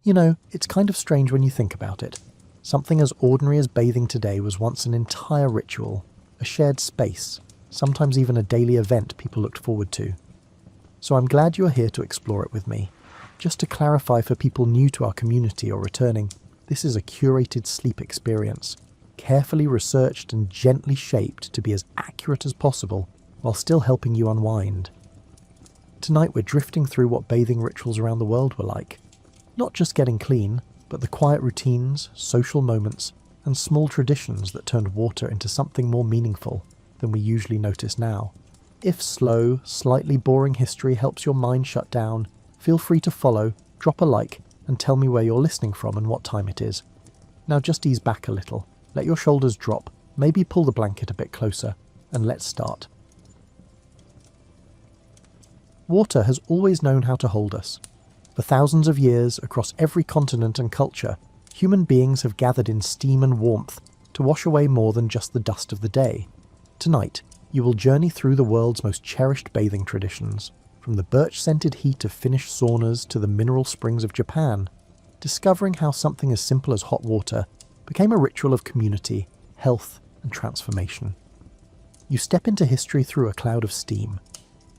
You know, it's kind of strange when you think about it. Something as ordinary as bathing today was once an entire ritual, a shared space, sometimes even a daily event people looked forward to. So I'm glad you're here to explore it with me. Just to clarify for people new to our community or returning, this is a curated sleep experience, carefully researched and gently shaped to be as accurate as possible while still helping you unwind. Tonight we're drifting through what bathing rituals around the world were like. Not just getting clean, but the quiet routines, social moments, and small traditions that turned water into something more meaningful than we usually notice now. If slow, slightly boring history helps your mind shut down, feel free to follow, drop a like, and tell me where you're listening from and what time it is. Now just ease back a little, let your shoulders drop, maybe pull the blanket a bit closer, and let's start. Water has always known how to hold us. For thousands of years, across every continent and culture, human beings have gathered in steam and warmth to wash away more than just the dust of the day. Tonight, you will journey through the world's most cherished bathing traditions, from the birch-scented heat of Finnish saunas to the mineral springs of Japan, discovering how something as simple as hot water became a ritual of community, health, and transformation. You step into history through a cloud of steam.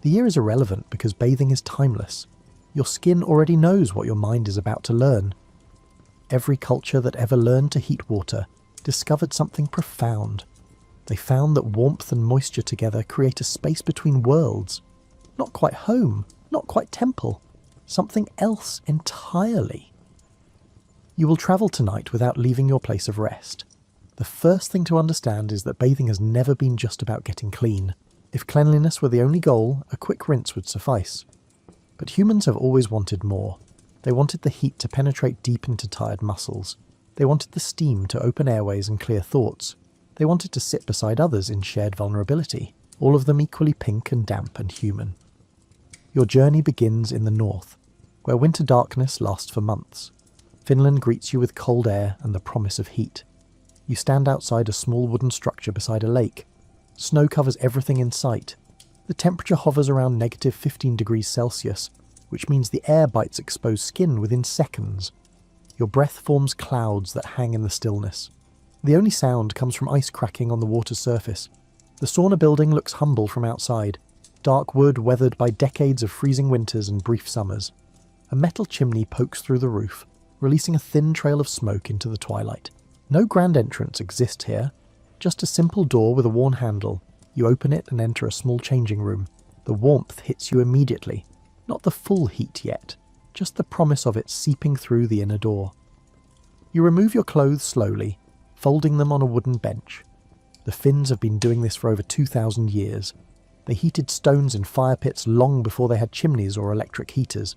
The year is irrelevant because bathing is timeless. Your skin already knows what your mind is about to learn. Every culture that ever learned to heat water discovered something profound. They found that warmth and moisture together create a space between worlds. Not quite home, not quite temple, something else entirely. You will travel tonight without leaving your place of rest. The first thing to understand is that bathing has never been just about getting clean. If cleanliness were the only goal, a quick rinse would suffice. But humans have always wanted more. They wanted the heat to penetrate deep into tired muscles. They wanted the steam to open airways and clear thoughts. They wanted to sit beside others in shared vulnerability, all of them equally pink and damp and human. Your journey begins in the north, where winter darkness lasts for months. Finland greets you with cold air and the promise of heat. You stand outside a small wooden structure beside a lake. Snow covers everything in sight. The temperature hovers around negative 15 degrees Celsius, which means the air bites exposed skin within seconds. Your breath forms clouds that hang in the stillness. The only sound comes from ice cracking on the water's surface. The sauna building looks humble from outside, dark wood weathered by decades of freezing winters and brief summers. A metal chimney pokes through the roof, releasing a thin trail of smoke into the twilight. No grand entrance exists here, just a simple door with a worn handle. You open it and enter a small changing room. The warmth hits you immediately. Not the full heat yet, just the promise of it seeping through the inner door. You remove your clothes slowly, folding them on a wooden bench. The Finns have been doing this for over 2,000 years. They heated stones in fire pits long before they had chimneys or electric heaters.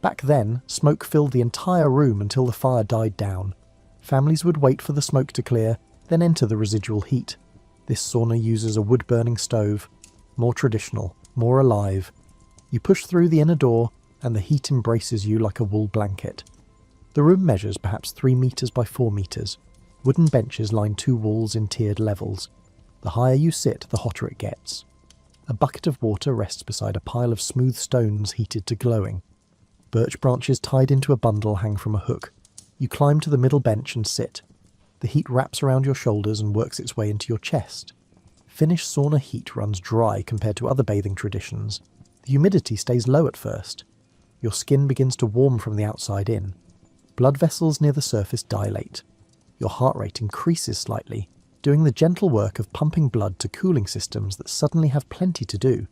Back then, smoke filled the entire room until the fire died down. Families would wait for the smoke to clear, then enter the residual heat. This sauna uses a wood-burning stove, more traditional, more alive. You push through the inner door, and the heat embraces you like a wool blanket. The room measures perhaps 3 meters by 4 meters. Wooden benches line 2 walls in tiered levels. The higher you sit, the hotter it gets. A bucket of water rests beside a pile of smooth stones heated to glowing. Birch branches tied into a bundle hang from a hook. You climb to the middle bench and sit. The heat wraps around your shoulders and works its way into your chest. Finnish sauna heat runs dry compared to other bathing traditions. The humidity stays low at first. Your skin begins to warm from the outside in. Blood vessels near the surface dilate. Your heart rate increases slightly, doing the gentle work of pumping blood to cooling systems that suddenly have plenty to do.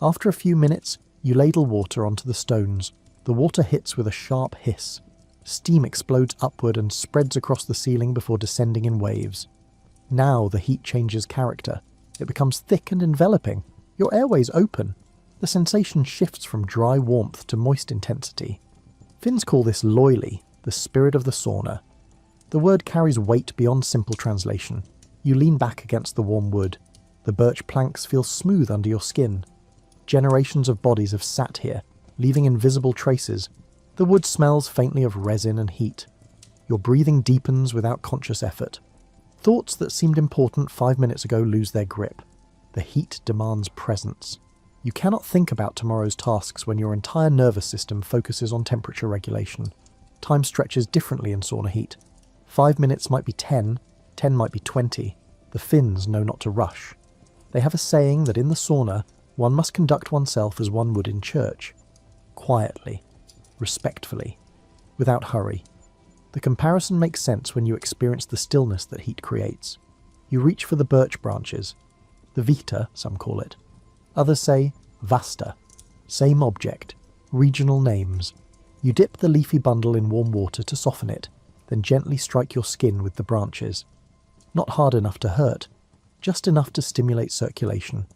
After a few minutes, you ladle water onto the stones. The water hits with a sharp hiss. Steam explodes upward and spreads across the ceiling before descending in waves. Now the heat changes character. It becomes thick and enveloping. Your airways open. The sensation shifts from dry warmth to moist intensity. Finns call this loili, the spirit of the sauna. The word carries weight beyond simple translation. You lean back against the warm wood. The birch planks feel smooth under your skin. Generations of bodies have sat here, leaving invisible traces. The wood smells faintly of resin and heat. Your breathing deepens without conscious effort. Thoughts that seemed important 5 minutes ago lose their grip. The heat demands presence. You cannot think about tomorrow's tasks when your entire nervous system focuses on temperature regulation. Time stretches differently in sauna heat. 5 minutes might be 10, 10 might be 20. The Finns know not to rush. They have a saying that in the sauna, one must conduct oneself as one would in church. Quietly, respectfully, without hurry. The comparison makes sense when you experience the stillness that heat creates. You reach for the birch branches. The vita, some call it. Others say vasta. Same object, regional names. You dip the leafy bundle in warm water to soften it, then gently strike your skin with the branches. Not hard enough to hurt, just enough to stimulate circulation.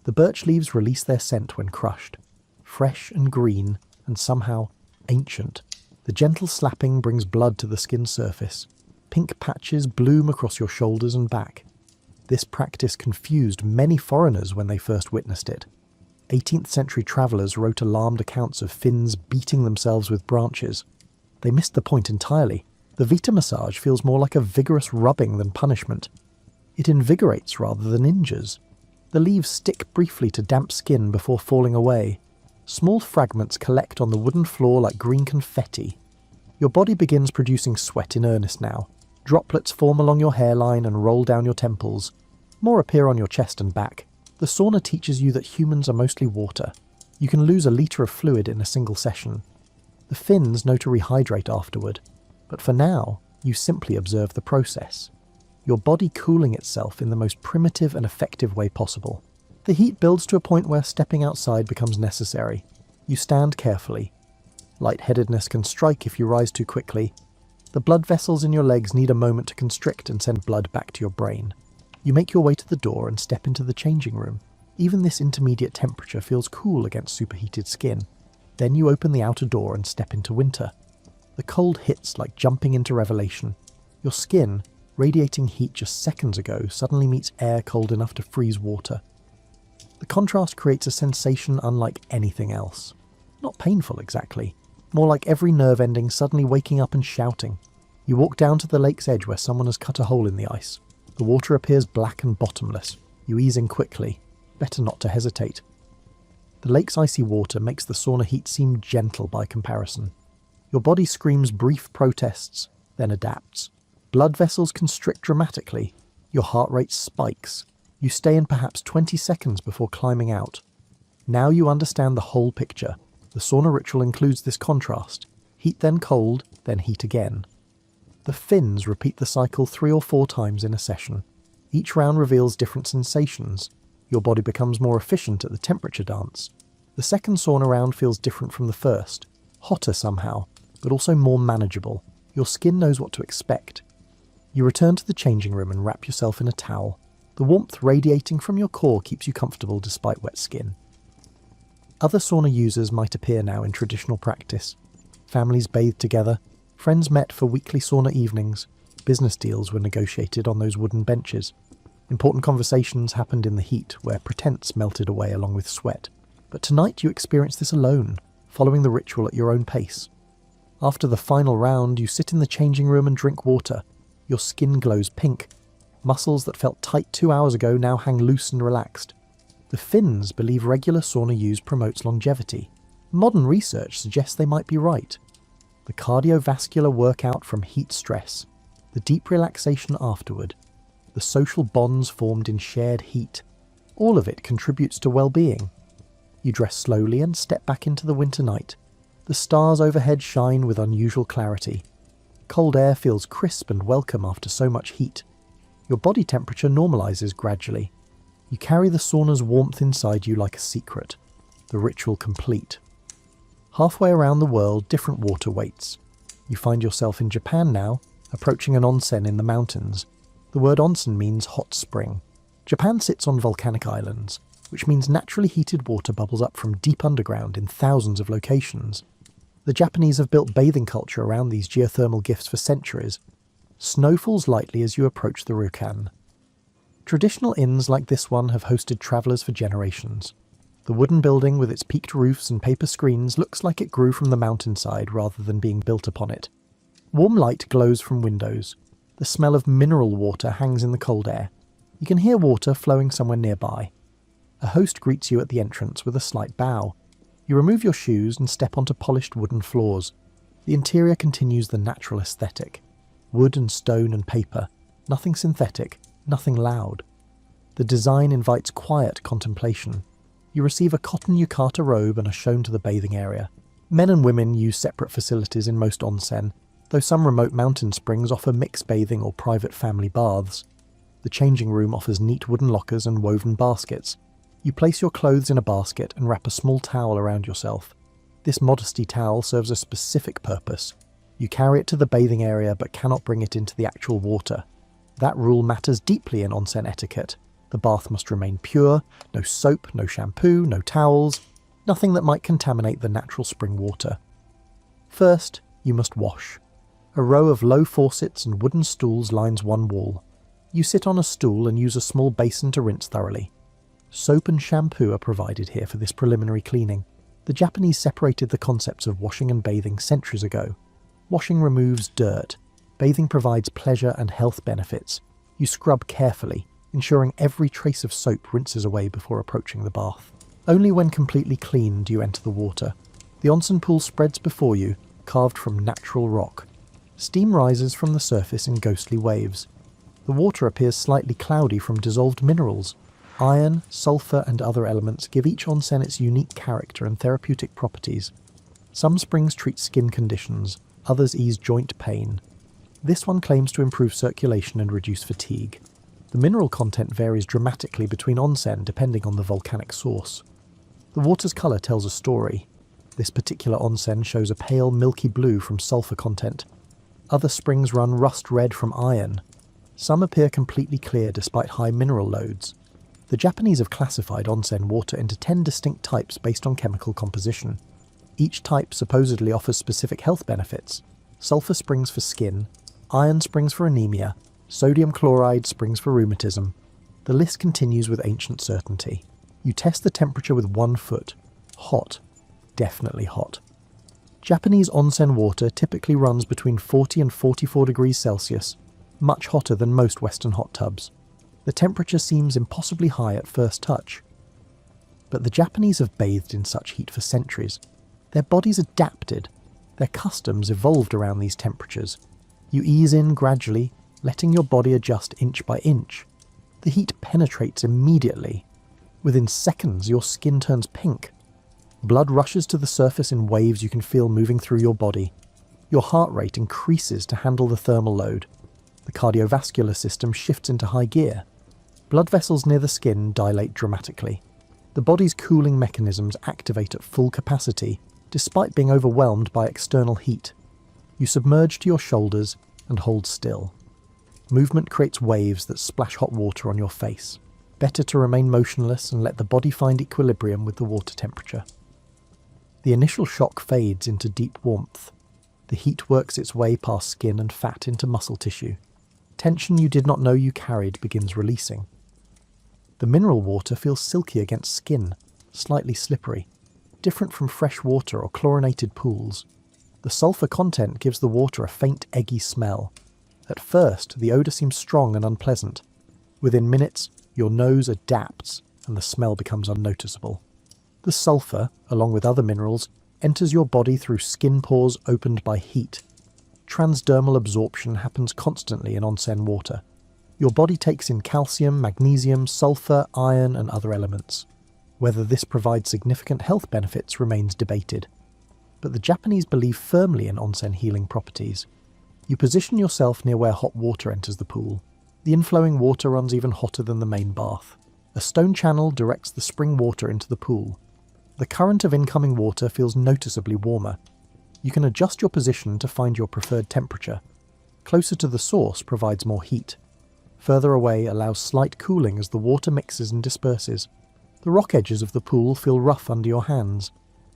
The birch leaves release their scent when crushed, fresh and green and somehow ancient. The gentle slapping brings blood to the skin's surface. Pink patches bloom across your shoulders and back. This practice confused many foreigners when they first witnessed it. 18th century travellers wrote alarmed accounts of Finns beating themselves with branches. They missed the point entirely. The vita massage feels more like a vigorous rubbing than punishment. It invigorates rather than injures. The leaves stick briefly to damp skin before falling away. Small fragments collect on the wooden floor like green confetti. Your body begins producing sweat in earnest now. Droplets form along your hairline and roll down your temples. More appear on your chest and back. The sauna teaches you that humans are mostly water. You can lose a litre of fluid in a single session. The Finns know to rehydrate afterward, but for now, you simply observe the process. Your body cooling itself in the most primitive and effective way possible. The heat builds to a point where stepping outside becomes necessary. You stand carefully. Lightheadedness can strike if you rise too quickly. The blood vessels in your legs need a moment to constrict and send blood back to your brain. You make your way to the door and step into the changing room. Even this intermediate temperature feels cool against superheated skin. Then you open the outer door and step into winter. The cold hits like jumping into revelation. Your skin, radiating heat just seconds ago, suddenly meets air cold enough to freeze water. The contrast creates a sensation unlike anything else. Not painful exactly, more like every nerve ending suddenly waking up and shouting. You walk down to the lake's edge where someone has cut a hole in the ice. The water appears black and bottomless. You ease in quickly. Better not to hesitate. The lake's icy water makes the sauna heat seem gentle by comparison. Your body screams brief protests, then adapts. Blood vessels constrict dramatically. Your heart rate spikes. You stay in perhaps 20 seconds before climbing out. Now you understand the whole picture. The sauna ritual includes this contrast. Heat then cold, then heat again. The Finns repeat the cycle 3 or 4 times in a session. Each round reveals different sensations. Your body becomes more efficient at the temperature dance. The second sauna round feels different from the first. Hotter somehow, but also more manageable. Your skin knows what to expect. You return to the changing room and wrap yourself in a towel. The warmth radiating from your core keeps you comfortable despite wet skin. Other sauna users might appear now in traditional practice. Families bathed together, friends met for weekly sauna evenings, business deals were negotiated on those wooden benches. Important conversations happened in the heat, where pretense melted away along with sweat. But tonight you experience this alone, following the ritual at your own pace. After the final round, you sit in the changing room and drink water. Your skin glows pink. Muscles that felt tight 2 hours ago now hang loose and relaxed. The Finns believe regular sauna use promotes longevity. Modern research suggests they might be right. The cardiovascular workout from heat stress, the deep relaxation afterward, the social bonds formed in shared heat, all of it contributes to well-being. You dress slowly and step back into the winter night. The stars overhead shine with unusual clarity. Cold air feels crisp and welcome after so much heat. Your body temperature normalizes gradually. You carry the sauna's warmth inside you like a secret. The ritual complete. Halfway around the world, different water waits. You find yourself in Japan now, approaching an onsen in the mountains. The word onsen means hot spring. Japan sits on volcanic islands, which means naturally heated water bubbles up from deep underground in thousands of locations. The Japanese have built bathing culture around these geothermal gifts for centuries. Snow falls lightly as you approach the ryokan. Traditional inns like this one have hosted travellers for generations. The wooden building with its peaked roofs and paper screens looks like it grew from the mountainside rather than being built upon it. Warm light glows from windows. The smell of mineral water hangs in the cold air. You can hear water flowing somewhere nearby. A host greets you at the entrance with a slight bow. You remove your shoes and step onto polished wooden floors. The interior continues the natural aesthetic. Wood and stone and paper, nothing synthetic, nothing loud. The design invites quiet contemplation. You receive a cotton yukata robe and are shown to the bathing area. Men and women use separate facilities in most onsen, though some remote mountain springs offer mixed bathing or private family baths. The changing room offers neat wooden lockers and woven baskets. You place your clothes in a basket and wrap a small towel around yourself. This modesty towel serves a specific purpose. You carry it to the bathing area but cannot bring it into the actual water. That rule matters deeply in onsen etiquette. The bath must remain pure, no soap, no shampoo, no towels, nothing that might contaminate the natural spring water. First, you must wash. A row of low faucets and wooden stools lines one wall. You sit on a stool and use a small basin to rinse thoroughly. Soap and shampoo are provided here for this preliminary cleaning. The Japanese separated the concepts of washing and bathing centuries ago. Washing removes dirt. Bathing provides pleasure and health benefits. You scrub carefully, ensuring every trace of soap rinses away before approaching the bath. Only when completely clean do you enter the water. The onsen pool spreads before you, carved from natural rock. Steam rises from the surface in ghostly waves. The water appears slightly cloudy from dissolved minerals. Iron, sulfur and other elements give each onsen its unique character and therapeutic properties. Some springs treat skin conditions, others ease joint pain. This one claims to improve circulation and reduce fatigue. The mineral content varies dramatically between onsen depending on the volcanic source. The water's colour tells a story. This particular onsen shows a pale milky blue from sulfur content. Other springs run rust red from iron. Some appear completely clear despite high mineral loads. The Japanese have classified onsen water into 10 distinct types based on chemical composition. Each type supposedly offers specific health benefits. Sulfur springs for skin, iron springs for anemia, sodium chloride springs for rheumatism. The list continues with ancient certainty. You test the temperature with 1 foot. Hot. Definitely hot. Japanese onsen water typically runs between 40 and 44 degrees Celsius, much hotter than most Western hot tubs. The temperature seems impossibly high at first touch. But the Japanese have bathed in such heat for centuries. Their bodies adapted. Their customs evolved around these temperatures. You ease in gradually, letting your body adjust inch by inch. The heat penetrates immediately. Within seconds, your skin turns pink. Blood rushes to the surface in waves you can feel moving through your body. Your heart rate increases to handle the thermal load. The cardiovascular system shifts into high gear. Blood vessels near the skin dilate dramatically. The body's cooling mechanisms activate at full capacity, despite being overwhelmed by external heat. You submerge to your shoulders and hold still. Movement creates waves that splash hot water on your face. Better to remain motionless and let the body find equilibrium with the water temperature. The initial shock fades into deep warmth. The heat works its way past skin and fat into muscle tissue. Tension you did not know you carried begins releasing. The mineral water feels silky against skin, slightly slippery, different from fresh water or chlorinated pools. The sulfur content gives the water a faint eggy smell. At first, the odour seems strong and unpleasant. Within minutes, your nose adapts and the smell becomes unnoticeable. The sulfur, along with other minerals, enters your body through skin pores opened by heat. Transdermal absorption happens constantly in onsen water. Your body takes in calcium, magnesium, sulfur, iron and other elements. Whether this provides significant health benefits remains debated. But the Japanese believe firmly in onsen healing properties. You position yourself near where hot water enters the pool. The inflowing water runs even hotter than the main bath. A stone channel directs the spring water into the pool. The current of incoming water feels noticeably warmer. You can adjust your position to find your preferred temperature. Closer to the source provides more heat. Further away allows slight cooling as the water mixes and disperses. The rock edges of the pool feel rough under your hands.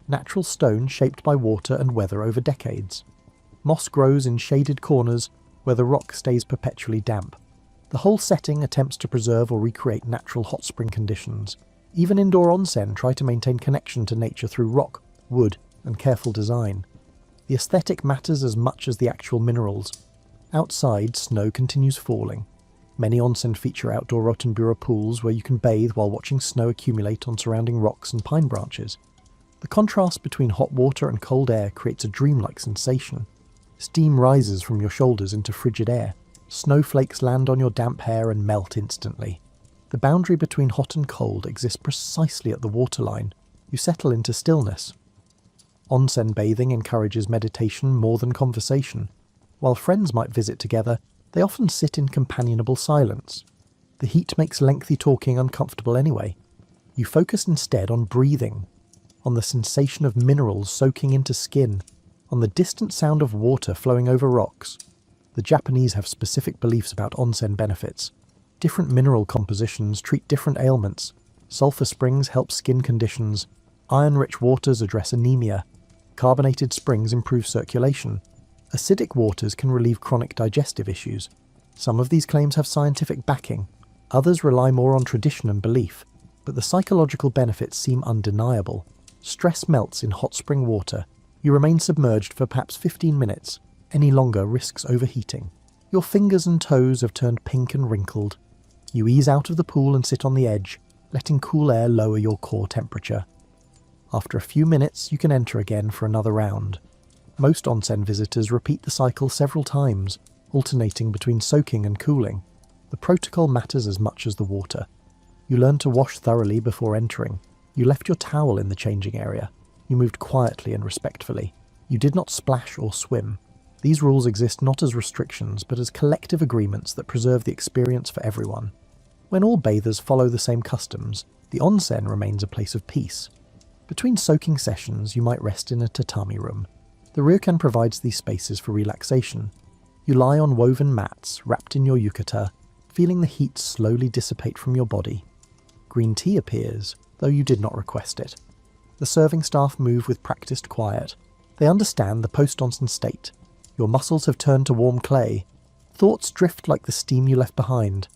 Natural stone shaped by water and weather over decades. Moss grows in shaded corners where the rock stays perpetually damp. The whole setting attempts to preserve or recreate natural hot spring conditions. Even indoor onsen try to maintain connection to nature through rock, wood, and careful design. The aesthetic matters as much as the actual minerals. Outside, snow continues falling. Many onsen feature outdoor rotenbura pools where you can bathe while watching snow accumulate on surrounding rocks and pine branches. The contrast between hot water and cold air creates a dreamlike sensation. Steam rises from your shoulders into frigid air. Snowflakes land on your damp hair and melt instantly. The boundary between hot and cold exists precisely at the waterline. You settle into stillness. Onsen bathing encourages meditation more than conversation. While friends might visit together, they often sit in companionable silence. The heat makes lengthy talking uncomfortable anyway. You focus instead on breathing, on the sensation of minerals soaking into skin, on the distant sound of water flowing over rocks. The Japanese have specific beliefs about onsen benefits. Different mineral compositions treat different ailments. Sulfur springs help skin conditions. Iron-rich waters address anemia. Carbonated springs improve circulation. Acidic waters can relieve chronic digestive issues. Some of these claims have scientific backing. Others rely more on tradition and belief. But the psychological benefits seem undeniable. Stress melts in hot spring water. You remain submerged for perhaps 15 minutes. Any longer risks overheating. Your fingers and toes have turned pink and wrinkled. You ease out of the pool and sit on the edge, letting cool air lower your core temperature. After a few minutes, you can enter again for another round. Most onsen visitors repeat the cycle several times, alternating between soaking and cooling. The protocol matters as much as the water. You learn to wash thoroughly before entering. You left your towel in the changing area. You moved quietly and respectfully. You did not splash or swim. These rules exist not as restrictions, but as collective agreements that preserve the experience for everyone. When all bathers follow the same customs, the onsen remains a place of peace. Between soaking sessions, you might rest in a tatami room. The ryokan provides these spaces for relaxation. You lie on woven mats, wrapped in your yukata, feeling the heat slowly dissipate from your body. Green tea appears, though you did not request it. The serving staff move with practiced quiet. They understand the post-onsen state. Your muscles have turned to warm clay. Thoughts drift like the steam you left behind.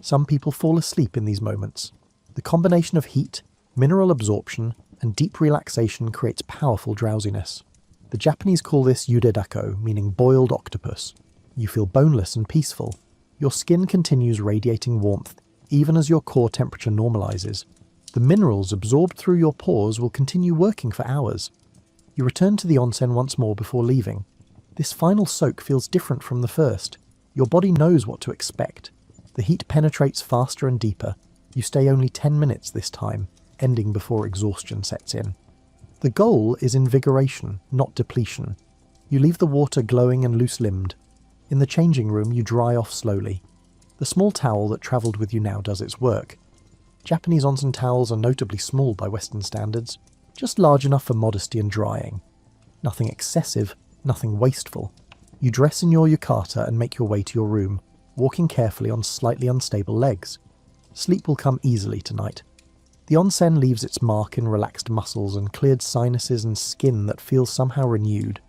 Some people fall asleep in these moments. The combination of heat, mineral absorption, and deep relaxation creates powerful drowsiness. The Japanese call this yudedako, meaning boiled octopus. You feel boneless and peaceful. Your skin continues radiating warmth, even as your core temperature normalizes. The minerals absorbed through your pores will continue working for hours. You return to the onsen once more before leaving. This final soak feels different from the first. Your body knows what to expect. The heat penetrates faster and deeper. You stay only 10 minutes this time, ending before exhaustion sets in. The goal is invigoration, not depletion. You leave the water glowing and loose-limbed. In the changing room, you dry off slowly. The small towel that travelled with you now does its work. Japanese onsen towels are notably small by Western standards, just large enough for modesty and drying. Nothing excessive, nothing wasteful. You dress in your yukata and make your way to your room, walking carefully on slightly unstable legs. Sleep will come easily tonight. The onsen leaves its mark in relaxed muscles and cleared sinuses and skin that feel somehow renewed.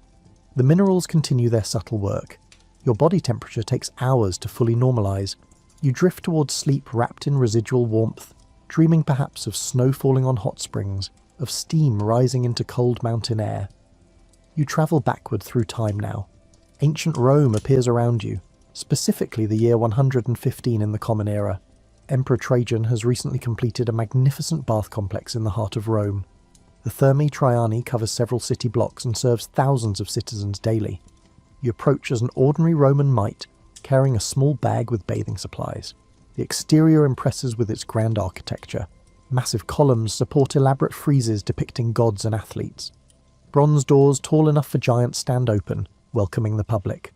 The minerals continue their subtle work. Your body temperature takes hours to fully normalize. You drift towards sleep wrapped in residual warmth, dreaming perhaps of snow falling on hot springs, of steam rising into cold mountain air. You travel backward through time now. Ancient Rome appears around you, specifically the year 115 in the Common Era. Emperor Trajan has recently completed a magnificent bath complex in the heart of Rome. The Thermae Traiani covers several city blocks and serves thousands of citizens daily. You approach as an ordinary Roman might, carrying a small bag with bathing supplies. The exterior impresses with its grand architecture. Massive columns support elaborate friezes depicting gods and athletes. Bronze doors tall enough for giants stand open, welcoming the public.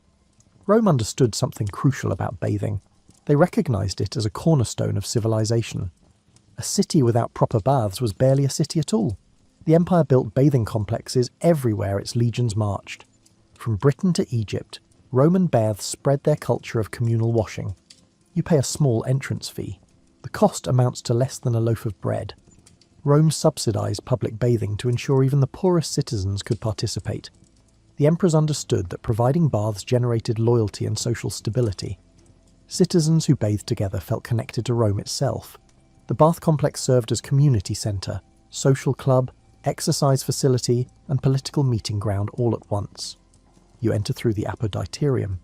Rome understood something crucial about bathing. They recognized it as a cornerstone of civilization. A city without proper baths was barely a city at all. The empire built bathing complexes everywhere its legions marched. From Britain to Egypt, Roman baths spread their culture of communal washing. You pay a small entrance fee. The cost amounts to less than a loaf of bread. Rome subsidized public bathing to ensure even the poorest citizens could participate. The emperors understood that providing baths generated loyalty and social stability. Citizens who bathed together felt connected to Rome itself. The bath complex served as community centre, social club, exercise facility, and political meeting ground all at once. You enter through the apoditerium.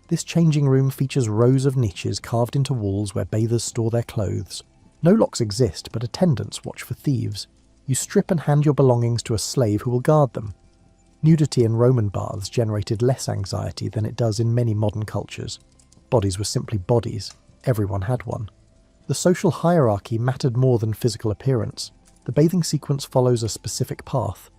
This changing room features rows of niches carved into walls where bathers store their clothes. No locks exist, but attendants watch for thieves. You strip and hand your belongings to a slave who will guard them. Nudity in Roman baths generated less anxiety than it does in many modern cultures. Bodies were simply bodies. Everyone had one. The social hierarchy mattered more than physical appearance. The bathing sequence follows a specific path.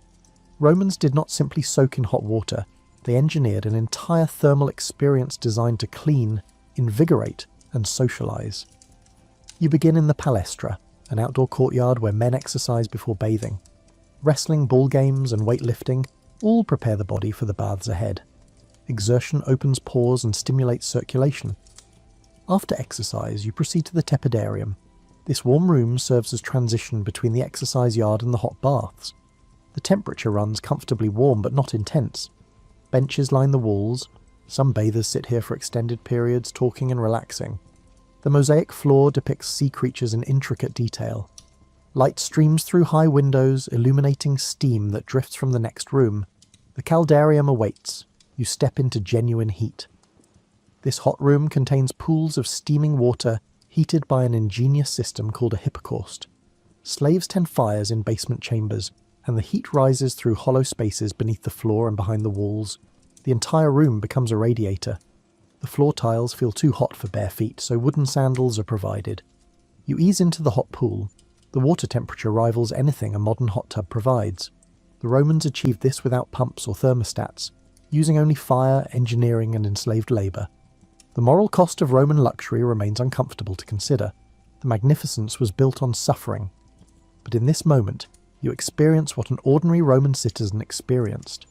Romans did not simply soak in hot water. They engineered an entire thermal experience designed to clean, invigorate, and socialize. You begin in the palestra, an outdoor courtyard where men exercise before bathing. Wrestling, ball games, and weightlifting all prepare the body for the baths ahead. Exertion opens pores and stimulates circulation. After exercise, you proceed to the tepidarium. This warm room serves as transition between the exercise yard and the hot baths. The temperature runs comfortably warm but not intense. Benches line the walls. Some bathers sit here for extended periods, talking and relaxing. The mosaic floor depicts sea creatures in intricate detail. Light streams through high windows, illuminating steam that drifts from the next room. The caldarium awaits. You step into genuine heat. This hot room contains pools of steaming water heated by an ingenious system called a hypocaust. Slaves tend fires in basement chambers, and the heat rises through hollow spaces beneath the floor and behind the walls. The entire room becomes a radiator. The floor tiles feel too hot for bare feet, so wooden sandals are provided. You ease into the hot pool. The water temperature rivals anything a modern hot tub provides. The Romans achieved this without pumps or thermostats, using only fire, engineering, and enslaved labour. The moral cost of Roman luxury remains uncomfortable to consider. The magnificence was built on suffering. But in this moment, you experience what an ordinary Roman citizen experienced.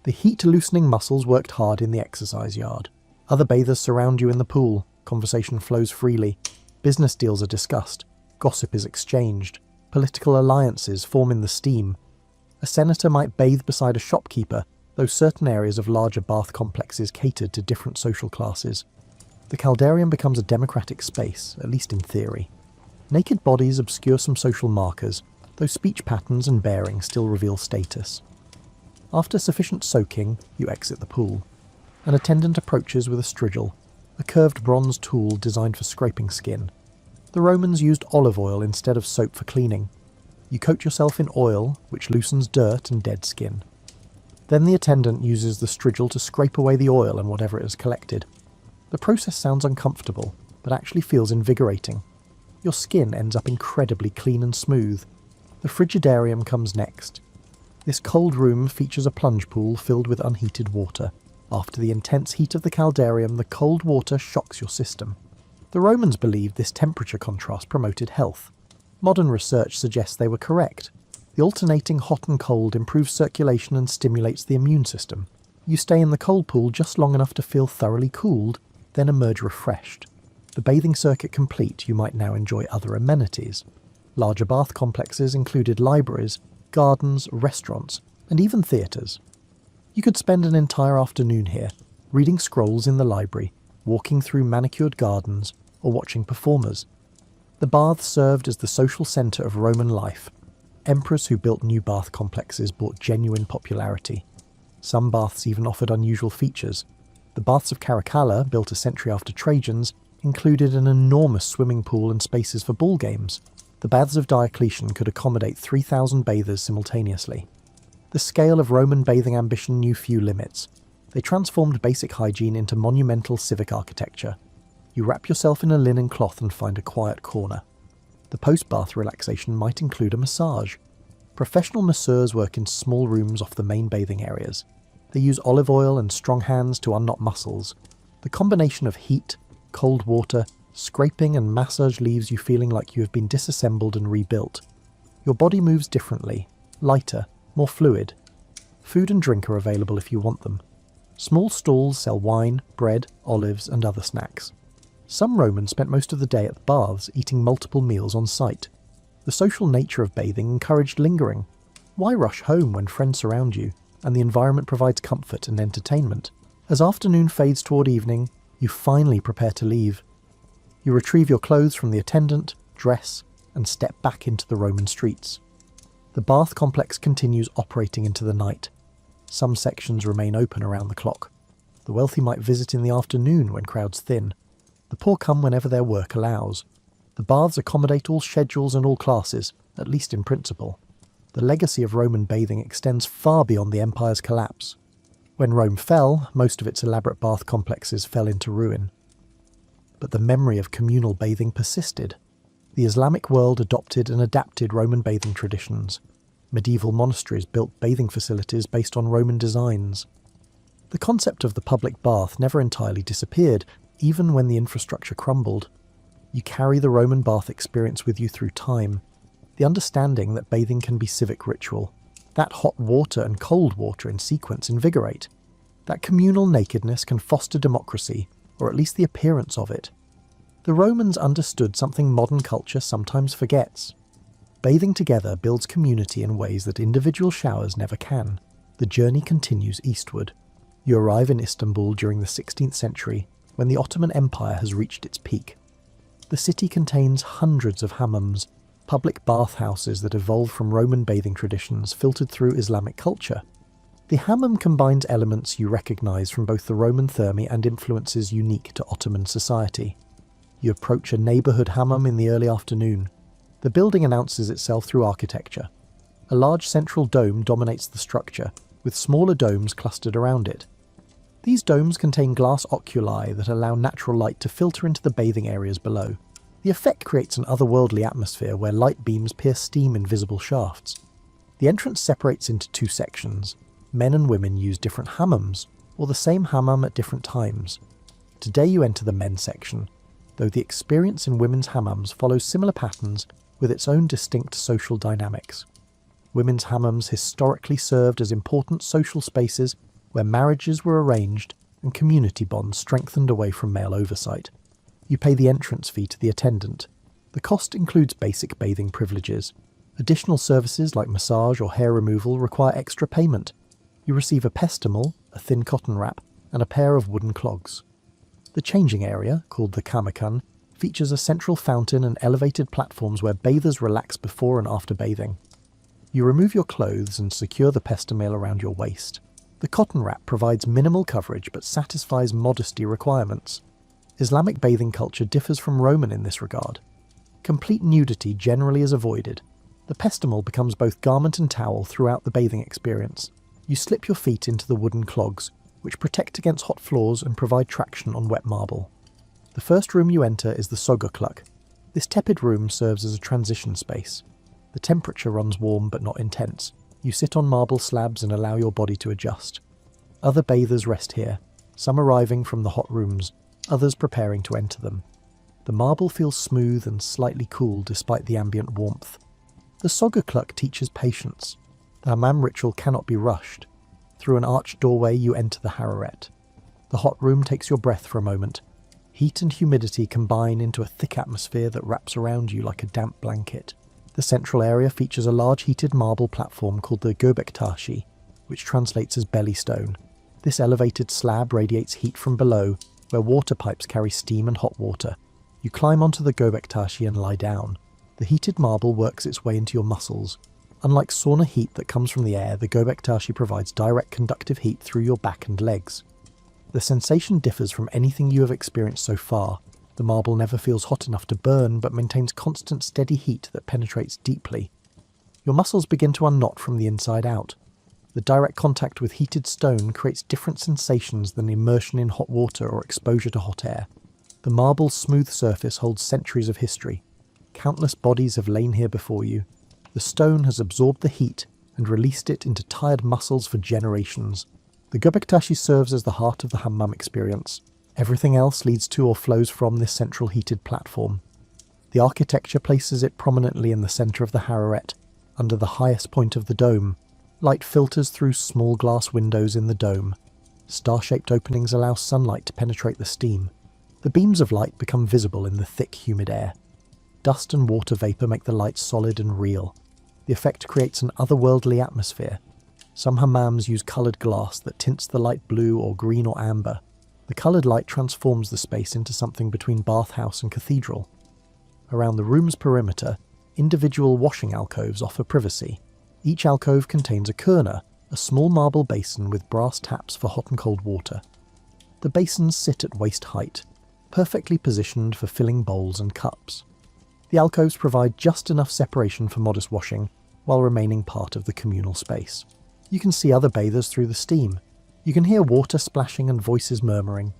The heat-loosening muscles worked hard in the exercise yard. Other bathers surround you in the pool. Conversation flows freely. Business deals are discussed. Gossip is exchanged. Political alliances form in the steam. A senator might bathe beside a shopkeeper, though certain areas of larger bath complexes catered to different social classes. The caldarium becomes a democratic space, at least in theory. Naked bodies obscure some social markers, though speech patterns and bearing still reveal status. After sufficient soaking, you exit the pool. An attendant approaches with a strigil, a curved bronze tool designed for scraping skin. The Romans used olive oil instead of soap for cleaning. You coat yourself in oil, which loosens dirt and dead skin. Then the attendant uses the strigil to scrape away the oil and whatever it has collected. The process sounds uncomfortable, but actually feels invigorating. Your skin ends up incredibly clean and smooth. The frigidarium comes next. This cold room features a plunge pool filled with unheated water. After the intense heat of the caldarium, the cold water shocks your system. The Romans believed this temperature contrast promoted health. Modern research suggests they were correct. The alternating hot and cold improves circulation and stimulates the immune system. You stay in the cold pool just long enough to feel thoroughly cooled, then emerge refreshed. The bathing circuit complete, you might now enjoy other amenities. Larger bath complexes included libraries, gardens, restaurants, and even theatres. You could spend an entire afternoon here, reading scrolls in the library, walking through manicured gardens, or watching performers. The baths served as the social centre of Roman life. Emperors who built new bath complexes brought genuine popularity. Some baths even offered unusual features. The baths of Caracalla, built a century after Trajan's, included an enormous swimming pool and spaces for ball games. The baths of Diocletian could accommodate 3,000 bathers simultaneously. The scale of Roman bathing ambition knew few limits. They transformed basic hygiene into monumental civic architecture. You wrap yourself in a linen cloth and find a quiet corner. The post-bath relaxation might include a massage. Professional masseurs work in small rooms off the main bathing areas. They use olive oil and strong hands to unknot muscles. The combination of heat, cold water, scraping and massage leaves you feeling like you have been disassembled and rebuilt. Your body moves differently, lighter, more fluid. Food and drink are available if you want them. Small stalls sell wine, bread, olives, and other snacks. Some Romans spent most of the day at the baths, eating multiple meals on site. The social nature of bathing encouraged lingering. Why rush home when friends surround you, and the environment provides comfort and entertainment? As afternoon fades toward evening, you finally prepare to leave. You retrieve your clothes from the attendant, dress, and step back into the Roman streets. The bath complex continues operating into the night. Some sections remain open around the clock. The wealthy might visit in the afternoon when crowds thin. The poor come whenever their work allows. The baths accommodate all schedules and all classes, at least in principle. The legacy of Roman bathing extends far beyond the empire's collapse. When Rome fell, most of its elaborate bath complexes fell into ruin. But the memory of communal bathing persisted. The Islamic world adopted and adapted Roman bathing traditions. Medieval monasteries built bathing facilities based on Roman designs. The concept of the public bath never entirely disappeared, even when the infrastructure crumbled. You carry the Roman bath experience with you through time. The understanding that bathing can be civic ritual. That hot water and cold water in sequence invigorate. That communal nakedness can foster democracy, or at least the appearance of it. The Romans understood something modern culture sometimes forgets. Bathing together builds community in ways that individual showers never can. The journey continues eastward. You arrive in Istanbul during the 16th century, when the Ottoman Empire has reached its peak. The city contains hundreds of hammams, public bathhouses that evolved from Roman bathing traditions filtered through Islamic culture. The hammam combines elements you recognise from both the Roman thermi and influences unique to Ottoman society. You approach a neighbourhood hammam in the early afternoon. The building announces itself through architecture. A large central dome dominates the structure, with smaller domes clustered around it. These domes contain glass oculi that allow natural light to filter into the bathing areas below. The effect creates an otherworldly atmosphere where light beams pierce steam in visible shafts. The entrance separates into two sections. Men and women use different hammams, or the same hammam at different times. Today you enter the men's section, though the experience in women's hammams follows similar patterns with its own distinct social dynamics. Women's hammams historically served as important social spaces where marriages were arranged and community bonds strengthened away from male oversight. You pay the entrance fee to the attendant. The cost includes basic bathing privileges. Additional services like massage or hair removal require extra payment. You receive a pestimel, a thin cotton wrap, and a pair of wooden clogs. The changing area, called the kamakan, features a central fountain and elevated platforms where bathers relax before and after bathing. You remove your clothes and secure the pestimel around your waist. The cotton wrap provides minimal coverage but satisfies modesty requirements. Islamic bathing culture differs from Roman in this regard. Complete nudity generally is avoided. The pestimel becomes both garment and towel throughout the bathing experience. You slip your feet into the wooden clogs, which protect against hot floors and provide traction on wet marble. The first room you enter is the sogakluk. This tepid room serves as a transition space. The temperature runs warm but not intense. You sit on marble slabs and allow your body to adjust. Other bathers rest here, some arriving from the hot rooms, others preparing to enter them. The marble feels smooth and slightly cool despite the ambient warmth. The sogakluk teaches patience. The hammam ritual cannot be rushed. Through an arched doorway you enter the hararet. The hot room takes your breath for a moment. Heat and humidity combine into a thick atmosphere that wraps around you like a damp blanket. The central area features a large heated marble platform called the göbektashi, which translates as belly stone. This elevated slab radiates heat from below, where water pipes carry steam and hot water. You climb onto the göbektashi and lie down. The heated marble works its way into your muscles. Unlike sauna heat that comes from the air, the göbektashi provides direct conductive heat through your back and legs. The sensation differs from anything you have experienced so far. The marble never feels hot enough to burn, but maintains constant steady heat that penetrates deeply. Your muscles begin to unknot from the inside out. The direct contact with heated stone creates different sensations than immersion in hot water or exposure to hot air. The marble's smooth surface holds centuries of history. Countless bodies have lain here before you. The stone has absorbed the heat and released it into tired muscles for generations. The göbektashi serves as the heart of the hammam experience. Everything else leads to or flows from this central heated platform. The architecture places it prominently in the centre of the hararet, under the highest point of the dome. Light filters through small glass windows in the dome. Star-shaped openings allow sunlight to penetrate the steam. The beams of light become visible in the thick, humid air. Dust and water vapour make the light solid and real. The effect creates an otherworldly atmosphere. Some hammams use coloured glass that tints the light blue or green or amber. The coloured light transforms the space into something between bathhouse and cathedral. Around the room's perimeter, individual washing alcoves offer privacy. Each alcove contains a kurna, a small marble basin with brass taps for hot and cold water. The basins sit at waist height, perfectly positioned for filling bowls and cups. The alcoves provide just enough separation for modest washing, while remaining part of the communal space. You can see other bathers through the steam. You can hear water splashing and voices murmuring.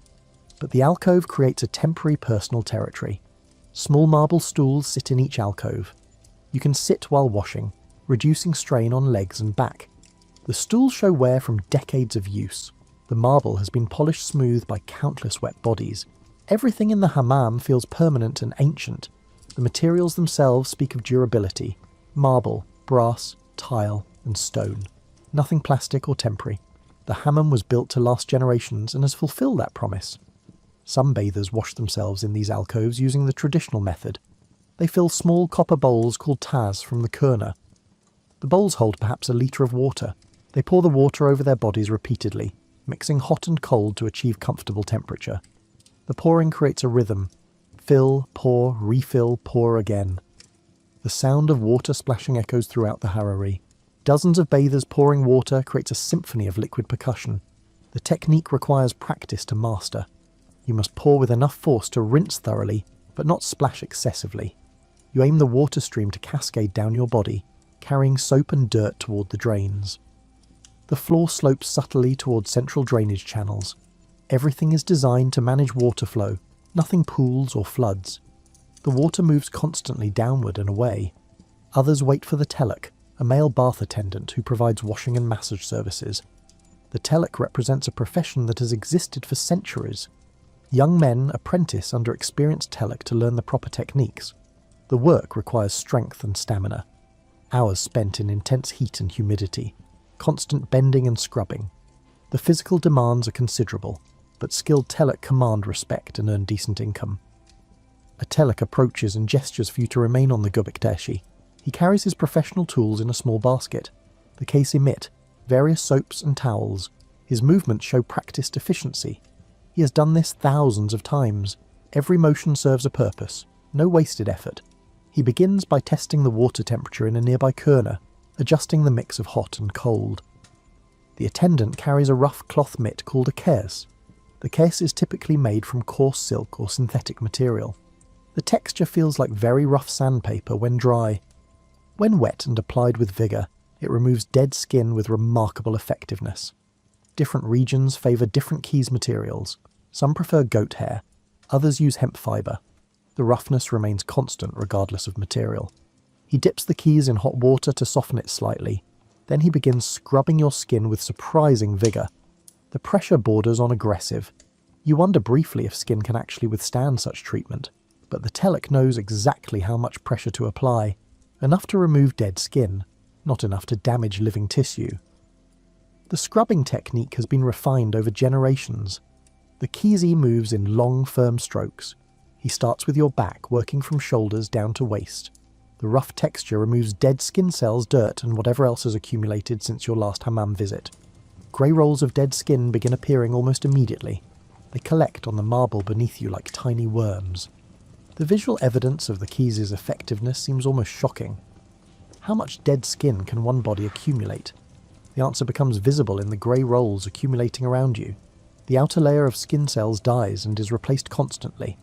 But the alcove creates a temporary personal territory. Small marble stools sit in each alcove. You can sit while washing, reducing strain on legs and back. The stools show wear from decades of use. The marble has been polished smooth by countless wet bodies. Everything in the hammam feels permanent and ancient. The materials themselves speak of durability. Marble, brass, tile, and stone. Nothing plastic or temporary. The hammam was built to last generations and has fulfilled that promise. Some bathers wash themselves in these alcoves using the traditional method. They fill small copper bowls called taz from the kurna. The bowls hold perhaps a litre of water. They pour the water over their bodies repeatedly, mixing hot and cold to achieve comfortable temperature. The pouring creates a rhythm. Fill, pour, refill, pour again. The sound of water splashing echoes throughout the harari. Dozens of bathers pouring water creates a symphony of liquid percussion. The technique requires practice to master. You must pour with enough force to rinse thoroughly, but not splash excessively. You aim the water stream to cascade down your body, carrying soap and dirt toward the drains. The floor slopes subtly toward central drainage channels. Everything is designed to manage water flow, nothing pools or floods. The water moves constantly downward and away. Others wait for the telek, a male bath attendant who provides washing and massage services. The telek represents a profession that has existed for centuries. Young men apprentice under experienced telek to learn the proper techniques. The work requires strength and stamina. Hours spent in intense heat and humidity, constant bending and scrubbing. The physical demands are considerable, but skilled telek command respect and earn decent income. A telek approaches and gestures for you to remain on the gubikdashi. He carries his professional tools in a small basket. The case emit various soaps and towels. His movements show practiced efficiency. He has done this thousands of times. Every motion serves a purpose. No wasted effort. He begins by testing the water temperature in a nearby kurna, adjusting the mix of hot and cold. The attendant carries a rough cloth mitt called a kers. The kers is typically made from coarse silk or synthetic material. The texture feels like very rough sandpaper when dry. When wet and applied with vigour, it removes dead skin with remarkable effectiveness. Different regions favour different keys materials. Some prefer goat hair, others use hemp fibre. The roughness remains constant regardless of material. He dips the keys in hot water to soften it slightly. Then he begins scrubbing your skin with surprising vigour. The pressure borders on aggressive. You wonder briefly if skin can actually withstand such treatment, but the telek knows exactly how much pressure to apply. Enough to remove dead skin, not enough to damage living tissue. The scrubbing technique has been refined over generations. The Kizi moves in long, firm strokes. He starts with your back, working from shoulders down to waist. The rough texture removes dead skin cells, dirt, and whatever else has accumulated since your last hammam visit. Grey rolls of dead skin begin appearing almost immediately. They collect on the marble beneath you like tiny worms. The visual evidence of the Kizi's effectiveness seems almost shocking. How much dead skin can one body accumulate? The answer becomes visible in the grey rolls accumulating around you. The outer layer of skin cells dies and is replaced constantly.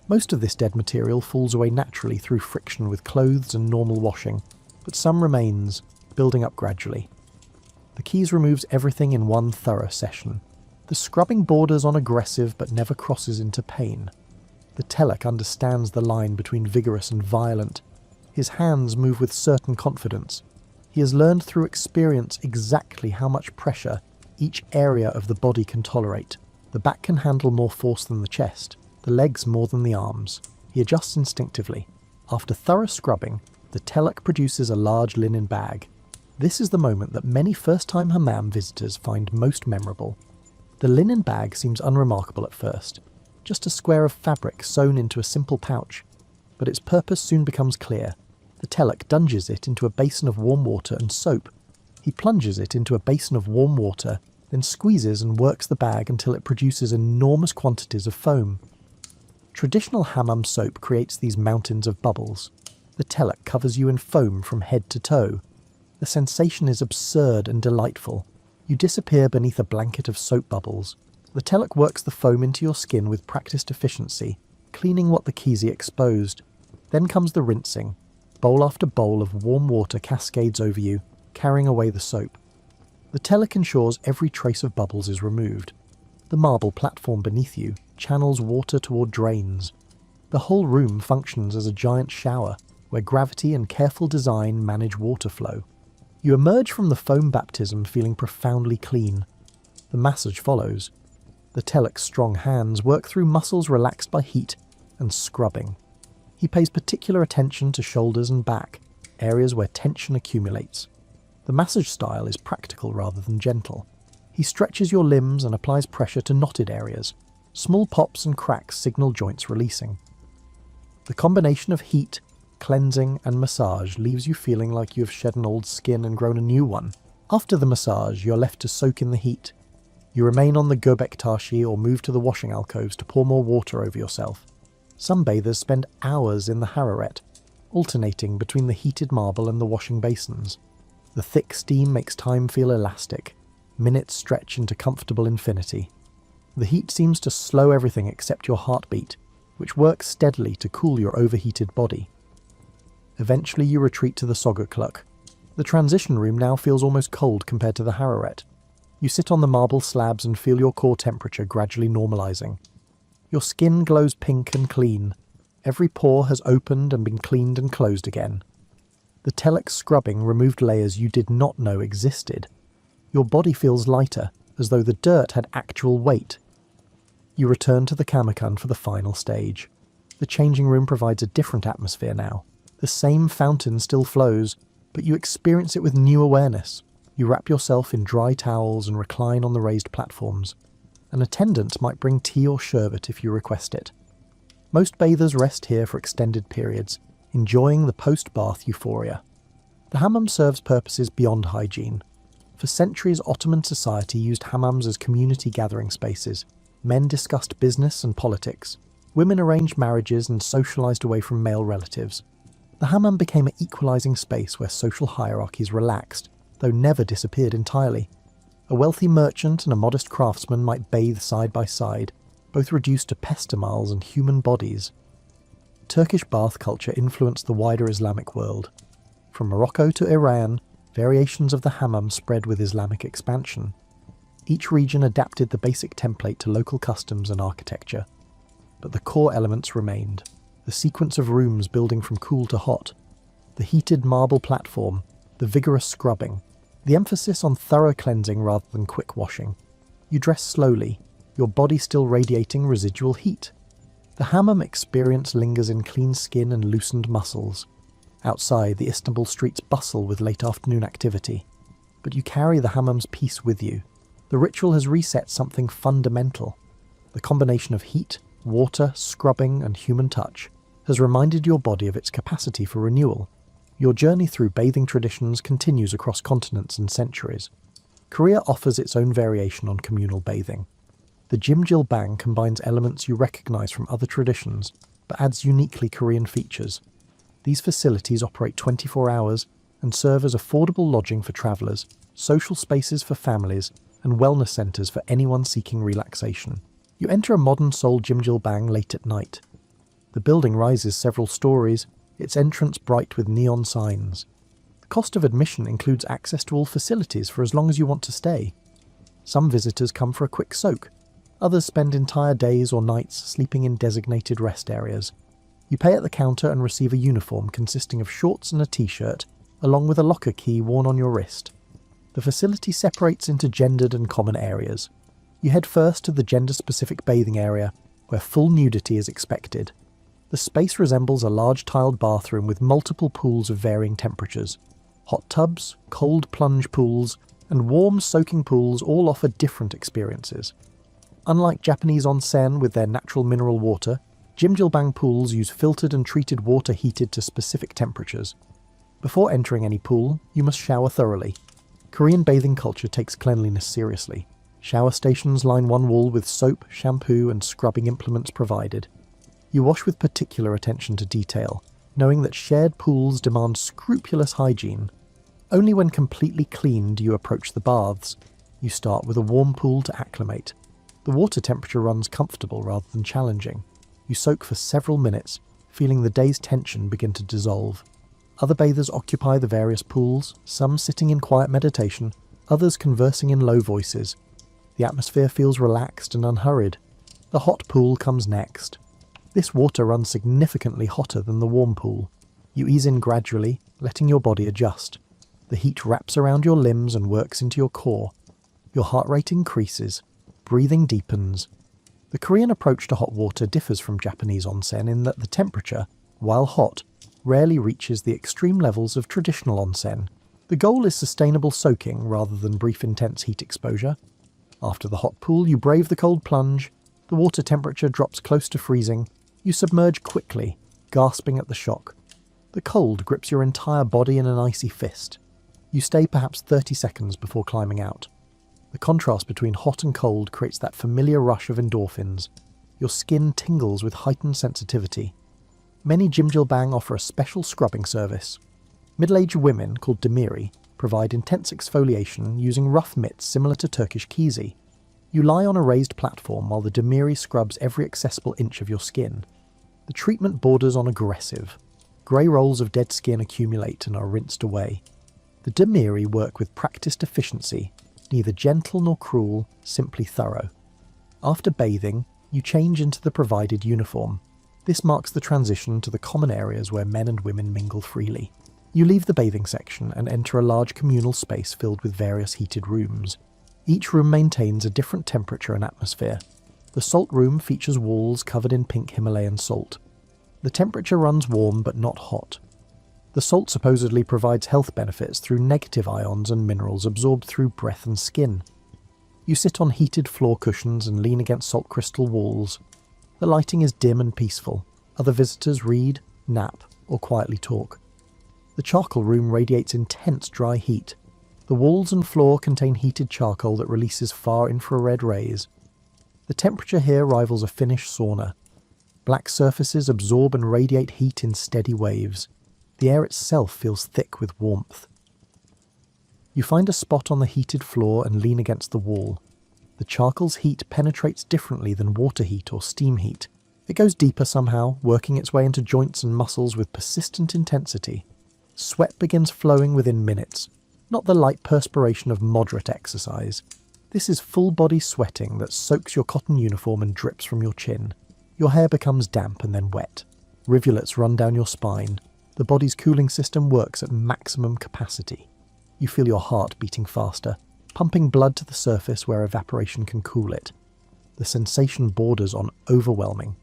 Most of this dead material falls away naturally through friction with clothes and normal washing, but some remains, building up gradually. The Keys removes everything in one thorough session. The scrubbing borders on aggressive but never crosses into pain. The telek understands the line between vigorous and violent. His hands move with certain confidence. He has learned through experience exactly how much pressure each area of the body can tolerate. The back can handle more force than the chest, the legs more than the arms. He adjusts instinctively. After thorough scrubbing, the telek produces a large linen bag. This is the moment that many first-time hammam visitors find most memorable. The linen bag seems unremarkable at first, just a square of fabric sewn into a simple pouch, but its purpose soon becomes clear. The telek dunges it into a basin of warm water and soap. He plunges it into a basin of warm water, then squeezes and works the bag until it produces enormous quantities of foam. Traditional hammam soap creates these mountains of bubbles. The telek covers you in foam from head to toe. The sensation is absurd and delightful. You disappear beneath a blanket of soap bubbles. The telek works the foam into your skin with practiced efficiency, cleaning what the Kizi exposed. Then comes the rinsing. Bowl after bowl of warm water cascades over you, carrying away the soap. The Telic ensures every trace of bubbles is removed. The marble platform beneath you channels water toward drains. The whole room functions as a giant shower, where gravity and careful design manage water flow. You emerge from the foam baptism feeling profoundly clean. The massage follows. The Telic's strong hands work through muscles relaxed by heat and scrubbing. He pays particular attention to shoulders and back, areas where tension accumulates. The massage style is practical rather than gentle. He stretches your limbs and applies pressure to knotted areas. Small pops and cracks signal joints releasing. The combination of heat, cleansing and massage leaves you feeling like you have shed an old skin and grown a new one. After the massage, you're left to soak in the heat. You remain on the Göbek tashi or move to the washing alcoves to pour more water over yourself. Some bathers spend hours in the hararet, alternating between the heated marble and the washing basins. The thick steam makes time feel elastic. Minutes stretch into comfortable infinity. The heat seems to slow everything except your heartbeat, which works steadily to cool your overheated body. Eventually you retreat to the Sogakluk. The transition room now feels almost cold compared to the hararet. You sit on the marble slabs and feel your core temperature gradually normalizing. Your skin glows pink and clean. Every pore has opened and been cleaned and closed again. The Telic scrubbing removed layers you did not know existed. Your body feels lighter, as though the dirt had actual weight. You return to the Kamakan for the final stage. The changing room provides a different atmosphere now. The same fountain still flows, but you experience it with new awareness. You wrap yourself in dry towels and recline on the raised platforms. An attendant might bring tea or sherbet if you request it. Most bathers rest here for extended periods, enjoying the post-bath euphoria. The hammam serves purposes beyond hygiene. For centuries, Ottoman society used hammams as community gathering spaces. Men discussed business and politics. Women arranged marriages and socialized away from male relatives. The hammam became an equalizing space where social hierarchies relaxed, though never disappeared entirely. A wealthy merchant and a modest craftsman might bathe side by side, both reduced to pestimals and human bodies. Turkish bath culture influenced the wider Islamic world. From Morocco to Iran, variations of the hammam spread with Islamic expansion. Each region adapted the basic template to local customs and architecture. But the core elements remained. The sequence of rooms building from cool to hot. The heated marble platform. The vigorous scrubbing. The emphasis on thorough cleansing rather than quick washing. You dress slowly, your body still radiating residual heat. The hammam experience lingers in clean skin and loosened muscles. Outside, the Istanbul streets bustle with late afternoon activity. But you carry the hammam's peace with you. The ritual has reset something fundamental. The combination of heat, water, scrubbing, and human touch has reminded your body of its capacity for renewal. Your journey through bathing traditions continues across continents and centuries. Korea offers its own variation on communal bathing. The Jimjilbang combines elements you recognize from other traditions, but adds uniquely Korean features. These facilities operate 24 hours and serve as affordable lodging for travelers, social spaces for families, and wellness centers for anyone seeking relaxation. You enter a modern Seoul Jimjilbang late at night. The building rises several stories, its entrance bright with neon signs. The cost of admission includes access to all facilities for as long as you want to stay. Some visitors come for a quick soak. Others spend entire days or nights sleeping in designated rest areas. You pay at the counter and receive a uniform consisting of shorts and a t-shirt, along with a locker key worn on your wrist. The facility separates into gendered and common areas. You head first to the gender-specific bathing area, where full nudity is expected. The space resembles a large tiled bathroom with multiple pools of varying temperatures. Hot tubs, cold plunge pools, and warm soaking pools all offer different experiences. Unlike Japanese onsen with their natural mineral water, Jimjilbang pools use filtered and treated water heated to specific temperatures. Before entering any pool, you must shower thoroughly. Korean bathing culture takes cleanliness seriously. Shower stations line one wall with soap, shampoo, and scrubbing implements provided. You wash with particular attention to detail, knowing that shared pools demand scrupulous hygiene. Only when completely clean do you approach the baths. You start with a warm pool to acclimate. The water temperature runs comfortable rather than challenging. You soak for several minutes, feeling the day's tension begin to dissolve. Other bathers occupy the various pools, some sitting in quiet meditation, others conversing in low voices. The atmosphere feels relaxed and unhurried. The hot pool comes next. This water runs significantly hotter than the warm pool. You ease in gradually, letting your body adjust. The heat wraps around your limbs and works into your core. Your heart rate increases. Breathing deepens. The Korean approach to hot water differs from Japanese onsen in that the temperature, while hot, rarely reaches the extreme levels of traditional onsen. The goal is sustainable soaking rather than brief intense heat exposure. After the hot pool, you brave the cold plunge. The water temperature drops close to freezing. You submerge quickly, gasping at the shock. The cold grips your entire body in an icy fist. You stay perhaps 30 seconds before climbing out. The contrast between hot and cold creates that familiar rush of endorphins. Your skin tingles with heightened sensitivity. Many Jimjilbang offer a special scrubbing service. Middle-aged women, called demiri, provide intense exfoliation using rough mitts similar to Turkish kizi. You lie on a raised platform while the demiri scrubs every accessible inch of your skin. The treatment borders on aggressive. Grey rolls of dead skin accumulate and are rinsed away. The demiri work with practiced efficiency, neither gentle nor cruel, simply thorough. After bathing, you change into the provided uniform. This marks the transition to the common areas where men and women mingle freely. You leave the bathing section and enter a large communal space filled with various heated rooms. Each room maintains a different temperature and atmosphere. The salt room features walls covered in pink Himalayan salt. The temperature runs warm but not hot. The salt supposedly provides health benefits through negative ions and minerals absorbed through breath and skin. You sit on heated floor cushions and lean against salt crystal walls. The lighting is dim and peaceful. Other visitors read, nap, or quietly talk. The charcoal room radiates intense dry heat. The walls and floor contain heated charcoal that releases far infrared rays. The temperature here rivals a Finnish sauna. Black surfaces absorb and radiate heat in steady waves. The air itself feels thick with warmth. You find a spot on the heated floor and lean against the wall. The charcoal's heat penetrates differently than water heat or steam heat. It goes deeper somehow, working its way into joints and muscles with persistent intensity. Sweat begins flowing within minutes, not the light perspiration of moderate exercise. This is full-body sweating that soaks your cotton uniform and drips from your chin. Your hair becomes damp and then wet. Rivulets run down your spine. The body's cooling system works at maximum capacity. You feel your heart beating faster, pumping blood to the surface where evaporation can cool it. The sensation borders on overwhelming.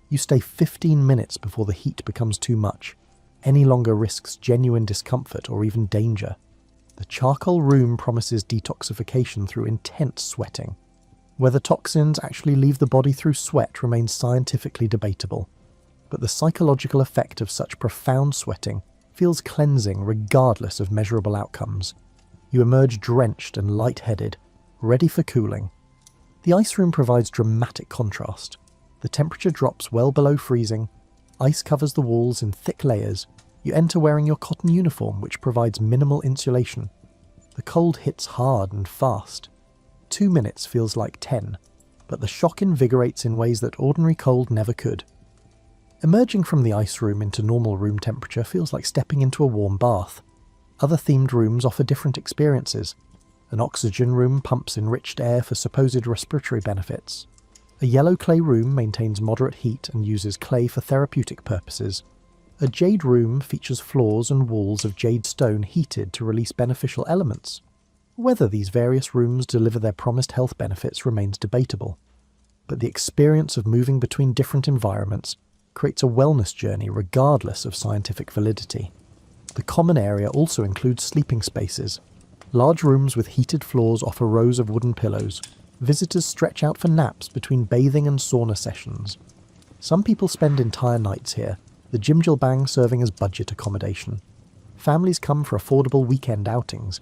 You stay 15 minutes before the heat becomes too much. Any longer risks genuine discomfort or even danger. The charcoal room promises detoxification through intense sweating. Whether toxins actually leave the body through sweat remains scientifically debatable, but the psychological effect of such profound sweating feels cleansing regardless of measurable outcomes. You emerge drenched and lightheaded, ready for cooling. The ice room provides dramatic contrast. The temperature drops well below freezing. Ice covers the walls in thick layers. You enter wearing your cotton uniform, which provides minimal insulation. The cold hits hard and fast. 2 minutes feels like 10, but the shock invigorates in ways that ordinary cold never could. Emerging from the ice room into normal room temperature feels like stepping into a warm bath. Other themed rooms offer different experiences. An oxygen room pumps enriched air for supposed respiratory benefits. A yellow clay room maintains moderate heat and uses clay for therapeutic purposes. A jade room features floors and walls of jade stone heated to release beneficial elements. Whether these various rooms deliver their promised health benefits remains debatable, but the experience of moving between different environments creates a wellness journey regardless of scientific validity. The common area also includes sleeping spaces. Large rooms with heated floors offer rows of wooden pillows. Visitors stretch out for naps between bathing and sauna sessions. Some people spend entire nights here, the Jimjilbang serving as budget accommodation. Families come for affordable weekend outings.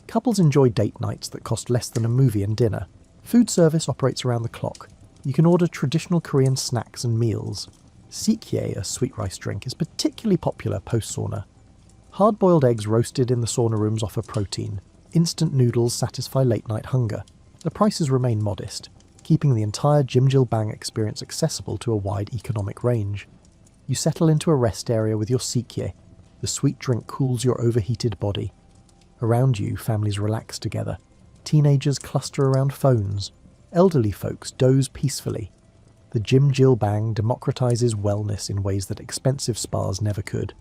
Couples enjoy date nights that cost less than a movie and dinner. Food service operates around the clock. You can order traditional Korean snacks and meals. Sikye, a sweet rice drink, is particularly popular post-sauna. Hard-boiled eggs roasted in the sauna rooms offer protein. Instant noodles satisfy late-night hunger. The prices remain modest, keeping the entire Jimjilbang experience accessible to a wide economic range. You settle into a rest area with your Sikye. The sweet drink cools your overheated body. Around you, families relax together. Teenagers cluster around phones. Elderly folks doze peacefully. The Jim Jill Bang democratizes wellness in ways that expensive spas never could.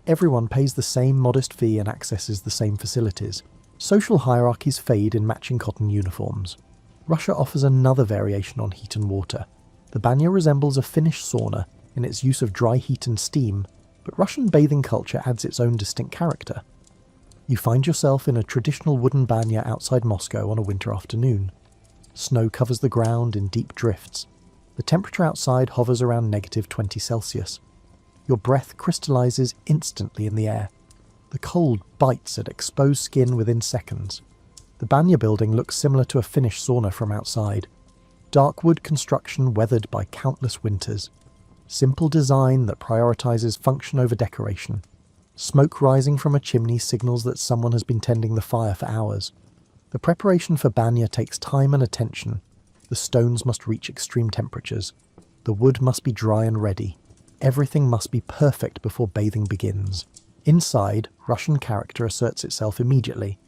Everyone pays the same modest fee and accesses the same facilities. Social hierarchies fade in matching cotton uniforms. Russia offers another variation on heat and water. The banya resembles a Finnish sauna in its use of dry heat and steam, but Russian bathing culture adds its own distinct character. You find yourself in a traditional wooden banya outside Moscow on a winter afternoon. Snow covers the ground in deep drifts. The temperature outside hovers around -20 Celsius. Your breath crystallizes instantly in the air. The cold bites at exposed skin within seconds. The banya building looks similar to a Finnish sauna from outside. Dark wood construction weathered by countless winters. Simple design that prioritizes function over decoration. Smoke rising from a chimney signals that someone has been tending the fire for hours. The preparation for banya takes time and attention. The stones must reach extreme temperatures. The wood must be dry and ready. Everything must be perfect before bathing begins. Inside, Russian character asserts itself immediately.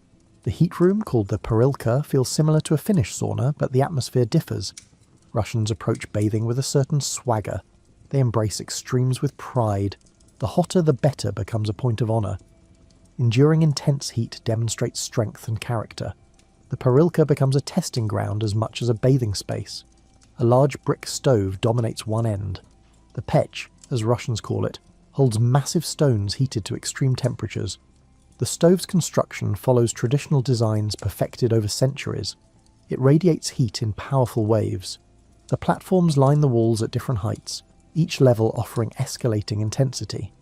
The heat room, called the Perilka, feels similar to a Finnish sauna, but the atmosphere differs. Russians approach bathing with a certain swagger. They embrace extremes with pride. The hotter the better becomes a point of honour. Enduring intense heat demonstrates strength and character. The Perilka becomes a testing ground as much as a bathing space. A large brick stove dominates one end. The pech, as Russians call it, holds massive stones heated to extreme temperatures. The stove's construction follows traditional designs perfected over centuries. It radiates heat in powerful waves. The platforms line the walls at different heights, each level offering escalating intensity.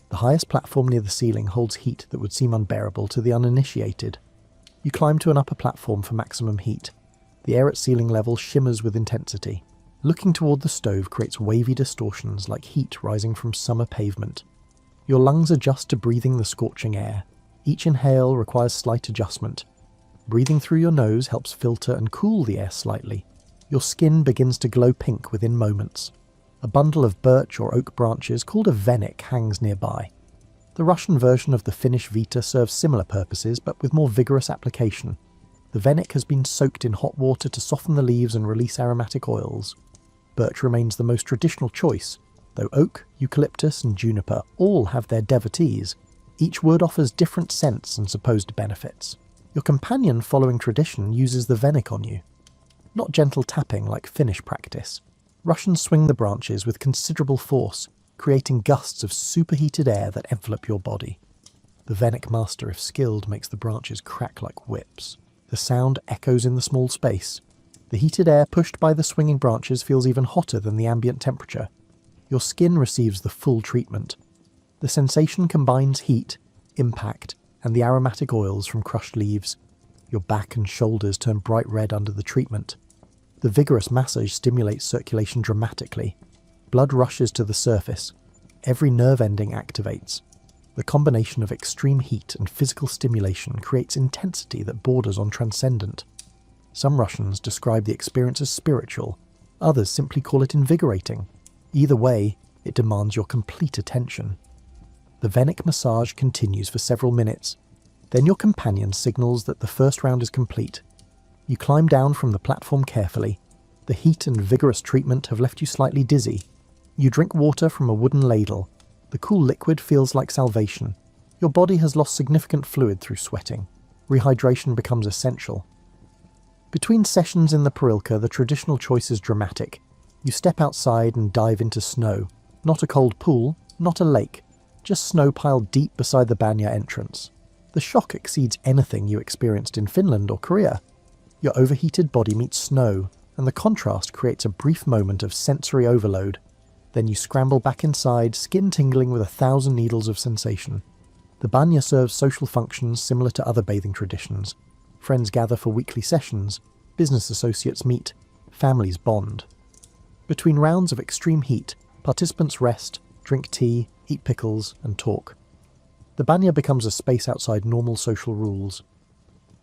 The highest platform near the ceiling holds heat that would seem unbearable to the uninitiated. You climb to an upper platform for maximum heat. The air at ceiling level shimmers with intensity. Looking toward the stove creates wavy distortions like heat rising from summer pavement. Your lungs adjust to breathing the scorching air. Each inhale requires slight adjustment. Breathing through your nose helps filter and cool the air slightly. Your skin begins to glow pink within moments. A bundle of birch or oak branches called a venik hangs nearby. The Russian version of the Finnish Vita serves similar purposes, but with more vigorous application. The venik has been soaked in hot water to soften the leaves and release aromatic oils. Birch remains the most traditional choice, though oak, eucalyptus and juniper all have their devotees. Each wood offers different scents and supposed benefits. Your companion, following tradition, uses the venik on you. Not gentle tapping like Finnish practice. Russians swing the branches with considerable force, creating gusts of superheated air that envelop your body. The venik master, if skilled, makes the branches crack like whips. The sound echoes in the small space. The heated air pushed by the swinging branches feels even hotter than the ambient temperature. Your skin receives the full treatment. The sensation combines heat, impact, and the aromatic oils from crushed leaves. Your back and shoulders turn bright red under the treatment. The vigorous massage stimulates circulation dramatically. Blood rushes to the surface. Every nerve ending activates. The combination of extreme heat and physical stimulation creates intensity that borders on transcendent. Some Russians describe the experience as spiritual. Others simply call it invigorating. Either way, it demands your complete attention. The venik massage continues for several minutes. Then your companion signals that the first round is complete. You climb down from the platform carefully. The heat and vigorous treatment have left you slightly dizzy. You drink water from a wooden ladle. The cool liquid feels like salvation. Your body has lost significant fluid through sweating. Rehydration becomes essential. Between sessions in the Perilka, the traditional choice is dramatic. You step outside and dive into snow. Not a cold pool, not a lake, just snow piled deep beside the banya entrance. The shock exceeds anything you experienced in Finland or Korea. Your overheated body meets snow, and the contrast creates a brief moment of sensory overload. Then you scramble back inside, skin tingling with 1,000 needles of sensation. The banya serves social functions similar to other bathing traditions. Friends gather for weekly sessions, business associates meet, families bond. Between rounds of extreme heat, participants rest, drink tea, eat pickles, and talk. The banya becomes a space outside normal social rules.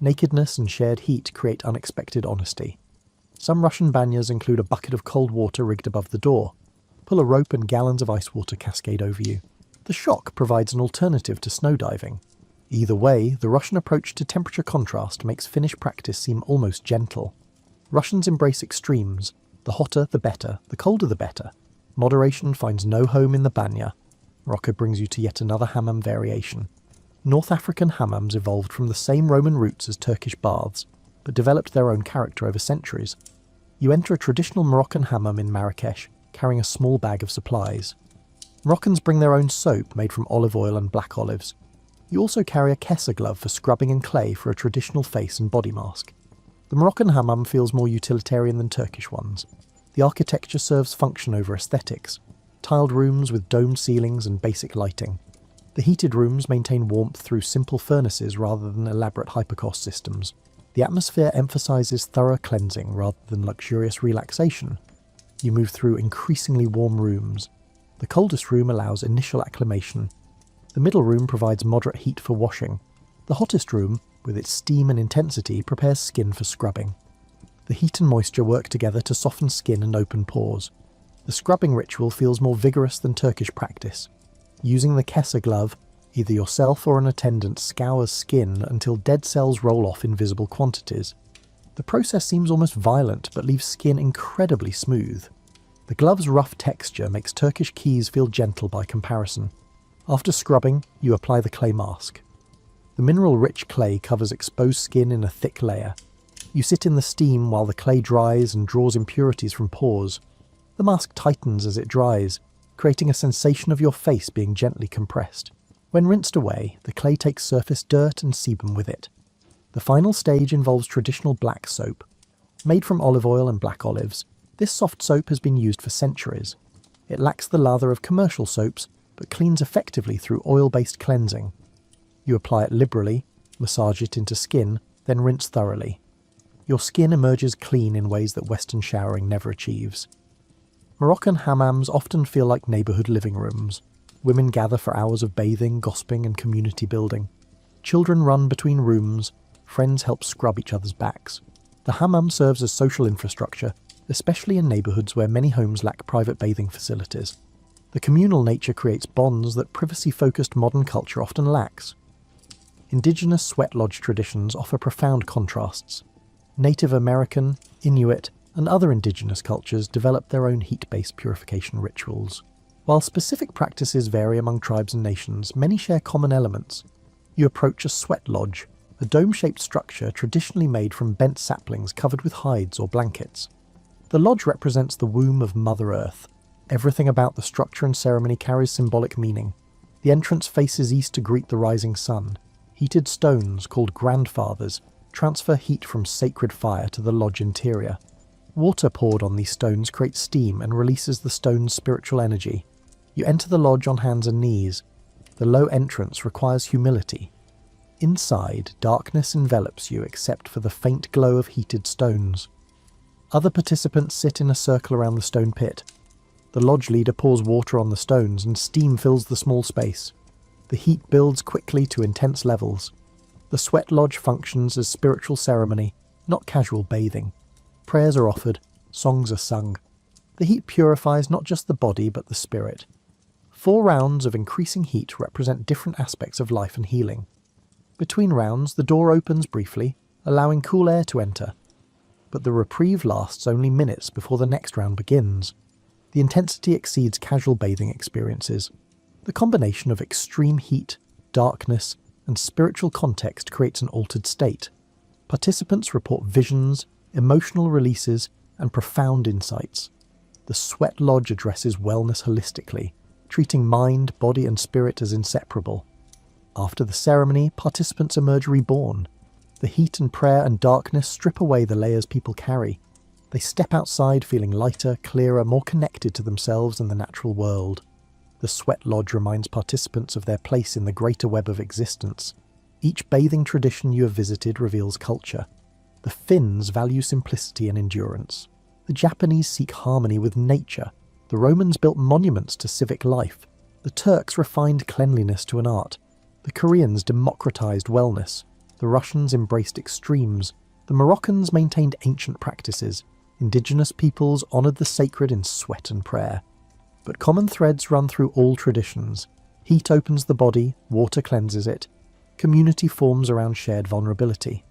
Nakedness and shared heat create unexpected honesty. Some Russian banyas include a bucket of cold water rigged above the door. Pull a rope and gallons of ice water cascade over you. The shock provides an alternative to snowdiving. Either way, the Russian approach to temperature contrast makes Finnish practice seem almost gentle. Russians embrace extremes. The hotter, the better. The colder, the better. Moderation finds no home in the banya. Morocco brings you to yet another hammam variation. North African hammams evolved from the same Roman roots as Turkish baths, but developed their own character over centuries. You enter a traditional Moroccan hammam in Marrakesh, carrying a small bag of supplies. Moroccans bring their own soap made from olive oil and black olives. You also carry a kessa glove for scrubbing and clay for a traditional face and body mask. The Moroccan hammam feels more utilitarian than Turkish ones. The architecture serves function over aesthetics. Tiled rooms with domed ceilings and basic lighting. The heated rooms maintain warmth through simple furnaces rather than elaborate hypercost systems. The atmosphere emphasises thorough cleansing rather than luxurious relaxation. You move through increasingly warm rooms. The coldest room allows initial acclimation. The middle room provides moderate heat for washing. The hottest room, with its steam and intensity, prepares skin for scrubbing. The heat and moisture work together to soften skin and open pores. The scrubbing ritual feels more vigorous than Turkish practice. Using the kessa glove, either yourself or an attendant scours skin until dead cells roll off in visible quantities. The process seems almost violent but leaves skin incredibly smooth. The glove's rough texture makes Turkish keys feel gentle by comparison. After scrubbing, you apply the clay mask. The mineral-rich clay covers exposed skin in a thick layer. You sit in the steam while the clay dries and draws impurities from pores. The mask tightens as it dries, creating a sensation of your face being gently compressed. When rinsed away, the clay takes surface dirt and sebum with it. The final stage involves traditional black soap. Made from olive oil and black olives, this soft soap has been used for centuries. It lacks the lather of commercial soaps, but cleans effectively through oil-based cleansing. You apply it liberally, massage it into skin, then rinse thoroughly. Your skin emerges clean in ways that Western showering never achieves. Moroccan hammams often feel like neighbourhood living rooms. Women gather for hours of bathing, gossiping and community building. Children run between rooms, friends help scrub each other's backs. The hammam serves as social infrastructure, especially in neighbourhoods where many homes lack private bathing facilities. The communal nature creates bonds that privacy-focused modern culture often lacks. Indigenous sweat lodge traditions offer profound contrasts. Native American, Inuit, and other indigenous cultures develop their own heat-based purification rituals. While specific practices vary among tribes and nations, many share common elements. You approach a sweat lodge, a dome-shaped structure traditionally made from bent saplings covered with hides or blankets. The lodge represents the womb of Mother Earth. Everything about the structure and ceremony carries symbolic meaning. The entrance faces east to greet the rising sun. Heated stones, called grandfathers, transfer heat from sacred fire to the lodge interior. Water poured on these stones creates steam and releases the stone's spiritual energy. You enter the lodge on hands and knees. The low entrance requires humility. Inside, darkness envelops you except for the faint glow of heated stones. Other participants sit in a circle around the stone pit. The lodge leader pours water on the stones and steam fills the small space. The heat builds quickly to intense levels. The sweat lodge functions as spiritual ceremony, not casual bathing. Prayers are offered, songs are sung. The heat purifies not just the body but the spirit. 4 rounds of increasing heat represent different aspects of life and healing. Between rounds, the door opens briefly, allowing cool air to enter. But the reprieve lasts only minutes before the next round begins. The intensity exceeds casual bathing experiences. The combination of extreme heat, darkness, and spiritual context creates an altered state. Participants report visions, emotional releases, and profound insights. The sweat lodge addresses wellness holistically, treating mind, body, and spirit as inseparable. After the ceremony, participants emerge reborn. The heat and prayer and darkness strip away the layers people carry. They step outside feeling lighter, clearer, more connected to themselves and the natural world. The sweat lodge reminds participants of their place in the greater web of existence. Each bathing tradition you have visited reveals culture. The Finns value simplicity and endurance. The Japanese seek harmony with nature. The Romans built monuments to civic life. The Turks refined cleanliness to an art. The Koreans democratized wellness. The Russians embraced extremes. The Moroccans maintained ancient practices. Indigenous peoples honoured the sacred in sweat and prayer. But common threads run through all traditions. Heat opens the body, water cleanses it. Community forms around shared vulnerability.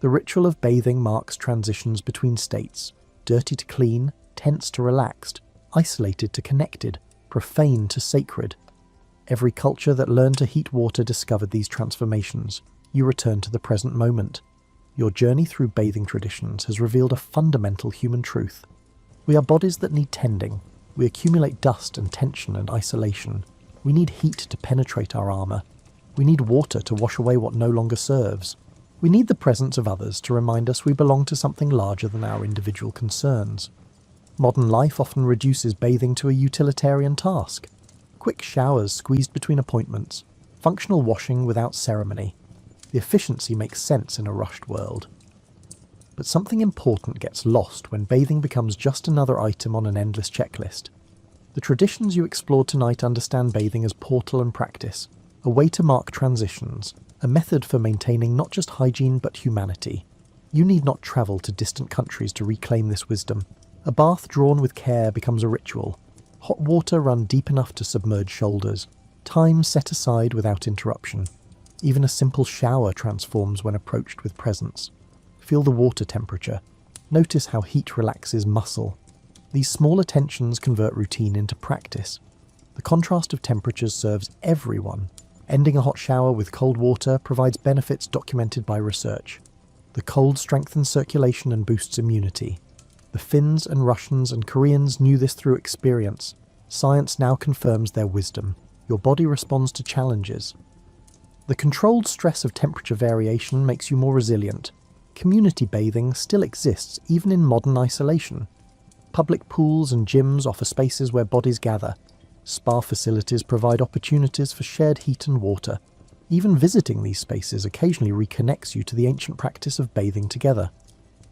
The ritual of bathing marks transitions between states, dirty to clean, tense to relaxed, isolated to connected, profane to sacred. Every culture that learned to heat water discovered these transformations. You return to the present moment. Your journey through bathing traditions has revealed a fundamental human truth. We are bodies that need tending. We accumulate dust and tension and isolation. We need heat to penetrate our armour. We need water to wash away what no longer serves. We need the presence of others to remind us we belong to something larger than our individual concerns. Modern life often reduces bathing to a utilitarian task. Quick showers squeezed between appointments, functional washing without ceremony. The efficiency makes sense in a rushed world. But something important gets lost when bathing becomes just another item on an endless checklist. The traditions you explored tonight understand bathing as portal and practice, a way to mark transitions, a method for maintaining not just hygiene but humanity. You need not travel to distant countries to reclaim this wisdom. A bath drawn with care becomes a ritual. Hot water run deep enough to submerge shoulders. Time set aside without interruption. Even a simple shower transforms when approached with presence. Feel the water temperature. Notice how heat relaxes muscle. These small attentions convert routine into practice. The contrast of temperatures serves everyone. Ending a hot shower with cold water provides benefits documented by research. The cold strengthens circulation and boosts immunity. The Finns and Russians and Koreans knew this through experience. Science now confirms their wisdom. Your body responds to challenges. The controlled stress of temperature variation makes you more resilient. Community bathing still exists even in modern isolation. Public pools and gyms offer spaces where bodies gather. Spa facilities provide opportunities for shared heat and water. Even visiting these spaces occasionally reconnects you to the ancient practice of bathing together.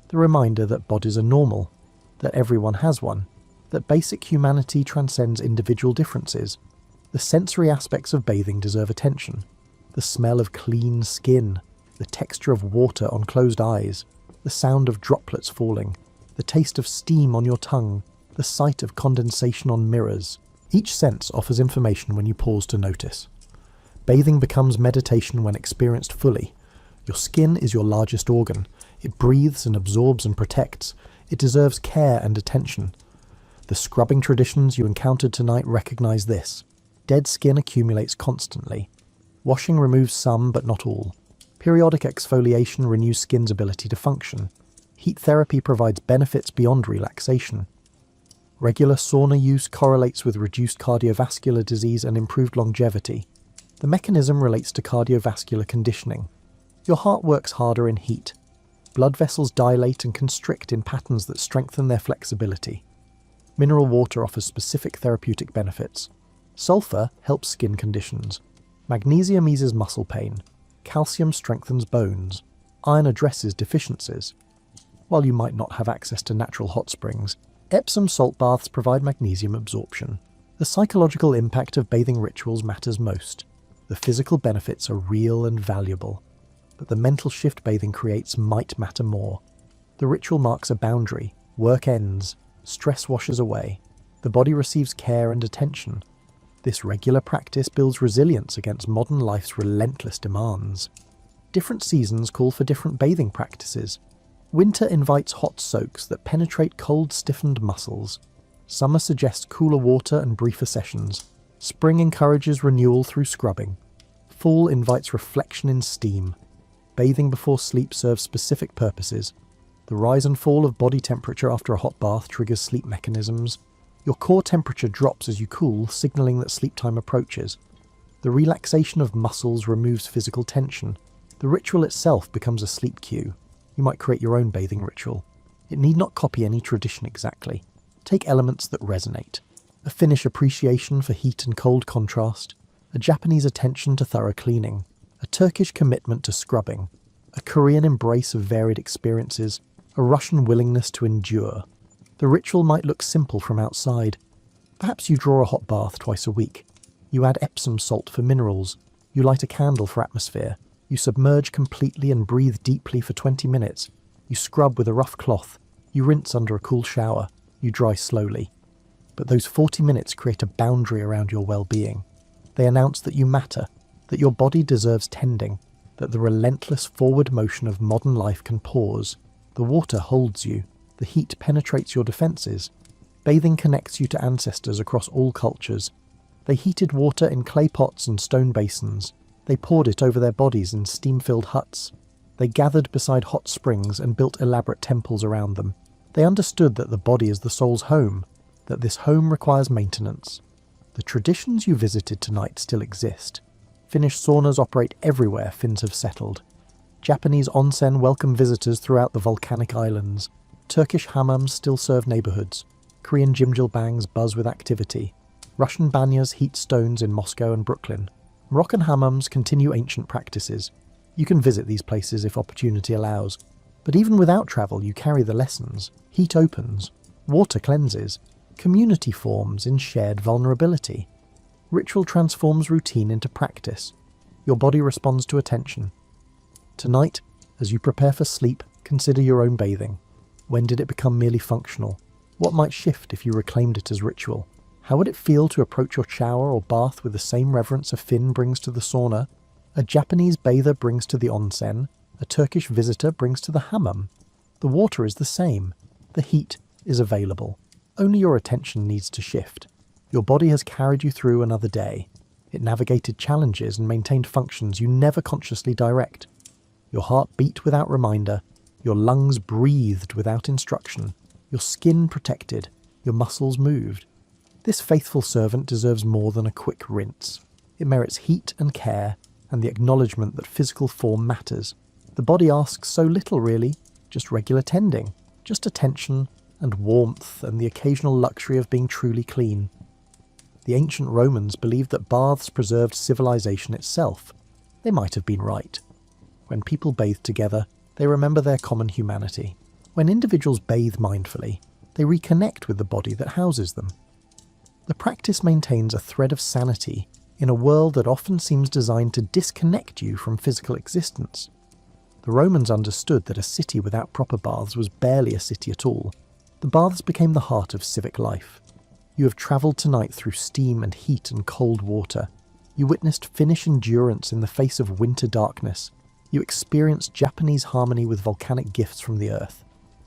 The reminder that bodies are normal, that everyone has one, that basic humanity transcends individual differences. The sensory aspects of bathing deserve attention. The smell of clean skin, the texture of water on closed eyes, the sound of droplets falling, the taste of steam on your tongue, the sight of condensation on mirrors. Each sense offers information when you pause to notice. Bathing becomes meditation when experienced fully. Your skin is your largest organ. It breathes and absorbs and protects. It deserves care and attention. The scrubbing traditions you encountered tonight recognize this. Dead skin accumulates constantly. Washing removes some but not all. Periodic exfoliation renews skin's ability to function. Heat therapy provides benefits beyond relaxation. Regular sauna use correlates with reduced cardiovascular disease and improved longevity. The mechanism relates to cardiovascular conditioning. Your heart works harder in heat. Blood vessels dilate and constrict in patterns that strengthen their flexibility. Mineral water offers specific therapeutic benefits. Sulfur helps skin conditions. Magnesium eases muscle pain. Calcium strengthens bones. Iron addresses deficiencies. While you might not have access to natural hot springs, Epsom salt baths provide magnesium absorption. The psychological impact of bathing rituals matters most. The physical benefits are real and valuable, but the mental shift bathing creates might matter more. The ritual marks a boundary. Work ends. Stress washes away. The body receives care and attention. This regular practice builds resilience against modern life's relentless demands. Different seasons call for different bathing practices. Winter invites hot soaks that penetrate cold, stiffened muscles. Summer suggests cooler water and briefer sessions. Spring encourages renewal through scrubbing. Fall invites reflection in steam. Bathing before sleep serves specific purposes. The rise and fall of body temperature after a hot bath triggers sleep mechanisms. Your core temperature drops as you cool, signaling that sleep time approaches. The relaxation of muscles removes physical tension. The ritual itself becomes a sleep cue. You might create your own bathing ritual. It need not copy any tradition exactly. Take elements that resonate. A Finnish appreciation for heat and cold contrast. A Japanese attention to thorough cleaning. A Turkish commitment to scrubbing. A Korean embrace of varied experiences. A Russian willingness to endure. The ritual might look simple from outside. Perhaps you draw a hot bath twice a week. You add Epsom salt for minerals. You light a candle for atmosphere. You submerge completely and breathe deeply for 20 minutes. You scrub with a rough cloth. You rinse under a cool shower. You dry slowly. But those 40 minutes create a boundary around your well-being. They announce that you matter, that your body deserves tending, that the relentless forward motion of modern life can pause. The water holds you, the heat penetrates your defences. Bathing connects you to ancestors across all cultures. They heated water in clay pots and stone basins. They poured it over their bodies in steam-filled huts. They gathered beside hot springs and built elaborate temples around them. They understood that the body is the soul's home, that this home requires maintenance. The traditions you visited tonight still exist. Finnish saunas operate everywhere Finns have settled. Japanese onsen welcome visitors throughout the volcanic islands. Turkish hammams still serve neighbourhoods. Korean jjimjilbangs buzz with activity. Russian banyas heat stones in Moscow and Brooklyn. Moroccan hammams continue ancient practices. You can visit these places if opportunity allows. But even without travel, you carry the lessons. Heat opens. Water cleanses. Community forms in shared vulnerability. Ritual transforms routine into practice. Your body responds to attention. Tonight, as you prepare for sleep, consider your own bathing. When did it become merely functional? What might shift if you reclaimed it as ritual? How would it feel to approach your shower or bath with the same reverence a Finn brings to the sauna, a Japanese bather brings to the onsen, a Turkish visitor brings to the hammam? The water is the same. The heat is available. Only your attention needs to shift. Your body has carried you through another day. It navigated challenges and maintained functions you never consciously direct. Your heart beat without reminder. Your lungs breathed without instruction. Your skin protected. Your muscles moved. This faithful servant deserves more than a quick rinse. It merits heat and care, and the acknowledgement that physical form matters. The body asks so little, really, just regular tending, just attention and warmth and the occasional luxury of being truly clean. The ancient Romans believed that baths preserved civilization itself. They might have been right. When people bathe together, they remember their common humanity. When individuals bathe mindfully, they reconnect with the body that houses them. The practice maintains a thread of sanity in a world that often seems designed to disconnect you from physical existence. The Romans understood that a city without proper baths was barely a city at all. The baths became the heart of civic life. You have travelled tonight through steam and heat and cold water. You witnessed Finnish endurance in the face of winter darkness. You experienced Japanese harmony with volcanic gifts from the earth.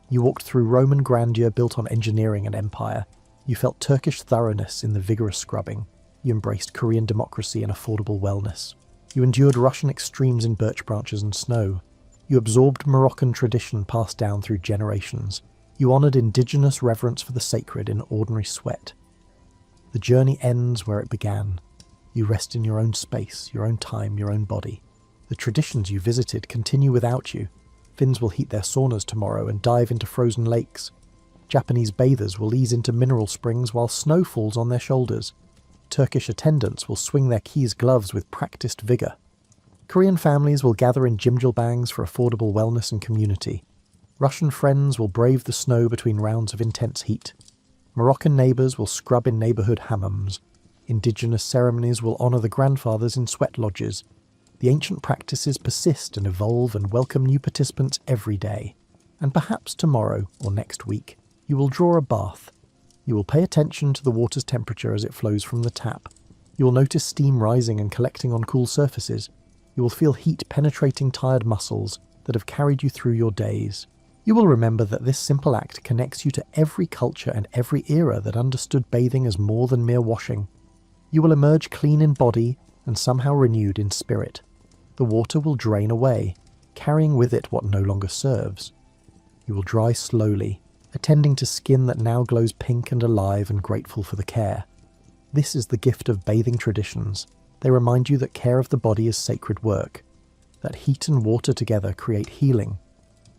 You walked through Roman grandeur built on engineering and empire. You felt Turkish thoroughness in the vigorous scrubbing. You embraced Korean democracy and affordable wellness. You endured Russian extremes in birch branches and snow. You absorbed Moroccan tradition passed down through generations. You honoured indigenous reverence for the sacred in ordinary sweat. The journey ends where it began. You rest in your own space, your own time, your own body. The traditions you visited continue without you. Finns will heat their saunas tomorrow and dive into frozen lakes. Japanese bathers will ease into mineral springs while snow falls on their shoulders. Turkish attendants will swing their keys gloves with practiced vigour. Korean families will gather in jjimjilbangs for affordable wellness and community. Russian friends will brave the snow between rounds of intense heat. Moroccan neighbours will scrub in neighbourhood hammams. Indigenous ceremonies will honour the grandfathers in sweat lodges. The ancient practices persist and evolve and welcome new participants every day. And perhaps tomorrow or next week, you will draw a bath. You will pay attention to the water's temperature as it flows from the tap. You will notice steam rising and collecting on cool surfaces. You will feel heat penetrating tired muscles that have carried you through your days. You will remember that this simple act connects you to every culture and every era that understood bathing as more than mere washing. You will emerge clean in body and somehow renewed in spirit. The water will drain away, carrying with it what no longer serves. You will dry slowly, attending to skin that now glows pink and alive and grateful for the care. This is the gift of bathing traditions. They remind you that care of the body is sacred work, that heat and water together create healing,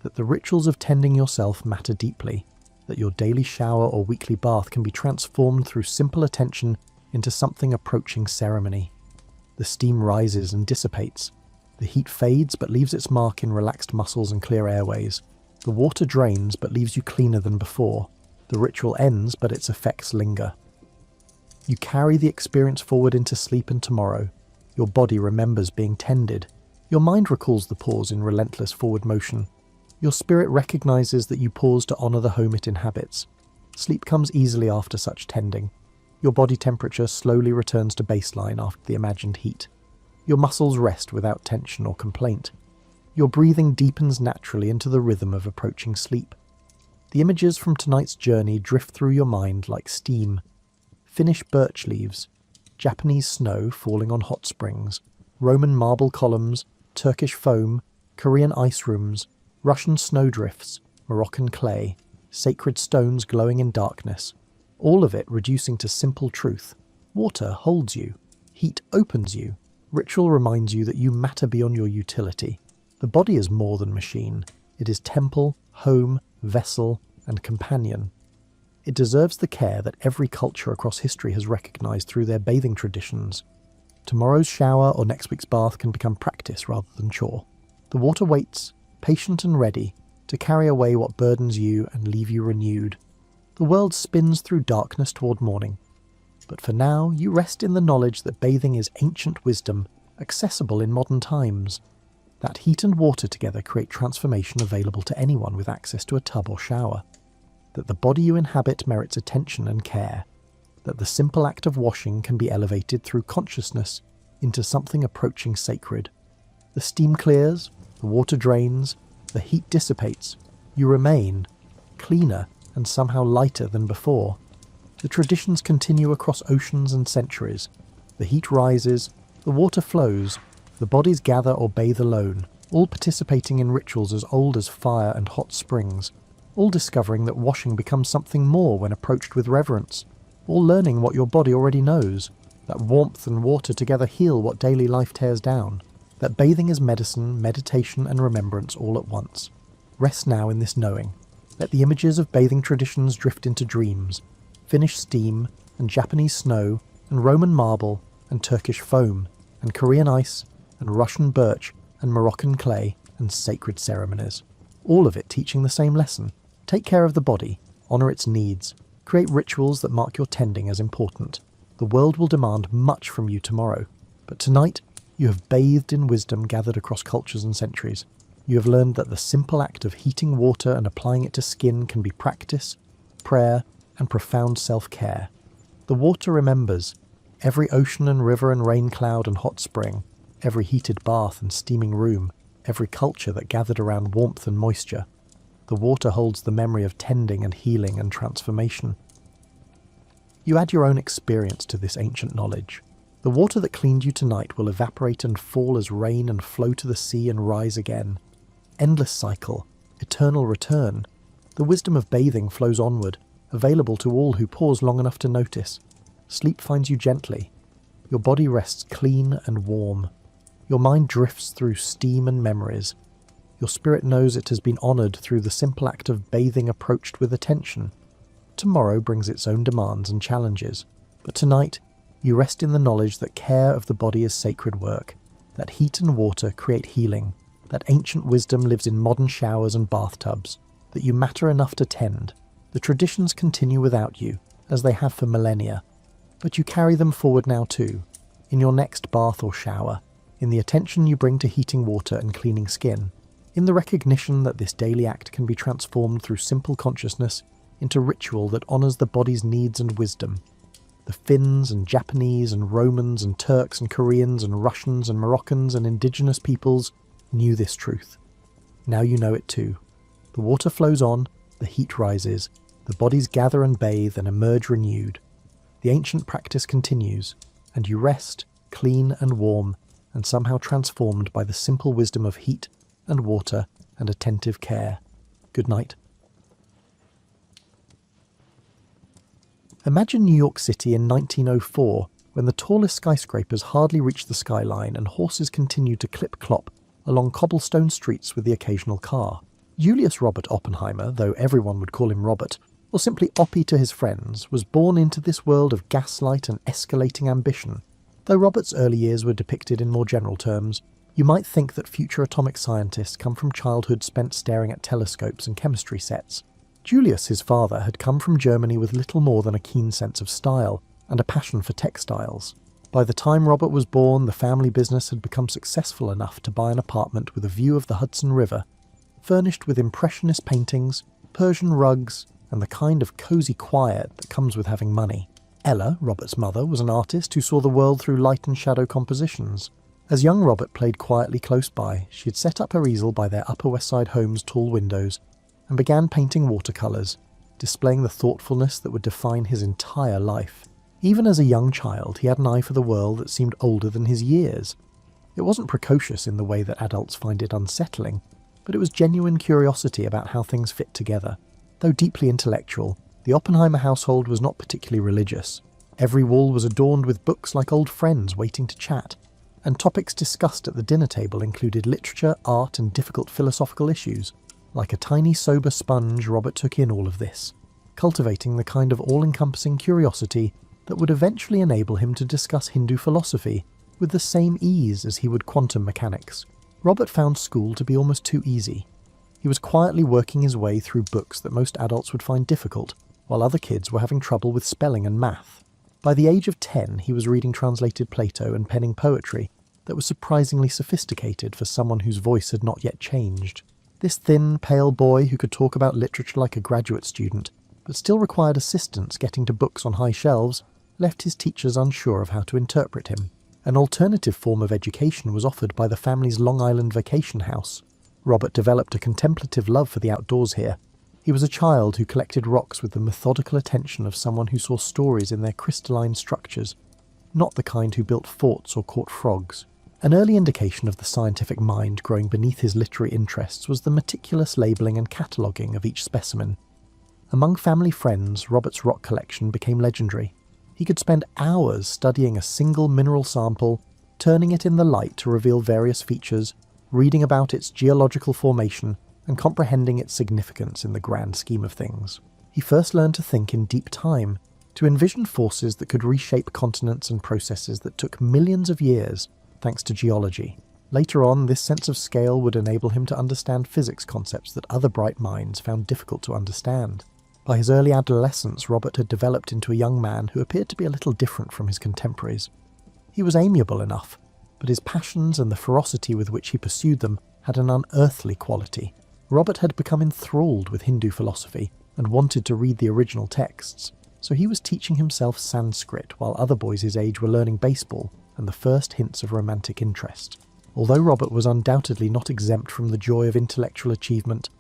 that the rituals of tending yourself matter deeply, that your daily shower or weekly bath can be transformed through simple attention into something approaching ceremony. The steam rises and dissipates. The heat fades but leaves its mark in relaxed muscles and clear airways. The water drains but leaves you cleaner than before. The ritual ends but its effects linger. You carry the experience forward into sleep and tomorrow. Your body remembers being tended. Your mind recalls the pause in relentless forward motion. Your spirit recognizes that you pause to honor the home it inhabits. Sleep comes easily after such tending. Your body temperature slowly returns to baseline after the imagined heat. Your muscles rest without tension or complaint. Your breathing deepens naturally into the rhythm of approaching sleep. The images from tonight's journey drift through your mind like steam. Finnish birch leaves, Japanese snow falling on hot springs, Roman marble columns, Turkish foam, Korean ice rooms, Russian snowdrifts, Moroccan clay, sacred stones glowing in darkness, all of it reducing to simple truth. Water holds you. Heat opens you. Ritual reminds you that you matter beyond your utility. The body is more than machine. It is temple, home, vessel, and companion. It deserves the care that every culture across history has recognized through their bathing traditions. Tomorrow's shower or next week's bath can become practice rather than chore. The water waits, patient and ready, to carry away what burdens you and leave you renewed. The world spins through darkness toward morning. But for now, you rest in the knowledge that bathing is ancient wisdom, accessible in modern times. That heat and water together create transformation available to anyone with access to a tub or shower. That the body you inhabit merits attention and care. That the simple act of washing can be elevated through consciousness into something approaching sacred. The steam clears, the water drains, the heat dissipates. You remain cleaner and somehow lighter than before. The traditions continue across oceans and centuries. The heat rises, the water flows, the bodies gather or bathe alone, all participating in rituals as old as fire and hot springs, all discovering that washing becomes something more when approached with reverence, all learning what your body already knows, that warmth and water together heal what daily life tears down, that bathing is medicine, meditation and remembrance all at once. Rest now in this knowing. Let the images of bathing traditions drift into dreams, Finnish steam and Japanese snow and Roman marble and Turkish foam and Korean ice and Russian birch and Moroccan clay and sacred ceremonies. All of it teaching the same lesson. Take care of the body, honour its needs, create rituals that mark your tending as important. The world will demand much from you tomorrow, but tonight you have bathed in wisdom gathered across cultures and centuries. You have learned that the simple act of heating water and applying it to skin can be practice, prayer, and profound self-care. The water remembers. Every ocean and river and rain cloud and hot spring, every heated bath and steaming room, every culture that gathered around warmth and moisture. The water holds the memory of tending and healing and transformation. You add your own experience to this ancient knowledge. The water that cleaned you tonight will evaporate and fall as rain and flow to the sea and rise again. Endless cycle, eternal return. The wisdom of bathing flows onward, available to all who pause long enough to notice. Sleep finds you gently. Your body rests clean and warm. Your mind drifts through steam and memories. Your spirit knows it has been honoured through the simple act of bathing approached with attention. Tomorrow brings its own demands and challenges, but tonight you rest in the knowledge that care of the body is sacred work, that heat and water create healing, that ancient wisdom lives in modern showers and bathtubs, that you matter enough to tend. The traditions continue without you, as they have for millennia, but you carry them forward now too, in your next bath or shower, in the attention you bring to heating water and cleaning skin, in the recognition that this daily act can be transformed through simple consciousness into ritual that honours the body's needs and wisdom. The Finns and Japanese and Romans and Turks and Koreans and Russians and Moroccans and indigenous peoples knew this truth. Now you know it too. The water flows on, the heat rises, the bodies gather and bathe and emerge renewed. The ancient practice continues, and you rest, clean and warm, and somehow transformed by the simple wisdom of heat and water and attentive care. Good night. Imagine New York City in 1904, when the tallest skyscrapers hardly reached the skyline and horses continued to clip-clop along cobblestone streets with the occasional car. Julius Robert Oppenheimer, though everyone would call him Robert, or simply Oppie to his friends, was born into this world of gaslight and escalating ambition. Though Robert's early years were depicted in more general terms, you might think that future atomic scientists come from childhood spent staring at telescopes and chemistry sets. Julius, his father, had come from Germany with little more than a keen sense of style and a passion for textiles. By the time Robert was born, the family business had become successful enough to buy an apartment with a view of the Hudson River, furnished with impressionist paintings, Persian rugs, and the kind of cosy quiet that comes with having money. Ella, Robert's mother, was an artist who saw the world through light and shadow compositions. As young Robert played quietly close by, she had set up her easel by their Upper West Side home's tall windows and began painting watercolours, displaying the thoughtfulness that would define his entire life. Even as a young child, he had an eye for the world that seemed older than his years. It wasn't precocious in the way that adults find it unsettling, but it was genuine curiosity about how things fit together. Though deeply intellectual, the Oppenheimer household was not particularly religious. Every wall was adorned with books like old friends waiting to chat, and topics discussed at the dinner table included literature, art, and difficult philosophical issues. Like a tiny sober sponge, Robert took in all of this, cultivating the kind of all-encompassing curiosity that would eventually enable him to discuss Hindu philosophy with the same ease as he would quantum mechanics. Robert found school to be almost too easy. He was quietly working his way through books that most adults would find difficult, while other kids were having trouble with spelling and math. By the age of 10, he was reading translated Plato and penning poetry that was surprisingly sophisticated for someone whose voice had not yet changed. This thin, pale boy who could talk about literature like a graduate student, but still required assistance getting to books on high shelves, left his teachers unsure of how to interpret him. An alternative form of education was offered by the family's Long Island vacation house. Robert developed a contemplative love for the outdoors here. He was a child who collected rocks with the methodical attention of someone who saw stories in their crystalline structures, not the kind who built forts or caught frogs. An early indication of the scientific mind growing beneath his literary interests was the meticulous labelling and cataloguing of each specimen. Among family friends, Robert's rock collection became legendary. He could spend hours studying a single mineral sample, turning it in the light to reveal various features, reading about its geological formation, and comprehending its significance in the grand scheme of things. He first learned to think in deep time, to envision forces that could reshape continents and processes that took millions of years, thanks to geology. Later on, this sense of scale would enable him to understand physics concepts that other bright minds found difficult to understand. By his early adolescence, Robert had developed into a young man who appeared to be a little different from his contemporaries. He was amiable enough, but his passions and the ferocity with which he pursued them had an unearthly quality. Robert had become enthralled with Hindu philosophy and wanted to read the original texts, so he was teaching himself Sanskrit while other boys his age were learning baseball and the first hints of romantic interest. Although Robert was undoubtedly not exempt from the joy of intellectual achievement,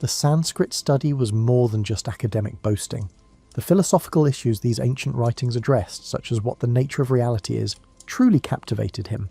the Sanskrit study was more than just academic boasting. The philosophical issues these ancient writings addressed, such as what the nature of reality is, truly captivated him.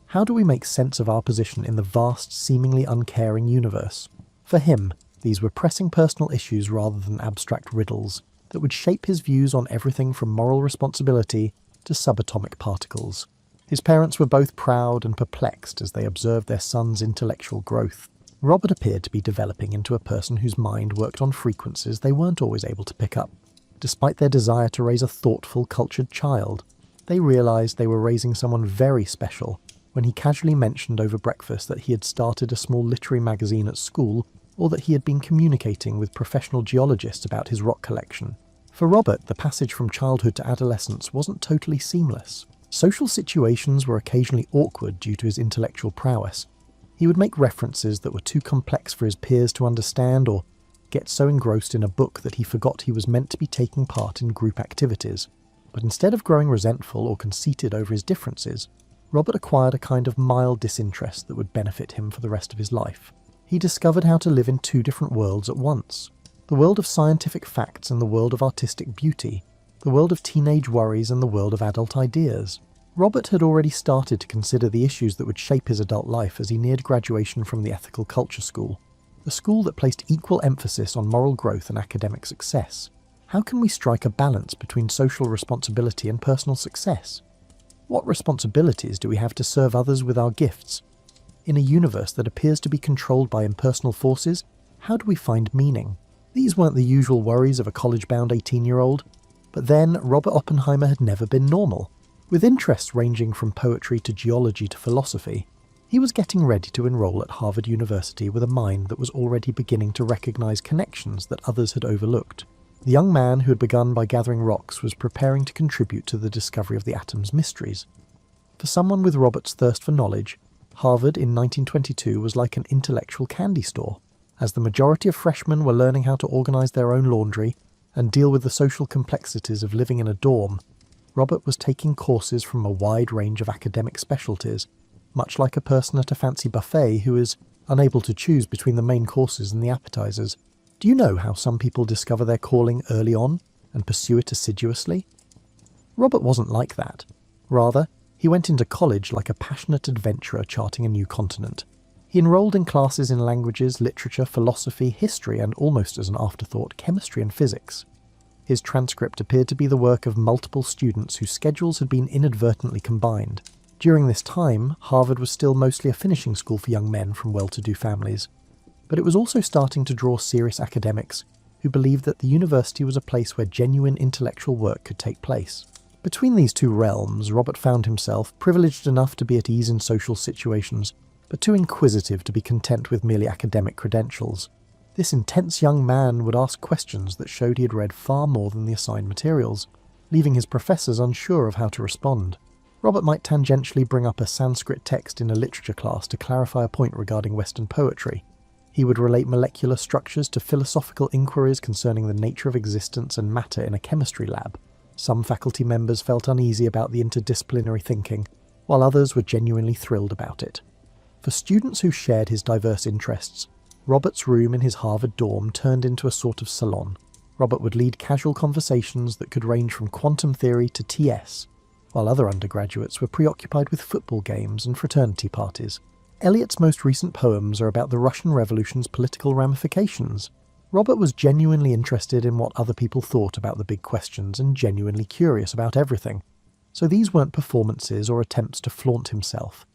How do we make sense of our position in the vast, seemingly uncaring universe? For him, these were pressing personal issues rather than abstract riddles that would shape his views on everything from moral responsibility to subatomic particles. His parents were both proud and perplexed as they observed their son's intellectual growth. Robert appeared to be developing into a person whose mind worked on frequencies they weren't always able to pick up. Despite their desire to raise a thoughtful, cultured child, they realised they were raising someone very special when he casually mentioned over breakfast that he had started a small literary magazine at school, or that he had been communicating with professional geologists about his rock collection. For Robert, the passage from childhood to adolescence wasn't totally seamless. Social situations were occasionally awkward due to his intellectual prowess. He would make references that were too complex for his peers to understand, or get so engrossed in a book that he forgot he was meant to be taking part in group activities. But instead of growing resentful or conceited over his differences, Robert acquired a kind of mild disinterest that would benefit him for the rest of his life. He discovered how to live in two different worlds at once. The world of scientific facts and the world of artistic beauty. The world of teenage worries and the world of adult ideas. Robert had already started to consider the issues that would shape his adult life as he neared graduation from the Ethical Culture School, a school that placed equal emphasis on moral growth and academic success. How can we strike a balance between social responsibility and personal success? What responsibilities do we have to serve others with our gifts? In a universe that appears to be controlled by impersonal forces, how do we find meaning? These weren't the usual worries of a college-bound 18-year-old, but then Robert Oppenheimer had never been normal. With interests ranging from poetry to geology to philosophy, he was getting ready to enroll at Harvard University with a mind that was already beginning to recognize connections that others had overlooked. The young man who had begun by gathering rocks was preparing to contribute to the discovery of the atom's mysteries. For someone with Robert's thirst for knowledge, Harvard in 1922 was like an intellectual candy store. As the majority of freshmen were learning how to organize their own laundry, and deal with the social complexities of living in a dorm, Robert was taking courses from a wide range of academic specialties, much like a person at a fancy buffet who is unable to choose between the main courses and the appetizers. Do you know how some people discover their calling early on and pursue it assiduously? Robert wasn't like that. Rather, he went into college like a passionate adventurer charting a new continent. He enrolled in classes in languages, literature, philosophy, history, and almost as an afterthought, chemistry and physics. His transcript appeared to be the work of multiple students whose schedules had been inadvertently combined. During this time, Harvard was still mostly a finishing school for young men from well-to-do families, but it was also starting to draw serious academics who believed that the university was a place where genuine intellectual work could take place. Between these two realms, Robert found himself privileged enough to be at ease in social situations, but too inquisitive to be content with merely academic credentials. This intense young man would ask questions that showed he had read far more than the assigned materials, leaving his professors unsure of how to respond. Robert might tangentially bring up a Sanskrit text in a literature class to clarify a point regarding Western poetry. He would relate molecular structures to philosophical inquiries concerning the nature of existence and matter in a chemistry lab. Some faculty members felt uneasy about the interdisciplinary thinking, while others were genuinely thrilled about it. For students who shared his diverse interests, Robert's room in his Harvard dorm turned into a sort of salon. Robert would lead casual conversations that could range from quantum theory to TS, while other undergraduates were preoccupied with football games and fraternity parties. Eliot's most recent poems are about the Russian Revolution's political ramifications. Robert was genuinely interested in what other people thought about the big questions and genuinely curious about everything. So these weren't performances or attempts to flaunt himself.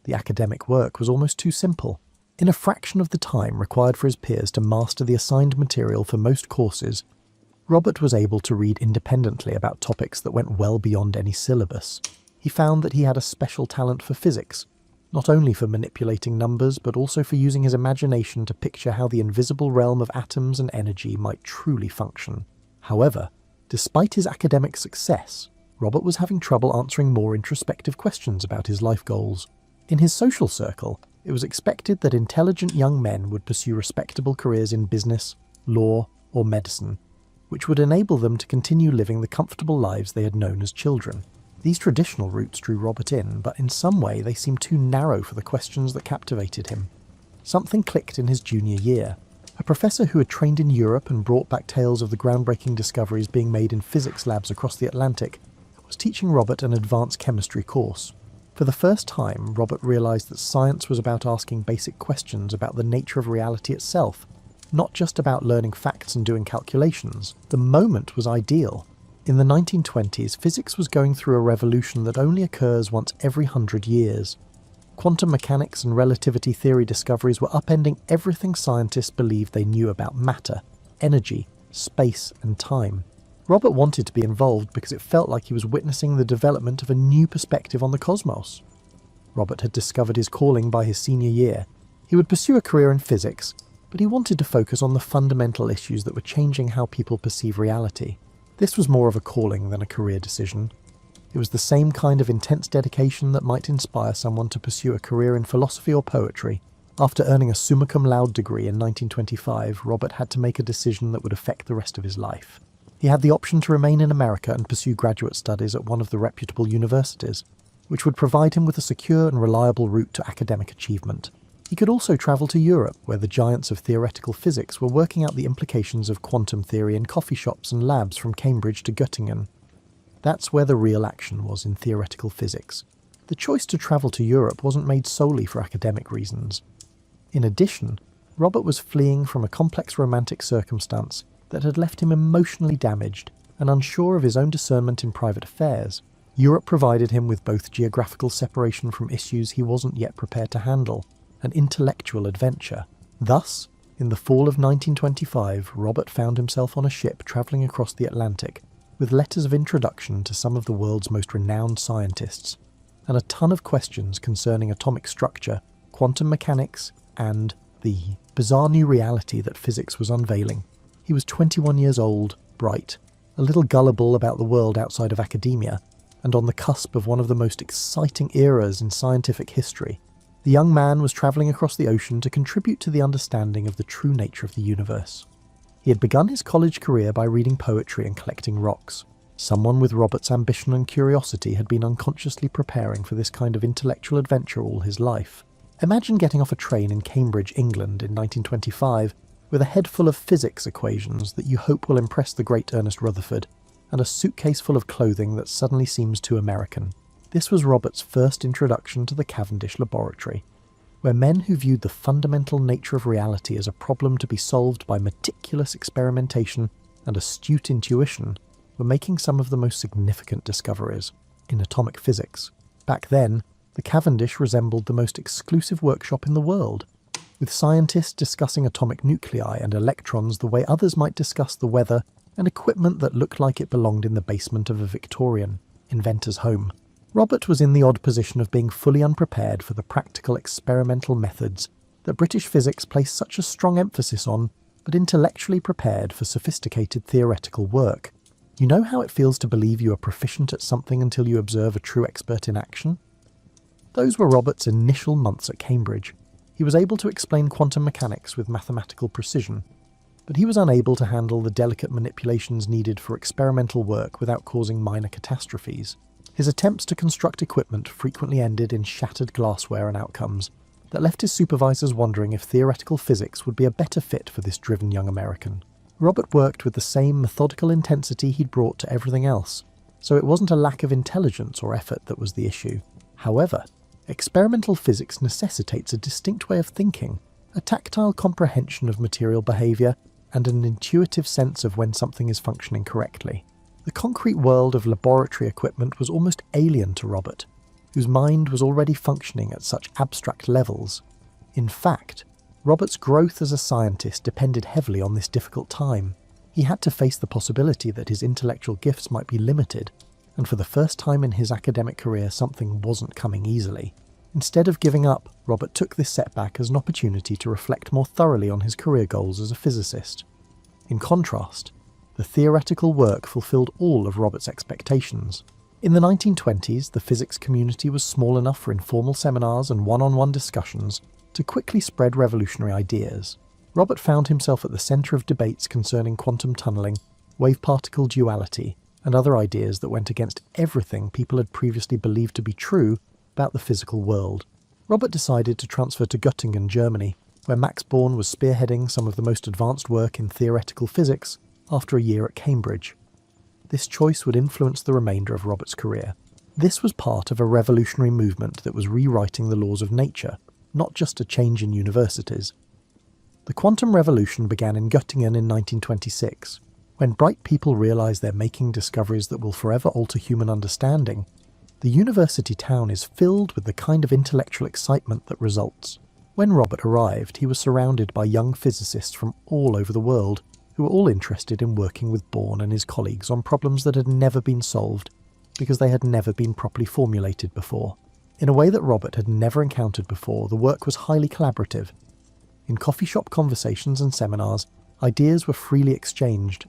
The academic work was almost too simple. In a fraction of the time required for his peers to master the assigned material for most courses, Robert was able to read independently about topics that went well beyond any syllabus. He found that he had a special talent for physics, not only for manipulating numbers, but also for using his imagination to picture how the invisible realm of atoms and energy might truly function. However, despite his academic success, Robert was having trouble answering more introspective questions about his life goals. In his social circle, it was expected that intelligent young men would pursue respectable careers in business, law, or medicine, which would enable them to continue living the comfortable lives they had known as children. These traditional routes drew Robert in, but in some way they seemed too narrow for the questions that captivated him. Something clicked in his junior year. A professor who had trained in Europe and brought back tales of the groundbreaking discoveries being made in physics labs across the Atlantic was teaching Robert an advanced chemistry course. For the first time, Robert realized that science was about asking basic questions about the nature of reality itself, not just about learning facts and doing calculations. The moment was ideal. In the 1920s, physics was going through a revolution that only occurs once every 100 years. Quantum mechanics and relativity theory discoveries were upending everything scientists believed they knew about matter, energy, space, and time. Robert wanted to be involved because it felt like he was witnessing the development of a new perspective on the cosmos. Robert had discovered his calling by his senior year. He would pursue a career in physics, but he wanted to focus on the fundamental issues that were changing how people perceive reality. This was more of a calling than a career decision. It was the same kind of intense dedication that might inspire someone to pursue a career in philosophy or poetry. After earning a summa cum laude degree in 1925, Robert had to make a decision that would affect the rest of his life. He had the option to remain in America and pursue graduate studies at one of the reputable universities, which would provide him with a secure and reliable route to academic achievement. He could also travel to Europe, where the giants of theoretical physics were working out the implications of quantum theory in coffee shops and labs from Cambridge to Göttingen. That's where the real action was in theoretical physics. The choice to travel to Europe wasn't made solely for academic reasons. In addition, Robert was fleeing from a complex romantic circumstance that had left him emotionally damaged and unsure of his own discernment in private affairs. Europe provided him with both geographical separation from issues he wasn't yet prepared to handle, and intellectual adventure. Thus, in the fall of 1925, Robert found himself on a ship travelling across the Atlantic, with letters of introduction to some of the world's most renowned scientists, and a ton of questions concerning atomic structure, quantum mechanics, and the bizarre new reality that physics was unveiling. He was 21 years old, bright, a little gullible about the world outside of academia, and on the cusp of one of the most exciting eras in scientific history. The young man was travelling across the ocean to contribute to the understanding of the true nature of the universe. He had begun his college career by reading poetry and collecting rocks. Someone with Robert's ambition and curiosity had been unconsciously preparing for this kind of intellectual adventure all his life. Imagine getting off a train in Cambridge, England in 1925 with a head full of physics equations that you hope will impress the great Ernest Rutherford, and a suitcase full of clothing that suddenly seems too American. This was Robert's first introduction to the Cavendish laboratory, where men who viewed the fundamental nature of reality as a problem to be solved by meticulous experimentation and astute intuition were making some of the most significant discoveries in atomic physics. Back then, the Cavendish resembled the most exclusive workshop in the world, with scientists discussing atomic nuclei and electrons the way others might discuss the weather, and equipment that looked like it belonged in the basement of a Victorian inventor's home. Robert was in the odd position of being fully unprepared for the practical experimental methods that British physics placed such a strong emphasis on, but intellectually prepared for sophisticated theoretical work. You know how it feels to believe you are proficient at something until you observe a true expert in action? Those were Robert's initial months at Cambridge. He was able to explain quantum mechanics with mathematical precision, but he was unable to handle the delicate manipulations needed for experimental work without causing minor catastrophes. His attempts to construct equipment frequently ended in shattered glassware and outcomes that left his supervisors wondering if theoretical physics would be a better fit for this driven young American. Robert worked with the same methodical intensity he'd brought to everything else, so it wasn't a lack of intelligence or effort that was the issue. However, experimental physics necessitates a distinct way of thinking, a tactile comprehension of material behaviour, and an intuitive sense of when something is functioning correctly. The concrete world of laboratory equipment was almost alien to Robert, whose mind was already functioning at such abstract levels. In fact, Robert's growth as a scientist depended heavily on this difficult time. He had to face the possibility that his intellectual gifts might be limited, and for the first time in his academic career something wasn't coming easily. Instead of giving up, Robert took this setback as an opportunity to reflect more thoroughly on his career goals as a physicist. In contrast, the theoretical work fulfilled all of Robert's expectations. In the 1920s, the physics community was small enough for informal seminars and one-on-one discussions to quickly spread revolutionary ideas. Robert found himself at the centre of debates concerning quantum tunnelling, wave-particle duality, and other ideas that went against everything people had previously believed to be true about the physical world. Robert decided to transfer to Göttingen, Germany, where Max Born was spearheading some of the most advanced work in theoretical physics after a year at Cambridge. This choice would influence the remainder of Robert's career. This was part of a revolutionary movement that was rewriting the laws of nature, not just a change in universities. The quantum revolution began in Göttingen in 1926, when bright people realised they're making discoveries that will forever alter human understanding. The university town is filled with the kind of intellectual excitement that results. When Robert arrived, he was surrounded by young physicists from all over the world, who were all interested in working with Born and his colleagues on problems that had never been solved because they had never been properly formulated before. In a way that Robert had never encountered before, the work was highly collaborative. In coffee shop conversations and seminars, ideas were freely exchanged,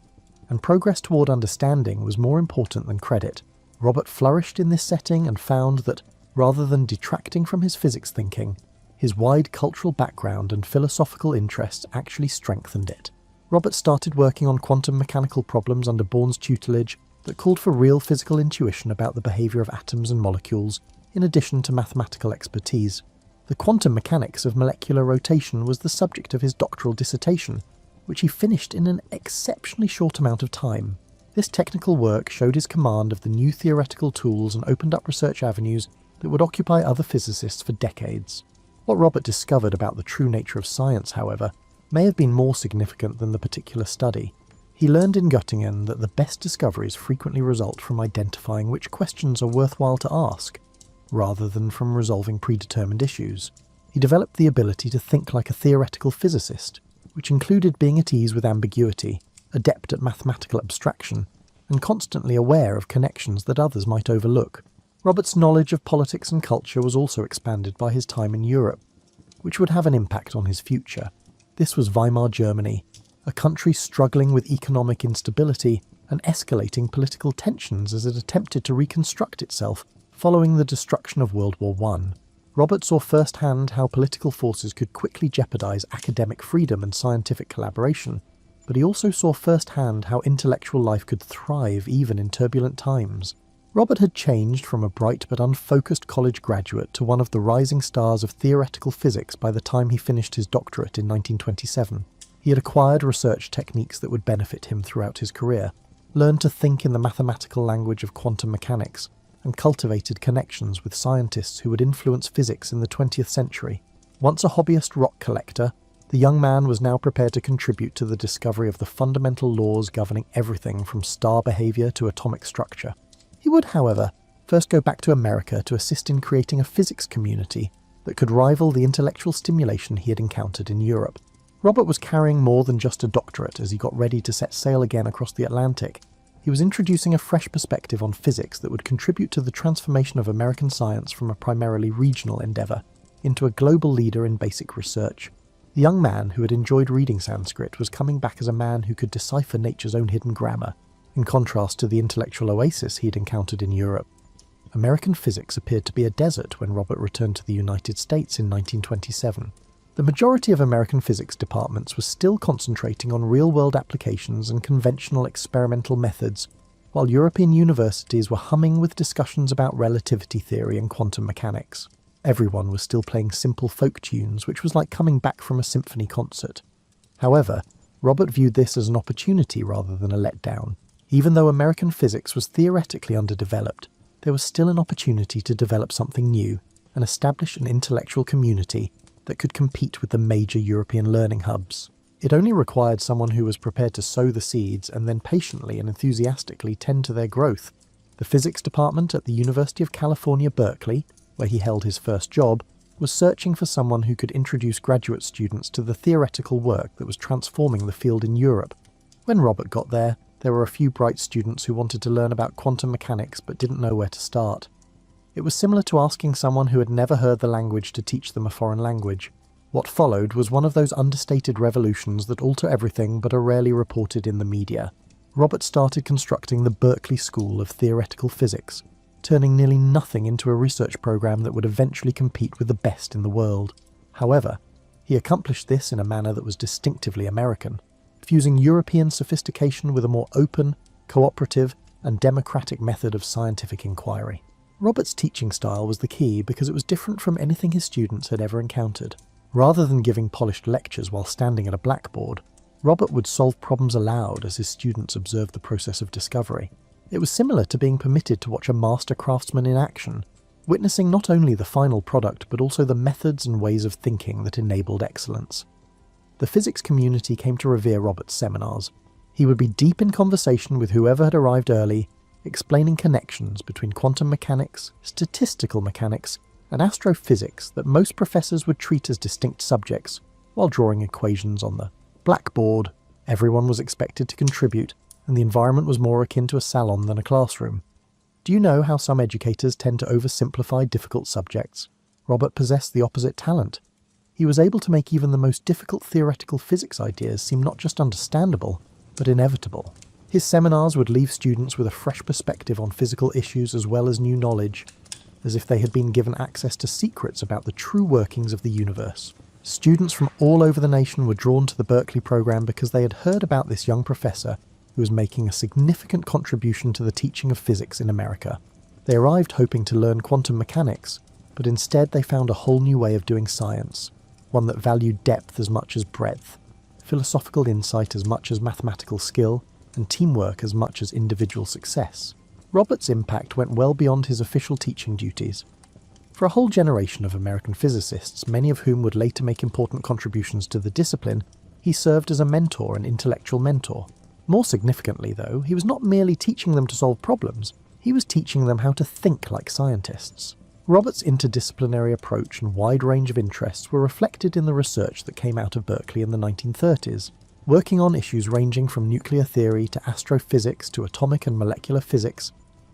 and progress toward understanding was more important than credit. Robert flourished in this setting and found that, rather than detracting from his physics thinking, his wide cultural background and philosophical interests actually strengthened it. Robert started working on quantum mechanical problems under Born's tutelage that called for real physical intuition about the behaviour of atoms and molecules, in addition to mathematical expertise. The quantum mechanics of molecular rotation was the subject of his doctoral dissertation, which he finished in an exceptionally short amount of time. This technical work showed his command of the new theoretical tools and opened up research avenues that would occupy other physicists for decades. What Robert discovered about the true nature of science, however, may have been more significant than the particular study. He learned in Göttingen that the best discoveries frequently result from identifying which questions are worthwhile to ask, rather than from resolving predetermined issues. He developed the ability to think like a theoretical physicist, which included being at ease with ambiguity, adept at mathematical abstraction, and constantly aware of connections that others might overlook. Robert's knowledge of politics and culture was also expanded by his time in Europe, which would have an impact on his future. This was Weimar Germany, a country struggling with economic instability and escalating political tensions as it attempted to reconstruct itself following the destruction of World War I. Robert saw firsthand how political forces could quickly jeopardize academic freedom and scientific collaboration, but he also saw firsthand how intellectual life could thrive even in turbulent times. Robert had changed from a bright but unfocused college graduate to one of the rising stars of theoretical physics by the time he finished his doctorate in 1927. He had acquired research techniques that would benefit him throughout his career, learned to think in the mathematical language of quantum mechanics, and cultivated connections with scientists who would influence physics in the 20th century. Once a hobbyist rock collector, the young man was now prepared to contribute to the discovery of the fundamental laws governing everything from star behaviour to atomic structure. He would, however, first go back to America to assist in creating a physics community that could rival the intellectual stimulation he had encountered in Europe. Robert was carrying more than just a doctorate as he got ready to set sail again across the Atlantic. He was introducing a fresh perspective on physics that would contribute to the transformation of American science from a primarily regional endeavour into a global leader in basic research. The young man who had enjoyed reading Sanskrit was coming back as a man who could decipher nature's own hidden grammar, in contrast to the intellectual oasis he had encountered in Europe. American physics appeared to be a desert when Robert returned to the United States in 1927. The majority of American physics departments were still concentrating on real-world applications and conventional experimental methods, while European universities were humming with discussions about relativity theory and quantum mechanics. Everyone was still playing simple folk tunes, which was like coming back from a symphony concert. However, Robert viewed this as an opportunity rather than a letdown. Even though American physics was theoretically underdeveloped, there was still an opportunity to develop something new and establish an intellectual community that could compete with the major European learning hubs. It only required someone who was prepared to sow the seeds and then patiently and enthusiastically tend to their growth. The physics department at the University of California, Berkeley, where he held his first job, was searching for someone who could introduce graduate students to the theoretical work that was transforming the field in Europe. When Robert got there were a few bright students who wanted to learn about quantum mechanics but didn't know where to start. It was similar to asking someone who had never heard the language to teach them a foreign language. What followed was one of those understated revolutions that alter everything but are rarely reported in the media. Robert started constructing the Berkeley School of Theoretical Physics, turning nearly nothing into a research program that would eventually compete with the best in the world. However, he accomplished this in a manner that was distinctively American, fusing European sophistication with a more open, cooperative, and democratic method of scientific inquiry. Robert's teaching style was the key because it was different from anything his students had ever encountered. Rather than giving polished lectures while standing at a blackboard, Robert would solve problems aloud as his students observed the process of discovery. It was similar to being permitted to watch a master craftsman in action, witnessing not only the final product but also the methods and ways of thinking that enabled excellence. The physics community came to revere Robert's seminars. He would be deep in conversation with whoever had arrived early, explaining connections between quantum mechanics, statistical mechanics, and astrophysics that most professors would treat as distinct subjects, while drawing equations on the blackboard. Everyone was expected to contribute, and the environment was more akin to a salon than a classroom. Do you know how some educators tend to oversimplify difficult subjects? Robert possessed the opposite talent. He was able to make even the most difficult theoretical physics ideas seem not just understandable, but inevitable. His seminars would leave students with a fresh perspective on physical issues as well as new knowledge, as if they had been given access to secrets about the true workings of the universe. Students from all over the nation were drawn to the Berkeley program because they had heard about this young professor who was making a significant contribution to the teaching of physics in America. They arrived hoping to learn quantum mechanics, but instead they found a whole new way of doing science, one that valued depth as much as breadth, philosophical insight as much as mathematical skill, and teamwork as much as individual success. Robert's impact went well beyond his official teaching duties. For a whole generation of American physicists, many of whom would later make important contributions to the discipline, he served as a mentor and intellectual mentor. More significantly, though, he was not merely teaching them to solve problems, he was teaching them how to think like scientists. Robert's interdisciplinary approach and wide range of interests were reflected in the research that came out of Berkeley in the 1930s. Working on issues ranging from nuclear theory to astrophysics to atomic and molecular physics,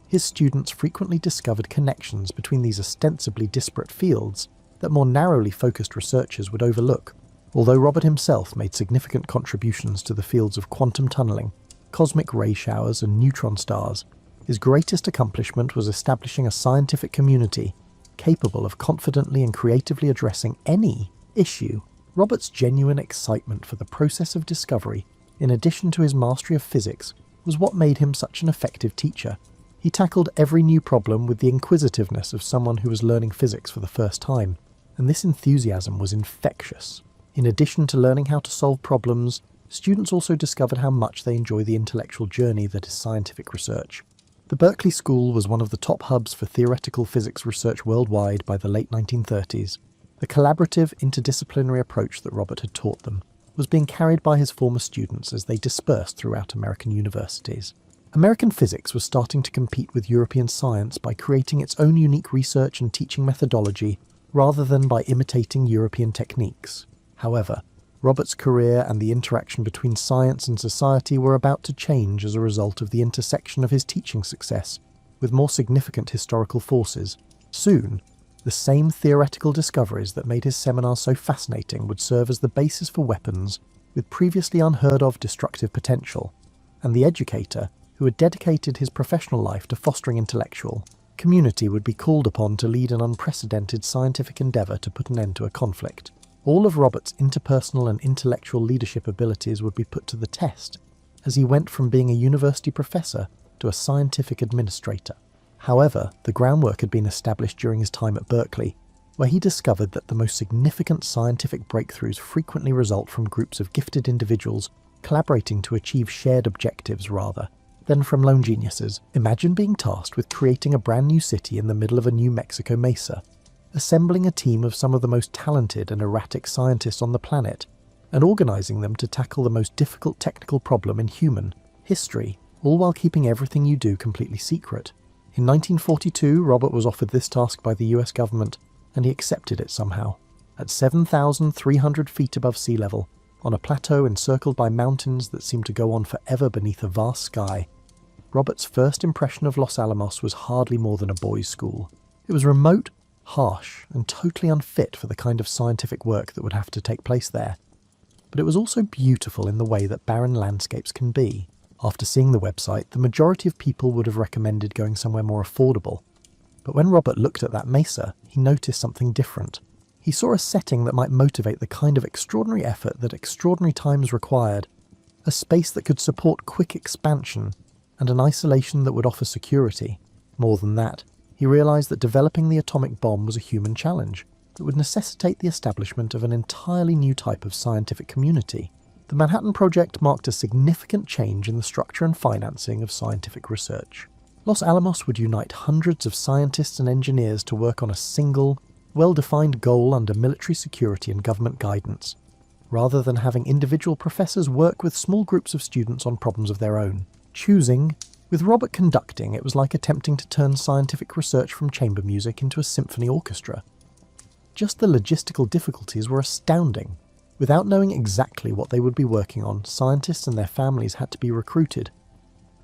his students frequently discovered connections between these ostensibly disparate fields that more narrowly focused researchers would overlook. Although Robert himself made significant contributions to the fields of quantum tunneling, cosmic ray showers, and neutron stars, his greatest accomplishment was establishing a scientific community capable of confidently and creatively addressing any issue. Robert's genuine excitement for the process of discovery in addition to his mastery of physics, was what made him such an effective teacher. He tackled every new problem with the inquisitiveness of someone who was learning physics for the first time, and this enthusiasm was infectious. In addition to learning how to solve problems, students also discovered how much they enjoy the intellectual journey that is scientific research. The Berkeley School was one of the top hubs for theoretical physics research worldwide by the late 1930s. The collaborative, interdisciplinary approach that Robert had taught them was being carried by his former students as they dispersed throughout American universities. American physics was starting to compete with European science by creating its own unique research and teaching methodology rather than by imitating European techniques. However, Robert's career and the interaction between science and society were about to change as a result of the intersection of his teaching success with more significant historical forces. Soon, the same theoretical discoveries that made his seminars so fascinating would serve as the basis for weapons with previously unheard of destructive potential, and the educator, who had dedicated his professional life to fostering intellectual community, would be called upon to lead an unprecedented scientific endeavour to put an end to a conflict. All of Robert's interpersonal and intellectual leadership abilities would be put to the test as he went from being a university professor to a scientific administrator. However, the groundwork had been established during his time at Berkeley, where he discovered that the most significant scientific breakthroughs frequently result from groups of gifted individuals collaborating to achieve shared objectives rather than from lone geniuses. Imagine being tasked with creating a brand new city in the middle of a New Mexico mesa, assembling a team of some of the most talented and erratic scientists on the planet, and organising them to tackle the most difficult technical problem in human history, all while keeping everything you do completely secret. In 1942, Robert was offered this task by the US government, and he accepted it somehow. At 7,300 feet above sea level, on a plateau encircled by mountains that seemed to go on forever beneath a vast sky, Robert's first impression of Los Alamos was hardly more than a boys' school. It was remote, harsh, and totally unfit for the kind of scientific work that would have to take place there. But it was also beautiful in the way that barren landscapes can be. After seeing the website, the majority of people would have recommended going somewhere more affordable. But when Robert looked at that mesa, he noticed something different. He saw a setting that might motivate the kind of extraordinary effort that extraordinary times required, a space that could support quick expansion, and an isolation that would offer security. More than that, he realised that developing the atomic bomb was a human challenge that would necessitate the establishment of an entirely new type of scientific community. The Manhattan Project marked a significant change in the structure and financing of scientific research. Los Alamos would unite hundreds of scientists and engineers to work on a single, well-defined goal under military security and government guidance, rather than having individual professors work with small groups of students on problems of their own. With Robert conducting, it was like attempting to turn scientific research from chamber music into a symphony orchestra. Just the logistical difficulties were astounding. Without knowing exactly what they would be working on, scientists and their families had to be recruited.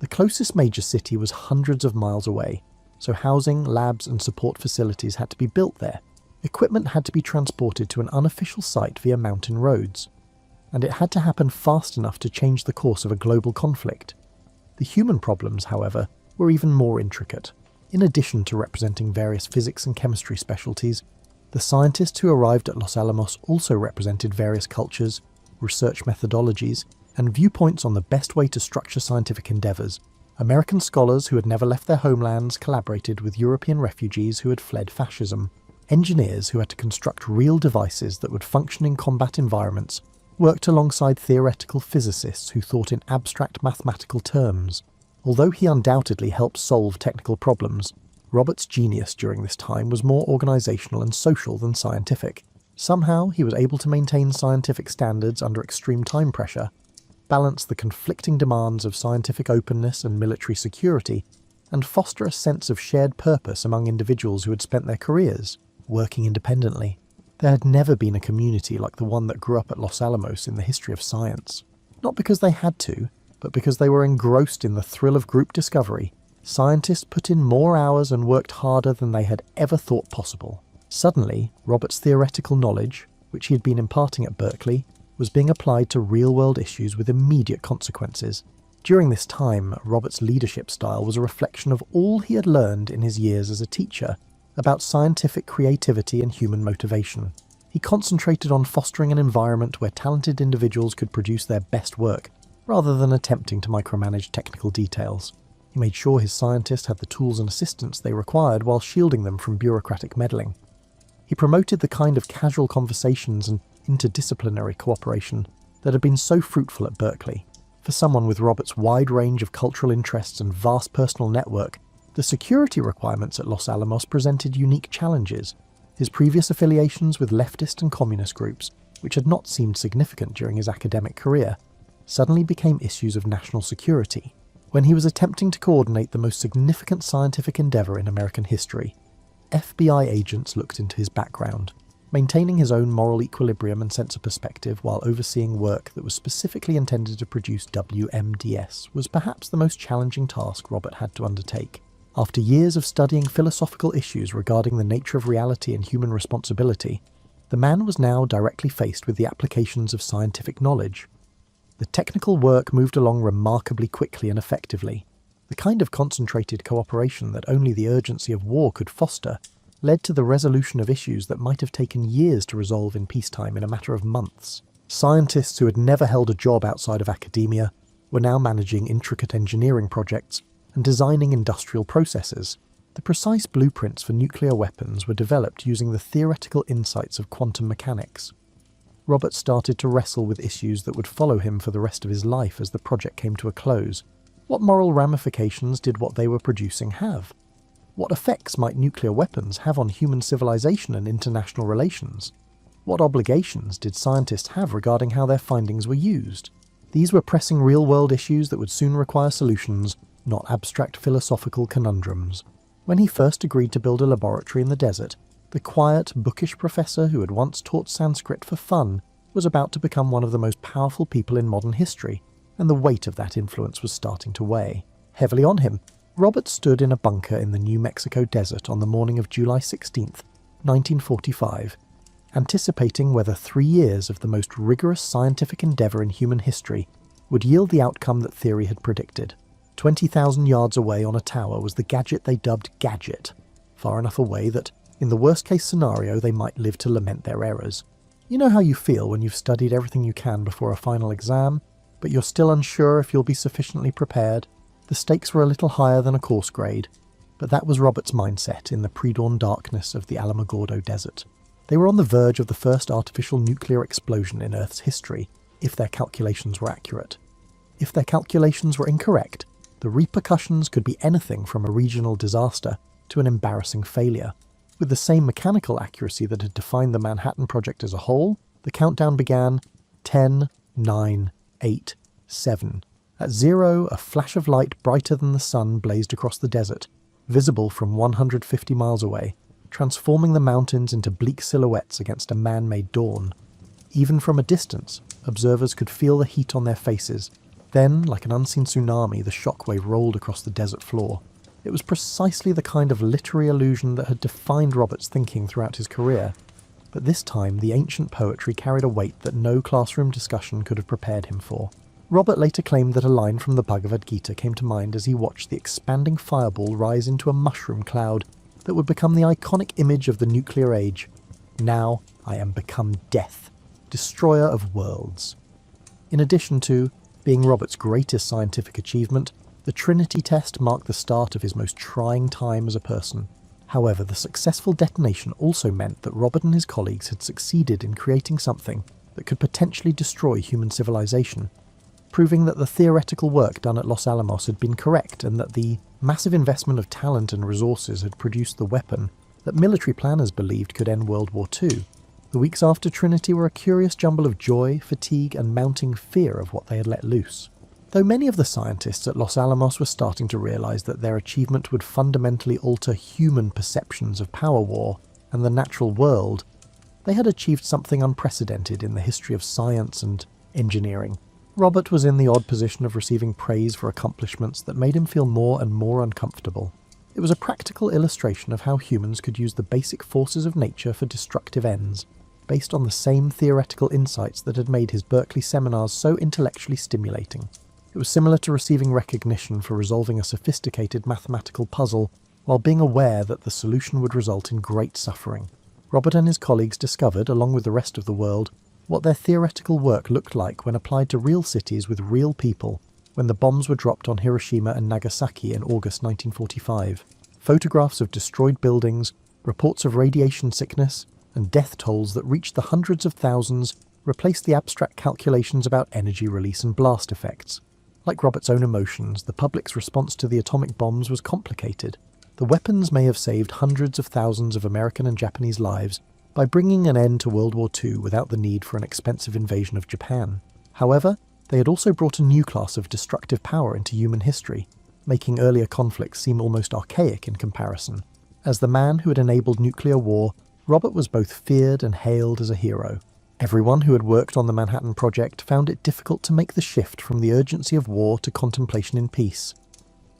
The closest major city was hundreds of miles away, so housing, labs and support facilities had to be built there. Equipment had to be transported to an unofficial site via mountain roads, and it had to happen fast enough to change the course of a global conflict. The human problems, however, were even more intricate. In addition to representing various physics and chemistry specialties, the scientists who arrived at Los Alamos also represented various cultures, research methodologies, and viewpoints on the best way to structure scientific endeavours. American scholars who had never left their homelands collaborated with European refugees who had fled fascism. Engineers who had to construct real devices that would function in combat environments worked alongside theoretical physicists who thought in abstract mathematical terms. Although he undoubtedly helped solve technical problems, Robert's genius during this time was more organisational and social than scientific. Somehow he was able to maintain scientific standards under extreme time pressure, balance the conflicting demands of scientific openness and military security, and foster a sense of shared purpose among individuals who had spent their careers working independently. There had never been a community like the one that grew up at Los Alamos in the history of science. Not because they had to, but because they were engrossed in the thrill of group discovery. Scientists put in more hours and worked harder than they had ever thought possible. Suddenly, Robert's theoretical knowledge, which he had been imparting at Berkeley, was being applied to real-world issues with immediate consequences. During this time, Robert's leadership style was a reflection of all he had learned in his years as a teacher about scientific creativity and human motivation. He concentrated on fostering an environment where talented individuals could produce their best work, rather than attempting to micromanage technical details. He made sure his scientists had the tools and assistance they required while shielding them from bureaucratic meddling. He promoted the kind of casual conversations and interdisciplinary cooperation that had been so fruitful at Berkeley. For someone with Robert's wide range of cultural interests and vast personal network, the security requirements at Los Alamos presented unique challenges. His previous affiliations with leftist and communist groups, which had not seemed significant during his academic career, suddenly became issues of national security. When he was attempting to coordinate the most significant scientific endeavour in American history, FBI agents looked into his background. Maintaining his own moral equilibrium and sense of perspective while overseeing work that was specifically intended to produce WMDS was perhaps the most challenging task Robert had to undertake. After years of studying philosophical issues regarding the nature of reality and human responsibility, the man was now directly faced with the applications of scientific knowledge. The technical work moved along remarkably quickly and effectively. The kind of concentrated cooperation that only the urgency of war could foster led to the resolution of issues that might have taken years to resolve in peacetime in a matter of months. Scientists who had never held a job outside of academia were now managing intricate engineering projects and designing industrial processes. The precise blueprints for nuclear weapons were developed using the theoretical insights of quantum mechanics. Robert started to wrestle with issues that would follow him for the rest of his life as the project came to a close. What moral ramifications did what they were producing have? What effects might nuclear weapons have on human civilization and international relations? What obligations did scientists have regarding how their findings were used? These were pressing real-world issues that would soon require solutions, not abstract philosophical conundrums. When he first agreed to build a laboratory in the desert, the quiet, bookish professor who had once taught Sanskrit for fun was about to become one of the most powerful people in modern history, and the weight of that influence was starting to weigh heavily on him. Robert stood in a bunker in the New Mexico desert on the morning of July 16, 1945, anticipating whether 3 years of the most rigorous scientific endeavour in human history would yield the outcome that theory had predicted. 20,000 yards away on a tower was the gadget they dubbed Gadget, far enough away that, in the worst-case scenario, they might live to lament their errors. You know how you feel when you've studied everything you can before a final exam, but you're still unsure if you'll be sufficiently prepared? The stakes were a little higher than a course grade, but that was Robert's mindset in the pre-dawn darkness of the Alamogordo Desert. They were on the verge of the first artificial nuclear explosion in Earth's history, if their calculations were accurate. If their calculations were incorrect, the repercussions could be anything from a regional disaster to an embarrassing failure. With the same mechanical accuracy that had defined the Manhattan Project as a whole, the countdown began 10, 9, 8, 7. At 0, a flash of light brighter than the sun blazed across the desert, visible from 150 miles away, transforming the mountains into bleak silhouettes against a man-made dawn. Even from a distance, observers could feel the heat on their faces. Then, like an unseen tsunami, the shockwave rolled across the desert floor. It was precisely the kind of literary illusion that had defined Robert's thinking throughout his career. But this time, the ancient poetry carried a weight that no classroom discussion could have prepared him for. Robert later claimed that a line from the Bhagavad Gita came to mind as he watched the expanding fireball rise into a mushroom cloud that would become the iconic image of the nuclear age. Now I am become death, destroyer of worlds. In addition to being Robert's greatest scientific achievement, the Trinity test marked the start of his most trying time as a person. However, the successful detonation also meant that Robert and his colleagues had succeeded in creating something that could potentially destroy human civilization, proving that the theoretical work done at Los Alamos had been correct and that the massive investment of talent and resources had produced the weapon that military planners believed could end World War II. The weeks after Trinity were a curious jumble of joy, fatigue, and mounting fear of what they had let loose. Though many of the scientists at Los Alamos were starting to realize that their achievement would fundamentally alter human perceptions of power war and the natural world, they had achieved something unprecedented in the history of science and engineering. Robert was in the odd position of receiving praise for accomplishments that made him feel more and more uncomfortable. It was a practical illustration of how humans could use the basic forces of nature for destructive ends, based on the same theoretical insights that had made his Berkeley seminars so intellectually stimulating. It was similar to receiving recognition for resolving a sophisticated mathematical puzzle while being aware that the solution would result in great suffering. Robert and his colleagues discovered, along with the rest of the world, what their theoretical work looked like when applied to real cities with real people when the bombs were dropped on Hiroshima and Nagasaki in August 1945. Photographs of destroyed buildings, reports of radiation sickness, and death tolls that reached the hundreds of thousands replaced the abstract calculations about energy release and blast effects. Like Robert's own emotions, the public's response to the atomic bombs was complicated. The weapons may have saved hundreds of thousands of American and Japanese lives by bringing an end to World War II without the need for an expensive invasion of Japan. However, they had also brought a new class of destructive power into human history, making earlier conflicts seem almost archaic in comparison. As the man who had enabled nuclear war, Robert was both feared and hailed as a hero. Everyone who had worked on the Manhattan Project found it difficult to make the shift from the urgency of war to contemplation in peace.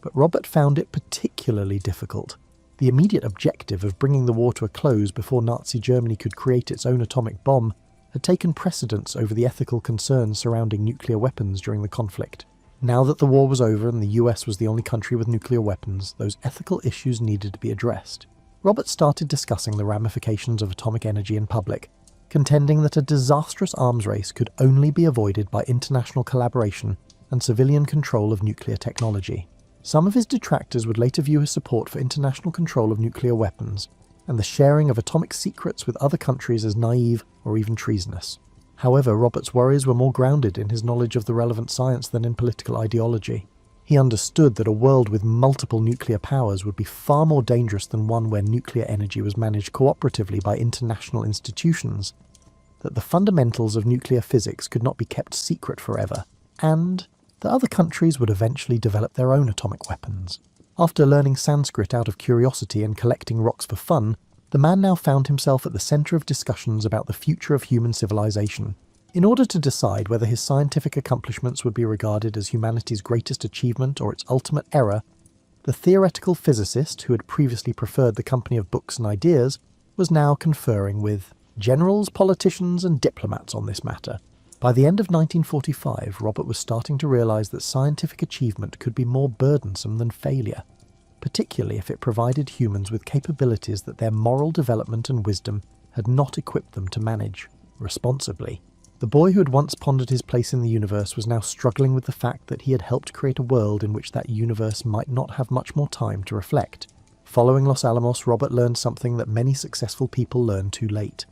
But Robert found it particularly difficult. The immediate objective of bringing the war to a close before Nazi Germany could create its own atomic bomb had taken precedence over the ethical concerns surrounding nuclear weapons during the conflict. Now that the war was over and the US was the only country with nuclear weapons, those ethical issues needed to be addressed. Robert started discussing the ramifications of atomic energy in public, contending that a disastrous arms race could only be avoided by international collaboration and civilian control of nuclear technology. Some of his detractors would later view his support for international control of nuclear weapons and the sharing of atomic secrets with other countries as naive or even treasonous. However, Robert's worries were more grounded in his knowledge of the relevant science than in political ideology. He understood that a world with multiple nuclear powers would be far more dangerous than one where nuclear energy was managed cooperatively by international institutions, that the fundamentals of nuclear physics could not be kept secret forever, and that other countries would eventually develop their own atomic weapons. After learning Sanskrit out of curiosity and collecting rocks for fun, the man now found himself at the centre of discussions about the future of human civilization. In order to decide whether his scientific accomplishments would be regarded as humanity's greatest achievement or its ultimate error, the theoretical physicist, who had previously preferred the company of books and ideas, was now conferring with generals, politicians, and diplomats on this matter. By the end of 1945, Robert was starting to realise that scientific achievement could be more burdensome than failure, particularly if it provided humans with capabilities that their moral development and wisdom had not equipped them to manage responsibly. The boy who had once pondered his place in the universe was now struggling with the fact that he had helped create a world in which that universe might not have much more time to reflect. Following Los Alamos, Robert learned something that many successful people learn too late.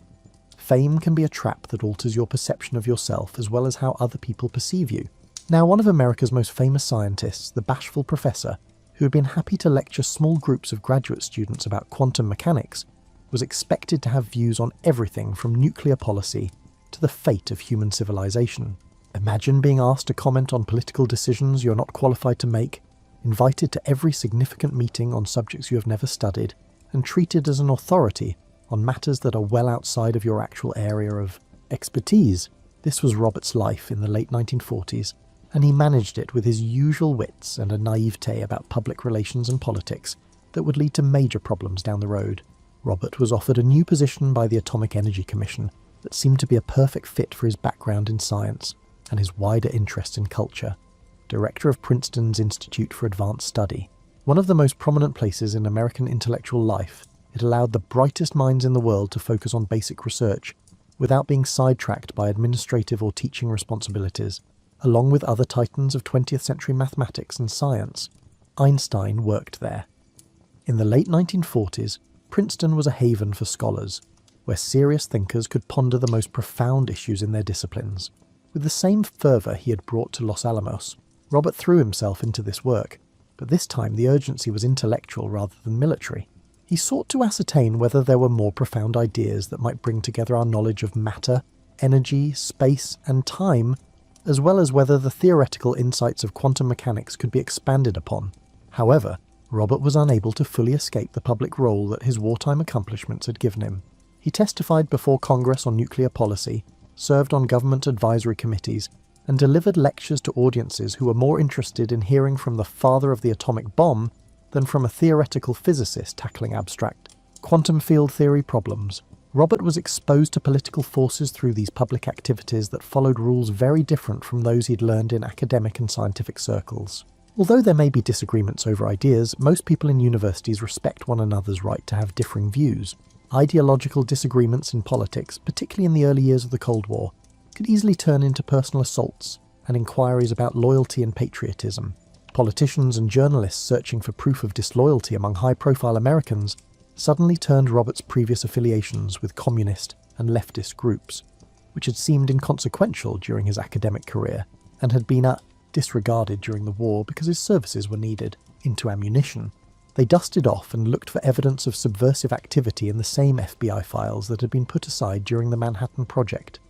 Fame can be a trap that alters your perception of yourself as well as how other people perceive you. Now, one of America's most famous scientists, the bashful professor, who had been happy to lecture small groups of graduate students about quantum mechanics, was expected to have views on everything from nuclear policy to the fate of human civilization. Imagine being asked to comment on political decisions you're not qualified to make, invited to every significant meeting on subjects you have never studied, and treated as an authority on matters that are well outside of your actual area of expertise. This was Robert's life in the late 1940s, and he managed it with his usual wits and a naivete about public relations and politics that would lead to major problems down the road. Robert was offered a new position by the Atomic Energy Commission that seemed to be a perfect fit for his background in science and his wider interest in culture. Director of Princeton's Institute for Advanced Study. One of the most prominent places in American intellectual life, it allowed the brightest minds in the world to focus on basic research without being sidetracked by administrative or teaching responsibilities. Along with other titans of 20th century mathematics and science, Einstein worked there. In the late 1940s, Princeton was a haven for scholars, where serious thinkers could ponder the most profound issues in their disciplines. With the same fervour he had brought to Los Alamos, Robert threw himself into this work, but this time the urgency was intellectual rather than military. He sought to ascertain whether there were more profound ideas that might bring together our knowledge of matter, energy, space, and time, as well as whether the theoretical insights of quantum mechanics could be expanded upon. However, Robert was unable to fully escape the public role that his wartime accomplishments had given him. He testified before Congress on nuclear policy, served on government advisory committees, and delivered lectures to audiences who were more interested in hearing from the father of the atomic bomb than from a theoretical physicist tackling abstract quantum field theory problems. Robert was exposed to political forces through these public activities that followed rules very different from those he'd learned in academic and scientific circles. Although there may be disagreements over ideas, most people in universities respect one another's right to have differing views. Ideological disagreements in politics, particularly in the early years of the Cold War, could easily turn into personal assaults and inquiries about loyalty and patriotism. Politicians and journalists searching for proof of disloyalty among high-profile Americans suddenly turned Robert's previous affiliations with communist and leftist groups, which had seemed inconsequential during his academic career and had been disregarded during the war because his services were needed, into ammunition. They dusted off and looked for evidence of subversive activity in the same FBI files that had been put aside during the Manhattan Project.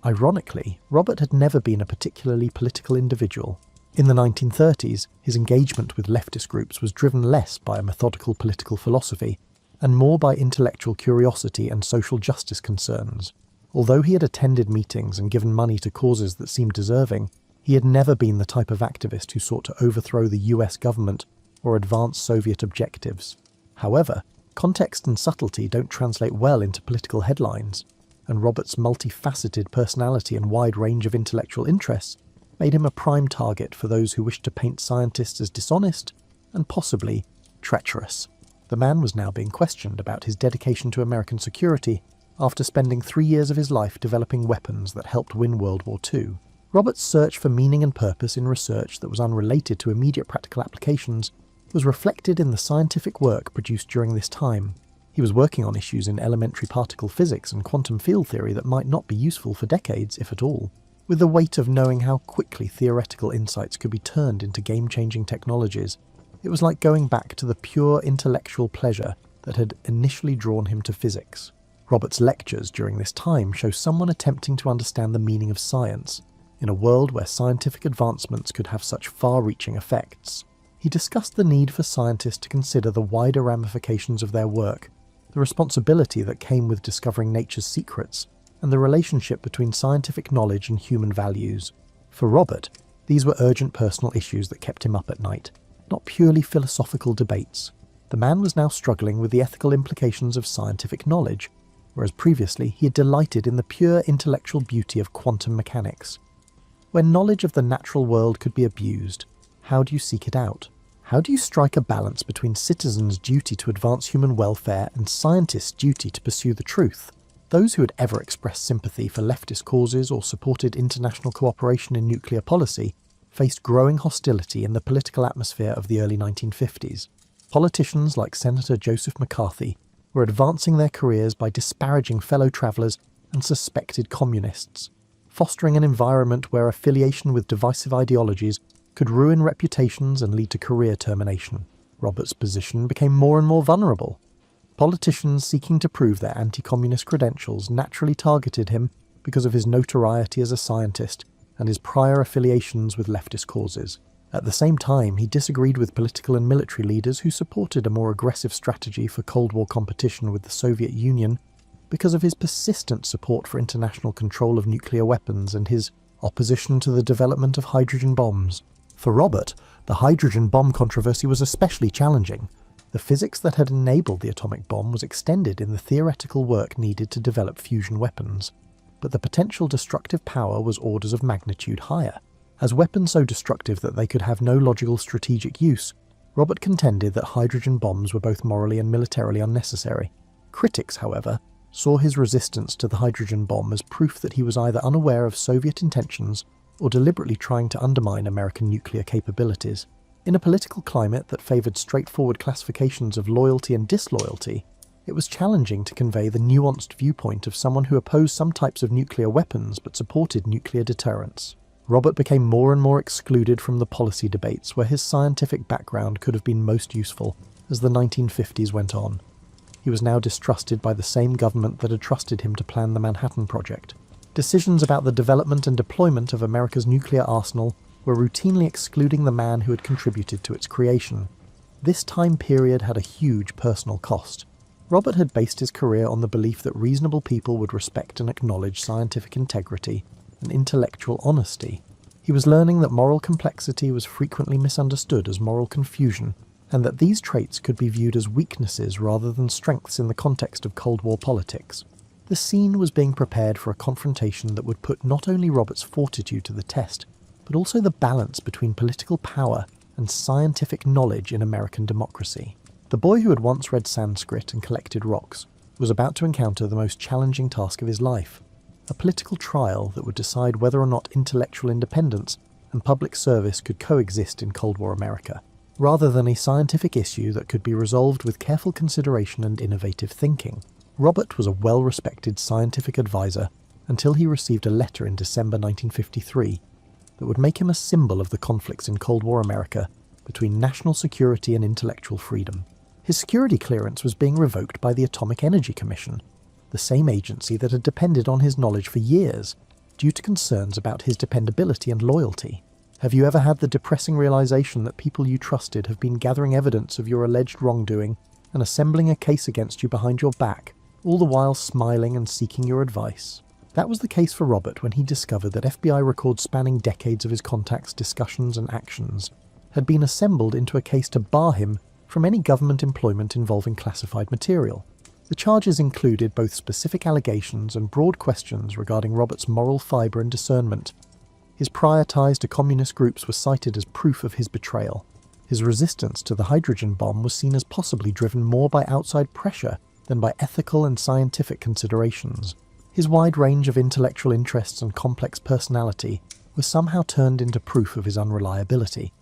Ironically, Robert had never been a particularly political individual. In the 1930s, his engagement with leftist groups was driven less by a methodical political philosophy and more by intellectual curiosity and social justice concerns. Although he had attended meetings and given money to causes that seemed deserving, he had never been the type of activist who sought to overthrow the US government or advance Soviet objectives. However, context and subtlety don't translate well into political headlines, and Robert's multifaceted personality and wide range of intellectual interests made him a prime target for those who wished to paint scientists as dishonest and possibly treacherous. The man was now being questioned about his dedication to American security after spending 3 years of his life developing weapons that helped win World War II. Robert's search for meaning and purpose in research that was unrelated to immediate practical applications was reflected in the scientific work produced during this time. He was working on issues in elementary particle physics and quantum field theory that might not be useful for decades, if at all. With the weight of knowing how quickly theoretical insights could be turned into game-changing technologies, it was like going back to the pure intellectual pleasure that had initially drawn him to physics. Robert's lectures during this time show someone attempting to understand the meaning of science, in a world where scientific advancements could have such far-reaching effects. He discussed the need for scientists to consider the wider ramifications of their work, the responsibility that came with discovering nature's secrets, and the relationship between scientific knowledge and human values. For Robert, these were urgent personal issues that kept him up at night, not purely philosophical debates. The man was now struggling with the ethical implications of scientific knowledge, whereas previously he had delighted in the pure intellectual beauty of quantum mechanics. When knowledge of the natural world could be abused, how do you seek it out? How do you strike a balance between citizens' duty to advance human welfare and scientists' duty to pursue the truth? Those who had ever expressed sympathy for leftist causes or supported international cooperation in nuclear policy faced growing hostility in the political atmosphere of the early 1950s. Politicians like Senator Joseph McCarthy were advancing their careers by disparaging fellow travellers and suspected communists, fostering an environment where affiliation with divisive ideologies could ruin reputations and lead to career termination. Robert's position became more and more vulnerable. Politicians seeking to prove their anti-communist credentials naturally targeted him because of his notoriety as a scientist and his prior affiliations with leftist causes. At the same time, he disagreed with political and military leaders who supported a more aggressive strategy for Cold War competition with the Soviet Union because of his persistent support for international control of nuclear weapons and his opposition to the development of hydrogen bombs. For Robert, the hydrogen bomb controversy was especially challenging. The physics that had enabled the atomic bomb was extended in the theoretical work needed to develop fusion weapons, but the potential destructive power was orders of magnitude higher. As weapons so destructive that they could have no logical strategic use, Robert contended that hydrogen bombs were both morally and militarily unnecessary. Critics, however, saw his resistance to the hydrogen bomb as proof that he was either unaware of Soviet intentions or deliberately trying to undermine American nuclear capabilities. In a political climate that favoured straightforward classifications of loyalty and disloyalty, it was challenging to convey the nuanced viewpoint of someone who opposed some types of nuclear weapons but supported nuclear deterrence. Robert became more and more excluded from the policy debates where his scientific background could have been most useful as the 1950s went on. He was now distrusted by the same government that had trusted him to plan the Manhattan Project. Decisions about the development and deployment of America's nuclear arsenal were routinely excluding the man who had contributed to its creation. This time period had a huge personal cost. Robert had based his career on the belief that reasonable people would respect and acknowledge scientific integrity and intellectual honesty. He was learning that moral complexity was frequently misunderstood as moral confusion, and that these traits could be viewed as weaknesses rather than strengths in the context of Cold War politics. The scene was being prepared for a confrontation that would put not only Robert's fortitude to the test, but also the balance between political power and scientific knowledge in American democracy. The boy who had once read Sanskrit and collected rocks was about to encounter the most challenging task of his life. a political trial that would decide whether or not intellectual independence and public service could coexist in Cold War America, rather than a scientific issue that could be resolved with careful consideration and innovative thinking. Robert was a well-respected scientific advisor until he received a letter in December 1953 that would make him a symbol of the conflicts in Cold War America between national security and intellectual freedom. His security clearance was being revoked by the Atomic Energy Commission, the same agency that had depended on his knowledge for years, due to concerns about his dependability and loyalty. Have you ever had the depressing realization that people you trusted have been gathering evidence of your alleged wrongdoing and assembling a case against you behind your back, all the while smiling and seeking your advice? That was the case for Robert when he discovered that FBI records spanning decades of his contacts' discussions and actions had been assembled into a case to bar him from any government employment involving classified material. The charges included both specific allegations and broad questions regarding Robert's moral fibre and discernment. His prior ties to communist groups were cited as proof of his betrayal. His resistance to the hydrogen bomb was seen as possibly driven more by outside pressure than by ethical and scientific considerations. His wide range of intellectual interests and complex personality was somehow turned into proof of his unreliability.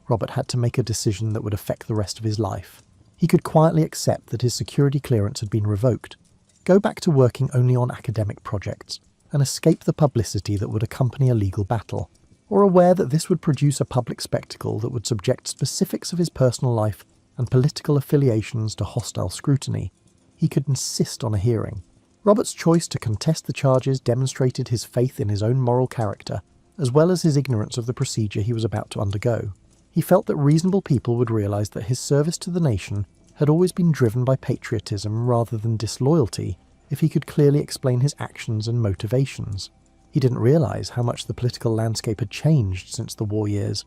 Robert had to make a decision that would affect the rest of his life. He could quietly accept that his security clearance had been revoked, go back to working only on academic projects, and escape the publicity that would accompany a legal battle, or aware that this would produce a public spectacle that would subject specifics of his personal life and political affiliations to hostile scrutiny. He could insist on a hearing. Robert's choice to contest the charges demonstrated his faith in his own moral character, as well as his ignorance of the procedure he was about to undergo. He felt that reasonable people would realize that his service to the nation had always been driven by patriotism rather than disloyalty if he could clearly explain his actions and motivations. He didn't realize how much the political landscape had changed since the war years,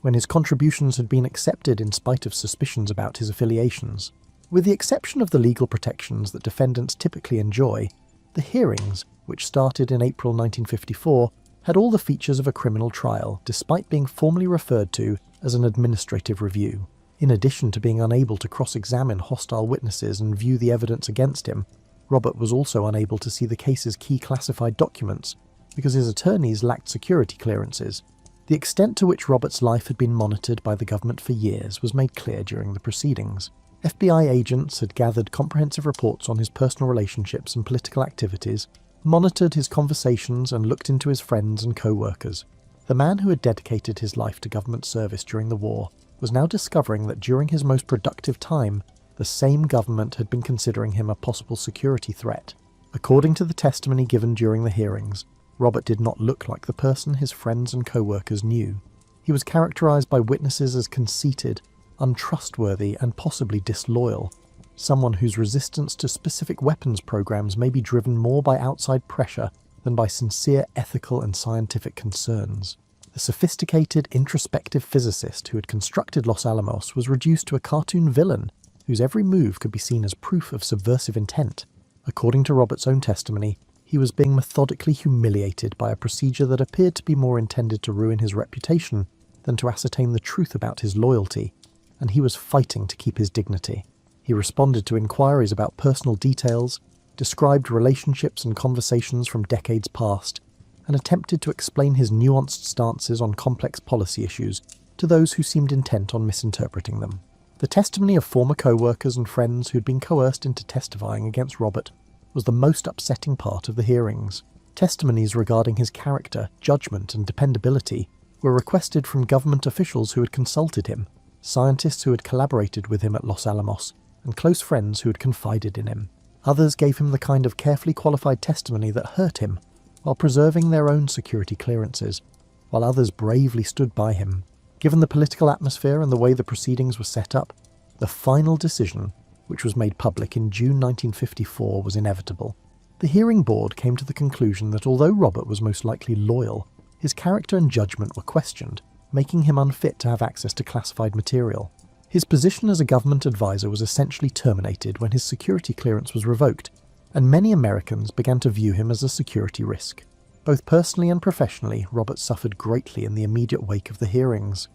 when his contributions had been accepted in spite of suspicions about his affiliations. With the exception of the legal protections that defendants typically enjoy, the hearings, which started in April 1954, had all the features of a criminal trial, despite being formally referred to as an administrative review. In addition to being unable to cross-examine hostile witnesses and view the evidence against him, Robert was also unable to see the case's key classified documents because his attorneys lacked security clearances. The extent to which Robert's life had been monitored by the government for years was made clear during the proceedings. FBI agents had gathered comprehensive reports on his personal relationships and political activities, monitored his conversations and looked into his friends and co-workers. The man who had dedicated his life to government service during the war was now discovering that during his most productive time, the same government had been considering him a possible security threat. According to the testimony given during the hearings, Robert did not look like the person his friends and co-workers knew. He was characterized by witnesses as conceited, untrustworthy, and possibly disloyal, someone whose resistance to specific weapons programs may be driven more by outside pressure than by sincere ethical and scientific concerns. The sophisticated, introspective physicist who had constructed Los Alamos was reduced to a cartoon villain whose every move could be seen as proof of subversive intent. According to Robert's own testimony, he was being methodically humiliated by a procedure that appeared to be more intended to ruin his reputation than to ascertain the truth about his loyalty, and he was fighting to keep his dignity. He responded to inquiries about personal details, described relationships and conversations from decades past, and attempted to explain his nuanced stances on complex policy issues to those who seemed intent on misinterpreting them. The testimony of former co-workers and friends who'd been coerced into testifying against Robert was the most upsetting part of the hearings. Testimonies regarding his character, judgment, and dependability were requested from government officials who had consulted him, scientists who had collaborated with him at Los Alamos, and close friends who had confided in him. Others gave him the kind of carefully qualified testimony that hurt him, while preserving their own security clearances, while others bravely stood by him. Given the political atmosphere and the way the proceedings were set up, the final decision, which was made public in June 1954, was inevitable. The hearing board came to the conclusion that although Robert was most likely loyal, his character and judgment were questioned, making him unfit to have access to classified material. His position as a government advisor was essentially terminated when his security clearance was revoked, and many Americans began to view him as a security risk. Both personally and professionally, Robert suffered greatly in the immediate wake of the hearings.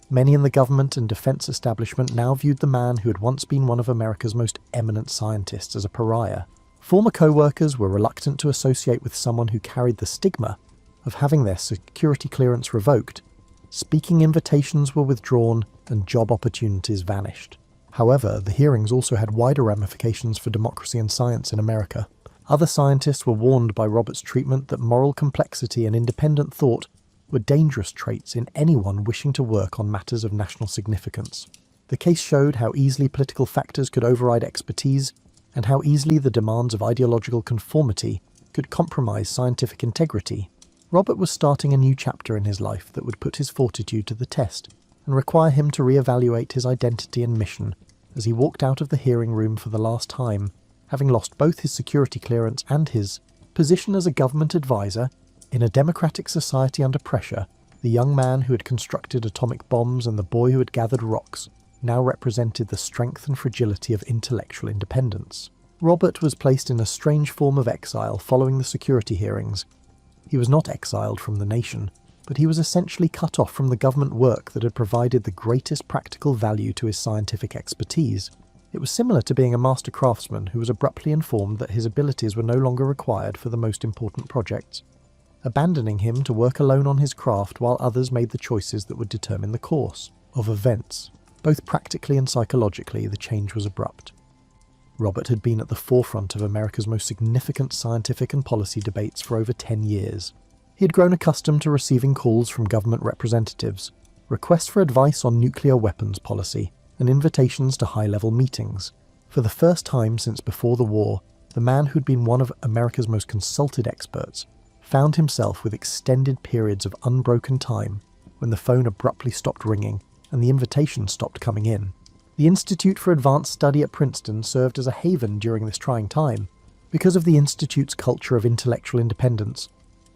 Many in the government and defense establishment now viewed the man who had once been one of America's most eminent scientists as a pariah. Former co-workers were reluctant to associate with someone who carried the stigma of having their security clearance revoked. Speaking invitations were withdrawn and job opportunities vanished. However, the hearings also had wider ramifications for democracy and science in America. Other scientists were warned by Robert's treatment that moral complexity and independent thought were dangerous traits in anyone wishing to work on matters of national significance. The case showed how easily political factors could override expertise and how easily the demands of ideological conformity could compromise scientific integrity. Robert was starting a new chapter in his life that would put his fortitude to the test and require him to re-evaluate his identity and mission as he walked out of the hearing room for the last time, having lost both his security clearance and his position as a government advisor. In a democratic society under pressure, the young man who had constructed atomic bombs and the boy who had gathered rocks now represented the strength and fragility of intellectual independence. Robert was placed in a strange form of exile following the security hearings. He was not exiled from the nation, but he was essentially cut off from the government work that had provided the greatest practical value to his scientific expertise. It was similar to being a master craftsman who was abruptly informed that his abilities were no longer required for the most important projects, abandoning him to work alone on his craft while others made the choices that would determine the course of events. Both practically and psychologically, the change was abrupt. Robert had been at the forefront of America's most significant scientific and policy debates for over 10 years. He had grown accustomed to receiving calls from government representatives, requests for advice on nuclear weapons policy, and invitations to high-level meetings. For the first time since before the war, the man who'd been one of America's most consulted experts found himself with extended periods of unbroken time when the phone abruptly stopped ringing and the invitations stopped coming in. The Institute for Advanced Study at Princeton served as a haven during this trying time. Because of the Institute's culture of intellectual independence,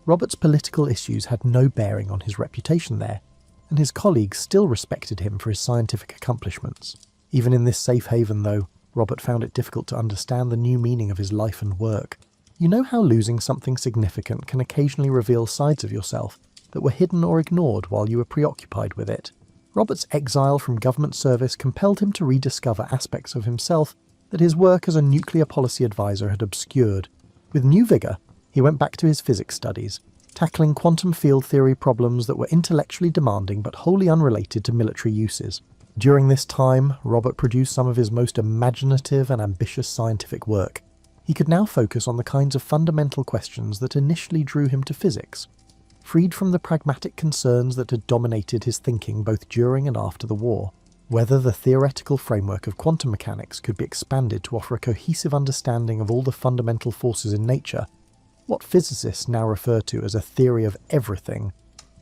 Robert's political issues had no bearing on his reputation there, and his colleagues still respected him for his scientific accomplishments. Even in this safe haven, though, Robert found it difficult to understand the new meaning of his life and work. You know how losing something significant can occasionally reveal sides of yourself that were hidden or ignored while you were preoccupied with it? Robert's exile from government service compelled him to rediscover aspects of himself that his work as a nuclear policy advisor had obscured. With new vigour, he went back to his physics studies, tackling quantum field theory problems that were intellectually demanding but wholly unrelated to military uses. During this time, Robert produced some of his most imaginative and ambitious scientific work. He could now focus on the kinds of fundamental questions that initially drew him to physics, freed from the pragmatic concerns that had dominated his thinking both during and after the war. Whether the theoretical framework of quantum mechanics could be expanded to offer a cohesive understanding of all the fundamental forces in nature, what physicists now refer to as a theory of everything,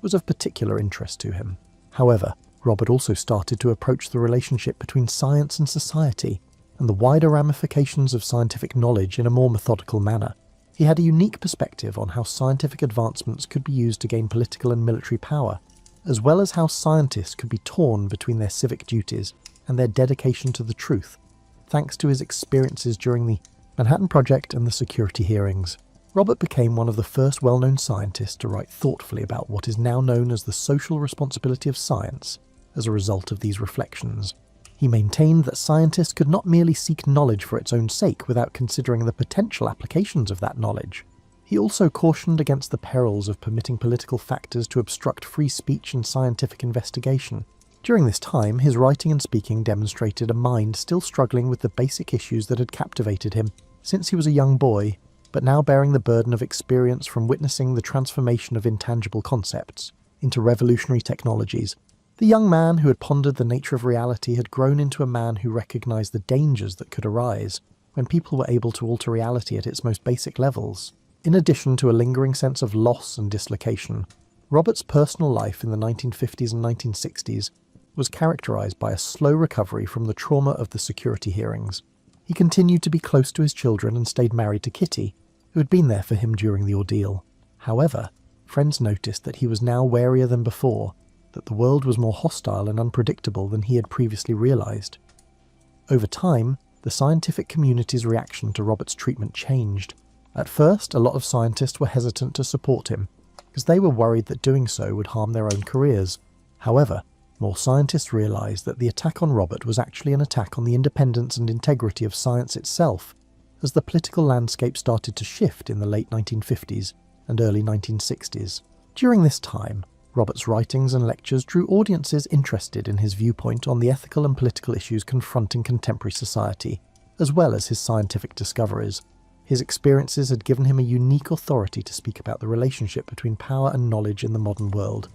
was of particular interest to him. However, Robert also started to approach the relationship between science and society, and the wider ramifications of scientific knowledge in a more methodical manner. He had a unique perspective on how scientific advancements could be used to gain political and military power, as well as how scientists could be torn between their civic duties and their dedication to the truth, thanks to his experiences during the Manhattan Project and the security hearings. Robert became one of the first well-known scientists to write thoughtfully about what is now known as the social responsibility of science as a result of these reflections. He maintained that scientists could not merely seek knowledge for its own sake without considering the potential applications of that knowledge. He also cautioned against the perils of permitting political factors to obstruct free speech and scientific investigation. During this time, his writing and speaking demonstrated a mind still struggling with the basic issues that had captivated him since he was a young boy, but now bearing the burden of experience from witnessing the transformation of intangible concepts into revolutionary technologies. The young man who had pondered the nature of reality had grown into a man who recognized the dangers that could arise when people were able to alter reality at its most basic levels. In addition to a lingering sense of loss and dislocation, Robert's personal life in the 1950s and 1960s was characterized by a slow recovery from the trauma of the security hearings. He continued to be close to his children and stayed married to Kitty, who had been there for him during the ordeal. However, friends noticed that he was now warier than before, that the world was more hostile and unpredictable than he had previously realized. Over time, the scientific community's reaction to Robert's treatment changed. At first, a lot of scientists were hesitant to support him, because they were worried that doing so would harm their own careers. However, more scientists realized that the attack on Robert was actually an attack on the independence and integrity of science itself, as the political landscape started to shift in the late 1950s and early 1960s. During this time, Robert's writings and lectures drew audiences interested in his viewpoint on the ethical and political issues confronting contemporary society, as well as his scientific discoveries. His experiences had given him a unique authority to speak about the relationship between power and knowledge in the modern world,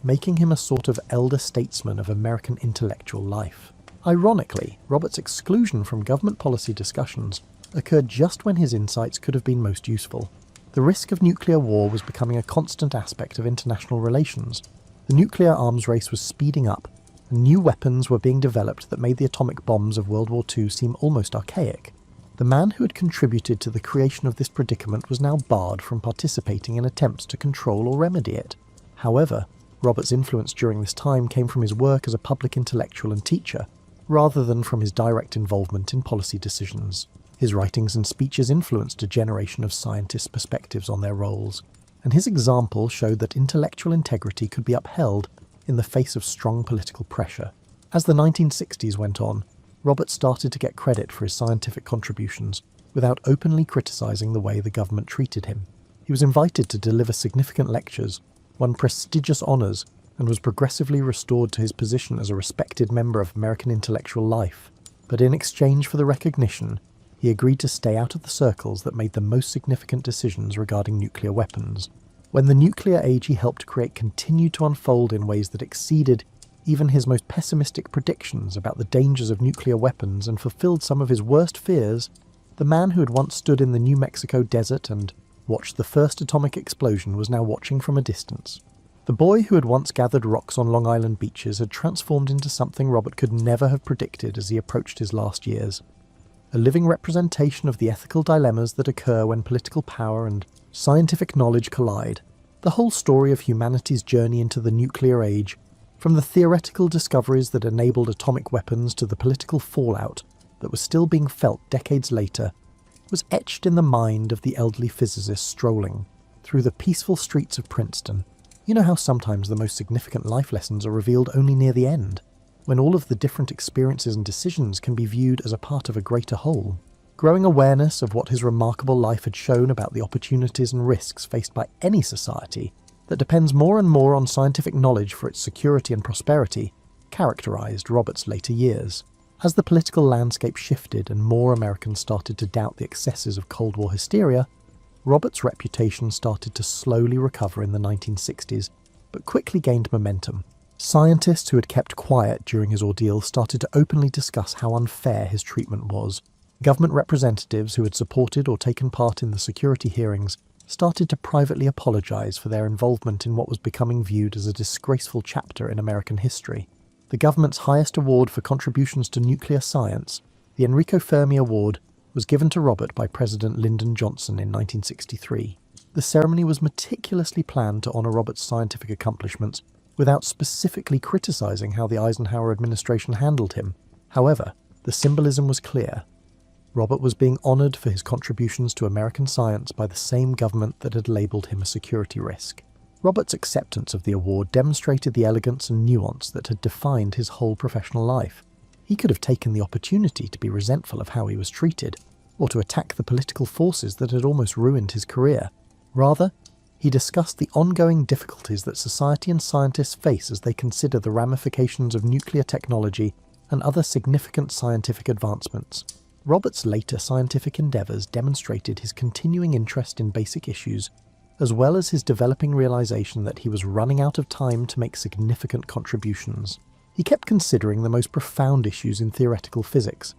making him a sort of elder statesman of American intellectual life. Ironically, Robert's exclusion from government policy discussions occurred just when his insights could have been most useful. The risk of nuclear war was becoming a constant aspect of international relations. The nuclear arms race was speeding up, and new weapons were being developed that made the atomic bombs of World War II seem almost archaic. The man who had contributed to the creation of this predicament was now barred from participating in attempts to control or remedy it. However, Robert's influence during this time came from his work as a public intellectual and teacher, rather than from his direct involvement in policy decisions. His writings and speeches influenced a generation of scientists' perspectives on their roles, and his example showed that intellectual integrity could be upheld in the face of strong political pressure. As the 1960s went on, Robert started to get credit for his scientific contributions without openly criticising the way the government treated him. He was invited to deliver significant lectures, won prestigious honours, and was progressively restored to his position as a respected member of American intellectual life. But in exchange for the recognition, he agreed to stay out of the circles that made the most significant decisions regarding nuclear weapons. When the nuclear age he helped create continued to unfold in ways that exceeded even his most pessimistic predictions about the dangers of nuclear weapons and fulfilled some of his worst fears, the man who had once stood in the New Mexico desert and watched the first atomic explosion was now watching from a distance. The boy who had once gathered rocks on Long Island beaches had transformed into something Robert could never have predicted as he approached his last years. A living representation of the ethical dilemmas that occur when political power and scientific knowledge collide. The whole story of humanity's journey into the nuclear age, from the theoretical discoveries that enabled atomic weapons to the political fallout that was still being felt decades later, was etched in the mind of the elderly physicist strolling through the peaceful streets of Princeton. You know how sometimes the most significant life lessons are revealed only near the end, when all of the different experiences and decisions can be viewed as a part of a greater whole. Growing awareness of what his remarkable life had shown about the opportunities and risks faced by any society that depends more and more on scientific knowledge for its security and prosperity, characterized Robert's later years. As the political landscape shifted and more Americans started to doubt the excesses of Cold War hysteria, Robert's reputation started to slowly recover in the 1960s, but quickly gained momentum. Scientists who had kept quiet during his ordeal started to openly discuss how unfair his treatment was. Government representatives who had supported or taken part in the security hearings started to privately apologize for their involvement in what was becoming viewed as a disgraceful chapter in American history. The government's highest award for contributions to nuclear science, the Enrico Fermi Award, was given to Robert by President Lyndon Johnson in 1963. The ceremony was meticulously planned to honor Robert's scientific accomplishments without specifically criticizing how the Eisenhower administration handled him. However, the symbolism was clear. Robert was being honored for his contributions to American science by the same government that had labeled him a security risk. Robert's acceptance of the award demonstrated the elegance and nuance that had defined his whole professional life. He could have taken the opportunity to be resentful of how he was treated, or to attack the political forces that had almost ruined his career. Rather, he discussed the ongoing difficulties that society and scientists face as they consider the ramifications of nuclear technology and other significant scientific advancements. Robert's later scientific endeavours demonstrated his continuing interest in basic issues, as well as his developing realization that he was running out of time to make significant contributions. He kept considering the most profound issues in theoretical physics,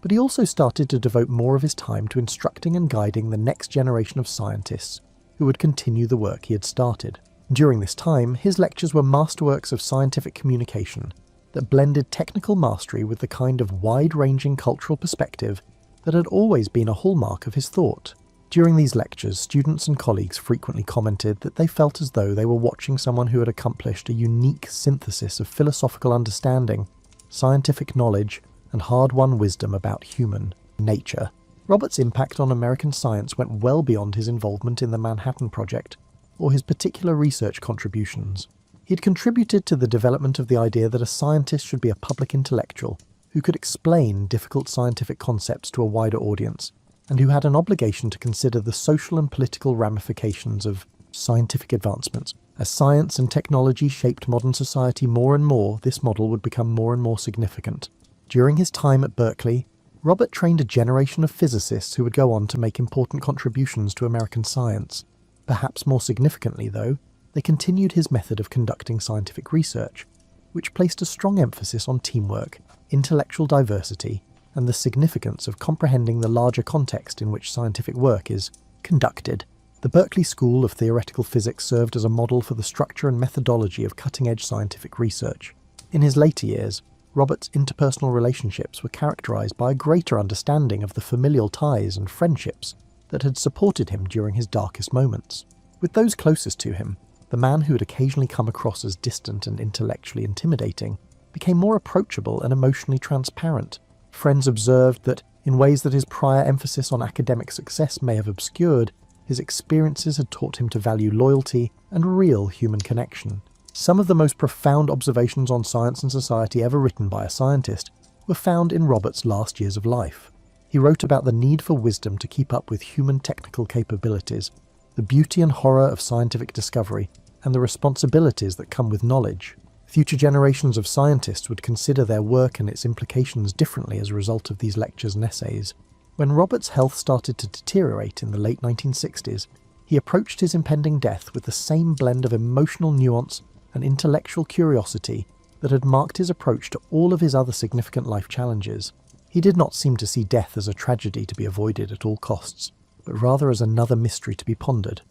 but he also started to devote more of his time to instructing and guiding the next generation of scientists who would continue the work he had started. During this time, his lectures were masterworks of scientific communication that blended technical mastery with the kind of wide-ranging cultural perspective that had always been a hallmark of his thought. During these lectures, students and colleagues frequently commented that they felt as though they were watching someone who had accomplished a unique synthesis of philosophical understanding, scientific knowledge, and hard-won wisdom about human nature. Robert's impact on American science went well beyond his involvement in the Manhattan Project or his particular research contributions. He had contributed to the development of the idea that a scientist should be a public intellectual who could explain difficult scientific concepts to a wider audience and who had an obligation to consider the social and political ramifications of scientific advancements. As science and technology shaped modern society more and more, this model would become more and more significant. During his time at Berkeley, Robert trained a generation of physicists who would go on to make important contributions to American science. Perhaps more significantly, though, they continued his method of conducting scientific research, which placed a strong emphasis on teamwork, intellectual diversity, and the significance of comprehending the larger context in which scientific work is conducted. The Berkeley School of Theoretical Physics served as a model for the structure and methodology of cutting-edge scientific research. In his later years, Robert's interpersonal relationships were characterized by a greater understanding of the familial ties and friendships that had supported him during his darkest moments. With those closest to him, the man who had occasionally come across as distant and intellectually intimidating became more approachable and emotionally transparent. Friends observed that, in ways that his prior emphasis on academic success may have obscured, his experiences had taught him to value loyalty and real human connection. Some of the most profound observations on science and society ever written by a scientist were found in Robert's last years of life. He wrote about the need for wisdom to keep up with human technical capabilities, the beauty and horror of scientific discovery, and the responsibilities that come with knowledge. Future generations of scientists would consider their work and its implications differently as a result of these lectures and essays. When Robert's health started to deteriorate in the late 1960s, he approached his impending death with the same blend of emotional nuance and intellectual curiosity that had marked his approach to all of his other significant life challenges. He did not seem to see death as a tragedy to be avoided at all costs, but rather as another mystery to be pondered.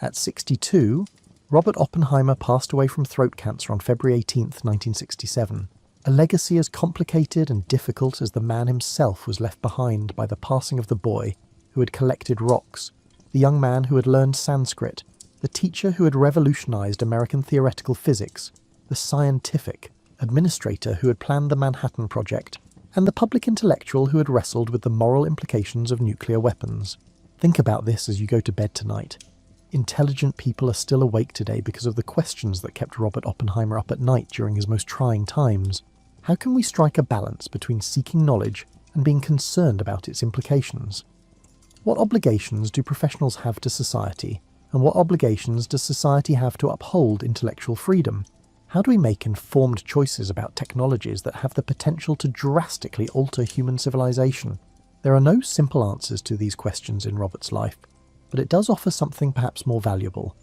At 62, Robert Oppenheimer passed away from throat cancer on February 18, 1967. A legacy as complicated and difficult as the man himself was left behind by the passing of the boy who had collected rocks, the young man who had learned Sanskrit, the teacher who had revolutionized American theoretical physics, the scientific administrator who had planned the Manhattan Project, and the public intellectual who had wrestled with the moral implications of nuclear weapons. Think about this as you go to bed tonight. Intelligent people are still awake today because of the questions that kept Robert Oppenheimer up at night during his most trying times. How can we strike a balance between seeking knowledge and being concerned about its implications? What obligations do professionals have to society, and what obligations does society have to uphold intellectual freedom? How do we make informed choices about technologies that have the potential to drastically alter human civilization? There are no simple answers to these questions in Robert's life, but it does offer something perhaps more valuable.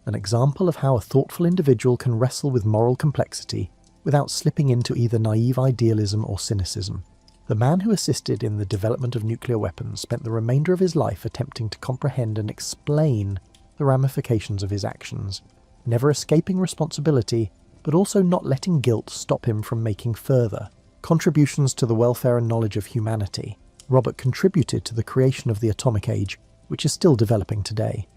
An example of how a thoughtful individual can wrestle with moral complexity without slipping into either naive idealism or cynicism. The man who assisted in the development of nuclear weapons spent the remainder of his life attempting to comprehend and explain the ramifications of his actions, never escaping responsibility, but also not letting guilt stop him from making further contributions to the welfare and knowledge of humanity. Robert contributed to the creation of the atomic age, which is still developing today.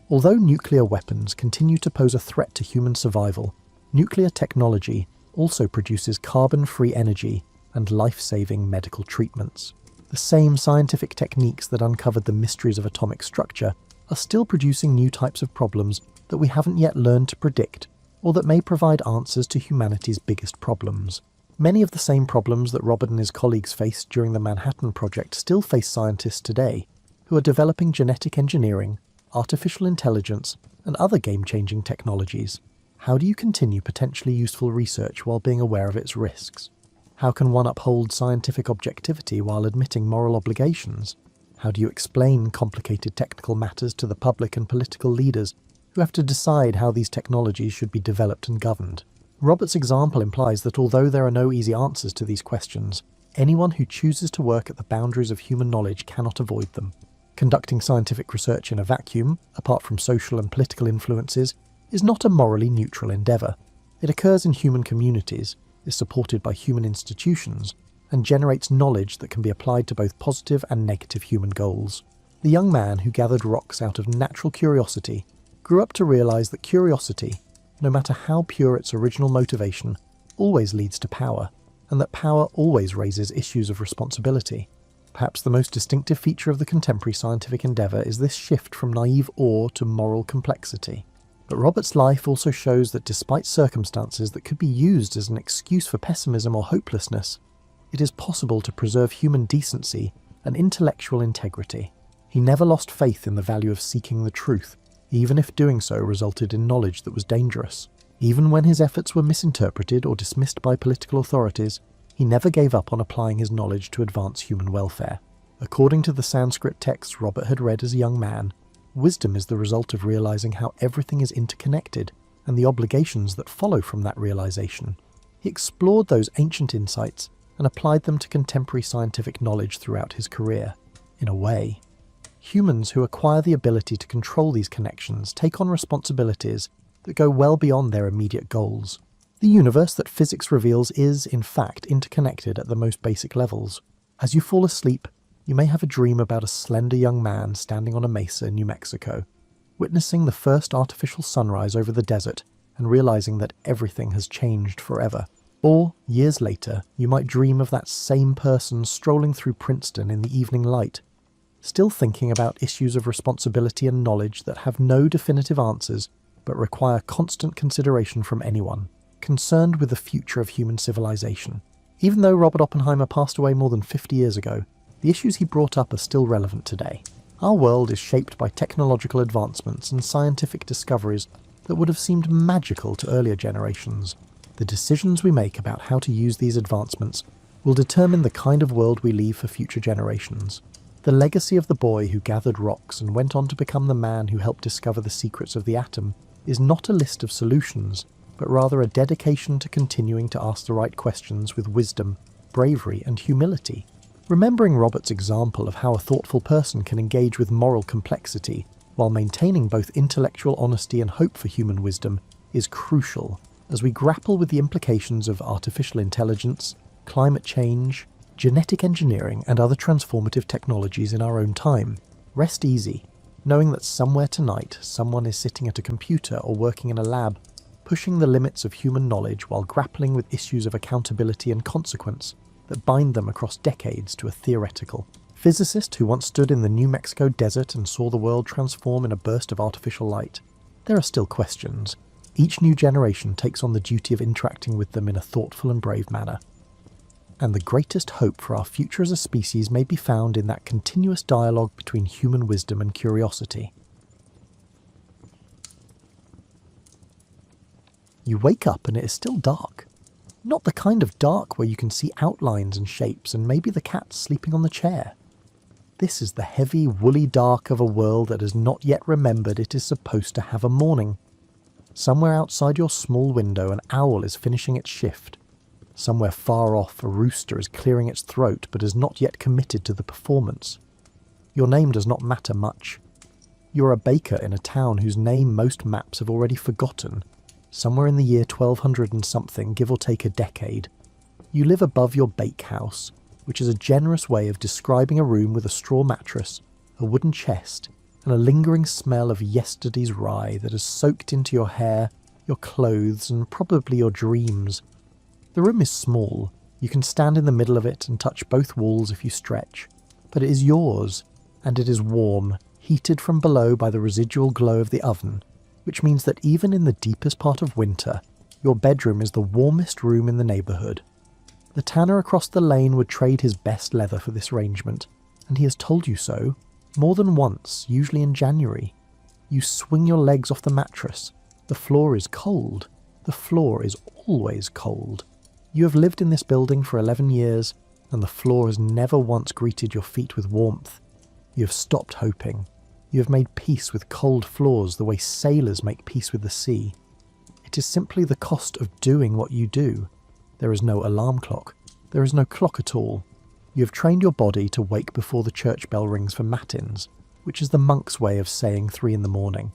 Although nuclear weapons continue to pose a threat to human survival, nuclear technology also produces carbon-free energy and life-saving medical treatments. The same scientific techniques that uncovered the mysteries of atomic structure are still producing new types of problems that we haven't yet learned to predict, or that may provide answers to humanity's biggest problems. Many of the same problems that Robert and his colleagues faced during the Manhattan Project still face scientists today, who are developing genetic engineering, artificial intelligence, and other game-changing technologies. How do you continue potentially useful research while being aware of its risks? How can one uphold scientific objectivity while admitting moral obligations? How do you explain complicated technical matters to the public and political leaders who have to decide how these technologies should be developed and governed? Robert's example implies that although there are no easy answers to these questions, anyone who chooses to work at the boundaries of human knowledge cannot avoid them. Conducting scientific research in a vacuum, apart from social and political influences, is not a morally neutral endeavour. It occurs in human communities, is supported by human institutions, and generates knowledge that can be applied to both positive and negative human goals. The young man who gathered rocks out of natural curiosity grew up to realise that curiosity, no matter how pure its original motivation, always leads to power, and that power always raises issues of responsibility. Perhaps the most distinctive feature of the contemporary scientific endeavour is this shift from naive awe to moral complexity. But Robert's life also shows that despite circumstances that could be used as an excuse for pessimism or hopelessness, it is possible to preserve human decency and intellectual integrity. He never lost faith in the value of seeking the truth, even if doing so resulted in knowledge that was dangerous. Even when his efforts were misinterpreted or dismissed by political authorities, he never gave up on applying his knowledge to advance human welfare. According to the Sanskrit texts Robert had read as a young man, wisdom is the result of realizing how everything is interconnected and the obligations that follow from that realization. He explored those ancient insights and applied them to contemporary scientific knowledge throughout his career. In a way, humans who acquire the ability to control these connections take on responsibilities that go well beyond their immediate goals. The universe that physics reveals is, in fact, interconnected at the most basic levels. As you fall asleep, you may have a dream about a slender young man standing on a mesa in New Mexico, witnessing the first artificial sunrise over the desert and realizing that everything has changed forever. Or, years later, you might dream of that same person strolling through Princeton in the evening light, still thinking about issues of responsibility and knowledge that have no definitive answers but require constant consideration from anyone concerned with the future of human civilization. Even though Robert Oppenheimer passed away more than 50 years ago, the issues he brought up are still relevant today. Our world is shaped by technological advancements and scientific discoveries that would have seemed magical to earlier generations. The decisions we make about how to use these advancements will determine the kind of world we leave for future generations. The legacy of the boy who gathered rocks and went on to become the man who helped discover the secrets of the atom is not a list of solutions, but rather a dedication to continuing to ask the right questions with wisdom, bravery, and humility. Remembering Robert's example of how a thoughtful person can engage with moral complexity while maintaining both intellectual honesty and hope for human wisdom is crucial as we grapple with the implications of artificial intelligence, climate change, genetic engineering, and other transformative technologies in our own time. Rest easy, knowing that somewhere tonight someone is sitting at a computer or working in a lab, pushing the limits of human knowledge while grappling with issues of accountability and consequence that bind them across decades to a theoretical physicist who once stood in the New Mexico desert and saw the world transform in a burst of artificial light. There are still questions. Each new generation takes on the duty of interacting with them in a thoughtful and brave manner. And the greatest hope for our future as a species may be found in that continuous dialogue between human wisdom and curiosity. You wake up and it is still dark. Not the kind of dark where you can see outlines and shapes and maybe the cat sleeping on the chair. This is the heavy, woolly dark of a world that has not yet remembered it is supposed to have a morning. Somewhere outside your small window an owl is finishing its shift. Somewhere far off a rooster is clearing its throat but is not yet committed to the performance. Your name does not matter much. You are a baker in a town whose name most maps have already forgotten. Somewhere in the year 1200 and something, give or take a decade. You live above your bakehouse, which is a generous way of describing a room with a straw mattress, a wooden chest, and a lingering smell of yesterday's rye that has soaked into your hair, your clothes, and probably your dreams. The room is small. You can stand in the middle of it and touch both walls if you stretch. But it is yours, and it is warm, heated from below by the residual glow of the oven, which means that even in the deepest part of winter, your bedroom is the warmest room in the neighbourhood. The tanner across the lane would trade his best leather for this arrangement, and he has told you so more than once, usually in January. You swing your legs off the mattress. The floor is cold. The floor is always cold. You have lived in this building for 11 years, and the floor has never once greeted your feet with warmth. You have stopped hoping. You have made peace with cold floors the way sailors make peace with the sea. It is simply the cost of doing what you do. There is no alarm clock. There is no clock at all. You have trained your body to wake before the church bell rings for matins, which is the monk's way of saying 3 in the morning.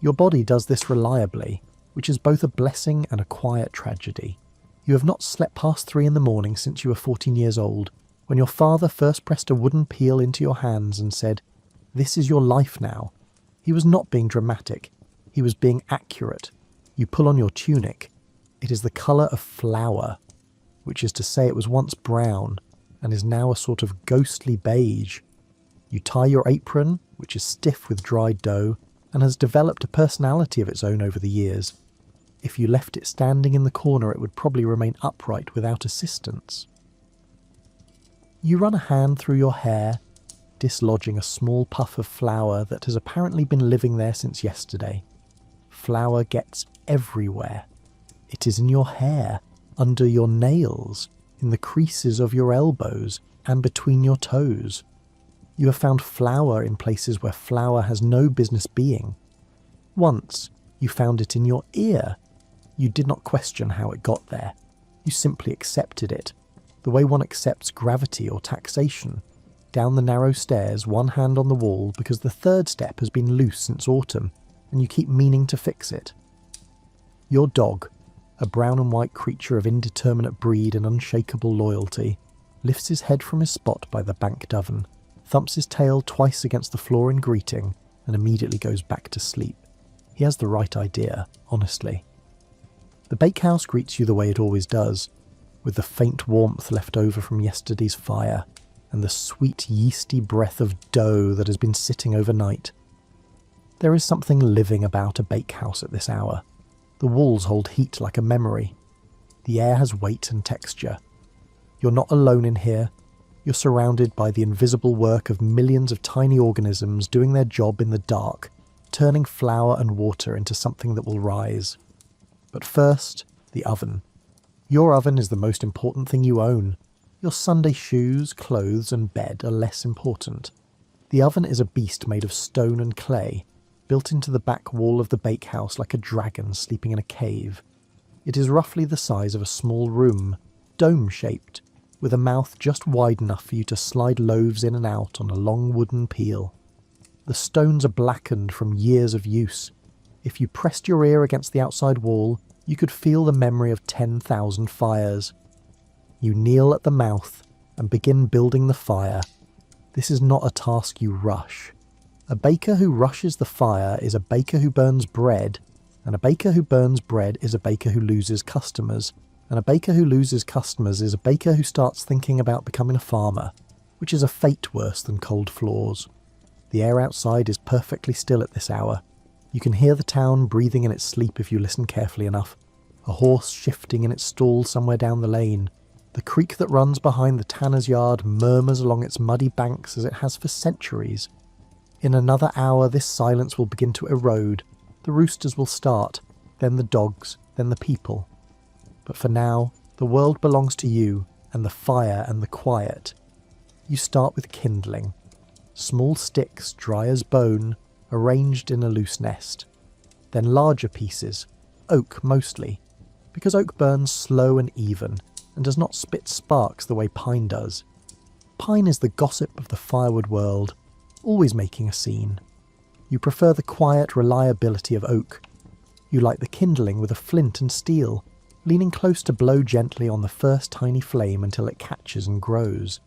Your body does this reliably, which is both a blessing and a quiet tragedy. You have not slept past 3 in the morning since you were 14 years old, when your father first pressed a wooden peel into your hands and said, "This is your life now." He was not being dramatic. He was being accurate. You pull on your tunic. It is the colour of flour, which is to say it was once brown and is now a sort of ghostly beige. You tie your apron, which is stiff with dried dough and has developed a personality of its own over the years. If you left it standing in the corner, it would probably remain upright without assistance. You run a hand through your hair dislodging a small puff of flour that has apparently been living there since yesterday. Flour gets everywhere. It is in your hair, under your nails, in the creases of your elbows, and between your toes. You have found flour in places where flour has no business being. Once, you found it in your ear. You did not question how it got there. You simply accepted it, the way one accepts gravity or taxation. Down the narrow stairs, one hand on the wall, because the third step has been loose since autumn, and you keep meaning to fix it. Your dog, a brown and white creature of indeterminate breed and unshakable loyalty, lifts his head from his spot by the banked oven, thumps his tail twice against the floor in greeting, and immediately goes back to sleep. He has the right idea, honestly. The bakehouse greets you the way it always does, with the faint warmth left over from yesterday's fire, and the sweet yeasty breath of dough that has been sitting overnight. There is something living about a bakehouse at this hour. The walls hold heat like a memory. The air has weight and texture. You're not alone in here. You're surrounded by the invisible work of millions of tiny organisms doing their job in the dark, turning flour and water into something that will rise. But first, the oven. Your oven is the most important thing you own. Your Sunday shoes, clothes and bed are less important. The oven is a beast made of stone and clay, built into the back wall of the bakehouse like a dragon sleeping in a cave. It is roughly the size of a small room, dome-shaped, with a mouth just wide enough for you to slide loaves in and out on a long wooden peel. The stones are blackened from years of use. If you pressed your ear against the outside wall, you could feel the memory of 10,000 fires. You kneel at the mouth and begin building the fire. This is not a task you rush. A baker who rushes the fire is a baker who burns bread, and a baker who burns bread is a baker who loses customers, and a baker who loses customers is a baker who starts thinking about becoming a farmer, which is a fate worse than cold floors. The air outside is perfectly still at this hour. You can hear the town breathing in its sleep if you listen carefully enough. A horse shifting in its stall somewhere down the lane. The creek that runs behind the tanner's yard murmurs along its muddy banks as it has for centuries. In another hour this silence will begin to erode. The roosters will start, then the dogs, then the people. But for now, the world belongs to you, and the fire and the quiet. You start with kindling. Small sticks, dry as bone, arranged in a loose nest. Then larger pieces, oak mostly, because oak burns slow and even, and does not spit sparks the way pine does. Pine is the gossip of the firewood world, always making a scene. You prefer the quiet reliability of oak. You like the kindling with a flint and steel, leaning close to blow gently on the first tiny flame until it catches and grows.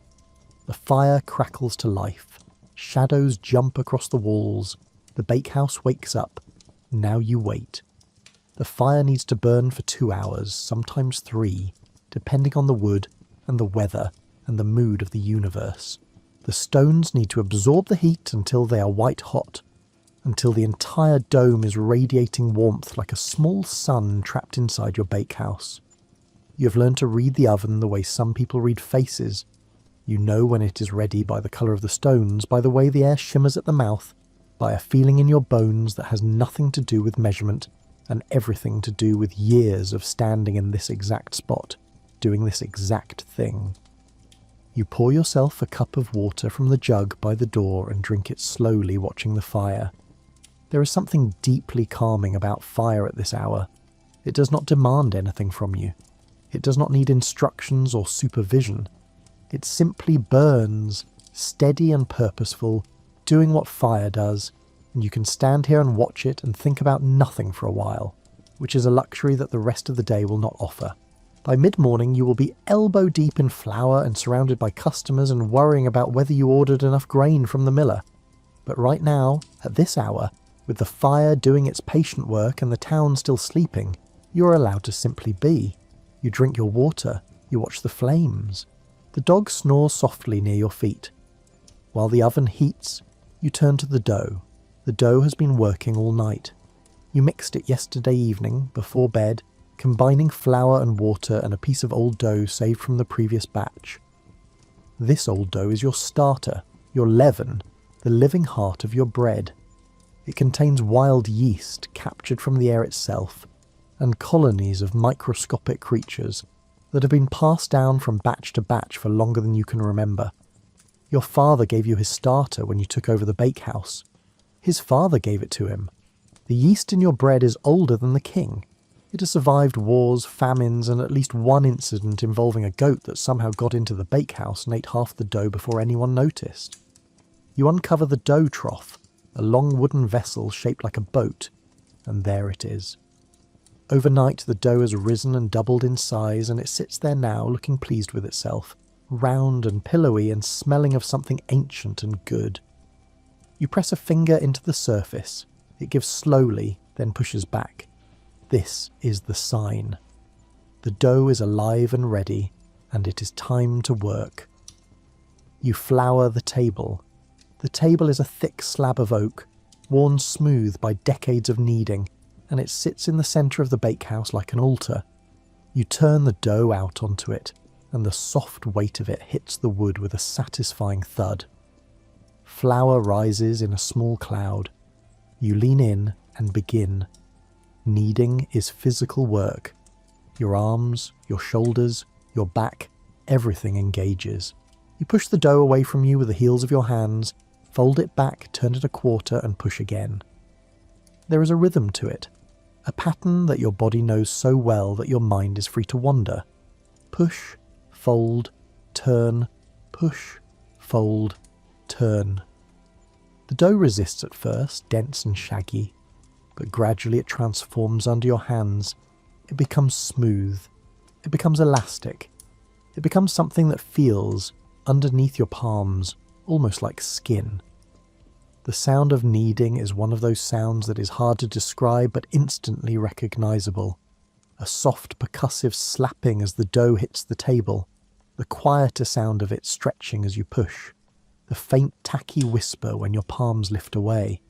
The fire crackles to life. Shadows jump across the walls. The bakehouse wakes up. Now you wait. The fire needs to burn for 2 hours, sometimes 3, depending on the wood and the weather and the mood of the universe. The stones need to absorb the heat until they are white hot, until the entire dome is radiating warmth like a small sun trapped inside your bakehouse. You have learned to read the oven the way some people read faces. You know when it is ready by the colour of the stones, by the way the air shimmers at the mouth, by a feeling in your bones that has nothing to do with measurement and everything to do with years of standing in this exact spot, doing this exact thing. You pour yourself a cup of water from the jug by the door and drink it slowly, watching the fire. There is something deeply calming about fire at this hour. It does not demand anything from you. It does not need instructions or supervision. It simply burns, steady and purposeful, doing what fire does, and you can stand here and watch it and think about nothing for a while, which is a luxury that the rest of the day will not offer. By mid-morning you will be elbow deep in flour and surrounded by customers and worrying about whether you ordered enough grain from the miller. But right now, at this hour, with the fire doing its patient work and the town still sleeping, you are allowed to simply be. You drink your water, you watch the flames. The dog snores softly near your feet. While the oven heats, you turn to the dough. The dough has been working all night. You mixed it yesterday evening, before bed, combining flour and water and a piece of old dough saved from the previous batch. This old dough is your starter, Your leaven, the living heart of your bread. It contains wild yeast captured from the air itself, and colonies of microscopic creatures that have been passed down from batch to batch for longer than you can remember. Your father gave you his starter when you took over the bakehouse. His father gave it to him. The yeast in your bread is older than the king. It has survived wars, famines, and at least one incident involving a goat that somehow got into the bakehouse and ate half the dough before anyone noticed. You uncover the dough trough, a long wooden vessel shaped like a boat, and there it is. Overnight the dough has risen and doubled in size, and it sits there now looking pleased with itself, round and pillowy and smelling of something ancient and good. You press a finger into the surface. It gives slowly, then pushes back. This is the sign. The dough is alive and ready, and it is time to work. You flour the table. The table is a thick slab of oak, worn smooth by decades of kneading, and it sits in the centre of the bakehouse like an altar. You turn the dough out onto it, and the soft weight of it hits the wood with a satisfying thud. Flour rises in a small cloud. You lean in and begin. Kneading is physical work. Your arms, your shoulders, your back, everything engages. You push the dough away from you with the heels of your hands, fold it back, turn it a quarter, and push again. There is a rhythm to it, a pattern that your body knows so well that your mind is free to wander. Push, fold, turn, push, fold, turn. The dough resists at first, dense and shaggy, but gradually it transforms under your hands. It becomes smooth. It becomes elastic. It becomes something that feels, underneath your palms, almost like skin. The sound of kneading is one of those sounds that is hard to describe but instantly recognizable. A soft percussive slapping as the dough hits the table, the quieter sound of it stretching as you push, the faint tacky whisper when your palms lift away.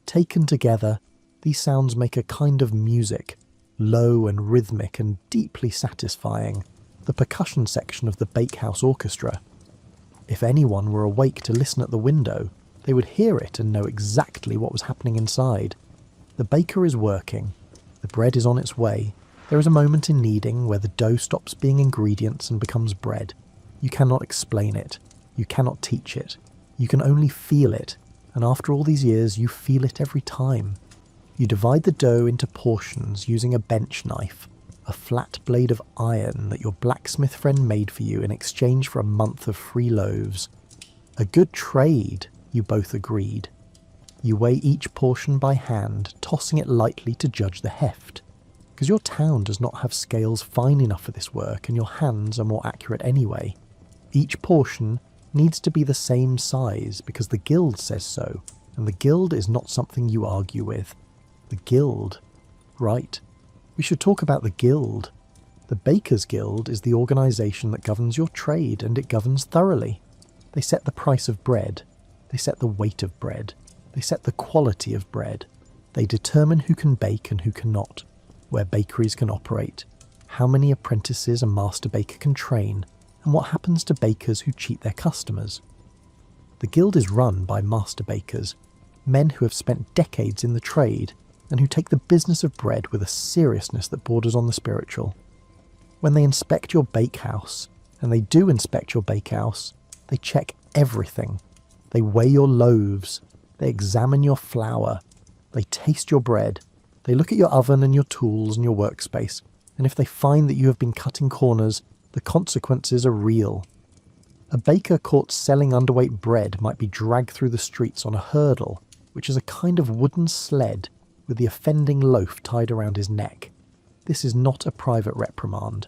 Taken together, these sounds make a kind of music, low and rhythmic and deeply satisfying, the percussion section of the bakehouse orchestra. If anyone were awake to listen at the window, they would hear it and know exactly what was happening inside. The baker is working. The bread is on its way. There is a moment in kneading where the dough stops being ingredients and becomes bread. You cannot explain it. You cannot teach it. You can only feel it, and after all these years you feel it every time. You divide the dough into portions using a bench knife, a flat blade of iron that your blacksmith friend made for you in exchange for a month of free loaves. A good trade, you both agreed. You weigh each portion by hand, tossing it lightly to judge the heft, because your town does not have scales fine enough for this work and your hands are more accurate anyway. Each portion needs to be the same size because the guild says so, and the guild is not something you argue with. The guild. Right. We should talk about the guild. The Bakers' Guild is the organisation that governs your trade, and it governs thoroughly. They set the price of bread. They set the weight of bread. They set the quality of bread. They determine who can bake and who cannot, where bakeries can operate, how many apprentices a master baker can train, and what happens to bakers who cheat their customers. The guild is run by master bakers, men who have spent decades in the trade and who take the business of bread with a seriousness that borders on the spiritual. When they inspect your bakehouse, and they do inspect your bakehouse, they check everything. They weigh your loaves, they examine your flour, they taste your bread, they look at your oven and your tools and your workspace, and if they find that you have been cutting corners, the consequences are real. A baker caught selling underweight bread might be dragged through the streets on a hurdle, which is a kind of wooden sled with the offending loaf tied around his neck. This is not a private reprimand.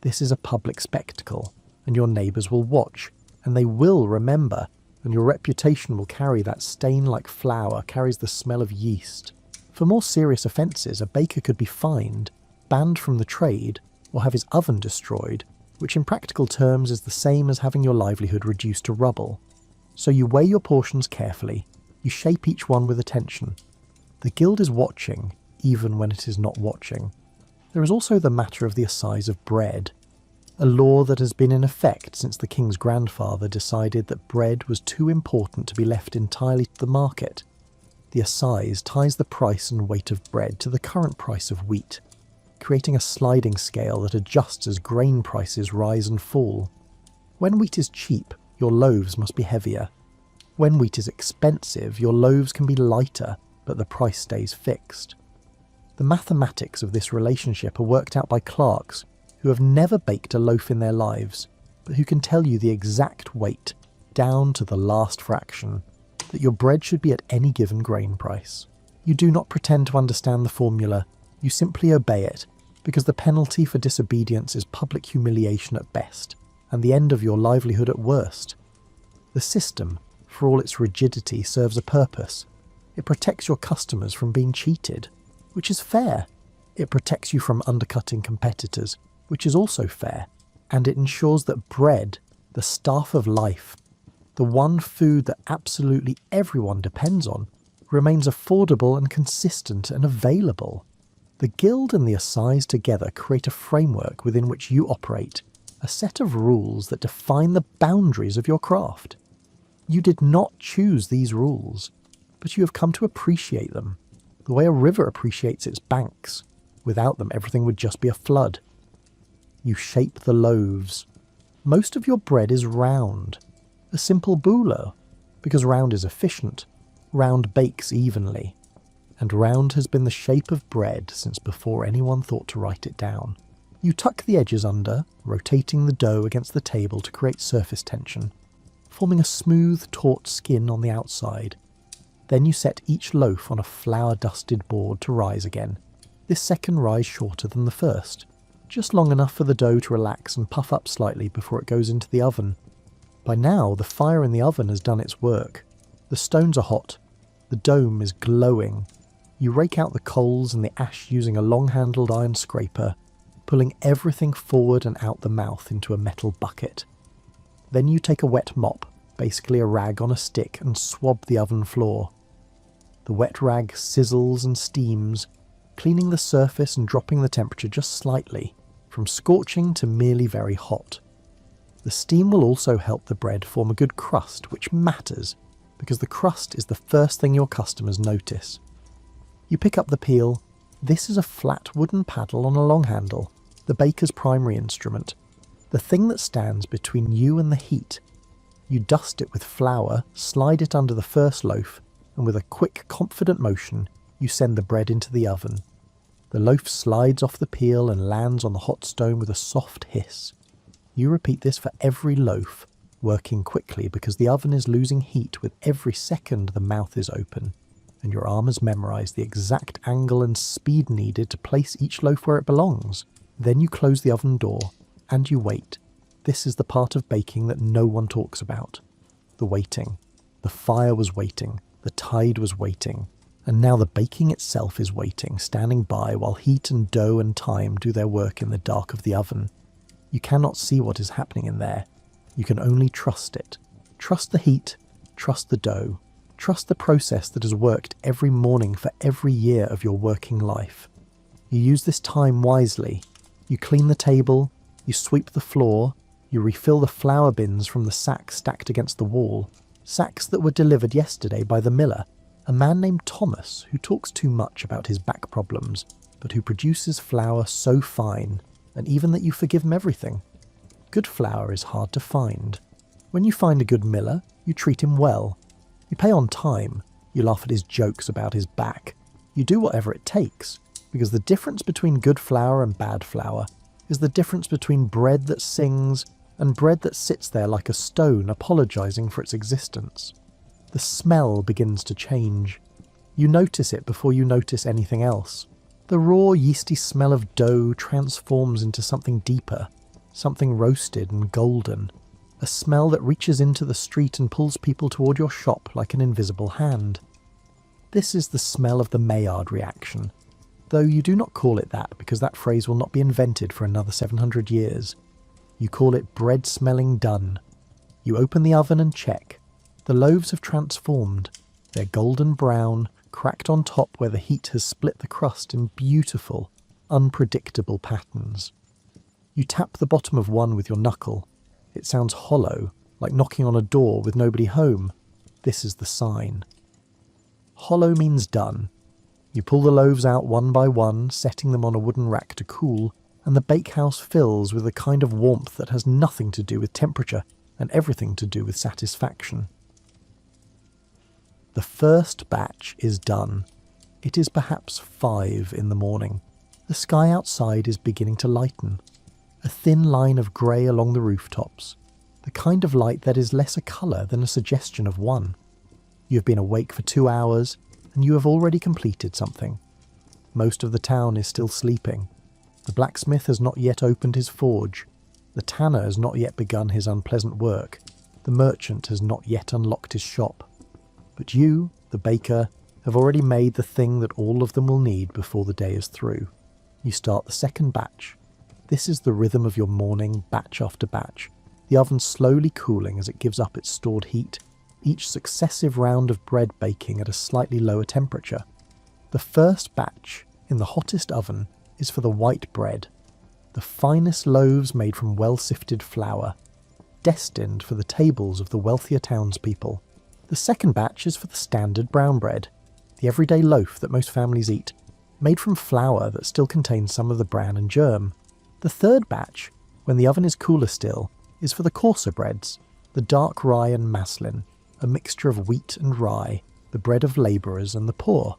This is a public spectacle, and your neighbours will watch, and they will remember, and your reputation will carry that stain like flour carries the smell of yeast. For more serious offences, a baker could be fined, banned from the trade, or have his oven destroyed, which in practical terms is the same as having your livelihood reduced to rubble. So you weigh your portions carefully, you shape each one with attention. The guild is watching, even when it is not watching. There is also the matter of the size of bread. a law that has been in effect since the king's grandfather decided that bread was too important to be left entirely to the market. The assize ties the price and weight of bread to the current price of wheat, creating a sliding scale that adjusts as grain prices rise and fall. When wheat is cheap, your loaves must be heavier. When wheat is expensive, your loaves can be lighter, but the price stays fixed. The mathematics of this relationship are worked out by clerks who have never baked a loaf in their lives, but who can tell you the exact weight, down to the last fraction, that your bread should be at any given grain price. You do not pretend to understand the formula, you simply obey it, because the penalty for disobedience is public humiliation at best, and the end of your livelihood at worst. The system, for all its rigidity, serves a purpose. It protects your customers from being cheated, which is fair. It protects you from undercutting competitors, which is also fair. And it ensures that bread, the staff of life, the one food that absolutely everyone depends on, remains affordable and consistent and available. The Guild and the Assize together create a framework within which you operate, a set of rules that define the boundaries of your craft. You did not choose these rules, but you have come to appreciate them, the way a river appreciates its banks. Without them, everything would just be a flood. You shape the loaves. Most of your bread is round, a simple boulot, because round is efficient. Round bakes evenly, and round has been the shape of bread since before anyone thought to write it down. You tuck the edges under, rotating the dough against the table to create surface tension, forming a smooth, taut skin on the outside. Then you set each loaf on a flour-dusted board to rise again. This second rise shorter than the first, just long enough for the dough to relax and puff up slightly before it goes into the oven. By now, the fire in the oven has done its work. The stones are hot. The dome is glowing. You rake out the coals and the ash using a long-handled iron scraper, pulling everything forward and out the mouth into a metal bucket. Then you take a wet mop, basically a rag on a stick, and swab the oven floor. The wet rag sizzles and steams, cleaning the surface and dropping the temperature just slightly, from scorching to merely very hot. The steam will also help the bread form a good crust, which matters, because the crust is the first thing your customers notice. You pick up the peel. This is a flat wooden paddle on a long handle, the baker's primary instrument, the thing that stands between you and the heat. You dust it with flour, slide it under the first loaf, and with a quick, confident motion, you send the bread into the oven. The loaf slides off the peel and lands on the hot stone with a soft hiss. You repeat this for every loaf, working quickly because the oven is losing heat with every second the mouth is open, and your arm has memorized the exact angle and speed needed to place each loaf where it belongs. Then you close the oven door, and you wait. This is the part of baking that no one talks about. The waiting. The fire was waiting. The tide was waiting. And now the baking itself is waiting, standing by while heat and dough and time do their work in the dark of the oven. You cannot see what is happening in there. You can only trust it. Trust the heat. Trust the dough. Trust the process that has worked every morning for every year of your working life. You use this time wisely. You clean the table. You sweep the floor. You refill the flour bins from the sacks stacked against the wall. Sacks that were delivered yesterday by the miller, a man named Thomas who talks too much about his back problems, but who produces flour so fine, and even that you forgive him everything. Good flour is hard to find. When you find a good miller, you treat him well. You pay on time. You laugh at his jokes about his back. You do whatever it takes, because the difference between good flour and bad flour is the difference between bread that sings and bread that sits there like a stone apologizing for its existence. The smell begins to change. You notice it before you notice anything else. The raw, yeasty smell of dough transforms into something deeper, something roasted and golden, a smell that reaches into the street and pulls people toward your shop like an invisible hand. This is the smell of the Maillard reaction, though you do not call it that because that phrase will not be invented for another 700 years. You call it bread smelling done. You open the oven and check. The loaves have transformed. They're golden brown, cracked on top where the heat has split the crust in beautiful, unpredictable patterns. You tap the bottom of one with your knuckle. It sounds hollow, like knocking on a door with nobody home. This is the sign. Hollow means done. You pull the loaves out one by one, setting them on a wooden rack to cool, and the bakehouse fills with a kind of warmth that has nothing to do with temperature and everything to do with satisfaction. The first batch is done. It is perhaps 5 in the morning. The sky outside is beginning to lighten. A thin line of grey along the rooftops, the kind of light that is less a colour than a suggestion of one. You have been awake for 2 hours, and you have already completed something. Most of the town is still sleeping. The blacksmith has not yet opened his forge. The tanner has not yet begun his unpleasant work. The merchant has not yet unlocked his shop. But you, the baker, have already made the thing that all of them will need before the day is through. You start the second batch. This is the rhythm of your morning, batch after batch, the oven slowly cooling as it gives up its stored heat, each successive round of bread baking at a slightly lower temperature. The first batch, in the hottest oven, is for the white bread, the finest loaves made from well-sifted flour, destined for the tables of the wealthier townspeople. The second batch is for the standard brown bread, the everyday loaf that most families eat, made from flour that still contains some of the bran and germ. The third batch, when the oven is cooler still, is for the coarser breads, the dark rye and maslin, a mixture of wheat and rye, the bread of labourers and the poor.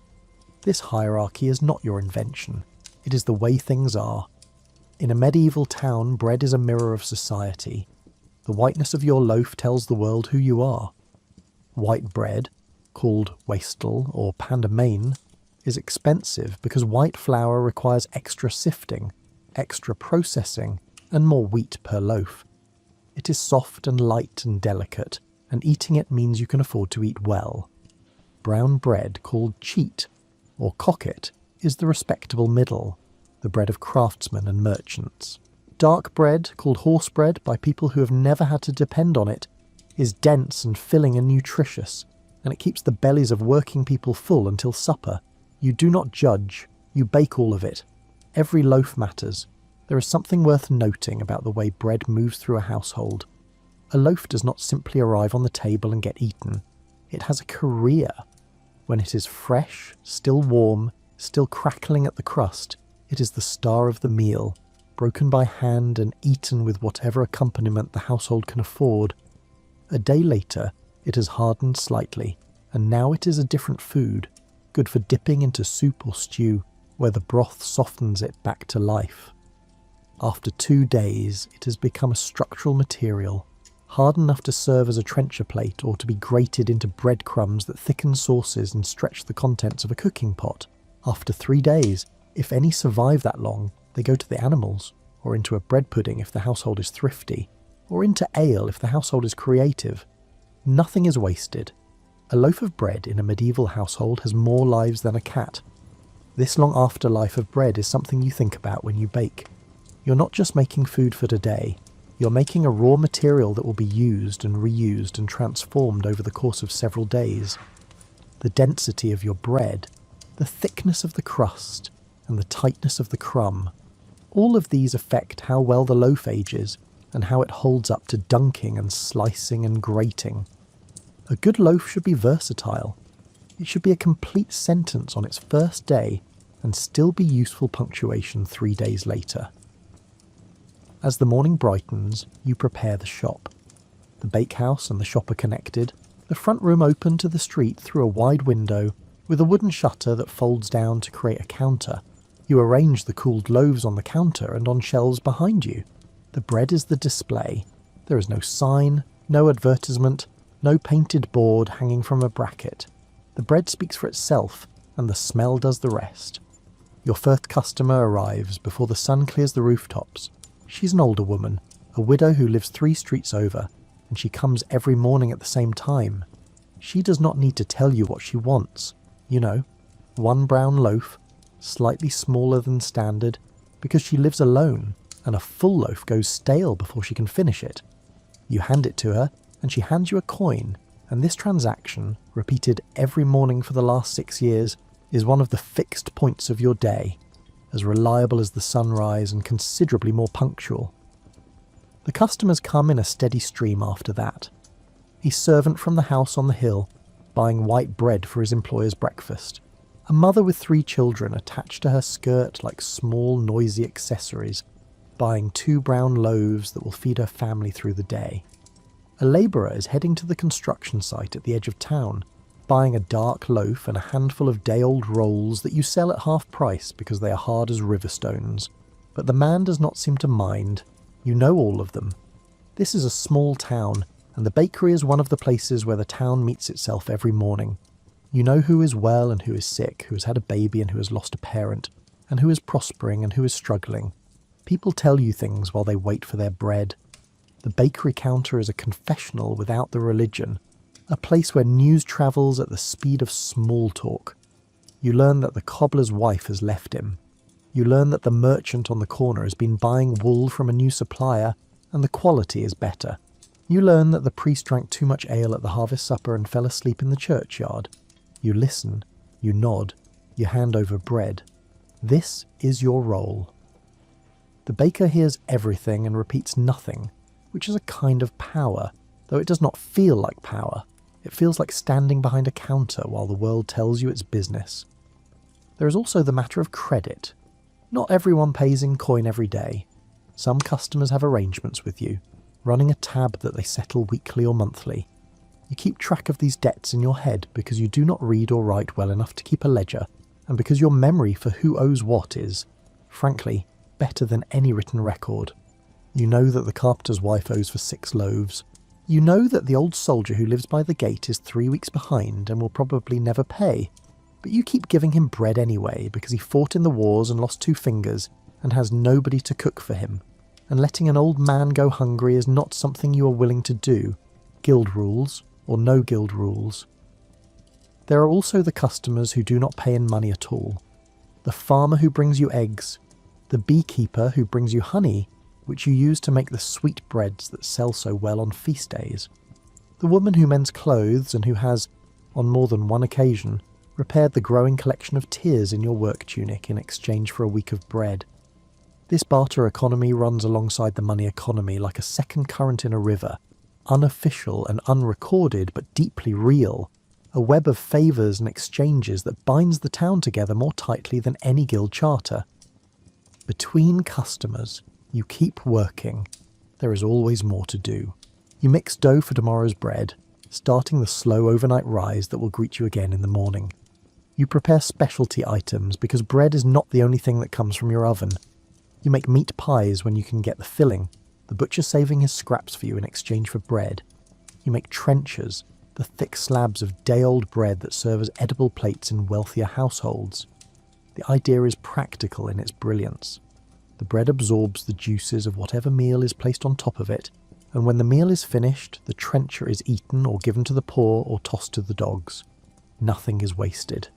This hierarchy is not your invention. It is the way things are. In a medieval town, bread is a mirror of society. The whiteness of your loaf tells the world who you are. White bread, called wastel or pandamain, is expensive because white flour requires extra sifting, extra processing, and more wheat per loaf. It is soft and light and delicate, and eating it means you can afford to eat well. Brown bread, called cheat or cocket, is the respectable middle, the bread of craftsmen and merchants. Dark bread, called horse bread by people who have never had to depend on it, is dense and filling and nutritious, and it keeps the bellies of working people full until supper. You do not judge, you bake all of it. Every loaf matters. There is something worth noting about the way bread moves through a household. A loaf does not simply arrive on the table and get eaten. It has a career. When it is fresh, still warm, still crackling at the crust, it is the star of the meal, broken by hand and eaten with whatever accompaniment the household can afford. A day later, it has hardened slightly, and now it is a different food, good for dipping into soup or stew, where the broth softens it back to life. After 2 days, it has become a structural material, hard enough to serve as a trencher plate or to be grated into breadcrumbs that thicken sauces and stretch the contents of a cooking pot. After 3 days, if any survive that long, they go to the animals, or into a bread pudding if the household is thrifty, or into ale if the household is creative. Nothing is wasted. A loaf of bread in a medieval household has more lives than a cat. This long afterlife of bread is something you think about when you bake. You're not just making food for today, you're making a raw material that will be used and reused and transformed over the course of several days. The density of your bread, the thickness of the crust, and the tightness of the crumb, all of these affect how well the loaf ages and how it holds up to dunking and slicing and grating. A good loaf should be versatile. It should be a complete sentence on its first day and still be useful punctuation 3 days later. As the morning brightens, you prepare the shop. The bakehouse and the shop are connected, the front room open to the street through a wide window with a wooden shutter that folds down to create a counter. You arrange the cooled loaves on the counter and on shelves behind you. The bread is the display. There is no sign, no advertisement, no painted board hanging from a bracket. The bread speaks for itself, and the smell does the rest. Your first customer arrives before the sun clears the rooftops. She's an older woman, a widow who lives 3 streets over, and she comes every morning at the same time. She does not need to tell you what she wants. You know, 1 brown loaf, slightly smaller than standard, because she lives alone, and a full loaf goes stale before she can finish it. You hand it to her, and she hands you a coin, and this transaction, repeated every morning for the last 6 years, is one of the fixed points of your day. as reliable as the sunrise and considerably more punctual. The customers come in a steady stream after that. A servant from the house on the hill, buying white bread for his employer's breakfast. A mother with 3 children attached to her skirt like small, noisy accessories, buying 2 brown loaves that will feed her family through the day. A labourer is heading to the construction site at the edge of town, buying a dark loaf and a handful of day-old rolls that you sell at half price because they are hard as river stones. But the man does not seem to mind. You know all of them. This is a small town, and the bakery is one of the places where the town meets itself every morning. You know who is well and who is sick, who has had a baby and who has lost a parent, and who is prospering and who is struggling. People tell you things while they wait for their bread. The bakery counter is a confessional without the religion, a place where news travels at the speed of small talk. You learn that the cobbler's wife has left him. You learn that the merchant on the corner has been buying wool from a new supplier and the quality is better. You learn that the priest drank too much ale at the harvest supper and fell asleep in the churchyard. You listen, you nod, you hand over bread. This is your role. The baker hears everything and repeats nothing, which is a kind of power, though it does not feel like power. It feels like standing behind a counter while the world tells you its business. There is also the matter of credit. Not everyone pays in coin every day. Some customers have arrangements with you, running a tab that they settle weekly or monthly. You keep track of these debts in your head because you do not read or write well enough to keep a ledger, and because your memory for who owes what is, frankly, better than any written record. You know that the carpenter's wife owes for 6 loaves. You know that the old soldier who lives by the gate is 3 weeks behind and will probably never pay, but you keep giving him bread anyway because he fought in the wars and lost 2 fingers and has nobody to cook for him, and letting an old man go hungry is not something you are willing to do, guild rules or no guild rules. There are also the customers who do not pay in money at all, the farmer who brings you eggs, the beekeeper who brings you honey, which you use to make the sweet breads that sell so well on feast days, the woman who mends clothes and who has, on more than one occasion, repaired the growing collection of tears in your work tunic in exchange for a week of bread. This barter economy runs alongside the money economy like a second current in a river, unofficial and unrecorded but deeply real, a web of favours and exchanges that binds the town together more tightly than any guild charter. Between customers, you keep working. There is always more to do. You mix dough for tomorrow's bread, starting the slow overnight rise that will greet you again in the morning. You prepare specialty items because bread is not the only thing that comes from your oven. You make meat pies when you can get the filling, the butcher saving his scraps for you in exchange for bread. You make trenchers, the thick slabs of day-old bread that serve as edible plates in wealthier households. The idea is practical in its brilliance. The bread absorbs the juices of whatever meal is placed on top of it, and when the meal is finished, the trencher is eaten or given to the poor or tossed to the dogs. Nothing is wasted.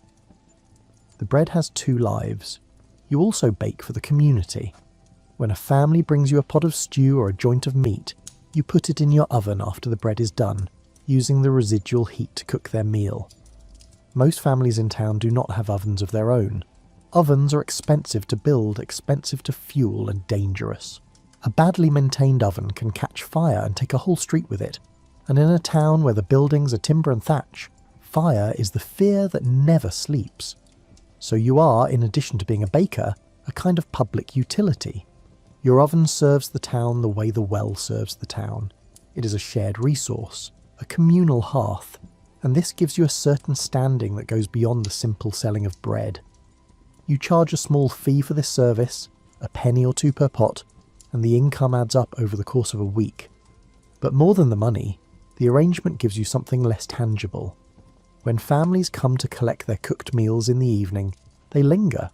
The bread has 2 lives. You also bake for the community. When a family brings you a pot of stew or a joint of meat, you put it in your oven after the bread is done, using the residual heat to cook their meal. Most families in town do not have ovens of their own. Ovens are expensive to build, expensive to fuel, and dangerous. A badly maintained oven can catch fire and take a whole street with it, and in a town where the buildings are timber and thatch, fire is the fear that never sleeps. So you are, in addition to being a baker, a kind of public utility. Your oven serves the town the way the well serves the town. It is a shared resource, a communal hearth, and this gives you a certain standing that goes beyond the simple selling of bread. You charge a small fee for this service, a penny or 2 per pot, and the income adds up over the course of a week. But more than the money, the arrangement gives you something less tangible. When families come to collect their cooked meals in the evening, they linger,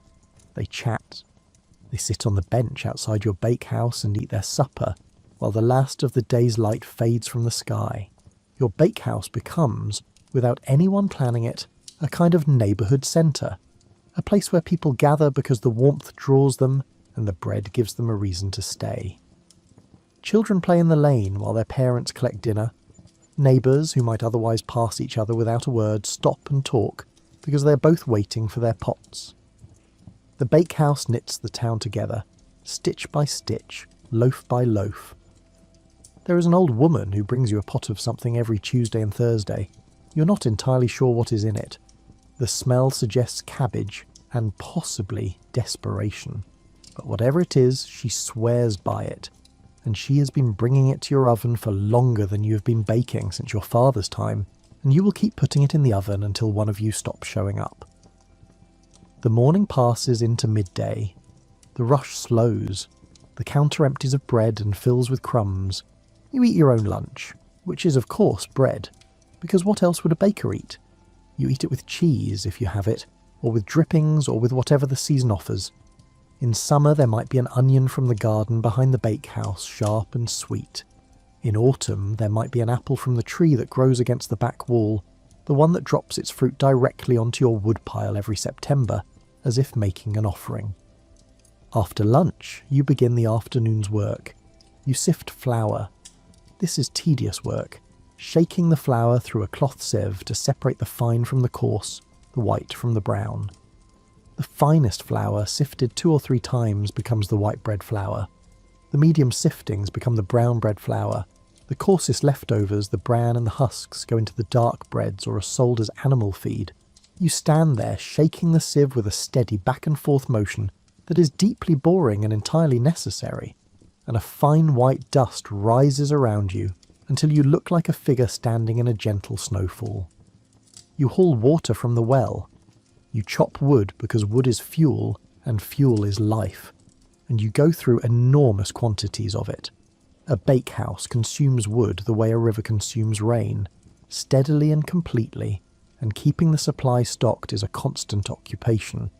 they chat, they sit on the bench outside your bakehouse and eat their supper, while the last of the day's light fades from the sky. Your bakehouse becomes, without anyone planning it, a kind of neighbourhood centre, a place where people gather because the warmth draws them and the bread gives them a reason to stay. Children play in the lane while their parents collect dinner. Neighbours who might otherwise pass each other without a word stop and talk because they are both waiting for their pots. The bakehouse knits the town together, stitch by stitch, loaf by loaf. There is an old woman who brings you a pot of something every Tuesday and Thursday. You're not entirely sure what is in it. The smell suggests cabbage and possibly desperation. But whatever it is, she swears by it. And she has been bringing it to your oven for longer than you have been baking since your father's time, and you will keep putting it in the oven until one of you stops showing up. The morning passes into midday. The rush slows. The counter empties of bread and fills with crumbs. You eat your own lunch, which is of course bread, because what else would a baker eat? You eat it with cheese if you have it, or with drippings, or with whatever the season offers. In summer there might be an onion from the garden behind the bakehouse, sharp and sweet. In autumn there might be an apple from the tree that grows against the back wall, the one that drops its fruit directly onto your woodpile every September, as if making an offering. After lunch, you begin the afternoon's work. You sift flour. This is tedious work, shaking the flour through a cloth sieve to separate the fine from the coarse, the white from the brown. The finest flour, sifted 2 or 3 times, becomes the white bread flour. The medium siftings become the brown bread flour. The coarsest leftovers, the bran and the husks, go into the dark breads or are sold as animal feed. You stand there, shaking the sieve with a steady back and forth motion that is deeply boring and entirely necessary, and a fine white dust rises around you until you look like a figure standing in a gentle snowfall. You haul water from the well. You chop wood because wood is fuel and fuel is life, and you go through enormous quantities of it. A bakehouse consumes wood the way a river consumes rain, steadily and completely, and keeping the supply stocked is a constant occupation.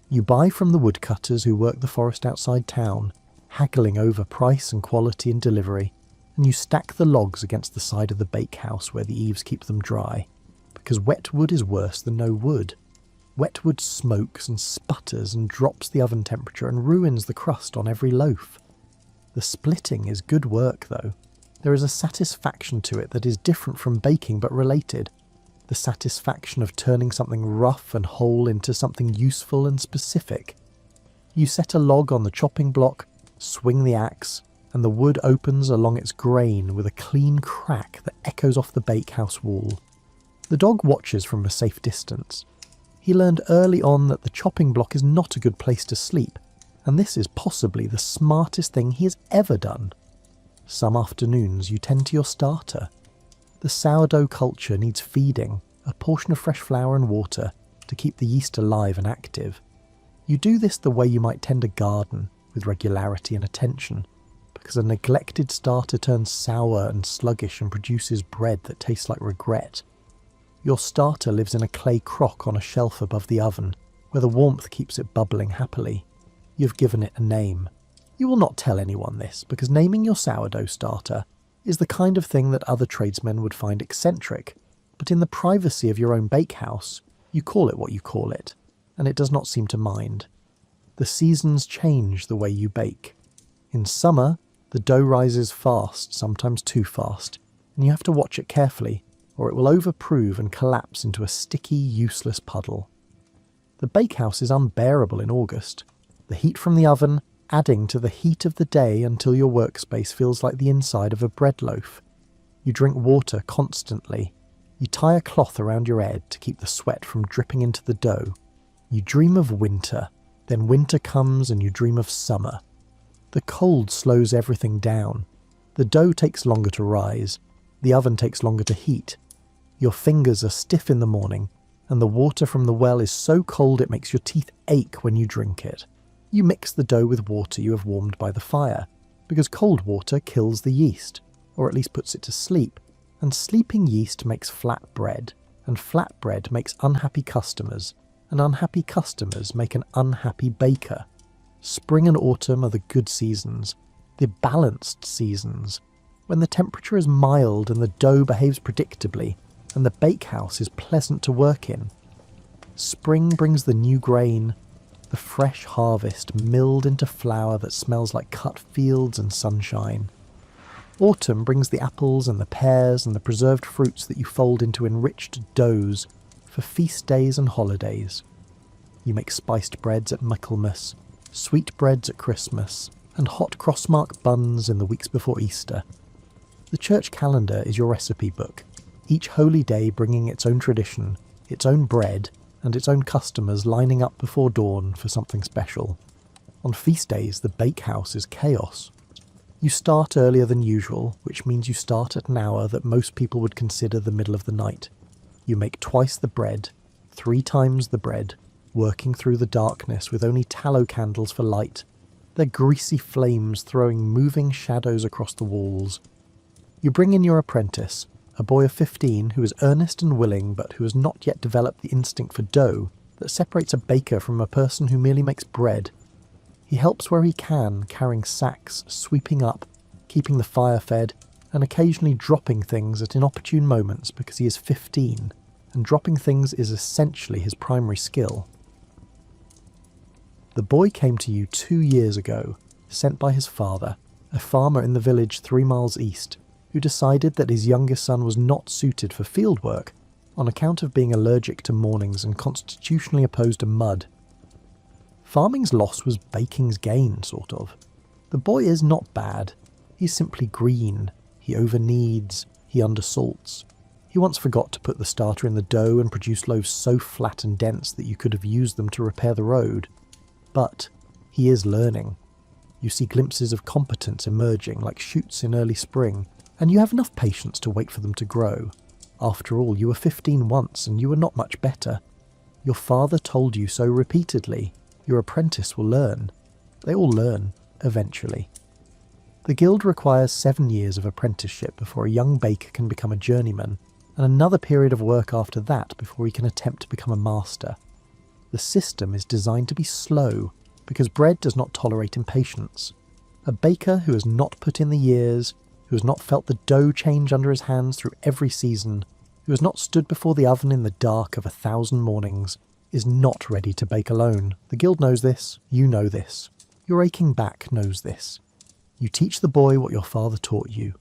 You buy from the woodcutters who work the forest outside town, haggling over price and quality and delivery, and you stack the logs against the side of the bakehouse where the eaves keep them dry, because wet wood is worse than no wood. Wet wood smokes and sputters and drops the oven temperature and ruins the crust on every loaf. The splitting is good work, though. There is a satisfaction to it that is different from baking but related. The satisfaction of turning something rough and whole into something useful and specific. You set a log on the chopping block, swing the axe, and the wood opens along its grain with a clean crack that echoes off the bakehouse wall. The dog watches from a safe distance. He learned early on that the chopping block is not a good place to sleep, and this is possibly the smartest thing he has ever done. Some afternoons you tend to your starter. The sourdough culture needs feeding, a portion of fresh flour and water, to keep the yeast alive and active. You do this the way you might tend a garden, with regularity and attention, because a neglected starter turns sour and sluggish and produces bread that tastes like regret. Your starter lives in a clay crock on a shelf above the oven, where the warmth keeps it bubbling happily. You've given it a name. You will not tell anyone this, because naming your sourdough starter is the kind of thing that other tradesmen would find eccentric, but in the privacy of your own bakehouse, you call it what you call it, and it does not seem to mind. The seasons change the way you bake. In summer, the dough rises fast, sometimes too fast, and you have to watch it carefully, or it will overprove and collapse into a sticky, useless puddle. The bakehouse is unbearable in August. The heat from the oven adding to the heat of the day until your workspace feels like the inside of a bread loaf. You drink water constantly. You tie a cloth around your head to keep the sweat from dripping into the dough. You dream of winter, then winter comes and you dream of summer. The cold slows everything down. The dough takes longer to rise. The oven takes longer to heat. Your fingers are stiff in the morning, and the water from the well is so cold it makes your teeth ache when you drink it. You mix the dough with water you have warmed by the fire, because cold water kills the yeast, or at least puts it to sleep, and sleeping yeast makes flat bread, and flat bread makes unhappy customers, and unhappy customers make an unhappy baker. Spring and autumn are the good seasons, the balanced seasons, when the temperature is mild and the dough behaves predictably, and the bakehouse is pleasant to work in. Spring brings the new grain, the fresh harvest milled into flour that smells like cut fields and sunshine. Autumn brings the apples and the pears and the preserved fruits that you fold into enriched doughs for feast days and holidays. You make spiced breads at Michaelmas, sweet breads at Christmas, and hot crossmark buns in the weeks before Easter. The church calendar is your recipe book, each holy day bringing its own tradition, its own bread, and its own customers lining up before dawn for something special. On feast days, the bakehouse is chaos. You start earlier than usual, which means you start at an hour that most people would consider the middle of the night. You make twice the bread, 3 times the bread, working through the darkness with only tallow candles for light, their greasy flames throwing moving shadows across the walls. You bring in your apprentice, a boy of 15 who is earnest and willing but who has not yet developed the instinct for dough that separates a baker from a person who merely makes bread. He helps where he can, carrying sacks, sweeping up, keeping the fire fed, and occasionally dropping things at inopportune moments because he is 15, and dropping things is essentially his primary skill. The boy came to you 2 years ago, sent by his father, a farmer in the village 3 miles east, who decided that his youngest son was not suited for field work on account of being allergic to mornings and constitutionally opposed to mud. Farming's loss was baking's gain, sort of. The boy is not bad. He's simply green. He overkneads. He undersalts. He once forgot to put the starter in the dough and produced loaves so flat and dense that you could have used them to repair the road. But he is learning. You see glimpses of competence emerging like shoots in early spring, and you have enough patience to wait for them to grow. After all, you were 15 once and you were not much better. Your father told you so repeatedly. Your apprentice will learn. They all learn, eventually. The guild requires 7 years of apprenticeship before a young baker can become a journeyman, and another period of work after that before he can attempt to become a master. The system is designed to be slow, because bread does not tolerate impatience. A baker who has not put in the years, who has not felt the dough change under his hands through every season, who has not stood before the oven in the dark of 1,000 mornings, is not ready to bake alone. The guild knows this, you know this. Your aching back knows this. You teach the boy what your father taught you,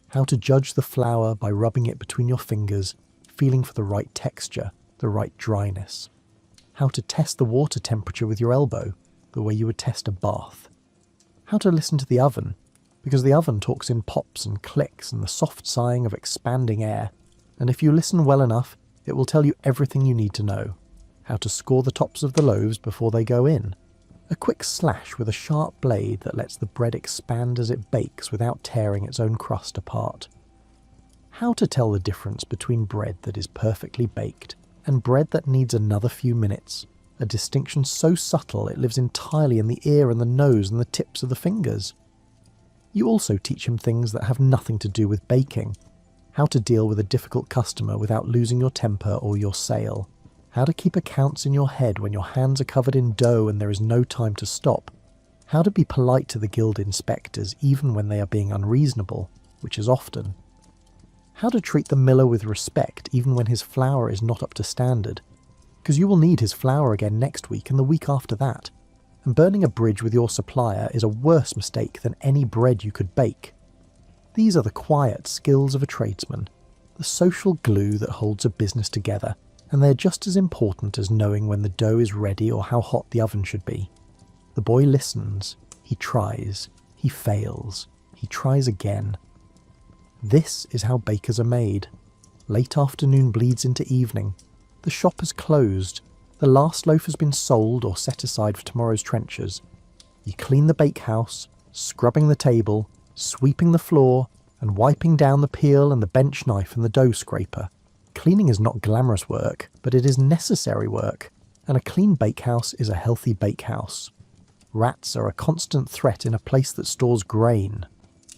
how to judge the flour by rubbing it between your fingers, feeling for the right texture, the right dryness. How to test the water temperature with your elbow, the way you would test a bath. How to listen to the oven, because the oven talks in pops and clicks and the soft sighing of expanding air, and if you listen well enough, it will tell you everything you need to know. How to score the tops of the loaves before they go in. A quick slash with a sharp blade that lets the bread expand as it bakes without tearing its own crust apart. How to tell the difference between bread that is perfectly baked and bread that needs another few minutes, a distinction so subtle it lives entirely in the ear and the nose and the tips of the fingers. You also teach him things that have nothing to do with baking. How to deal with a difficult customer without losing your temper or your sale. How to keep accounts in your head when your hands are covered in dough and there is no time to stop. How to be polite to the guild inspectors even when they are being unreasonable, which is often. How to treat the miller with respect even when his flour is not up to standard, because you will need his flour again next week and the week after that, and burning a bridge with your supplier is a worse mistake than any bread you could bake. These are the quiet skills of a tradesman, the social glue that holds a business together, and they're just as important as knowing when the dough is ready or how hot the oven should be. The boy listens, he tries, he fails, he tries again. This is how bakers are made. Late afternoon bleeds into evening. The shop has closed. The last loaf has been sold or set aside for tomorrow's trenchers. You clean the bakehouse, scrubbing the table, sweeping the floor, and wiping down the peel and the bench knife and the dough scraper. Cleaning is not glamorous work, but it is necessary work, and a clean bakehouse is a healthy bakehouse. Rats are a constant threat in a place that stores grain.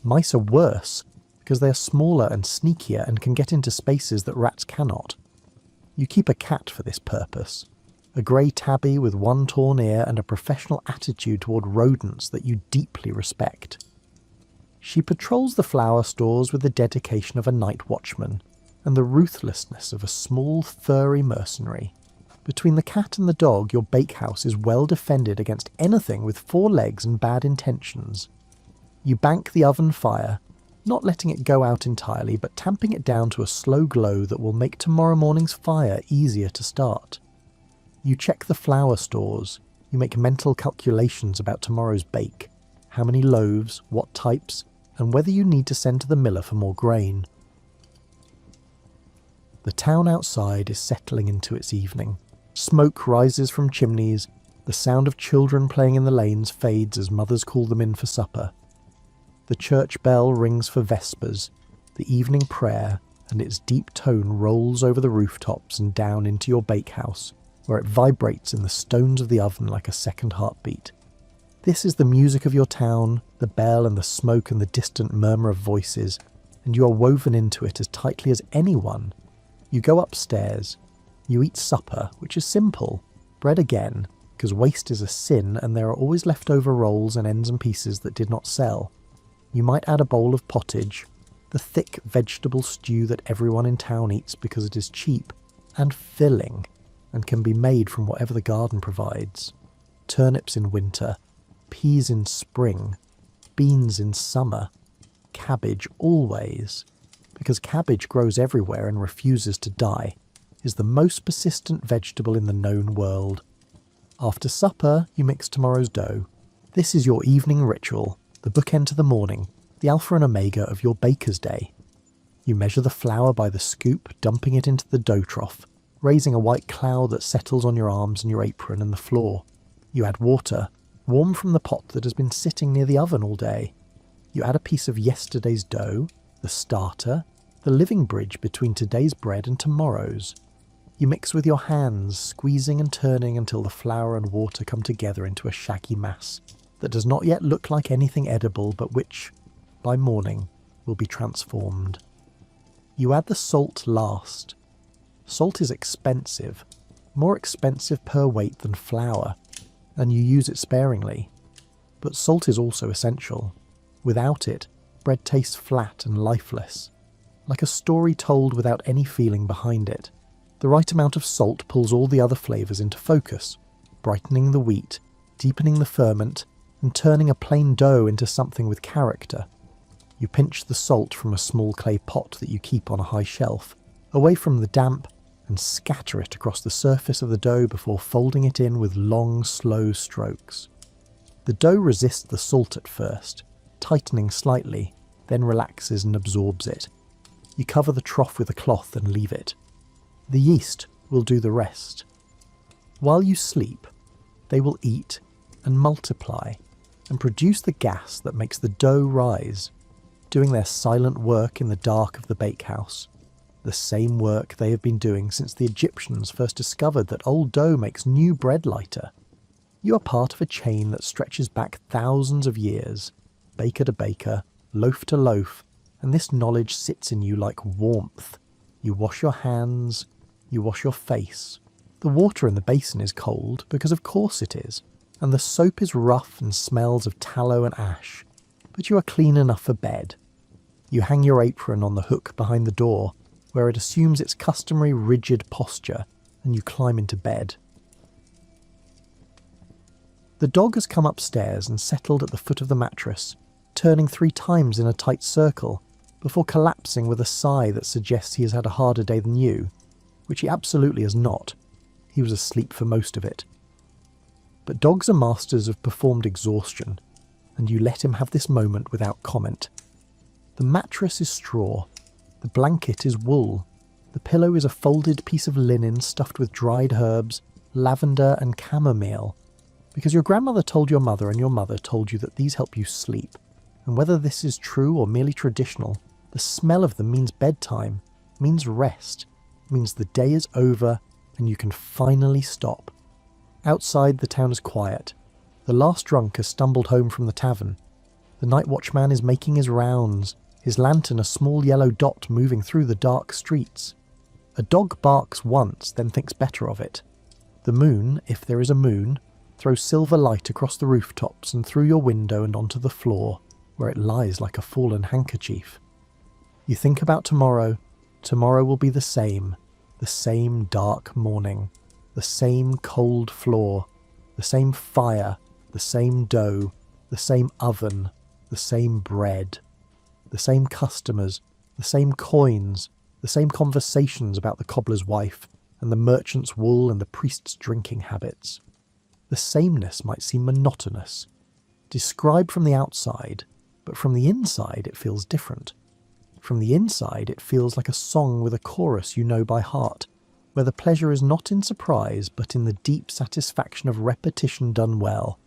Mice are worse, because they are smaller and sneakier and can get into spaces that rats cannot. You keep a cat for this purpose. A grey tabby with one torn ear and a professional attitude toward rodents that you deeply respect. She patrols the flour stores with the dedication of a night watchman, and the ruthlessness of a small, furry mercenary. Between the cat and the dog, your bakehouse is well defended against anything with 4 legs and bad intentions. You bank the oven fire, not letting it go out entirely, but tamping it down to a slow glow that will make tomorrow morning's fire easier to start. You check the flour stores, you make mental calculations about tomorrow's bake, how many loaves, what types, and whether you need to send to the miller for more grain. The town outside is settling into its evening. Smoke rises from chimneys, the sound of children playing in the lanes fades as mothers call them in for supper. The church bell rings for vespers, the evening prayer, and its deep tone rolls over the rooftops and down into your bakehouse, where it vibrates in the stones of the oven like a second heartbeat. This is the music of your town, the bell and the smoke and the distant murmur of voices, and you are woven into it as tightly as anyone. You go upstairs. You eat supper, which is simple. Bread again, because waste is a sin and there are always leftover rolls and ends and pieces that did not sell. You might add a bowl of pottage, the thick vegetable stew that everyone in town eats because it is cheap and filling and can be made from whatever the garden provides. Turnips in winter, peas in spring, beans in summer, cabbage always, because cabbage grows everywhere and refuses to die, is the most persistent vegetable in the known world. After supper, you mix tomorrow's dough. This is your evening ritual, the bookend to the morning, the alpha and omega of your baker's day. You measure the flour by the scoop, dumping it into the dough trough, raising a white cloud that settles on your arms and your apron and the floor. You add water, warm from the pot that has been sitting near the oven all day. You add a piece of yesterday's dough, the starter, the living bridge between today's bread and tomorrow's. You mix with your hands, squeezing and turning until the flour and water come together into a shaggy mass that does not yet look like anything edible, but which, by morning, will be transformed. You add the salt last. Salt is expensive, more expensive per weight than flour, and you use it sparingly. But salt is also essential. Without it, bread tastes flat and lifeless, like a story told without any feeling behind it. The right amount of salt pulls all the other flavours into focus, brightening the wheat, deepening the ferment, and turning a plain dough into something with character. You pinch the salt from a small clay pot that you keep on a high shelf, away from the damp, and scatter it across the surface of the dough before folding it in with long, slow strokes. The dough resists the salt at first, tightening slightly, then relaxes and absorbs it. You cover the trough with a cloth and leave it. The yeast will do the rest. While you sleep, they will eat and multiply and produce the gas that makes the dough rise, doing their silent work in the dark of the bakehouse, the same work they have been doing since the Egyptians first discovered that old dough makes new bread lighter. You are part of a chain that stretches back thousands of years, baker to baker, loaf to loaf, and this knowledge sits in you like warmth. You wash your hands, you wash your face. The water in the basin is cold, because of course it is, and the soap is rough and smells of tallow and ash, but you are clean enough for bed. You hang your apron on the hook behind the door, where it assumes its customary rigid posture, and you climb into bed. The dog has come upstairs and settled at the foot of the mattress, turning 3 times in a tight circle, before collapsing with a sigh that suggests he has had a harder day than you, which he absolutely has not. He was asleep for most of it. But dogs are masters of performed exhaustion, and you let him have this moment without comment. The mattress is straw, the blanket is wool, the pillow is a folded piece of linen stuffed with dried herbs, lavender and chamomile, because your grandmother told your mother and your mother told you that these help you sleep, and whether this is true or merely traditional, the smell of them means bedtime, means rest, means the day is over and you can finally stop. Outside, the town is quiet. The last drunk has stumbled home from the tavern. The night watchman is making his rounds, his lantern a small yellow dot moving through the dark streets. A dog barks once, then thinks better of it. The moon, if there is a moon, throws silver light across the rooftops and through your window and onto the floor, where it lies like a fallen handkerchief. You think about tomorrow. Tomorrow will be the same dark morning, the same cold floor, the same fire, the same dough, the same oven, the same bread, the same customers, the same coins, the same conversations about the cobbler's wife, and the merchant's wool and the priest's drinking habits. The sameness might seem monotonous, described from the outside, but from the inside it feels different. From the inside it feels like a song with a chorus you know by heart, where the pleasure is not in surprise but in the deep satisfaction of repetition done well.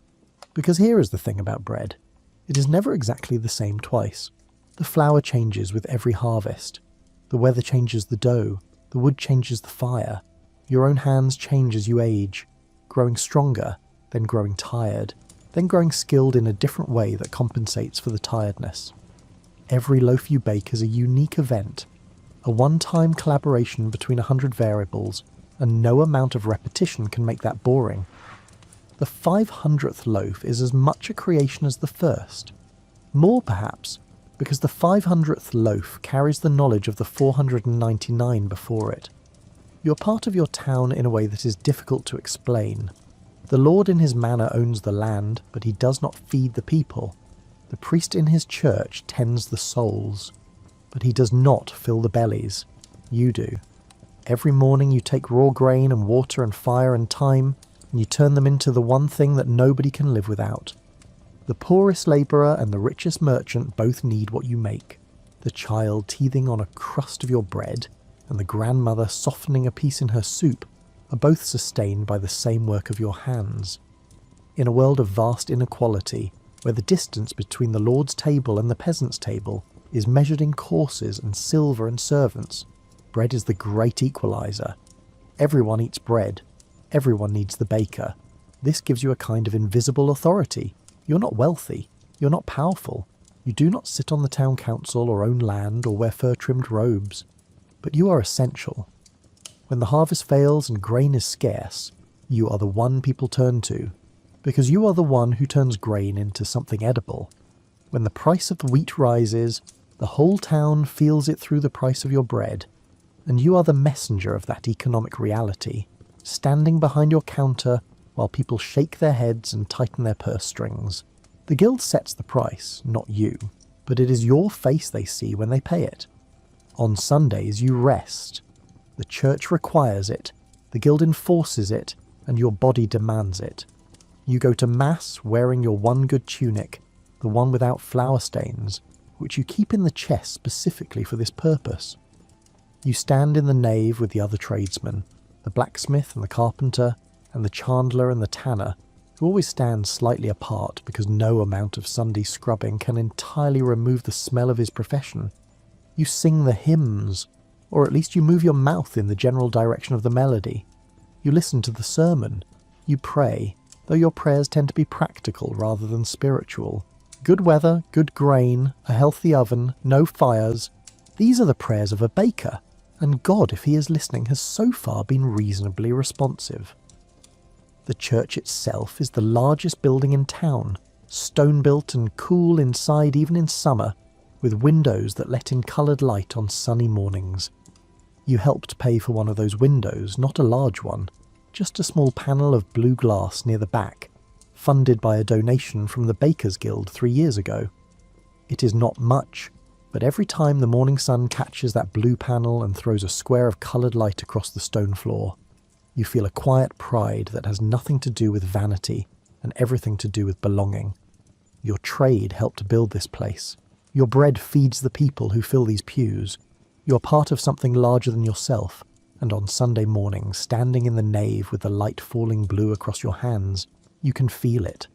Because here is the thing about bread. It is never exactly the same twice. The flour changes with every harvest. The weather changes the dough. The wood changes the fire. Your own hands change as you age, growing stronger, then growing tired, then growing skilled in a different way that compensates for the tiredness. Every loaf you bake is a unique event, a one-time collaboration between 100 variables, and no amount of repetition can make that boring. The 500th loaf is as much a creation as the first. More perhaps, because the 500th loaf carries the knowledge of the 499 before it. You're part of your town in a way that is difficult to explain. The Lord in his manor owns the land, but he does not feed the people. The priest in his church tends the souls, but he does not fill the bellies. You do. Every morning you take raw grain and water and fire and time, and you turn them into the one thing that nobody can live without. The poorest labourer and the richest merchant both need what you make. The child teething on a crust of your bread, and the grandmother softening a piece in her soup, are both sustained by the same work of your hands. In a world of vast inequality, where the distance between the Lord's table and the peasant's table is measured in courses and silver and servants, bread is the great equalizer. Everyone eats bread. Everyone needs the baker. This gives you a kind of invisible authority. You're not wealthy. You're not powerful. You do not sit on the town council or own land or wear fur-trimmed robes. But you are essential. When the harvest fails and grain is scarce, you are the one people turn to, because you are the one who turns grain into something edible. When the price of the wheat rises, the whole town feels it through the price of your bread, and you are the messenger of that economic reality, standing behind your counter while people shake their heads and tighten their purse strings. The guild sets the price, not you, but it is your face they see when they pay it. On Sundays you rest. The church requires it, the guild enforces it, and your body demands it. You go to Mass wearing your one good tunic, the one without flour stains, which you keep in the chest specifically for this purpose. You stand in the nave with the other tradesmen, the blacksmith and the carpenter, and the chandler and the tanner, who always stand slightly apart because no amount of Sunday scrubbing can entirely remove the smell of his profession. You sing the hymns, or at least you move your mouth in the general direction of the melody. You listen to the sermon. You pray, though your prayers tend to be practical rather than spiritual. Good weather, good grain, a healthy oven, no fires. These are the prayers of a baker, and God, if he is listening, has so far been reasonably responsive. The church itself is the largest building in town, stone-built and cool inside even in summer, with windows that let in coloured light on sunny mornings. You helped pay for one of those windows, not a large one, just a small panel of blue glass near the back, funded by a donation from the Bakers Guild 3 years ago. It is not much, but every time the morning sun catches that blue panel and throws a square of coloured light across the stone floor, you feel a quiet pride that has nothing to do with vanity and everything to do with belonging. Your trade helped build this place. Your bread feeds the people who fill these pews. You're part of something larger than yourself, and on Sunday morning, standing in the nave with the light falling blue across your hands, you can feel it.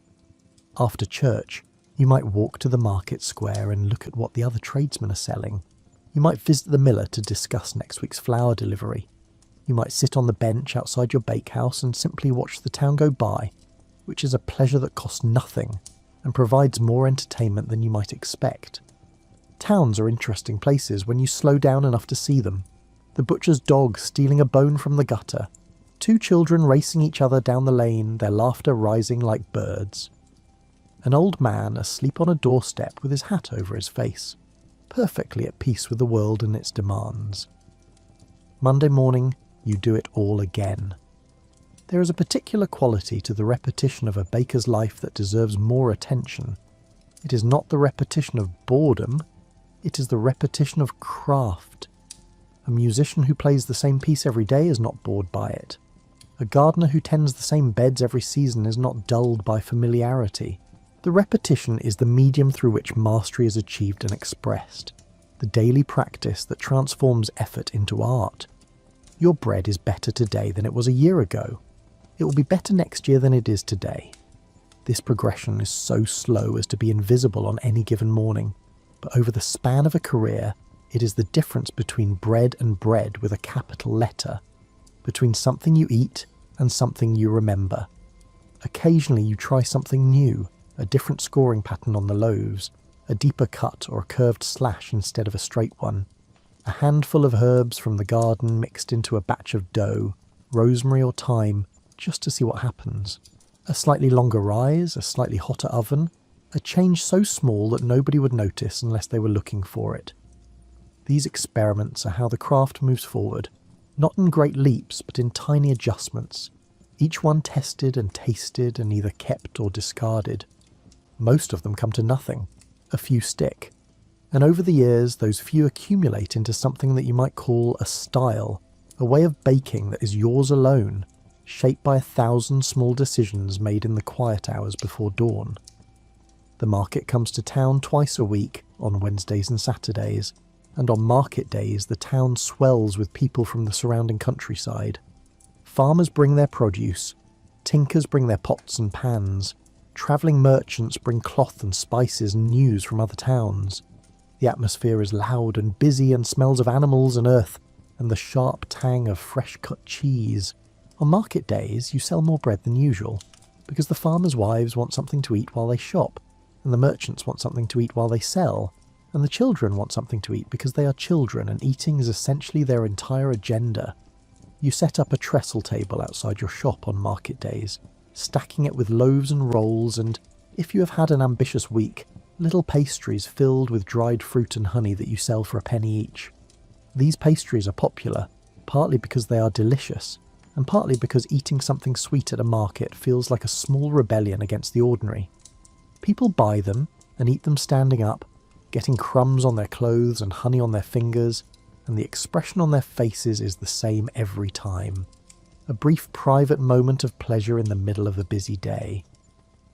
After church, you might walk to the market square and look at what the other tradesmen are selling. You might visit the miller to discuss next week's flour delivery. You might sit on the bench outside your bakehouse and simply watch the town go by, which is a pleasure that costs nothing and provides more entertainment than you might expect. Towns are interesting places when you slow down enough to see them. The butcher's dog stealing a bone from the gutter, 2 children racing each other down the lane, their laughter rising like birds. An old man asleep on a doorstep with his hat over his face, perfectly at peace with the world and its demands. Monday morning, you do it all again. There is a particular quality to the repetition of a baker's life that deserves more attention. It is not the repetition of boredom, it is the repetition of craft. A musician who plays the same piece every day is not bored by it. A gardener who tends the same beds every season is not dulled by familiarity. The repetition is the medium through which mastery is achieved and expressed, the daily practice that transforms effort into art. Your bread is better today than it was a year ago. It will be better next year than it is today. This progression is so slow as to be invisible on any given morning, but over the span of a career, it is the difference between bread and bread with a capital letter, between something you eat and something you remember. Occasionally you try something new, a different scoring pattern on the loaves, a deeper cut or a curved slash instead of a straight one, a handful of herbs from the garden mixed into a batch of dough, rosemary or thyme, just to see what happens. A slightly longer rise, a slightly hotter oven, a change so small that nobody would notice unless they were looking for it. These experiments are how the craft moves forward, not in great leaps but in tiny adjustments, each one tested and tasted and either kept or discarded. Most of them come to nothing, a few stick, and over the years those few accumulate into something that you might call a style, a way of baking that is yours alone, shaped by 1,000 small decisions made in the quiet hours before dawn. The market comes to town twice a week, on Wednesdays and Saturdays, and on market days the town swells with people from the surrounding countryside. Farmers bring their produce, tinkers bring their pots and pans, travelling merchants bring cloth and spices and news from other towns. The atmosphere is loud and busy and smells of animals and earth, and the sharp tang of fresh-cut cheese. On market days you sell more bread than usual, because the farmers' wives want something to eat while they shop, and the merchants want something to eat while they sell, and the children want something to eat because they are children and eating is essentially their entire agenda. You set up a trestle table outside your shop on market days, stacking it with loaves and rolls and, if you have had an ambitious week, little pastries filled with dried fruit and honey that you sell for a penny each. These pastries are popular, partly because they are delicious, and partly because eating something sweet at a market feels like a small rebellion against the ordinary. People buy them and eat them standing up, getting crumbs on their clothes and honey on their fingers, and the expression on their faces is the same every time. A brief private moment of pleasure in the middle of a busy day.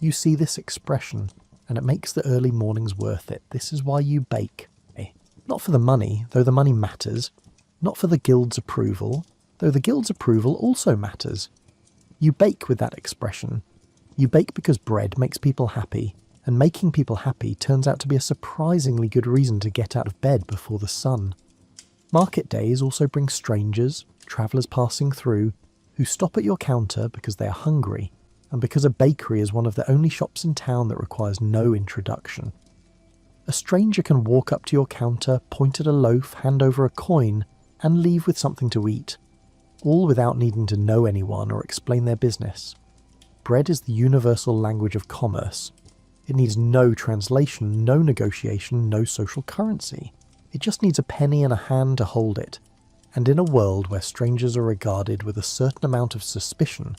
You see this expression, and it makes the early mornings worth it. This is why you bake. Not for the money, though the money matters. Not for the guild's approval, though the guild's approval also matters. You bake with that expression. You bake because bread makes people happy, and making people happy turns out to be a surprisingly good reason to get out of bed before the sun. Market days also bring strangers, travellers passing through, who stop at your counter because they are hungry, and because a bakery is one of the only shops in town that requires no introduction. A stranger can walk up to your counter, point at a loaf, hand over a coin, and leave with something to eat, all without needing to know anyone or explain their business. Bread is the universal language of commerce. It needs no translation, no negotiation, no social currency. It just needs a penny and a hand to hold it. And in a world where strangers are regarded with a certain amount of suspicion,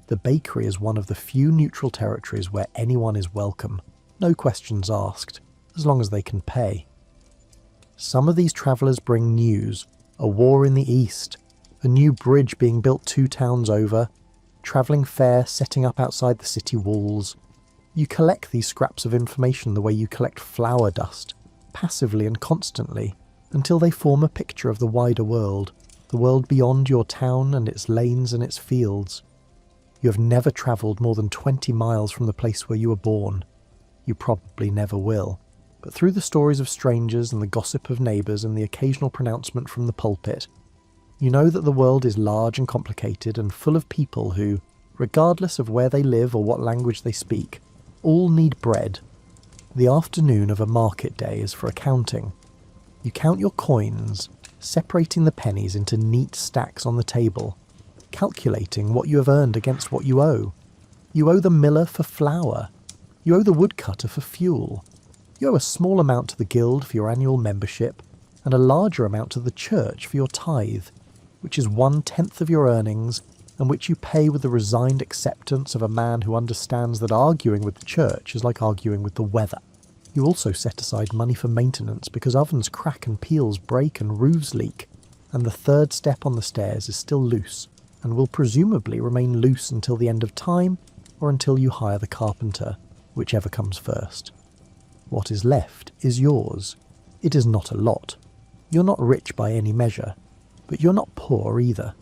the bakery is one of the few neutral territories where anyone is welcome, no questions asked, as long as they can pay. Some of these travellers bring news, a war in the east, a new bridge being built 2 towns over, travelling fair setting up outside the city walls. You collect these scraps of information the way you collect flour dust, passively and constantly, until they form a picture of the wider world, the world beyond your town and its lanes and its fields. You have never travelled more than 20 miles from the place where you were born. You probably never will. But through the stories of strangers and the gossip of neighbours and the occasional pronouncement from the pulpit, you know that the world is large and complicated and full of people who, regardless of where they live or what language they speak, all need bread. The afternoon of a market day is for accounting. You count your coins, separating the pennies into neat stacks on the table, calculating what you have earned against what you owe. You owe the miller for flour. You owe the woodcutter for fuel. You owe a small amount to the guild for your annual membership, and a larger amount to the church for your tithe, which is 1/10 of your earnings, and which you pay with the resigned acceptance of a man who understands that arguing with the church is like arguing with the weather. You also set aside money for maintenance because ovens crack and peels break and roofs leak, and the third step on the stairs is still loose, and will presumably remain loose until the end of time, or until you hire the carpenter, whichever comes first. What is left is yours. It is not a lot. You're not rich by any measure, but you're not poor either.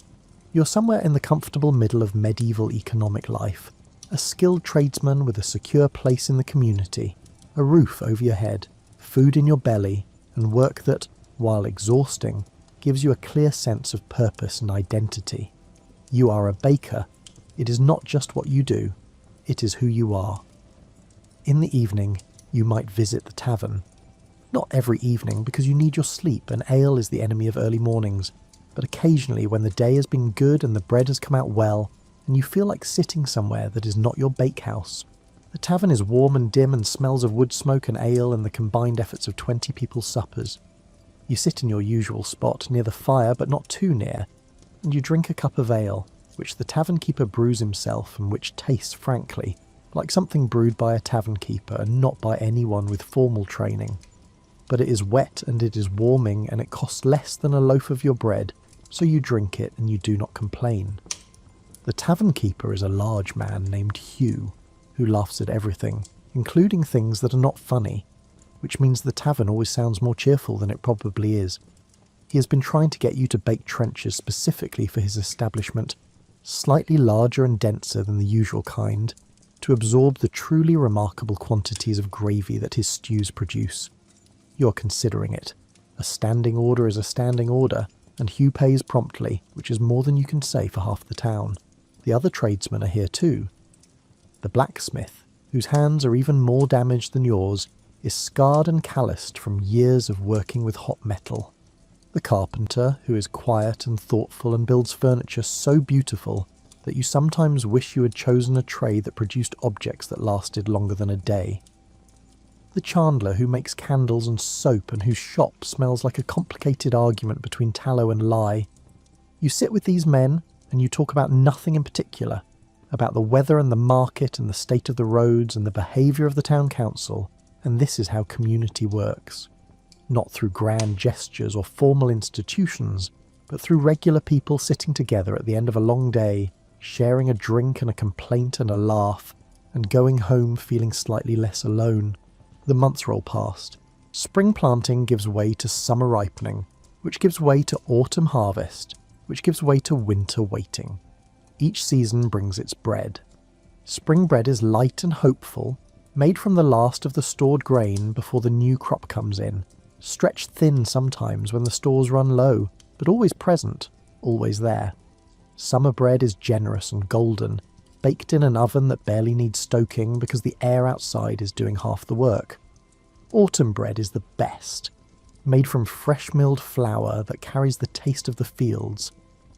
You're somewhere in the comfortable middle of medieval economic life, a skilled tradesman with a secure place in the community, a roof over your head, food in your belly, and work that, while exhausting, gives you a clear sense of purpose and identity. You are a baker. It is not just what you do, it is who you are. In the evening, you might visit the tavern. Not every evening, because you need your sleep and ale is the enemy of early mornings, but occasionally when the day has been good and the bread has come out well, and you feel like sitting somewhere that is not your bakehouse. The tavern is warm and dim and smells of wood smoke and ale and the combined efforts of 20 people's suppers. You sit in your usual spot near the fire, but not too near, and you drink a cup of ale, which the tavern keeper brews himself and which tastes, frankly, like something brewed by a tavern keeper and not by anyone with formal training. But it is wet and it is warming and it costs less than a loaf of your bread, so you drink it and you do not complain. The tavern keeper is a large man named Hugh, who laughs at everything, including things that are not funny, which means the tavern always sounds more cheerful than it probably is. He has been trying to get you to bake trenchers specifically for his establishment, slightly larger and denser than the usual kind, to absorb the truly remarkable quantities of gravy that his stews produce. You're considering it. A standing order is a standing order, and Hugh pays promptly, which is more than you can say for half the town. The other tradesmen are here too. The blacksmith, whose hands are even more damaged than yours, is scarred and calloused from years of working with hot metal. The carpenter, who is quiet and thoughtful and builds furniture so beautiful that you sometimes wish you had chosen a tray that produced objects that lasted longer than a day. The chandler, who makes candles and soap and whose shop smells like a complicated argument between tallow and lye. You sit with these men and you talk about nothing in particular, about the weather and the market and the state of the roads and the behaviour of the town council, and this is how community works. Not through grand gestures or formal institutions, but through regular people sitting together at the end of a long day, sharing a drink and a complaint and a laugh, and going home feeling slightly less alone. The months roll past. Spring planting gives way to summer ripening, which gives way to autumn harvest, which gives way to winter waiting. Each season brings its bread. Spring bread is light and hopeful, made from the last of the stored grain before the new crop comes in, stretched thin sometimes when the stores run low, but always present, always there. Summer bread is generous and golden, baked in an oven that barely needs stoking because the air outside is doing half the work. Autumn bread is the best, made from fresh milled flour that carries the taste of the fields,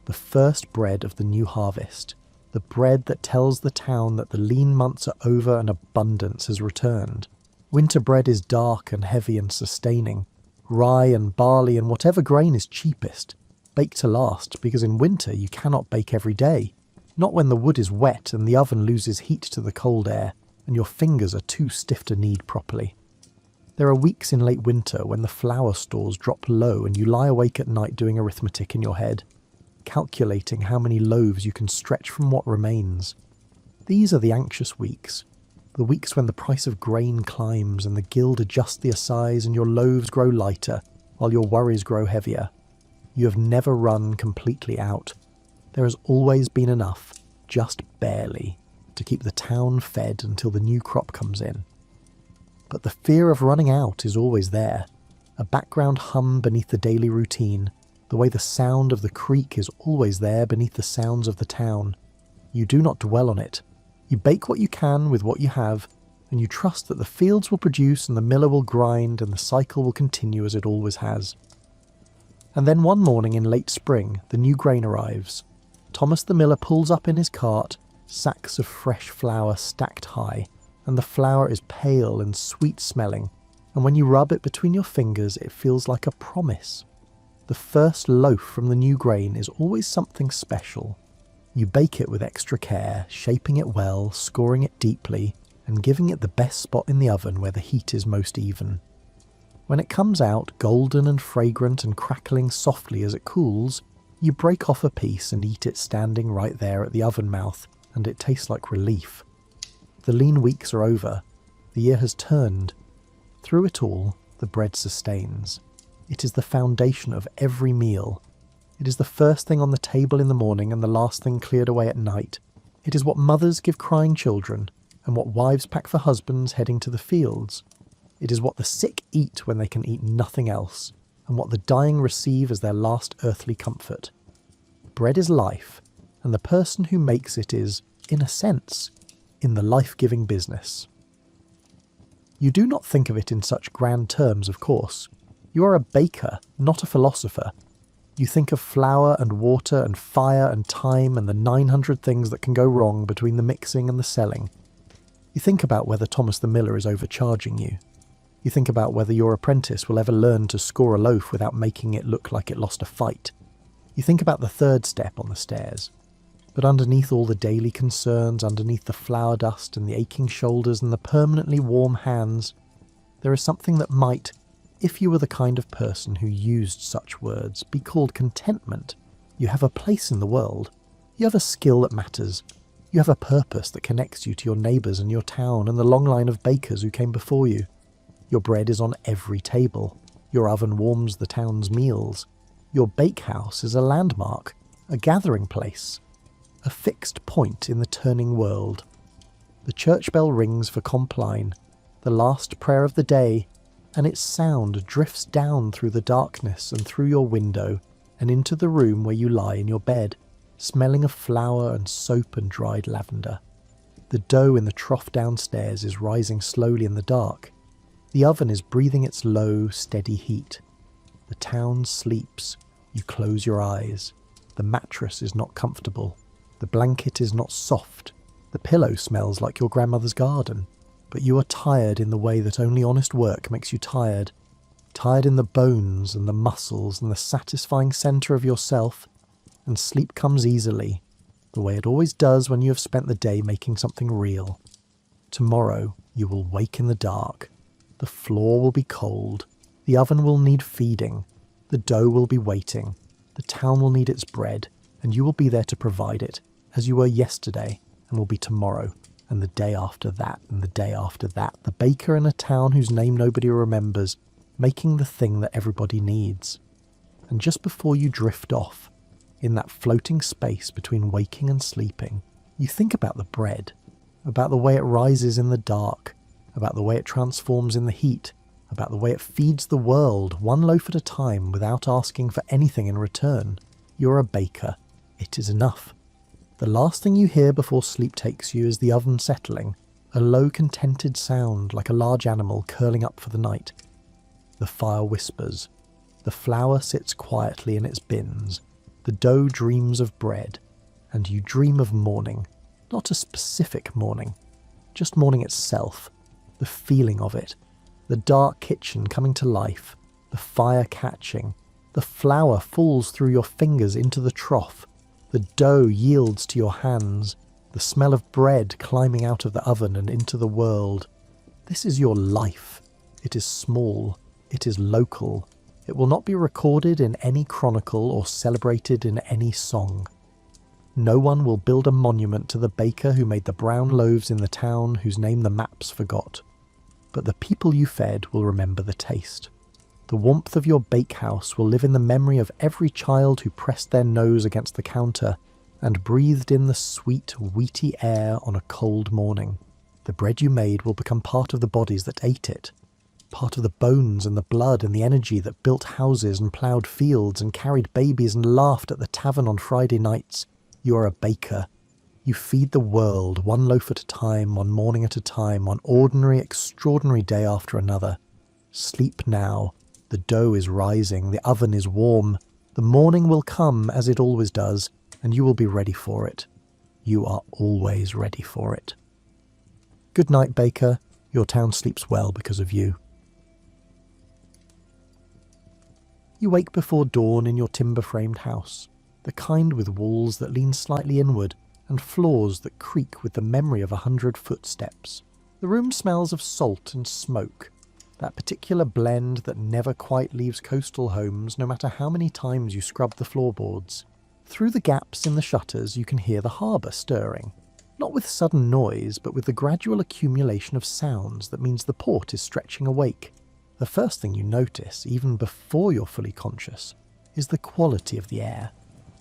the first bread of the new harvest, the bread that tells the town that the lean months are over and abundance has returned. Winter bread is dark and heavy and sustaining, rye and barley and whatever grain is cheapest, baked to last because in winter you cannot bake every day. Not when the wood is wet and the oven loses heat to the cold air and your fingers are too stiff to knead properly. There are weeks in late winter when the flour stores drop low and you lie awake at night doing arithmetic in your head, calculating how many loaves you can stretch from what remains. These are the anxious weeks, the weeks when the price of grain climbs and the guild adjusts the assize and your loaves grow lighter while your worries grow heavier. You have never run completely out. There has always been enough, just barely, to keep the town fed until the new crop comes in. But the fear of running out is always there, a background hum beneath the daily routine, the way the sound of the creek is always there beneath the sounds of the town. You do not dwell on it. You bake what you can with what you have, and you trust that the fields will produce and the miller will grind and the cycle will continue as it always has. And then one morning in late spring, the new grain arrives. Thomas the miller pulls up in his cart, sacks of fresh flour stacked high, and the flour is pale and sweet-smelling, and when you rub it between your fingers it feels like a promise. The first loaf from the new grain is always something special. You bake it with extra care, shaping it well, scoring it deeply, and giving it the best spot in the oven where the heat is most even. When it comes out, golden and fragrant and crackling softly as it cools, you break off a piece and eat it standing right there at the oven mouth, and it tastes like relief. The lean weeks are over. The year has turned. Through it all, the bread sustains. It is the foundation of every meal. It is the first thing on the table in the morning and the last thing cleared away at night. It is what mothers give crying children, and what wives pack for husbands heading to the fields. It is what the sick eat when they can eat nothing else, and what the dying receive as their last earthly comfort. Bread is life, and the person who makes it is, in a sense, in the life-giving business. You do not think of it in such grand terms, of course. You are a baker, not a philosopher. You think of flour and water and fire and time and the 900 things that can go wrong between the mixing and the selling. You think about whether Thomas the Miller is overcharging you. You think about whether your apprentice will ever learn to score a loaf without making it look like it lost a fight. You think about the third step on the stairs. But underneath all the daily concerns, underneath the flour dust and the aching shoulders and the permanently warm hands, there is something that might, if you were the kind of person who used such words, be called contentment. You have a place in the world. You have a skill that matters. You have a purpose that connects you to your neighbours and your town and the long line of bakers who came before you. Your bread is on every table. Your oven warms the town's meals. Your bakehouse is a landmark, a gathering place, a fixed point in the turning world. The church bell rings for Compline, the last prayer of the day, and its sound drifts down through the darkness and through your window and into the room where you lie in your bed, smelling of flour and soap and dried lavender. The dough in the trough downstairs is rising slowly in the dark. The oven is breathing its low, steady heat. The town sleeps. You close your eyes. The mattress is not comfortable. The blanket is not soft. The pillow smells like your grandmother's garden. But you are tired in the way that only honest work makes you tired. Tired in the bones and the muscles and the satisfying centre of yourself. And sleep comes easily, the way it always does when you have spent the day making something real. Tomorrow you will wake in the dark. The floor will be cold. The oven will need feeding. The dough will be waiting. The town will need its bread. And you will be there to provide it, as you were yesterday, and will be tomorrow, and the day after that, and the day after that. The baker in a town whose name nobody remembers, making the thing that everybody needs. And just before you drift off, in that floating space between waking and sleeping, you think about the bread, about the way it rises in the dark, about the way it transforms in the heat, about the way it feeds the world, one loaf at a time, without asking for anything in return. You're a baker. It is enough. The last thing you hear before sleep takes you is the oven settling, a low contented sound like a large animal curling up for the night. The fire whispers. The flour sits quietly in its bins. The dough dreams of bread, and you dream of morning. Not a specific morning, just morning itself, the feeling of it, the dark kitchen coming to life, the fire catching, the flour falls through your fingers into the trough, the dough yields to your hands, the smell of bread climbing out of the oven and into the world. This is your life. It is small. It is local. It will not be recorded in any chronicle or celebrated in any song. No one will build a monument to the baker who made the brown loaves in the town whose name the maps forgot. But the people you fed will remember the taste. The warmth of your bakehouse will live in the memory of every child who pressed their nose against the counter and breathed in the sweet, wheaty air on a cold morning. The bread you made will become part of the bodies that ate it, part of the bones and the blood and the energy that built houses and ploughed fields and carried babies and laughed at the tavern on Friday nights. You are a baker. You feed the world, one loaf at a time, one morning at a time, one ordinary, extraordinary day after another. Sleep now. The dough is rising, the oven is warm. The morning will come as it always does, and you will be ready for it. You are always ready for it. Good night, baker. Your town sleeps well because of you. You wake before dawn in your timber-framed house, the kind with walls that lean slightly inward and floors that creak with the memory of 100 footsteps. The room smells of salt and smoke. That particular blend that never quite leaves coastal homes no matter how many times you scrub the floorboards. Through the gaps in the shutters you can hear the harbour stirring. Not with sudden noise, but with the gradual accumulation of sounds that means the port is stretching awake. The first thing you notice, even before you're fully conscious, is the quality of the air.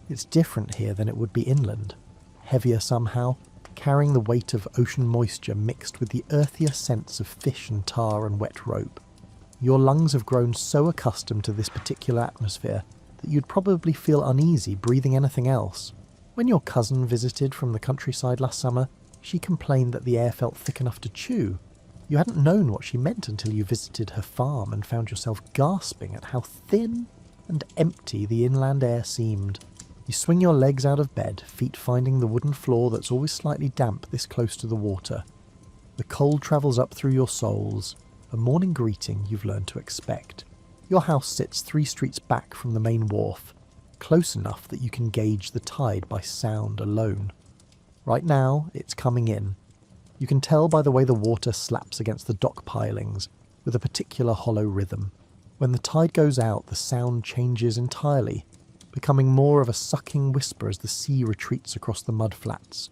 It's different here than it would be inland. Heavier somehow, carrying the weight of ocean moisture mixed with the earthier sense of fish and tar and wet rope. Your lungs have grown so accustomed to this particular atmosphere that you'd probably feel uneasy breathing anything else. When your cousin visited from the countryside last summer, she complained that the air felt thick enough to chew. You hadn't known what she meant until you visited her farm and found yourself gasping at how thin and empty the inland air seemed. You swing your legs out of bed, feet finding the wooden floor that's always slightly damp this close to the water. The cold travels up through your soles, a morning greeting you've learned to expect. Your house sits 3 streets back from the main wharf, close enough that you can gauge the tide by sound alone. Right now, it's coming in. You can tell by the way the water slaps against the dock pilings, with a particular hollow rhythm. When the tide goes out, the sound changes entirely, becoming more of a sucking whisper as the sea retreats across the mud flats.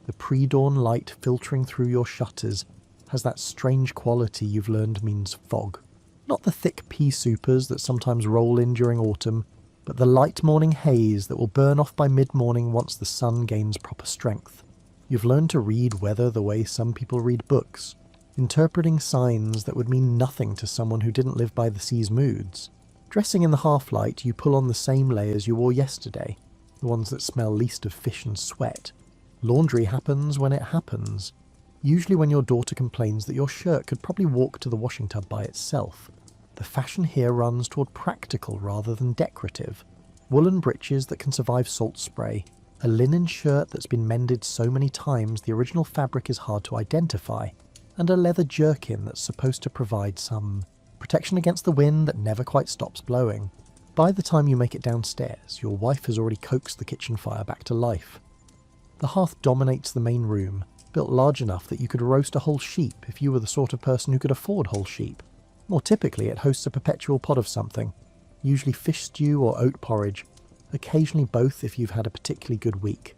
The pre-dawn light filtering through your shutters has that strange quality you've learned means fog. Not the thick pea soupers that sometimes roll in during autumn, but the light morning haze that will burn off by mid-morning once the sun gains proper strength. You've learned to read weather the way some people read books, interpreting signs that would mean nothing to someone who didn't live by the sea's moods. Dressing in the half-light, you pull on the same layers you wore yesterday, the ones that smell least of fish and sweat. Laundry happens when it happens, usually when your daughter complains that your shirt could probably walk to the washing tub by itself. The fashion here runs toward practical rather than decorative. Woolen breeches that can survive salt spray, a linen shirt that's been mended so many times the original fabric is hard to identify, and a leather jerkin that's supposed to provide some protection against the wind that never quite stops blowing. By the time you make it downstairs, your wife has already coaxed the kitchen fire back to life. The hearth dominates the main room, built large enough that you could roast a whole sheep if you were the sort of person who could afford whole sheep. More typically, it hosts a perpetual pot of something, usually fish stew or oat porridge, occasionally both if you've had a particularly good week.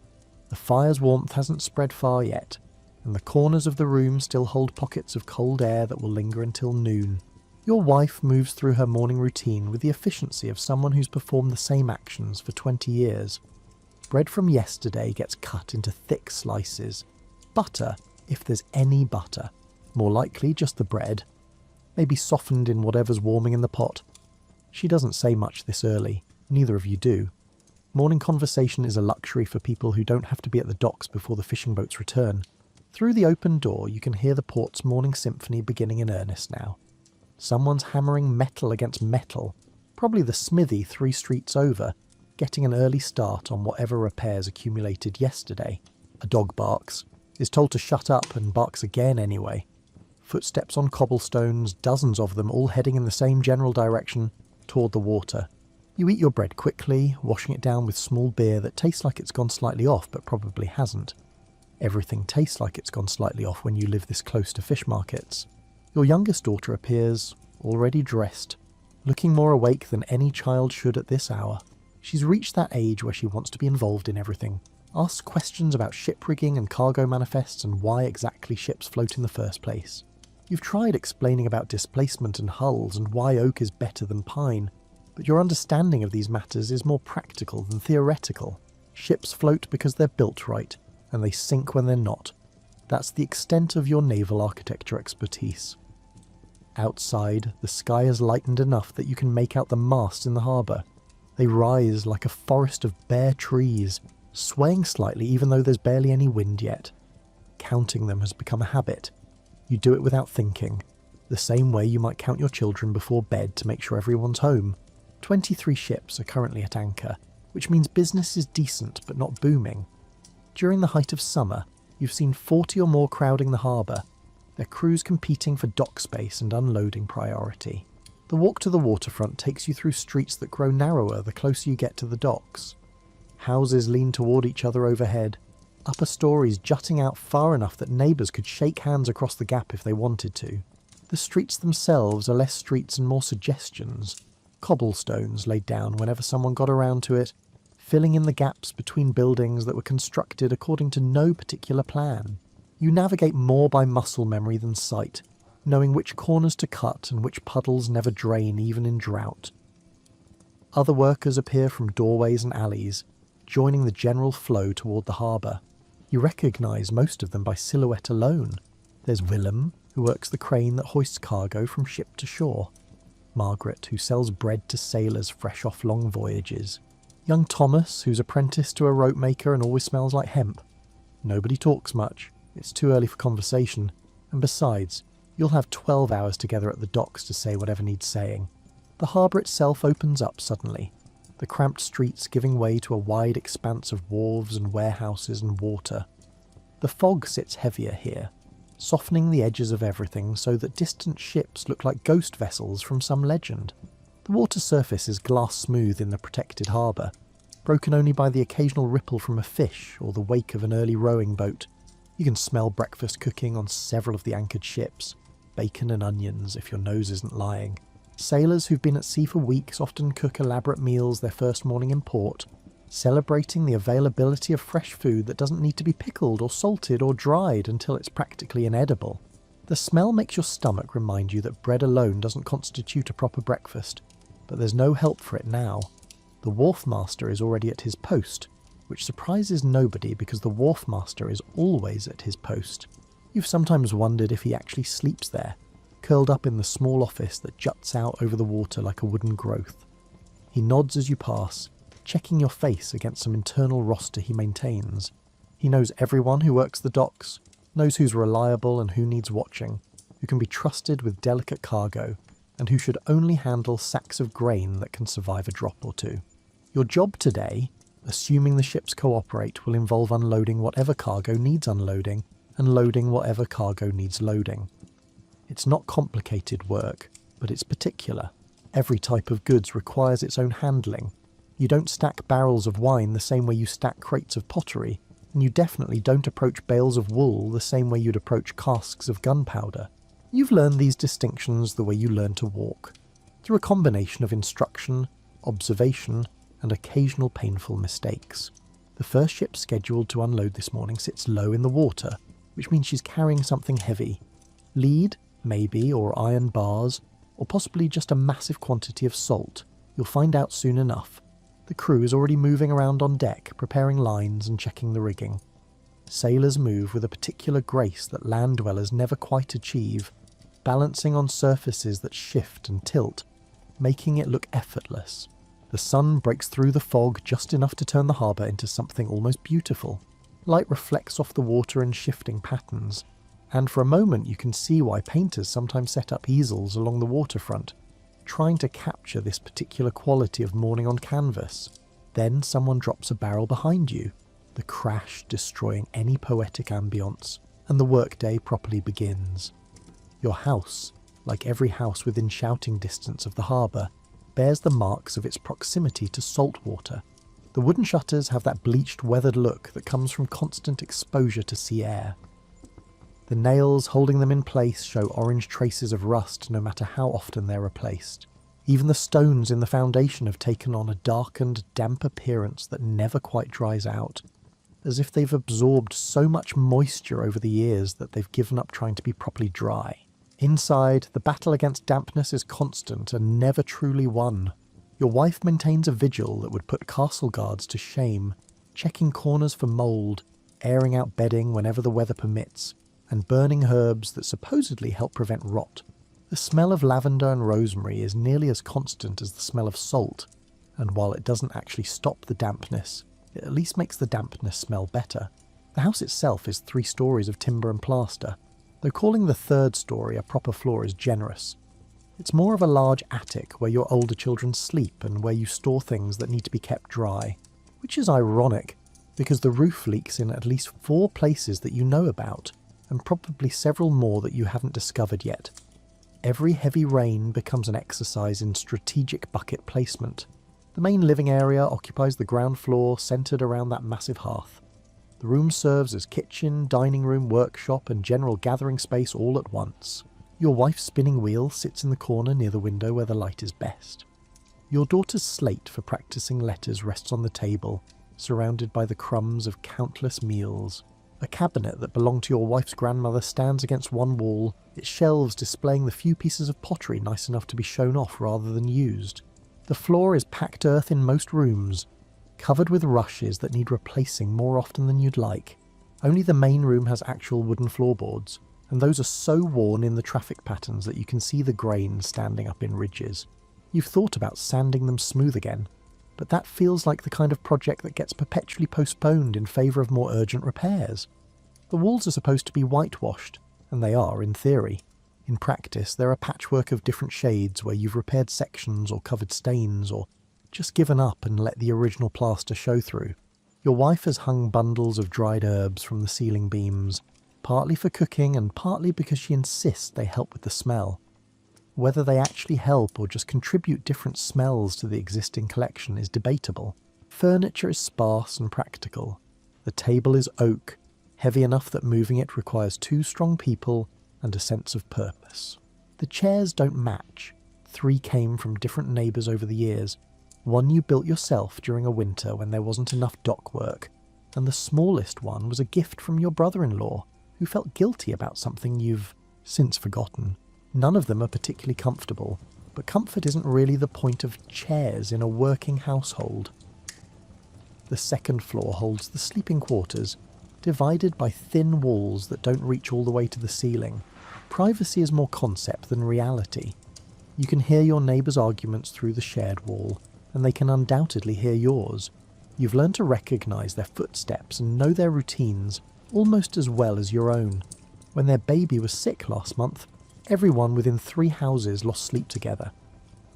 The fire's warmth hasn't spread far yet, and the corners of the room still hold pockets of cold air that will linger until noon. Your wife moves through her morning routine with the efficiency of someone who's performed the same actions for 20 years. Bread from yesterday gets cut into thick slices. Butter, if there's any butter. More likely just the bread. Maybe softened in whatever's warming in the pot. She doesn't say much this early. Neither of you do. Morning conversation is a luxury for people who don't have to be at the docks before the fishing boats return. Through the open door you can hear the port's morning symphony beginning in earnest now. Someone's hammering metal against metal, probably the smithy 3 streets over, getting an early start on whatever repairs accumulated yesterday. A dog barks, is told to shut up and barks again anyway. Footsteps on cobblestones, dozens of them all heading in the same general direction, toward the water. You eat your bread quickly, washing it down with small beer that tastes like it's gone slightly off but probably hasn't. Everything tastes like it's gone slightly off when you live this close to fish markets. Your youngest daughter appears, already dressed, looking more awake than any child should at this hour. She's reached that age where she wants to be involved in everything, asks questions about ship rigging and cargo manifests and why exactly ships float in the first place. You've tried explaining about displacement and hulls and why oak is better than pine, but your understanding of these matters is more practical than theoretical. Ships float because they're built right, and they sink when they're not. That's the extent of your naval architecture expertise. Outside, the sky has lightened enough that you can make out the masts in the harbour. They rise like a forest of bare trees, swaying slightly even though there's barely any wind yet. Counting them has become a habit. You do it without thinking, the same way you might count your children before bed to make sure everyone's home. 23 ships are currently at anchor, which means business is decent but not booming. During the height of summer, you've seen 40 or more crowding the harbour, their crews competing for dock space and unloading priority. The walk to the waterfront takes you through streets that grow narrower the closer you get to the docks. Houses lean toward each other overhead, upper stories jutting out far enough that neighbours could shake hands across the gap if they wanted to. The streets themselves are less streets and more suggestions. Cobblestones laid down whenever someone got around to it, filling in the gaps between buildings that were constructed according to no particular plan. You navigate more by muscle memory than sight, knowing which corners to cut and which puddles never drain even in drought. Other workers appear from doorways and alleys, joining the general flow toward the harbour. You recognise most of them by silhouette alone. There's Willem, who works the crane that hoists cargo from ship to shore. Margaret, who sells bread to sailors fresh off long voyages. Young Thomas, who's apprenticed to a rope maker and always smells like hemp. Nobody talks much. It's too early for conversation. And besides, you'll have 12 hours together at the docks to say whatever needs saying. The harbour itself opens up suddenly, the cramped streets giving way to a wide expanse of wharves and warehouses and water. The fog sits heavier here, softening the edges of everything so that distant ships look like ghost vessels from some legend. The water surface is glass smooth in the protected harbour, broken only by the occasional ripple from a fish or the wake of an early rowing boat. You can smell breakfast cooking on several of the anchored ships, bacon and onions if your nose isn't lying. Sailors who've been at sea for weeks often cook elaborate meals their first morning in port, celebrating the availability of fresh food that doesn't need to be pickled or salted or dried until it's practically inedible. The smell makes your stomach remind you that bread alone doesn't constitute a proper breakfast, but there's no help for it now. The wharf master is already at his post, which surprises nobody because the wharf master is always at his post. You've sometimes wondered if he actually sleeps there, curled up in the small office that juts out over the water like a wooden growth. He nods as you pass, checking your face against some internal roster he maintains. He knows everyone who works the docks, knows who's reliable and who needs watching, who can be trusted with delicate cargo, and who should only handle sacks of grain that can survive a drop or two. Your job today, assuming the ships cooperate, will involve unloading whatever cargo needs unloading, and loading whatever cargo needs loading. It's not complicated work, but it's particular. Every type of goods requires its own handling. You don't stack barrels of wine the same way you stack crates of pottery, and you definitely don't approach bales of wool the same way you'd approach casks of gunpowder. You've learned these distinctions the way you learn to walk, through a combination of instruction, observation, and occasional painful mistakes. The first ship scheduled to unload this morning sits low in the water, which means she's carrying something heavy. Lead, maybe, or iron bars, or possibly just a massive quantity of salt. You'll find out soon enough. The crew is already moving around on deck, preparing lines and checking the rigging. Sailors move with a particular grace that land dwellers never quite achieve, balancing on surfaces that shift and tilt, making it look effortless. The sun breaks through the fog just enough to turn the harbour into something almost beautiful. Light reflects off the water in shifting patterns, and for a moment you can see why painters sometimes set up easels along the waterfront, trying to capture this particular quality of morning on canvas. Then someone drops a barrel behind you, the crash destroying any poetic ambience, and the workday properly begins. Your house, like every house within shouting distance of the harbour, bears the marks of its proximity to salt water. The wooden shutters have that bleached, weathered look that comes from constant exposure to sea air. The nails holding them in place show orange traces of rust no matter how often they're replaced. Even the stones in the foundation have taken on a darkened, damp appearance that never quite dries out, as if they've absorbed so much moisture over the years that they've given up trying to be properly dry. Inside, the battle against dampness is constant and never truly won. Your wife maintains a vigil that would put castle guards to shame, checking corners for mould, airing out bedding whenever the weather permits, and burning herbs that supposedly help prevent rot. The smell of lavender and rosemary is nearly as constant as the smell of salt, and while it doesn't actually stop the dampness, it at least makes the dampness smell better. The house itself is 3 stories of timber and plaster, though calling the 3rd story a proper floor is generous. It's more of a large attic where your older children sleep and where you store things that need to be kept dry, which is ironic, because the roof leaks in at least 4 places that you know about, and probably several more that you haven't discovered yet. Every heavy rain becomes an exercise in strategic bucket placement. The main living area occupies the ground floor centred around that massive hearth. The room serves as kitchen, dining room, workshop and general gathering space all at once. Your wife's spinning wheel sits in the corner near the window where the light is best. Your daughter's slate for practicing letters rests on the table, surrounded by the crumbs of countless meals. A cabinet that belonged to your wife's grandmother stands against one wall, its shelves displaying the few pieces of pottery nice enough to be shown off rather than used. The floor is packed earth in most rooms, covered with rushes that need replacing more often than you'd like. Only the main room has actual wooden floorboards, and those are so worn in the traffic patterns that you can see the grain standing up in ridges. You've thought about sanding them smooth again, but that feels like the kind of project that gets perpetually postponed in favour of more urgent repairs. The walls are supposed to be whitewashed, and they are in theory. In practice, they're a patchwork of different shades where you've repaired sections or covered stains or just given up and let the original plaster show through. Your wife has hung bundles of dried herbs from the ceiling beams, partly for cooking and partly because she insists they help with the smell. Whether they actually help or just contribute different smells to the existing collection is debatable. Furniture is sparse and practical. The table is oak, heavy enough that moving it requires 2 strong people and a sense of purpose. The chairs don't match. 3 came from different neighbours over the years. One you built yourself during a winter when there wasn't enough dock work, and the smallest one was a gift from your brother-in-law, who felt guilty about something you've since forgotten. None of them are particularly comfortable, but comfort isn't really the point of chairs in a working household. The second floor holds the sleeping quarters, divided by thin walls that don't reach all the way to the ceiling. Privacy is more concept than reality. You can hear your neighbours' arguments through the shared wall, and they can undoubtedly hear yours. You've learned to recognise their footsteps and know their routines almost as well as your own. When their baby was sick last month, everyone within 3 houses lost sleep together.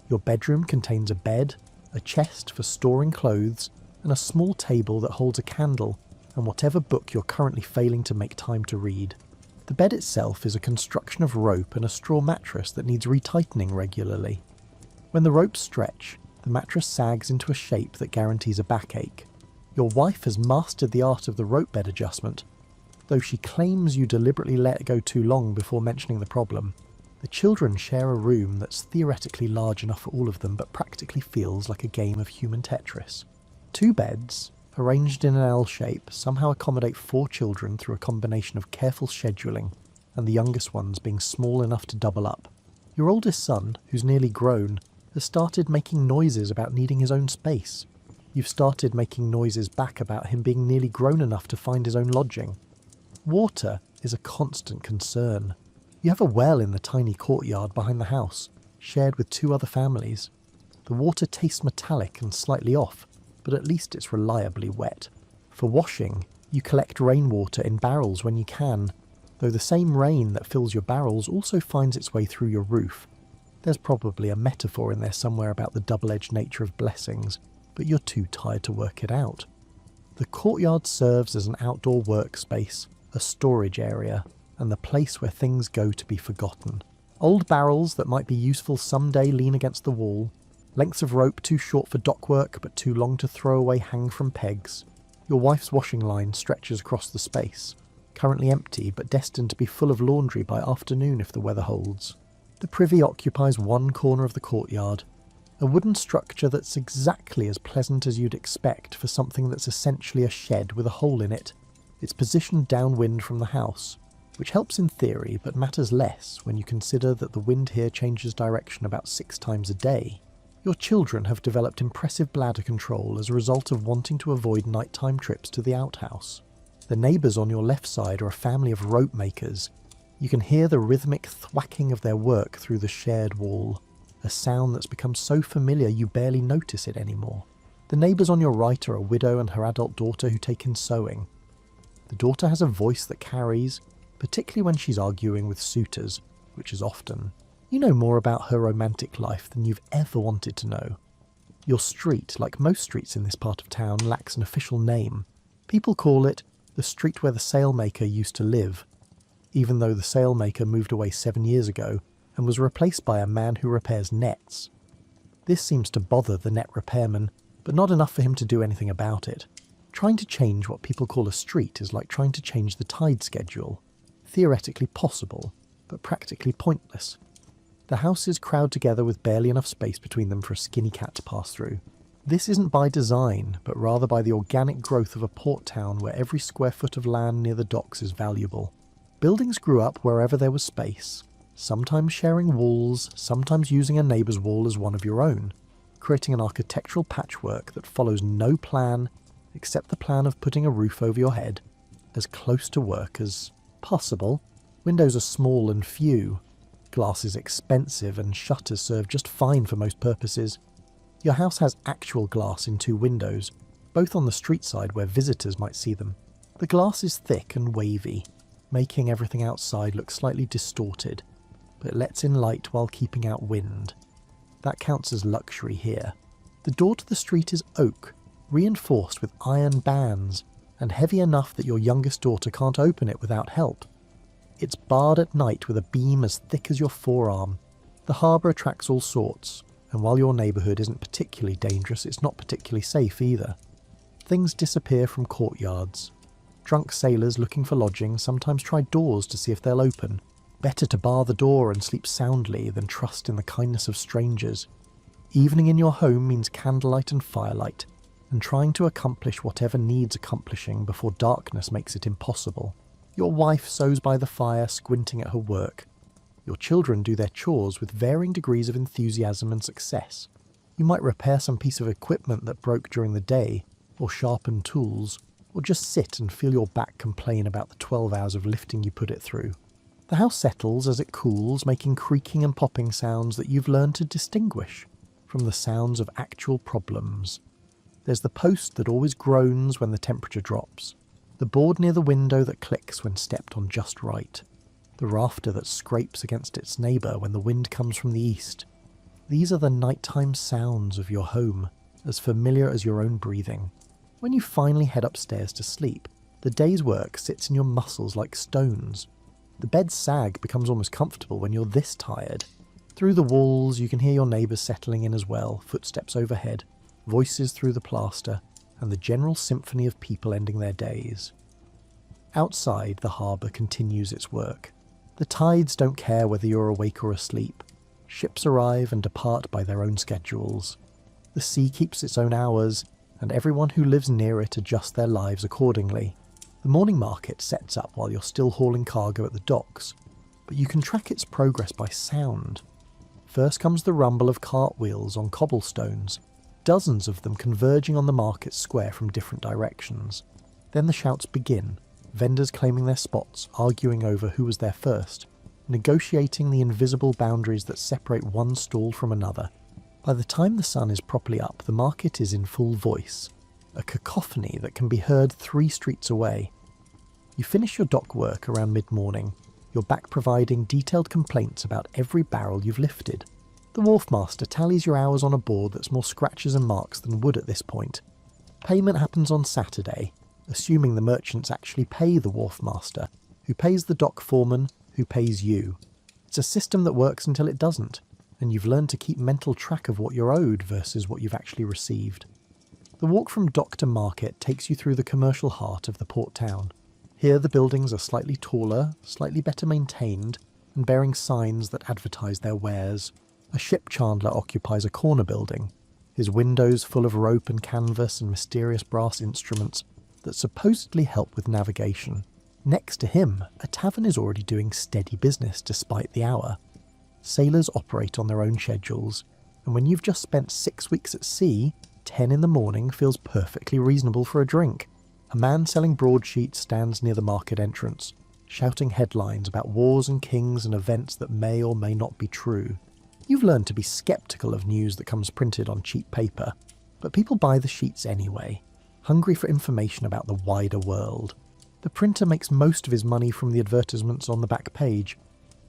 Your bedroom contains a bed, a chest for storing clothes, and a small table that holds a candle and whatever book you're currently failing to make time to read. The bed itself is a construction of rope and a straw mattress that needs retightening regularly. When the ropes stretch, the mattress sags into a shape that guarantees a backache. Your wife has mastered the art of the rope bed adjustment, though she claims you deliberately let it go too long before mentioning the problem. The children share a room that's theoretically large enough for all of them but practically feels like a game of human Tetris. 2 beds, arranged in an L shape, somehow accommodate 4 children through a combination of careful scheduling and the youngest ones being small enough to double up. Your oldest son, who's nearly grown, has started making noises about needing his own space. You've started making noises back about him being nearly grown enough to find his own lodging. Water is a constant concern. You have a well in the tiny courtyard behind the house, shared with 2 other families. The water tastes metallic and slightly off, but at least it's reliably wet. For washing, you collect rainwater in barrels when you can, though the same rain that fills your barrels also finds its way through your roof. There's probably a metaphor in there somewhere about the double-edged nature of blessings, but you're too tired to work it out. The courtyard serves as an outdoor workspace, a storage area, and the place where things go to be forgotten. Old barrels that might be useful someday lean against the wall, lengths of rope too short for dock work but too long to throw away hang from pegs. Your wife's washing line stretches across the space, currently empty but destined to be full of laundry by afternoon if the weather holds. The privy occupies one corner of the courtyard, a wooden structure that's exactly as pleasant as you'd expect for something that's essentially a shed with a hole in it. It's positioned downwind from the house, which helps in theory but matters less when you consider that the wind here changes direction about 6 times a day. Your children have developed impressive bladder control as a result of wanting to avoid nighttime trips to the outhouse. The neighbours on your left side are a family of rope makers. You can hear the rhythmic thwacking of their work through the shared wall, a sound that's become so familiar you barely notice it anymore. The neighbours on your right are a widow and her adult daughter who take in sewing. The daughter has a voice that carries, particularly when she's arguing with suitors, which is often. You know more about her romantic life than you've ever wanted to know. Your street, like most streets in this part of town, lacks an official name. People call it the street where the sailmaker used to live, even though the sailmaker moved away 7 years ago and was replaced by a man who repairs nets. This seems to bother the net repairman, but not enough for him to do anything about it. Trying to change what people call a street is like trying to change the tide schedule. Theoretically possible, but practically pointless. The houses crowd together with barely enough space between them for a skinny cat to pass through. This isn't by design, but rather by the organic growth of a port town where every square foot of land near the docks is valuable. Buildings grew up wherever there was space, sometimes sharing walls, sometimes using a neighbour's wall as one of your own, creating an architectural patchwork that follows no plan except the plan of putting a roof over your head, as close to work as possible. Windows are small and few, glass is expensive, and shutters serve just fine for most purposes. Your house has actual glass in 2 windows, both on the street side where visitors might see them. The glass is thick and wavy, making everything outside look slightly distorted, but it lets in light while keeping out wind. That counts as luxury here. The door to the street is oak, reinforced with iron bands, and heavy enough that your youngest daughter can't open it without help. It's barred at night with a beam as thick as your forearm. The harbour attracts all sorts, and while your neighbourhood isn't particularly dangerous, it's not particularly safe either. Things disappear from courtyards. Drunk sailors looking for lodging sometimes try doors to see if they'll open. Better to bar the door and sleep soundly than trust in the kindness of strangers. Evening in your home means candlelight and firelight, and trying to accomplish whatever needs accomplishing before darkness makes it impossible. Your wife sews by the fire, squinting at her work. Your children do their chores with varying degrees of enthusiasm and success. You might repair some piece of equipment that broke during the day, or sharpen tools, or just sit and feel your back complain about the 12 hours of lifting you put it through. The house settles as it cools, making creaking and popping sounds that you've learned to distinguish from the sounds of actual problems. There's the post that always groans when the temperature drops, the board near the window that clicks when stepped on just right, the rafter that scrapes against its neighbour when the wind comes from the east. These are the nighttime sounds of your home, as familiar as your own breathing. When you finally head upstairs to sleep, the day's work sits in your muscles like stones. The bed's sag becomes almost comfortable when you're this tired. Through the walls you can hear your neighbours settling in as well, footsteps overhead, voices through the plaster, and the general symphony of people ending their days. Outside, the harbour continues its work. The tides don't care whether you're awake or asleep. Ships arrive and depart by their own schedules. The sea keeps its own hours, and everyone who lives near it adjusts their lives accordingly. The morning market sets up while you're still hauling cargo at the docks, but you can track its progress by sound. First comes the rumble of cartwheels on cobblestones, dozens of them converging on the market square from different directions. Then the shouts begin, vendors claiming their spots, arguing over who was there first, negotiating the invisible boundaries that separate one stall from another. By the time the sun is properly up, the market is in full voice, a cacophony that can be heard 3 streets away. You finish your dock work around mid-morning, your back providing detailed complaints about every barrel you've lifted. The wharfmaster tallies your hours on a board that's more scratches and marks than wood at this point. Payment happens on Saturday, assuming the merchants actually pay the wharfmaster, who pays the dock foreman, who pays you. It's a system that works until it doesn't, and you've learned to keep mental track of what you're owed versus what you've actually received. The walk from dock to market takes you through the commercial heart of the port town. Here the buildings are slightly taller, slightly better maintained, and bearing signs that advertise their wares. A ship chandler occupies a corner building, his windows full of rope and canvas and mysterious brass instruments that supposedly help with navigation. Next to him, a tavern is already doing steady business despite the hour. Sailors operate on their own schedules, and when you've just spent 6 weeks at sea, 10 in the morning feels perfectly reasonable for a drink. A man selling broadsheets stands near the market entrance, shouting headlines about wars and kings and events that may or may not be true. You've learned to be sceptical of news that comes printed on cheap paper, but people buy the sheets anyway, hungry for information about the wider world. The printer makes most of his money from the advertisements on the back page,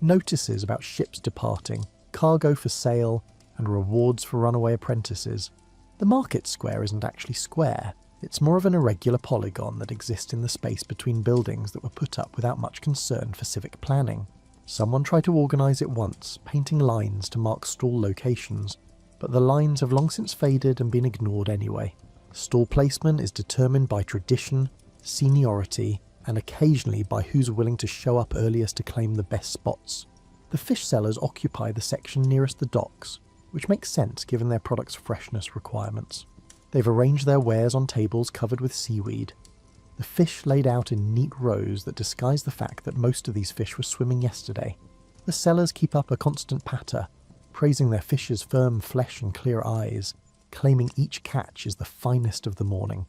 notices about ships departing, cargo for sale, and rewards for runaway apprentices. The market square isn't actually square, it's more of an irregular polygon that exists in the space between buildings that were put up without much concern for civic planning. Someone tried to organise it once, painting lines to mark stall locations, but the lines have long since faded and been ignored anyway. Stall placement is determined by tradition, seniority, and occasionally by who's willing to show up earliest to claim the best spots. The fish sellers occupy the section nearest the docks, which makes sense given their product's freshness requirements. They've arranged their wares on tables covered with seaweed. The fish laid out in neat rows that disguise the fact that most of these fish were swimming yesterday. The sellers keep up a constant patter, praising their fish's firm flesh and clear eyes, claiming each catch is the finest of the morning.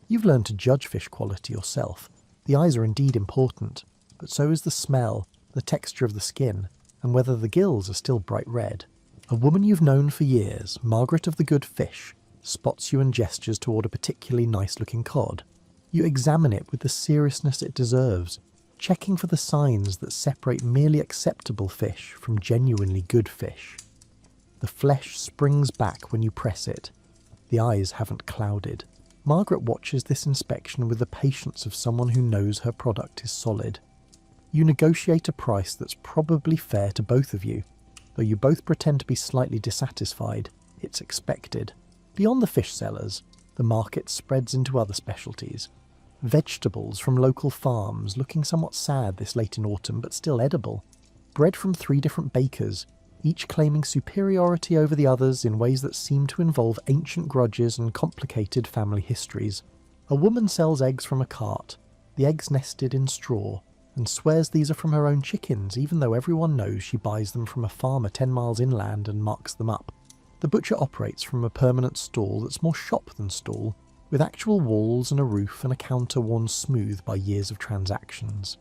You've learned to judge fish quality yourself. The eyes are indeed important, but so is the smell, the texture of the skin, and whether the gills are still bright red. A woman you've known for years, Margaret of the Good Fish, spots you and gestures toward a particularly nice-looking cod. You examine it with the seriousness it deserves, checking for the signs that separate merely acceptable fish from genuinely good fish. The flesh springs back when you press it. The eyes haven't clouded. Margaret watches this inspection with the patience of someone who knows her product is solid. You negotiate a price that's probably fair to both of you. Though you both pretend to be slightly dissatisfied, it's expected. Beyond the fish sellers, the market spreads into other specialties. Vegetables from local farms, looking somewhat sad this late in autumn but still edible. Bread from 3 different bakers, each claiming superiority over the others in ways that seem to involve ancient grudges and complicated family histories. A woman sells eggs from a cart, the eggs nested in straw, and swears these are from her own chickens even though everyone knows she buys them from a farmer 10 miles inland and marks them up. The butcher operates from a permanent stall that's more shop than stall, with actual walls and a roof and a counter worn smooth by years of transactions.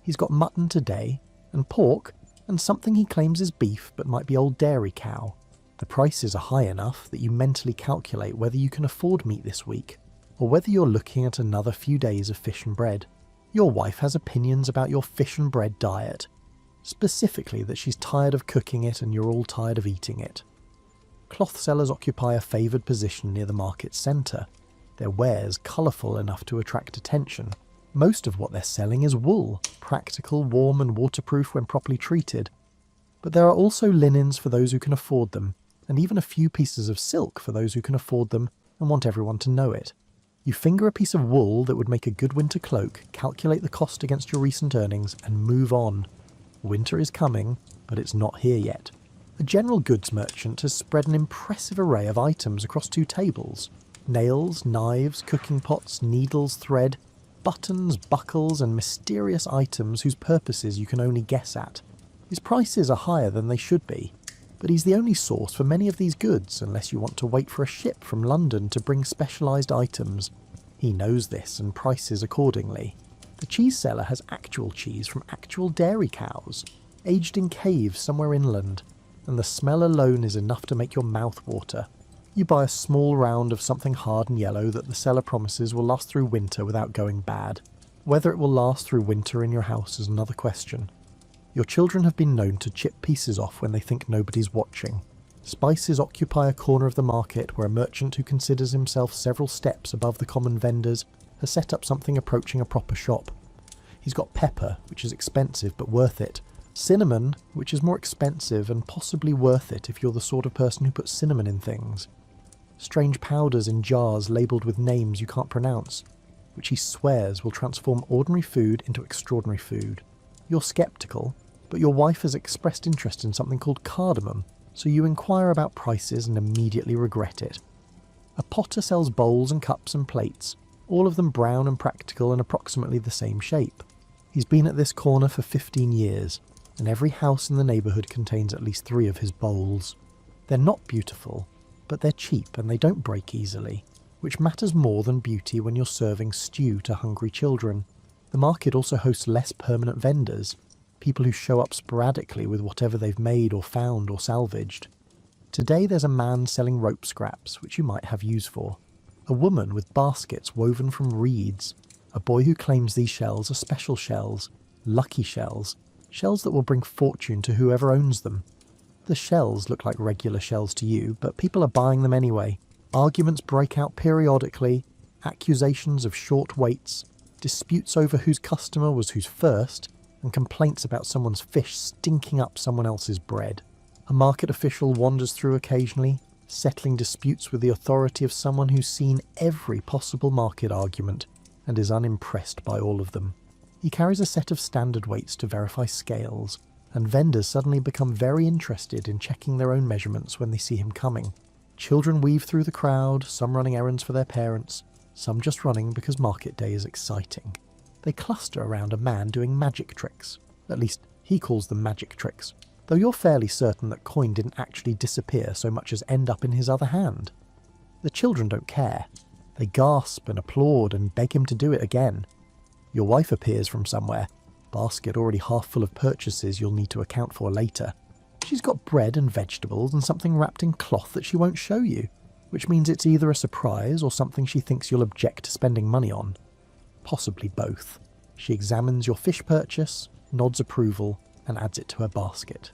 He's got mutton today, and pork, and something he claims is beef but might be old dairy cow. The prices are high enough that you mentally calculate whether you can afford meat this week, or whether you're looking at another few days of fish and bread. Your wife has opinions about your fish and bread diet, specifically that she's tired of cooking it and you're all tired of eating it. Cloth sellers occupy a favoured position near the market centre, their wares colourful enough to attract attention. Most of what they're selling is wool, practical, warm and waterproof when properly treated. But there are also linens for those who can afford them, and even a few pieces of silk for those who can afford them and want everyone to know it. You finger a piece of wool that would make a good winter cloak, calculate the cost against your recent earnings, and move on. Winter is coming, but it's not here yet. A general goods merchant has spread an impressive array of items across 2 tables. Nails, knives, cooking pots, needles, thread, buttons, buckles, and mysterious items whose purposes you can only guess at. His prices are higher than they should be, but he's the only source for many of these goods unless you want to wait for a ship from London to bring specialised items. He knows this and prices accordingly. The cheese seller has actual cheese from actual dairy cows, aged in caves somewhere inland, and the smell alone is enough to make your mouth water. You buy a small round of something hard and yellow that the seller promises will last through winter without going bad. Whether it will last through winter in your house is another question. Your children have been known to chip pieces off when they think nobody's watching. Spices occupy a corner of the market where a merchant who considers himself several steps above the common vendors has set up something approaching a proper shop. He's got pepper, which is expensive but worth it. Cinnamon, which is more expensive and possibly worth it if you're the sort of person who puts cinnamon in things. Strange powders in jars labelled with names you can't pronounce, which he swears will transform ordinary food into extraordinary food. You're sceptical, but your wife has expressed interest in something called cardamom, so you inquire about prices and immediately regret it. A potter sells bowls and cups and plates, all of them brown and practical and approximately the same shape. He's been at this corner for 15 years, and every house in the neighbourhood contains at least 3 of his bowls. They're not beautiful, but they're cheap and they don't break easily, which matters more than beauty when you're serving stew to hungry children. The market also hosts less permanent vendors, people who show up sporadically with whatever they've made or found or salvaged. Today there's a man selling rope scraps, which you might have use for. A woman with baskets woven from reeds. A boy who claims these shells are special shells, lucky shells, shells that will bring fortune to whoever owns them. The shells look like regular shells to you, but people are buying them anyway. Arguments break out periodically, accusations of short waits, disputes over whose customer was who's first, and complaints about someone's fish stinking up someone else's bread. A market official wanders through occasionally, settling disputes with the authority of someone who's seen every possible market argument and is unimpressed by all of them. He carries a set of standard weights to verify scales, and vendors suddenly become very interested in checking their own measurements when they see him coming. Children weave through the crowd, some running errands for their parents, some just running because market day is exciting. They cluster around a man doing magic tricks. At least, he calls them magic tricks, though you're fairly certain that coin didn't actually disappear so much as end up in his other hand. The children don't care. They gasp and applaud and beg him to do it again. Your wife appears from somewhere, basket already half full of purchases you'll need to account for later. She's got bread and vegetables and something wrapped in cloth that she won't show you, which means it's either a surprise or something she thinks you'll object to spending money on. Possibly both. She examines your fish purchase, nods approval, and adds it to her basket.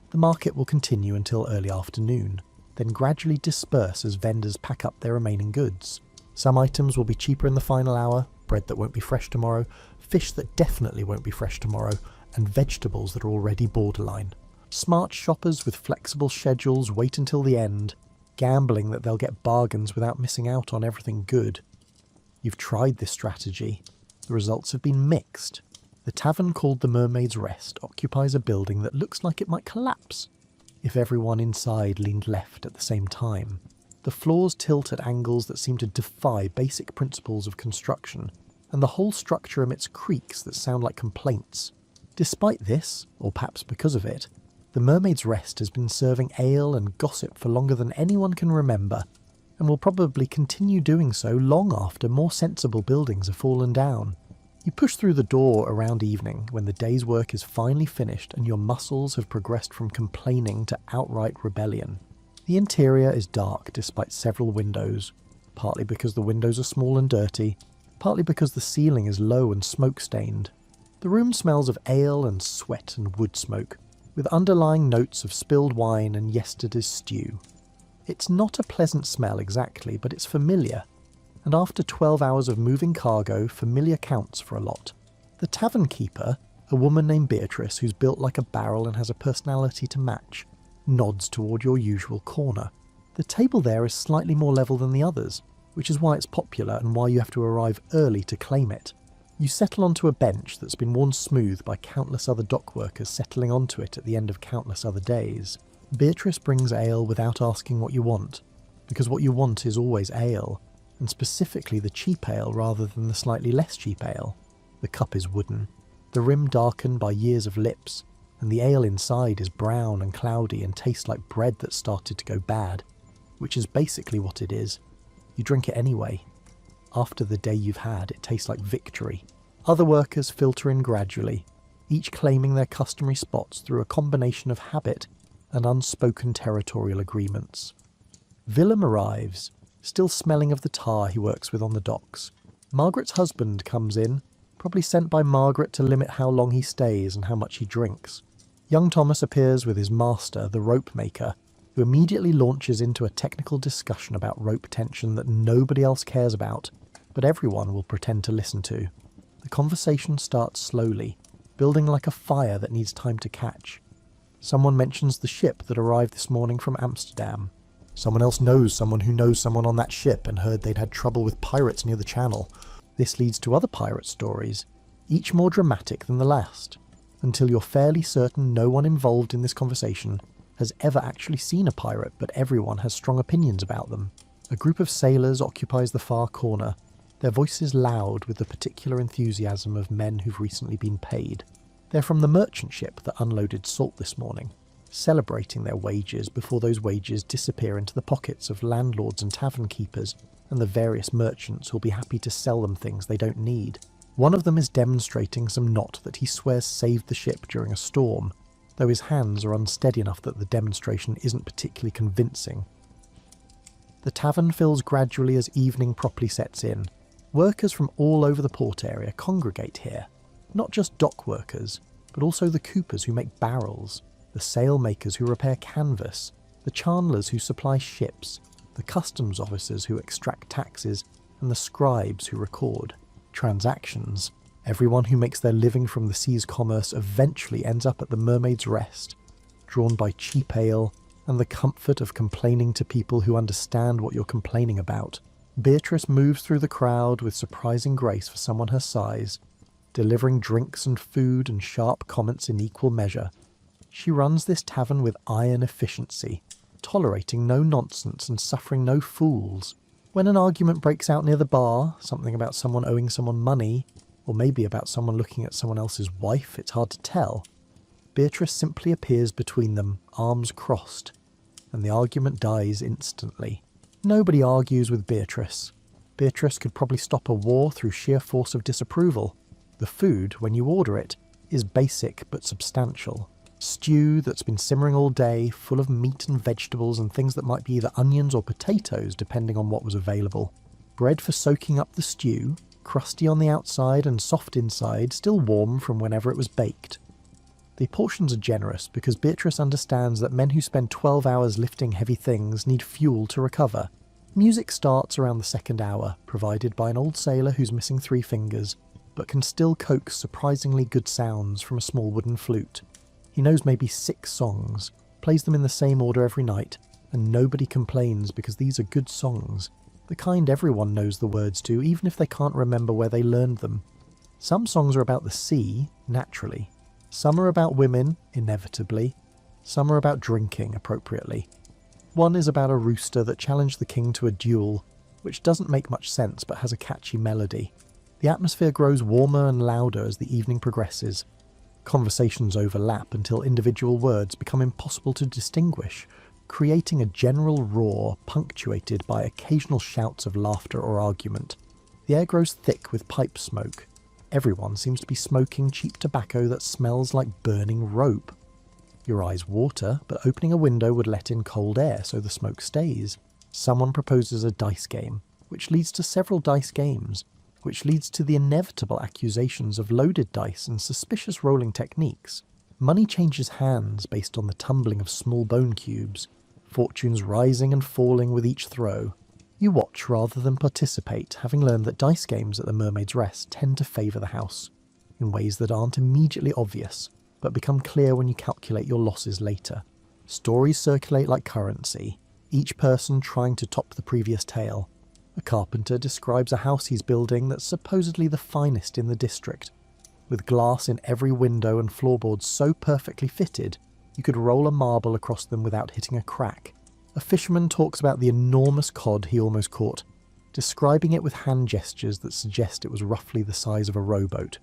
The market will continue until early afternoon, then gradually disperse as vendors pack up their remaining goods. Some items will be cheaper in the final hour, bread that won't be fresh tomorrow, fish that definitely won't be fresh tomorrow, and vegetables that are already borderline. Smart shoppers with flexible schedules wait until the end, gambling that they'll get bargains without missing out on everything good. You've tried this strategy. The results have been mixed. The tavern called the Mermaid's Rest occupies a building that looks like it might collapse if everyone inside leaned left at the same time. The floors tilt at angles that seem to defy basic principles of construction, and the whole structure emits creaks that sound like complaints. Despite this, or perhaps because of it, the Mermaid's Rest has been serving ale and gossip for longer than anyone can remember, and will probably continue doing so long after more sensible buildings have fallen down. You push through the door around evening when the day's work is finally finished and your muscles have progressed from complaining to outright rebellion. The interior is dark despite several windows, partly because the windows are small and dirty, partly because the ceiling is low and smoke-stained. The room smells of ale and sweat and wood smoke, with underlying notes of spilled wine and yesterday's stew. It's not a pleasant smell exactly, but it's familiar, and after 12 hours of moving cargo, familiar counts for a lot. The tavern keeper, a woman named Beatrice who's built like a barrel and has a personality to match, nods toward your usual corner. The table there is slightly more level than the others, which is why it's popular and why you have to arrive early to claim it. You settle onto a bench that's been worn smooth by countless other dock workers settling onto it at the end of countless other days. Beatrice brings ale without asking what you want, because what you want is always ale, and specifically the cheap ale rather than the slightly less cheap ale. The cup is wooden, the rim darkened by years of lips, and the ale inside is brown and cloudy and tastes like bread that started to go bad, which is basically what it is. You drink it anyway. After the day you've had, it tastes like victory. Other workers filter in gradually, each claiming their customary spots through a combination of habit and unspoken territorial agreements. Willem arrives, still smelling of the tar he works with on the docks. Margaret's husband comes in, probably sent by Margaret to limit how long he stays and how much he drinks. Young Thomas appears with his master, the rope maker, who immediately launches into a technical discussion about rope tension that nobody else cares about, but everyone will pretend to listen to. The conversation starts slowly, building like a fire that needs time to catch. Someone mentions the ship that arrived this morning from Amsterdam. Someone else knows someone who knows someone on that ship and heard they'd had trouble with pirates near the channel. This leads to other pirate stories, each more dramatic than the last, until you're fairly certain no one involved in this conversation has ever actually seen a pirate, but everyone has strong opinions about them. A group of sailors occupies the far corner, their voices loud with the particular enthusiasm of men who've recently been paid. They're from the merchant ship that unloaded salt this morning, celebrating their wages before those wages disappear into the pockets of landlords and tavern keepers and the various merchants who'll be happy to sell them things they don't need. One of them is demonstrating some knot that he swears saved the ship during a storm, though his hands are unsteady enough that the demonstration isn't particularly convincing. The tavern fills gradually as evening properly sets in. Workers from all over the port area congregate here, not just dock workers, but also the coopers who make barrels, the sail makers who repair canvas, the chandlers who supply ships, the customs officers who extract taxes, and the scribes who record transactions. Everyone who makes their living from the sea's commerce eventually ends up at the Mermaid's Rest, drawn by cheap ale and the comfort of complaining to people who understand what you're complaining about. Beatrice moves through the crowd with surprising grace for someone her size, delivering drinks and food and sharp comments in equal measure. She runs this tavern with iron efficiency, tolerating no nonsense and suffering no fools. When an argument breaks out near the bar, something about someone owing someone money, or maybe about someone looking at someone else's wife, it's hard to tell, Beatrice simply appears between them, arms crossed, and the argument dies instantly. Nobody argues with Beatrice. Beatrice could probably stop a war through sheer force of disapproval. The food, when you order it, is basic but substantial. Stew that's been simmering all day, full of meat and vegetables and things that might be either onions or potatoes depending on what was available. Bread for soaking up the stew, crusty on the outside and soft inside, still warm from whenever it was baked. The portions are generous because Beatrice understands that men who spend 12 hours lifting heavy things need fuel to recover. Music starts around the second hour, provided by an old sailor who's missing 3 fingers, but can still coax surprisingly good sounds from a small wooden flute. He knows maybe 6 songs, plays them in the same order every night, and nobody complains because these are good songs, the kind everyone knows the words to, even if they can't remember where they learned them. Some songs are about the sea, naturally. Some are about women, inevitably. Some are about drinking, appropriately. One is about a rooster that challenged the king to a duel, which doesn't make much sense but has a catchy melody. The atmosphere grows warmer and louder as the evening progresses. Conversations overlap until individual words become impossible to distinguish, creating a general roar punctuated by occasional shouts of laughter or argument. The air grows thick with pipe smoke. Everyone seems to be smoking cheap tobacco that smells like burning rope. Your eyes water, but opening a window would let in cold air so the smoke stays. Someone proposes a dice game, which leads to several dice games, which leads to the inevitable accusations of loaded dice and suspicious rolling techniques. Money changes hands based on the tumbling of small bone cubes, fortunes rising and falling with each throw. You watch rather than participate, having learned that dice games at the Mermaid's Rest tend to favour the house, in ways that aren't immediately obvious, but become clear when you calculate your losses later. Stories circulate like currency, each person trying to top the previous tale. A carpenter describes a house he's building that's supposedly the finest in the district, with glass in every window and floorboards so perfectly fitted you could roll a marble across them without hitting a crack. A fisherman talks about the enormous cod he almost caught, describing it with hand gestures that suggest it was roughly the size of a rowboat.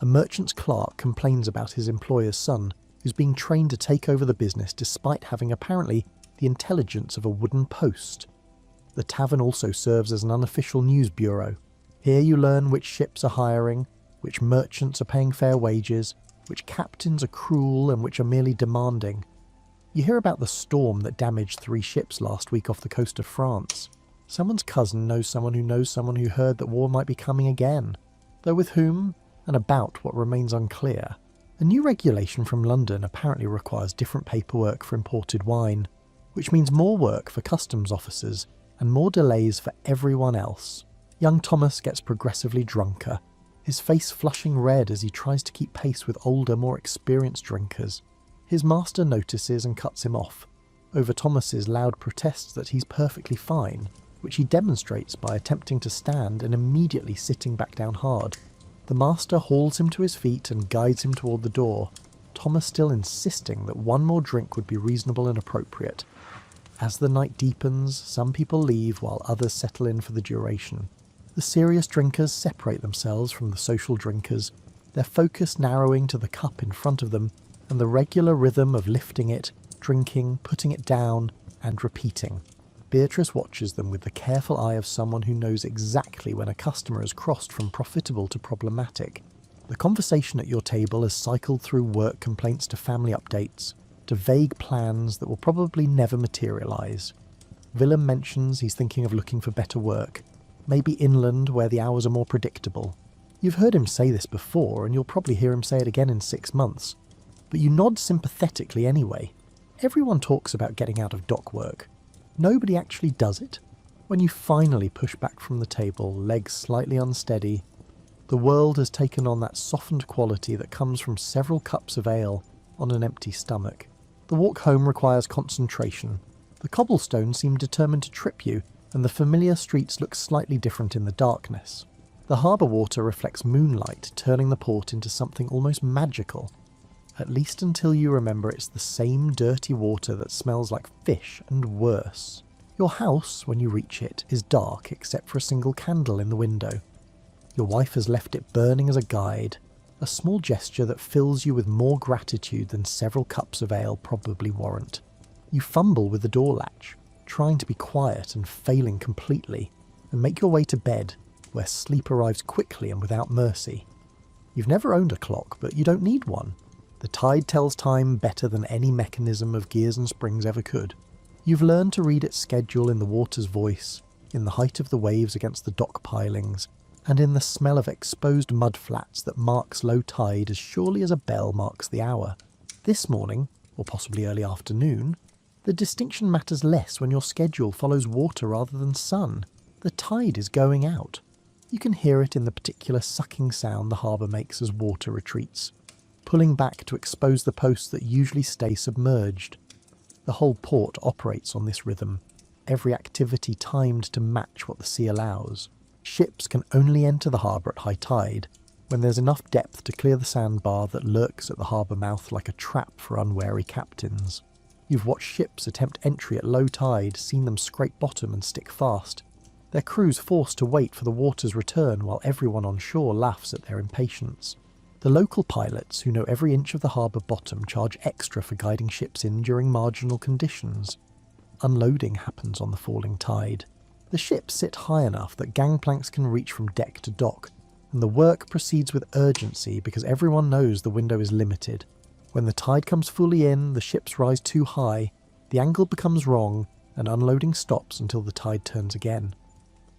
A merchant's clerk complains about his employer's son, who's being trained to take over the business despite having apparently the intelligence of a wooden post. The tavern also serves as an unofficial news bureau. Here you learn which ships are hiring, which merchants are paying fair wages, which captains are cruel and which are merely demanding. You hear about the storm that damaged 3 ships last week off the coast of France. Someone's cousin knows someone who heard that war might be coming again, though with whom and about what remains unclear. A new regulation from London apparently requires different paperwork for imported wine, which means more work for customs officers and more delays for everyone else. Young Thomas gets progressively drunker, his face flushing red as he tries to keep pace with older, more experienced drinkers. His master notices and cuts him off, over Thomas's loud protests that he's perfectly fine, which he demonstrates by attempting to stand and immediately sitting back down hard. The master hauls him to his feet and guides him toward the door, Thomas still insisting that one more drink would be reasonable and appropriate. As the night deepens, some people leave while others settle in for the duration. The serious drinkers separate themselves from the social drinkers, their focus narrowing to the cup in front of them and the regular rhythm of lifting it, drinking, putting it down, and repeating. Beatrice watches them with the careful eye of someone who knows exactly when a customer has crossed from profitable to problematic. The conversation at your table has cycled through work complaints to family updates, to vague plans that will probably never materialise. Willem mentions he's thinking of looking for better work, maybe inland where the hours are more predictable. You've heard him say this before, and you'll probably hear him say it again in 6 months. But you nod sympathetically anyway. Everyone talks about getting out of dock work. Nobody actually does it. When you finally push back from the table, legs slightly unsteady, the world has taken on that softened quality that comes from several cups of ale on an empty stomach. The walk home requires concentration. The cobblestones seem determined to trip you, and the familiar streets look slightly different in the darkness. The harbour water reflects moonlight, turning the port into something almost magical. At least until you remember it's the same dirty water that smells like fish and worse. Your house, when you reach it, is dark except for a single candle in the window. Your wife has left it burning as a guide, a small gesture that fills you with more gratitude than several cups of ale probably warrant. You fumble with the door latch, trying to be quiet and failing completely, and make your way to bed, where sleep arrives quickly and without mercy. You've never owned a clock, but you don't need one. The tide tells time better than any mechanism of gears and springs ever could. You've learned to read its schedule in the water's voice, in the height of the waves against the dock pilings, and in the smell of exposed mud flats that marks low tide as surely as a bell marks the hour. This morning, or possibly early afternoon, the distinction matters less when your schedule follows water rather than sun. The tide is going out. You can hear it in the particular sucking sound the harbour makes as water retreats, pulling back to expose the posts that usually stay submerged. The whole port operates on this rhythm, every activity timed to match what the sea allows. Ships can only enter the harbour at high tide, when there's enough depth to clear the sandbar that lurks at the harbour mouth like a trap for unwary captains. You've watched ships attempt entry at low tide, seen them scrape bottom and stick fast, their crews forced to wait for the water's return while everyone on shore laughs at their impatience. The local pilots, who know every inch of the harbour bottom, charge extra for guiding ships in during marginal conditions. Unloading happens on the falling tide. The ships sit high enough that gangplanks can reach from deck to dock, and the work proceeds with urgency because everyone knows the window is limited. When the tide comes fully in, the ships rise too high, the angle becomes wrong, and unloading stops until the tide turns again.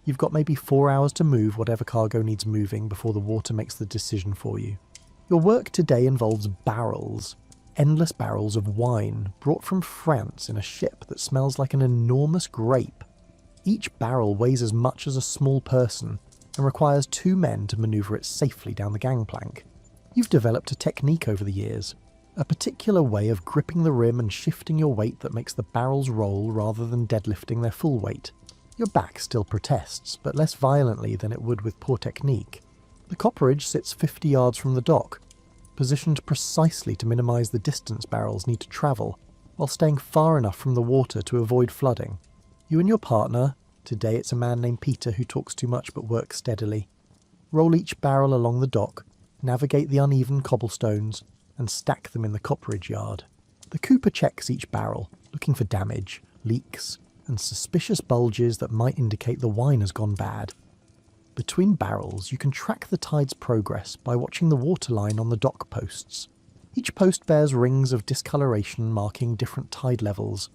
You've got maybe 4 hours to move whatever cargo needs moving before the water makes the decision for you. Your work today involves barrels, endless barrels of wine brought from France in a ship that smells like an enormous grape. Each barrel weighs as much as a small person and requires 2 men to manoeuvre it safely down the gangplank. You've developed a technique over the years, a particular way of gripping the rim and shifting your weight that makes the barrels roll rather than deadlifting their full weight. Your back still protests, but less violently than it would with poor technique. The copperage sits 50 yards from the dock, positioned precisely to minimise the distance barrels need to travel, while staying far enough from the water to avoid flooding. You and your partner, today it's a man named Peter who talks too much but works steadily, roll each barrel along the dock, navigate the uneven cobblestones, and stack them in the copperage yard. The cooper checks each barrel, looking for damage, leaks, and suspicious bulges that might indicate the wine has gone bad. Between barrels, you can track the tide's progress by watching the waterline on the dock posts. Each post bears rings of discoloration marking different tide levels.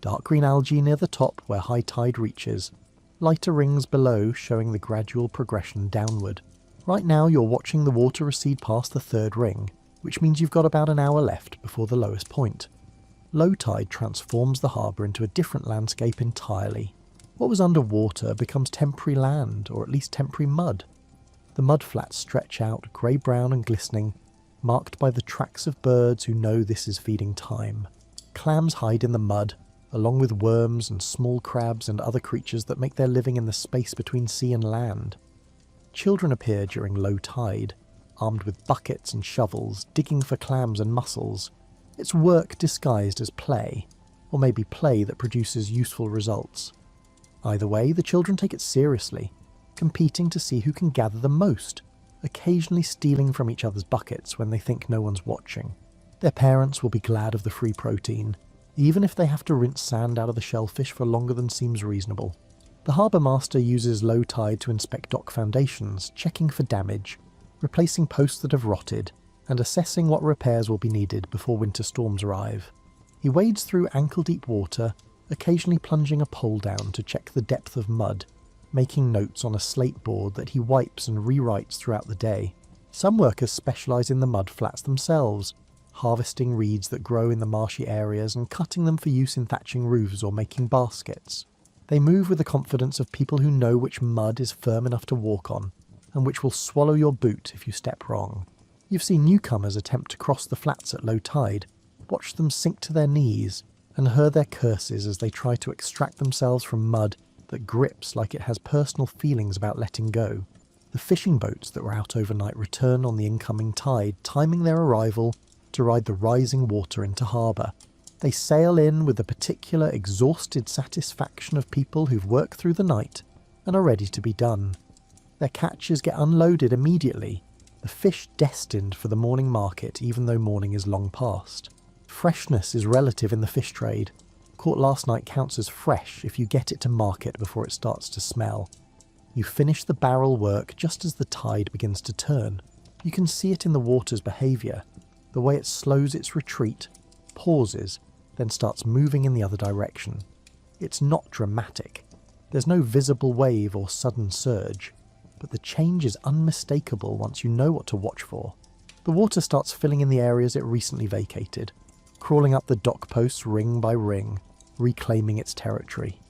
Dark green algae near the top where high tide reaches, lighter rings below showing the gradual progression downward. Right now you're watching the water recede past the 3rd ring, which means you've got about an hour left before the lowest point. Low tide transforms the harbour into a different landscape entirely. What was underwater becomes temporary land, or at least temporary mud. The mud flats stretch out, grey-brown and glistening, marked by the tracks of birds who know this is feeding time. Clams hide in the mud, along with worms and small crabs and other creatures that make their living in the space between sea and land. Children appear during low tide, armed with buckets and shovels, digging for clams and mussels. It's work disguised as play, or maybe play that produces useful results. Either way, the children take it seriously, competing to see who can gather the most, occasionally stealing from each other's buckets when they think no one's watching. Their parents will be glad of the free protein, even if they have to rinse sand out of the shellfish for longer than seems reasonable. The harbour master uses low tide to inspect dock foundations, checking for damage, replacing posts that have rotted, and assessing what repairs will be needed before winter storms arrive. He wades through ankle-deep water, occasionally plunging a pole down to check the depth of mud, making notes on a slate board that he wipes and rewrites throughout the day. Some workers specialise in the mud flats themselves, harvesting reeds that grow in the marshy areas and cutting them for use in thatching roofs or making baskets. They move with the confidence of people who know which mud is firm enough to walk on, and which will swallow your boot if you step wrong. You've seen newcomers attempt to cross the flats at low tide, watched them sink to their knees, and heard their curses as they try to extract themselves from mud that grips like it has personal feelings about letting go. The fishing boats that were out overnight return on the incoming tide, timing their arrival to ride the rising water into harbour. They sail in with the particular exhausted satisfaction of people who've worked through the night and are ready to be done. Their catches get unloaded immediately, the fish destined for the morning market even though morning is long past. Freshness is relative in the fish trade. Caught last night counts as fresh if you get it to market before it starts to smell. You finish the barrel work just as the tide begins to turn. You can see it in the water's behaviour, the way it slows its retreat, pauses, then starts moving in the other direction. It's not dramatic. There's no visible wave or sudden surge, but the change is unmistakable once you know what to watch for. The water starts filling in the areas it recently vacated, crawling up the dock posts ring by ring, reclaiming its territory.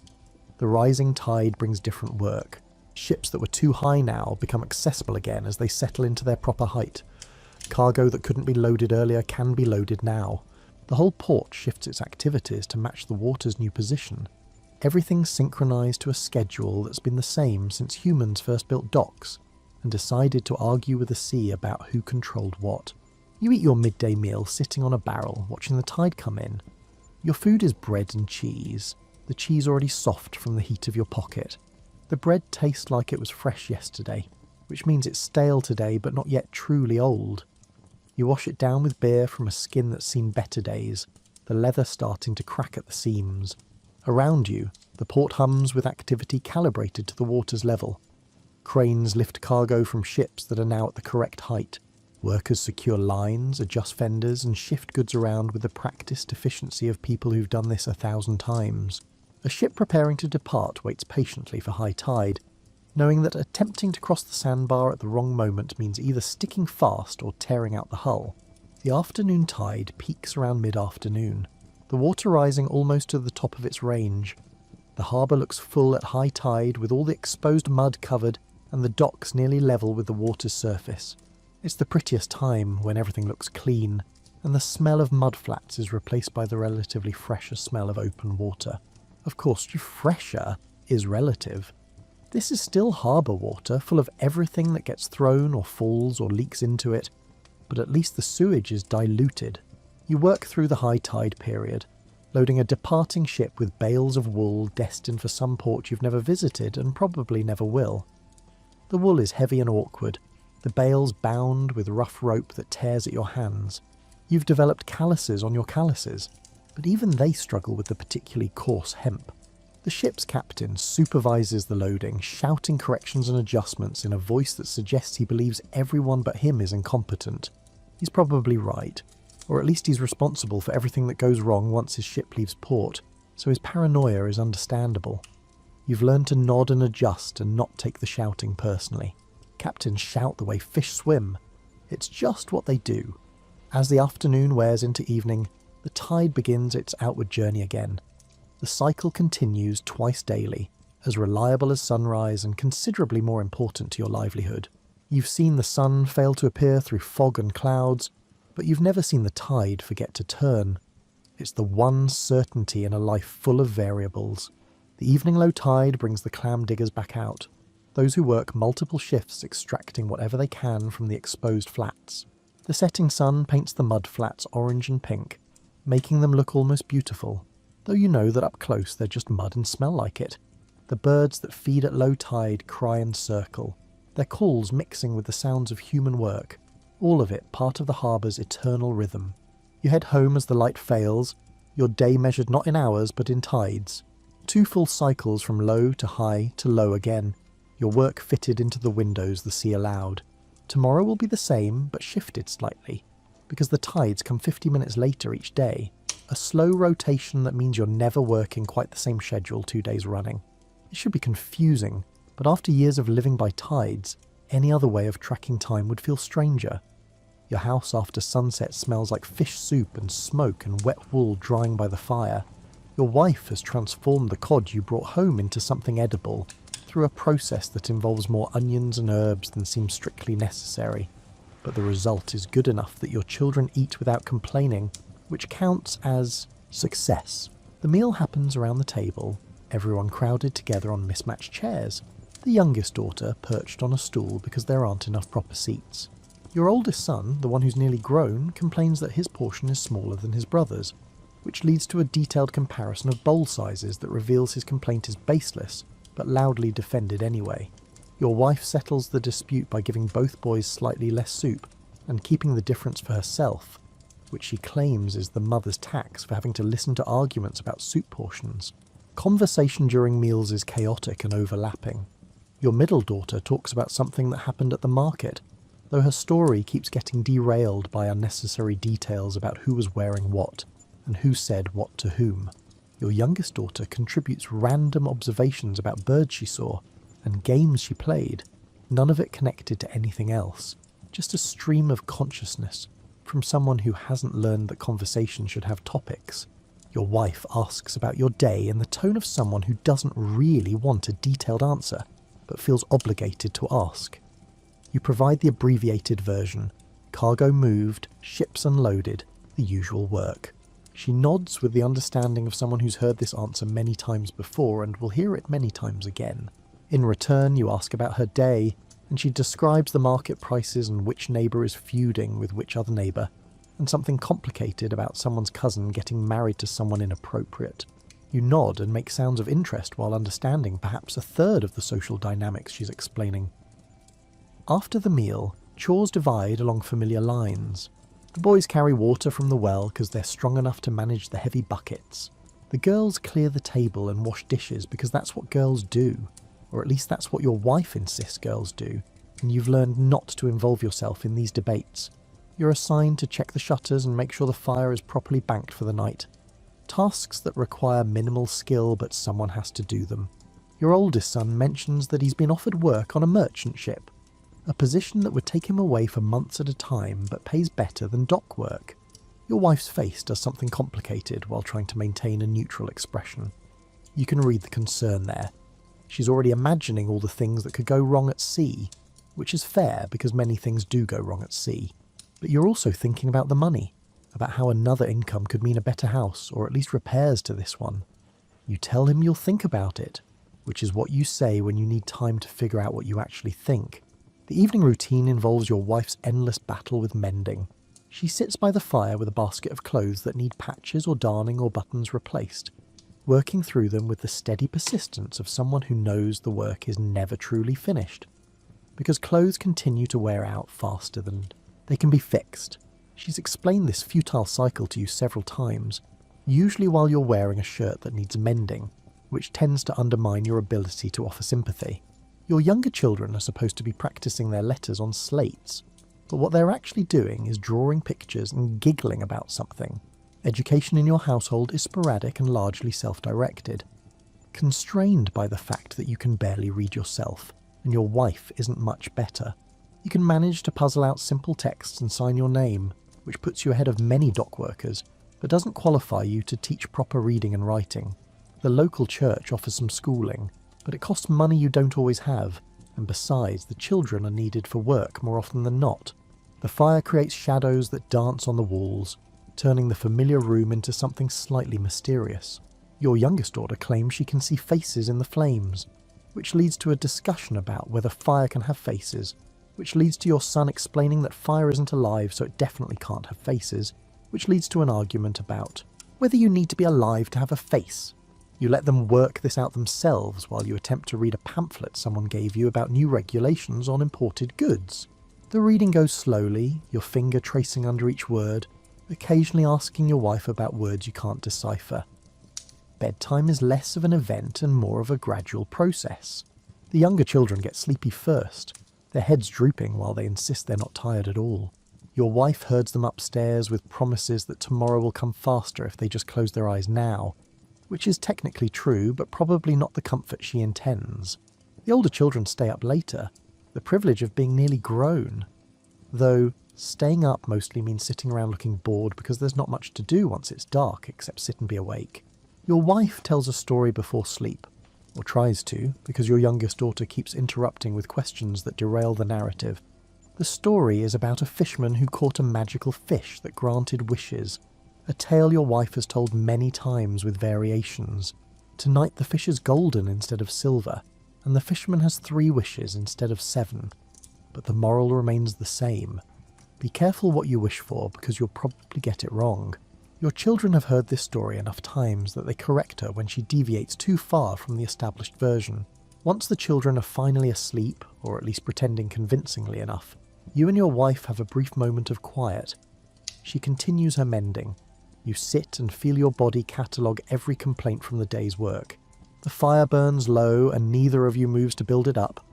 The rising tide brings different work. Ships that were too high now become accessible again as they settle into their proper height. Cargo that couldn't be loaded earlier can be loaded now. The whole port shifts its activities to match the water's new position. Everything's synchronised to a schedule that's been the same since humans first built docks and decided to argue with the sea about who controlled what. You eat your midday meal sitting on a barrel, watching the tide come in. Your food is bread and cheese, the cheese already soft from the heat of your pocket. The bread tastes like it was fresh yesterday, which means it's stale today but not yet truly old. You wash it down with beer from a skin that's seen better days, the leather starting to crack at the seams. Around you, the port hums with activity calibrated to the water's level. Cranes lift cargo from ships that are now at the correct height. Workers secure lines, adjust fenders, and shift goods around with the practiced efficiency of people who've done this 1,000 times. A ship preparing to depart waits patiently for high tide, knowing that attempting to cross the sandbar at the wrong moment means either sticking fast or tearing out the hull. The afternoon tide peaks around mid-afternoon, the water rising almost to the top of its range. The harbour looks full at high tide with all the exposed mud covered and the docks nearly level with the water's surface. It's the prettiest time when everything looks clean, and the smell of mudflats is replaced by the relatively fresher smell of open water. Of course, fresher is relative. This is still harbour water, full of everything that gets thrown or falls or leaks into it, but at least the sewage is diluted. You work through the high tide period, loading a departing ship with bales of wool destined for some port you've never visited and probably never will. The wool is heavy and awkward, the bales bound with rough rope that tears at your hands. You've developed calluses on your calluses, but even they struggle with the particularly coarse hemp. The ship's captain supervises the loading, shouting corrections and adjustments in a voice that suggests he believes everyone but him is incompetent. He's probably right, or at least he's responsible for everything that goes wrong once his ship leaves port, so his paranoia is understandable. You've learned to nod and adjust and not take the shouting personally. Captains shout the way fish swim. It's just what they do. As the afternoon wears into evening, the tide begins its outward journey again. The cycle continues twice daily, as reliable as sunrise and considerably more important to your livelihood. You've seen the sun fail to appear through fog and clouds, but you've never seen the tide forget to turn. It's the one certainty in a life full of variables. The evening low tide brings the clam diggers back out, those who work multiple shifts extracting whatever they can from the exposed flats. The setting sun paints the mud flats orange and pink, making them look almost beautiful, though you know that up close they're just mud and smell like it. The birds that feed at low tide cry and circle, their calls mixing with the sounds of human work, all of it part of the harbour's eternal rhythm. You head home as the light fails, your day measured not in hours but in tides. 2 full cycles from low to high to low again, your work fitted into the windows the sea allowed. Tomorrow will be the same but shifted slightly, because the tides come 50 minutes later each day. A slow rotation that means you're never working quite the same schedule 2 days running. It should be confusing, but after years of living by tides, any other way of tracking time would feel stranger. Your house after sunset smells like fish soup and smoke and wet wool drying by the fire. Your wife has transformed the cod you brought home into something edible through a process that involves more onions and herbs than seems strictly necessary. But the result is good enough that your children eat without complaining, which counts as success. The meal happens around the table, everyone crowded together on mismatched chairs. The youngest daughter perched on a stool because there aren't enough proper seats. Your oldest son, the one who's nearly grown, complains that his portion is smaller than his brother's, which leads to a detailed comparison of bowl sizes that reveals his complaint is baseless, but loudly defended anyway. Your wife settles the dispute by giving both boys slightly less soup, and keeping the difference for herself, which she claims is the mother's tax for having to listen to arguments about soup portions. Conversation during meals is chaotic and overlapping. Your middle daughter talks about something that happened at the market, though her story keeps getting derailed by unnecessary details about who was wearing what, and who said what to whom. Your youngest daughter contributes random observations about birds she saw, and games she played, none of it connected to anything else, just a stream of consciousness from someone who hasn't learned that conversation should have topics. Your wife asks about your day in the tone of someone who doesn't really want a detailed answer, but feels obligated to ask. You provide the abbreviated version: cargo moved, ships unloaded, the usual work. She nods with the understanding of someone who's heard this answer many times before and will hear it many times again. In return, you ask about her day, and she describes the market prices and which neighbour is feuding with which other neighbour, and something complicated about someone's cousin getting married to someone inappropriate. You nod and make sounds of interest while understanding perhaps a third of the social dynamics she's explaining. After the meal, chores divide along familiar lines. The boys carry water from the well because they're strong enough to manage the heavy buckets. The girls clear the table and wash dishes because that's what girls do, or at least that's what your wife insists girls do, and you've learned not to involve yourself in these debates. You're assigned to check the shutters and make sure the fire is properly banked for the night. Tasks that require minimal skill, but someone has to do them. Your oldest son mentions that he's been offered work on a merchant ship, a position that would take him away for months at a time but pays better than dock work. Your wife's face does something complicated while trying to maintain a neutral expression. You can read the concern there. She's already imagining all the things that could go wrong at sea, which is fair because many things do go wrong at sea. But you're also thinking about the money, about how another income could mean a better house, or at least repairs to this one. You tell him you'll think about it, which is what you say when you need time to figure out what you actually think. The evening routine involves your wife's endless battle with mending. She sits by the fire with a basket of clothes that need patches or darning or buttons replaced, working through them with the steady persistence of someone who knows the work is never truly finished. Because clothes continue to wear out faster than they can be fixed. She's explained this futile cycle to you several times, usually while you're wearing a shirt that needs mending, which tends to undermine your ability to offer sympathy. Your younger children are supposed to be practicing their letters on slates, but what they're actually doing is drawing pictures and giggling about something. Education in your household is sporadic and largely self-directed, constrained by the fact that you can barely read yourself, and your wife isn't much better. You can manage to puzzle out simple texts and sign your name, which puts you ahead of many dock workers, but doesn't qualify you to teach proper reading and writing. The local church offers some schooling, but it costs money you don't always have, and besides, the children are needed for work more often than not. The fire creates shadows that dance on the walls, turning the familiar room into something slightly mysterious. Your youngest daughter claims she can see faces in the flames, which leads to a discussion about whether fire can have faces, which leads to your son explaining that fire isn't alive so it definitely can't have faces, which leads to an argument about whether you need to be alive to have a face. You let them work this out themselves while you attempt to read a pamphlet someone gave you about new regulations on imported goods. The reading goes slowly, your finger tracing under each word, occasionally asking your wife about words you can't decipher. Bedtime is less of an event and more of a gradual process. The younger children get sleepy first, their heads drooping while they insist they're not tired at all. Your wife herds them upstairs with promises that tomorrow will come faster if they just close their eyes now, which is technically true, but probably not the comfort she intends. The older children stay up later, the privilege of being nearly grown. Though, staying up mostly means sitting around looking bored because there's not much to do once it's dark except sit and be awake. Your wife tells a story before sleep, or tries to, because your youngest daughter keeps interrupting with questions that derail the narrative. The story is about a fisherman who caught a magical fish that granted wishes, a tale your wife has told many times with variations. Tonight the fish is golden instead of silver, and the fisherman has 3 wishes instead of 7, but the moral remains the same. Be careful what you wish for, because you'll probably get it wrong. Your children have heard this story enough times that they correct her when she deviates too far from the established version. Once the children are finally asleep, or at least pretending convincingly enough, you and your wife have a brief moment of quiet. She continues her mending. You sit and feel your body catalogue every complaint from the day's work. The fire burns low and neither of you moves to build it up.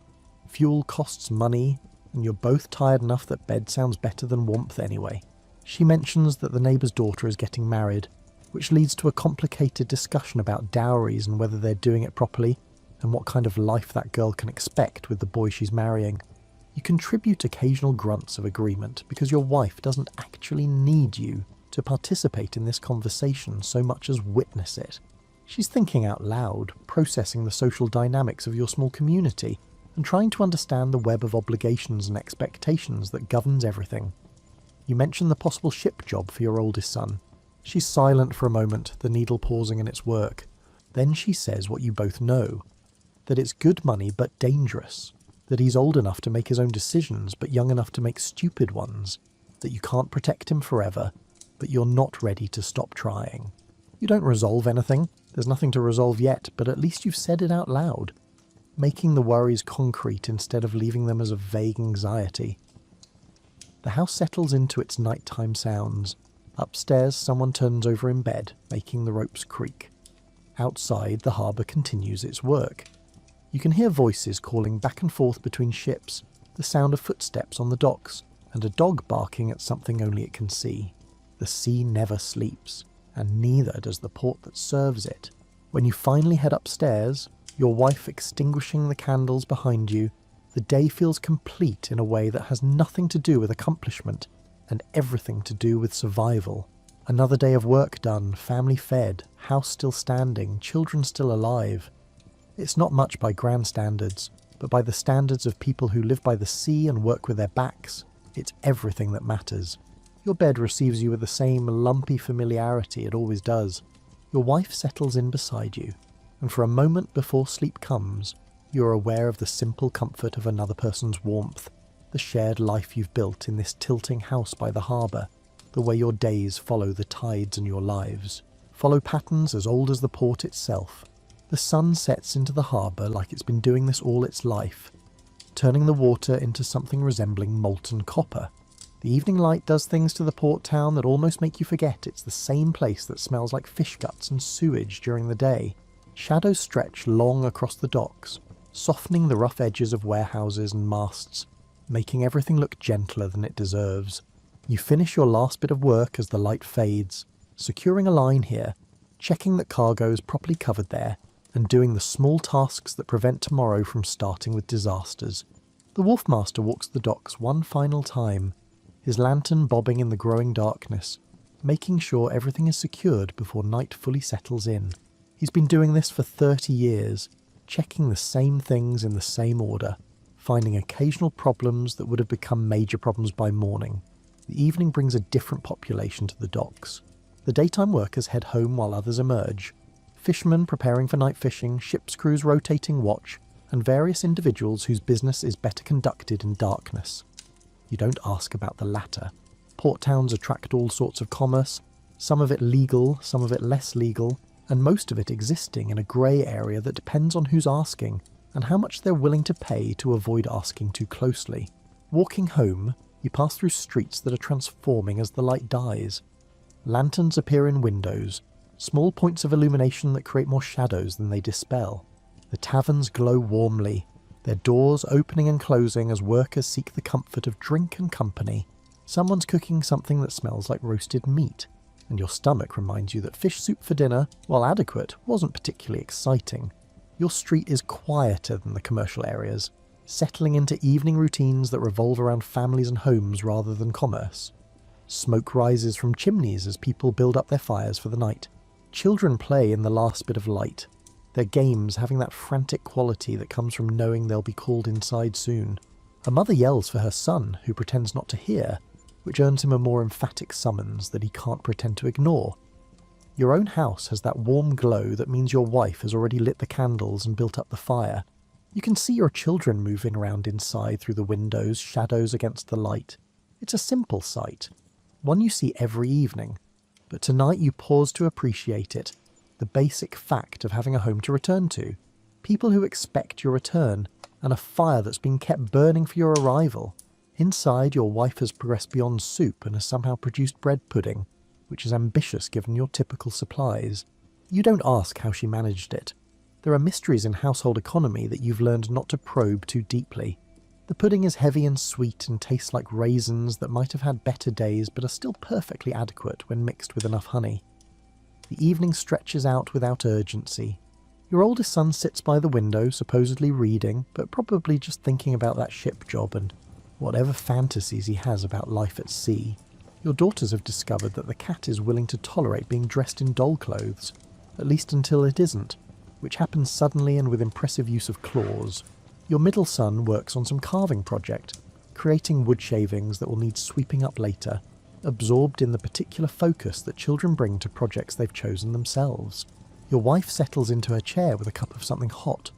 Fuel costs money, and you're both tired enough that bed sounds better than warmth anyway. She mentions that the neighbour's daughter is getting married, which leads to a complicated discussion about dowries and whether they're doing it properly, and what kind of life that girl can expect with the boy she's marrying. You contribute occasional grunts of agreement because your wife doesn't actually need you to participate in this conversation so much as witness it. She's thinking out loud, processing the social dynamics of your small community, and trying to understand the web of obligations and expectations that governs everything. You mention the possible ship job for your oldest son. She's silent for a moment, the needle pausing in its work. Then she says what you both know, that it's good money but dangerous, that he's old enough to make his own decisions but young enough to make stupid ones, that you can't protect him forever, but you're not ready to stop trying. You don't resolve anything. There's nothing to resolve yet, but at least you've said it out loud, making the worries concrete instead of leaving them as a vague anxiety. The house settles into its nighttime sounds. Upstairs, someone turns over in bed, making the ropes creak. Outside, the harbour continues its work. You can hear voices calling back and forth between ships, the sound of footsteps on the docks, and a dog barking at something only it can see. The sea never sleeps, and neither does the port that serves it. When you finally head upstairs, your wife extinguishing the candles behind you, the day feels complete in a way that has nothing to do with accomplishment and everything to do with survival. Another day of work done, family fed, house still standing, children still alive. It's not much by grand standards, but by the standards of people who live by the sea and work with their backs, it's everything that matters. Your bed receives you with the same lumpy familiarity it always does. Your wife settles in beside you, and for a moment before sleep comes, you're aware of the simple comfort of another person's warmth, the shared life you've built in this tilting house by the harbour, the way your days follow the tides in your lives, follow patterns as old as the port itself. The sun sets into the harbour like it's been doing this all its life, turning the water into something resembling molten copper. The evening light does things to the port town that almost make you forget it's the same place that smells like fish guts and sewage during the day. Shadows stretch long across the docks, softening the rough edges of warehouses and masts, making everything look gentler than it deserves. You finish your last bit of work as the light fades, securing a line here, checking that cargo is properly covered there, and doing the small tasks that prevent tomorrow from starting with disasters. The wharfmaster walks the docks one final time, his lantern bobbing in the growing darkness, making sure everything is secured before night fully settles in. He's been doing this for 30 years, checking the same things in the same order, finding occasional problems that would have become major problems by morning. The evening brings a different population to the docks. The daytime workers head home while others emerge. Fishermen preparing for night fishing, ship's crews rotating watch, and various individuals whose business is better conducted in darkness. You don't ask about the latter. Port towns attract all sorts of commerce, some of it legal, some of it less legal, and most of it existing in a grey area that depends on who's asking and how much they're willing to pay to avoid asking too closely. Walking home, you pass through streets that are transforming as the light dies. Lanterns appear in windows, small points of illumination that create more shadows than they dispel. The taverns glow warmly, their doors opening and closing as workers seek the comfort of drink and company. Someone's cooking something that smells like roasted meat, and your stomach reminds you that fish soup for dinner, while adequate, wasn't particularly exciting. Your street is quieter than the commercial areas, settling into evening routines that revolve around families and homes rather than commerce. Smoke rises from chimneys as people build up their fires for the night. Children play in the last bit of light, their games having that frantic quality that comes from knowing they'll be called inside soon. A mother yells for her son, who pretends not to hear, which earns him a more emphatic summons that he can't pretend to ignore. Your own house has that warm glow that means your wife has already lit the candles and built up the fire. You can see your children moving around inside through the windows, shadows against the light. It's a simple sight, one you see every evening, but tonight you pause to appreciate it, the basic fact of having a home to return to, people who expect your return, and a fire that's been kept burning for your arrival. Inside, your wife has progressed beyond soup and has somehow produced bread pudding, which is ambitious given your typical supplies. You don't ask how she managed it. There are mysteries in household economy that you've learned not to probe too deeply. The pudding is heavy and sweet and tastes like raisins that might have had better days but are still perfectly adequate when mixed with enough honey. The evening stretches out without urgency. Your oldest son sits by the window, supposedly reading, but probably just thinking about that ship job and whatever fantasies he has about life at sea. Your daughters have discovered that the cat is willing to tolerate being dressed in doll clothes, at least until it isn't, which happens suddenly and with impressive use of claws. Your middle son works on some carving project, creating wood shavings that will need sweeping up later, absorbed in the particular focus that children bring to projects they've chosen themselves. Your wife settles into her chair with a cup of something hot.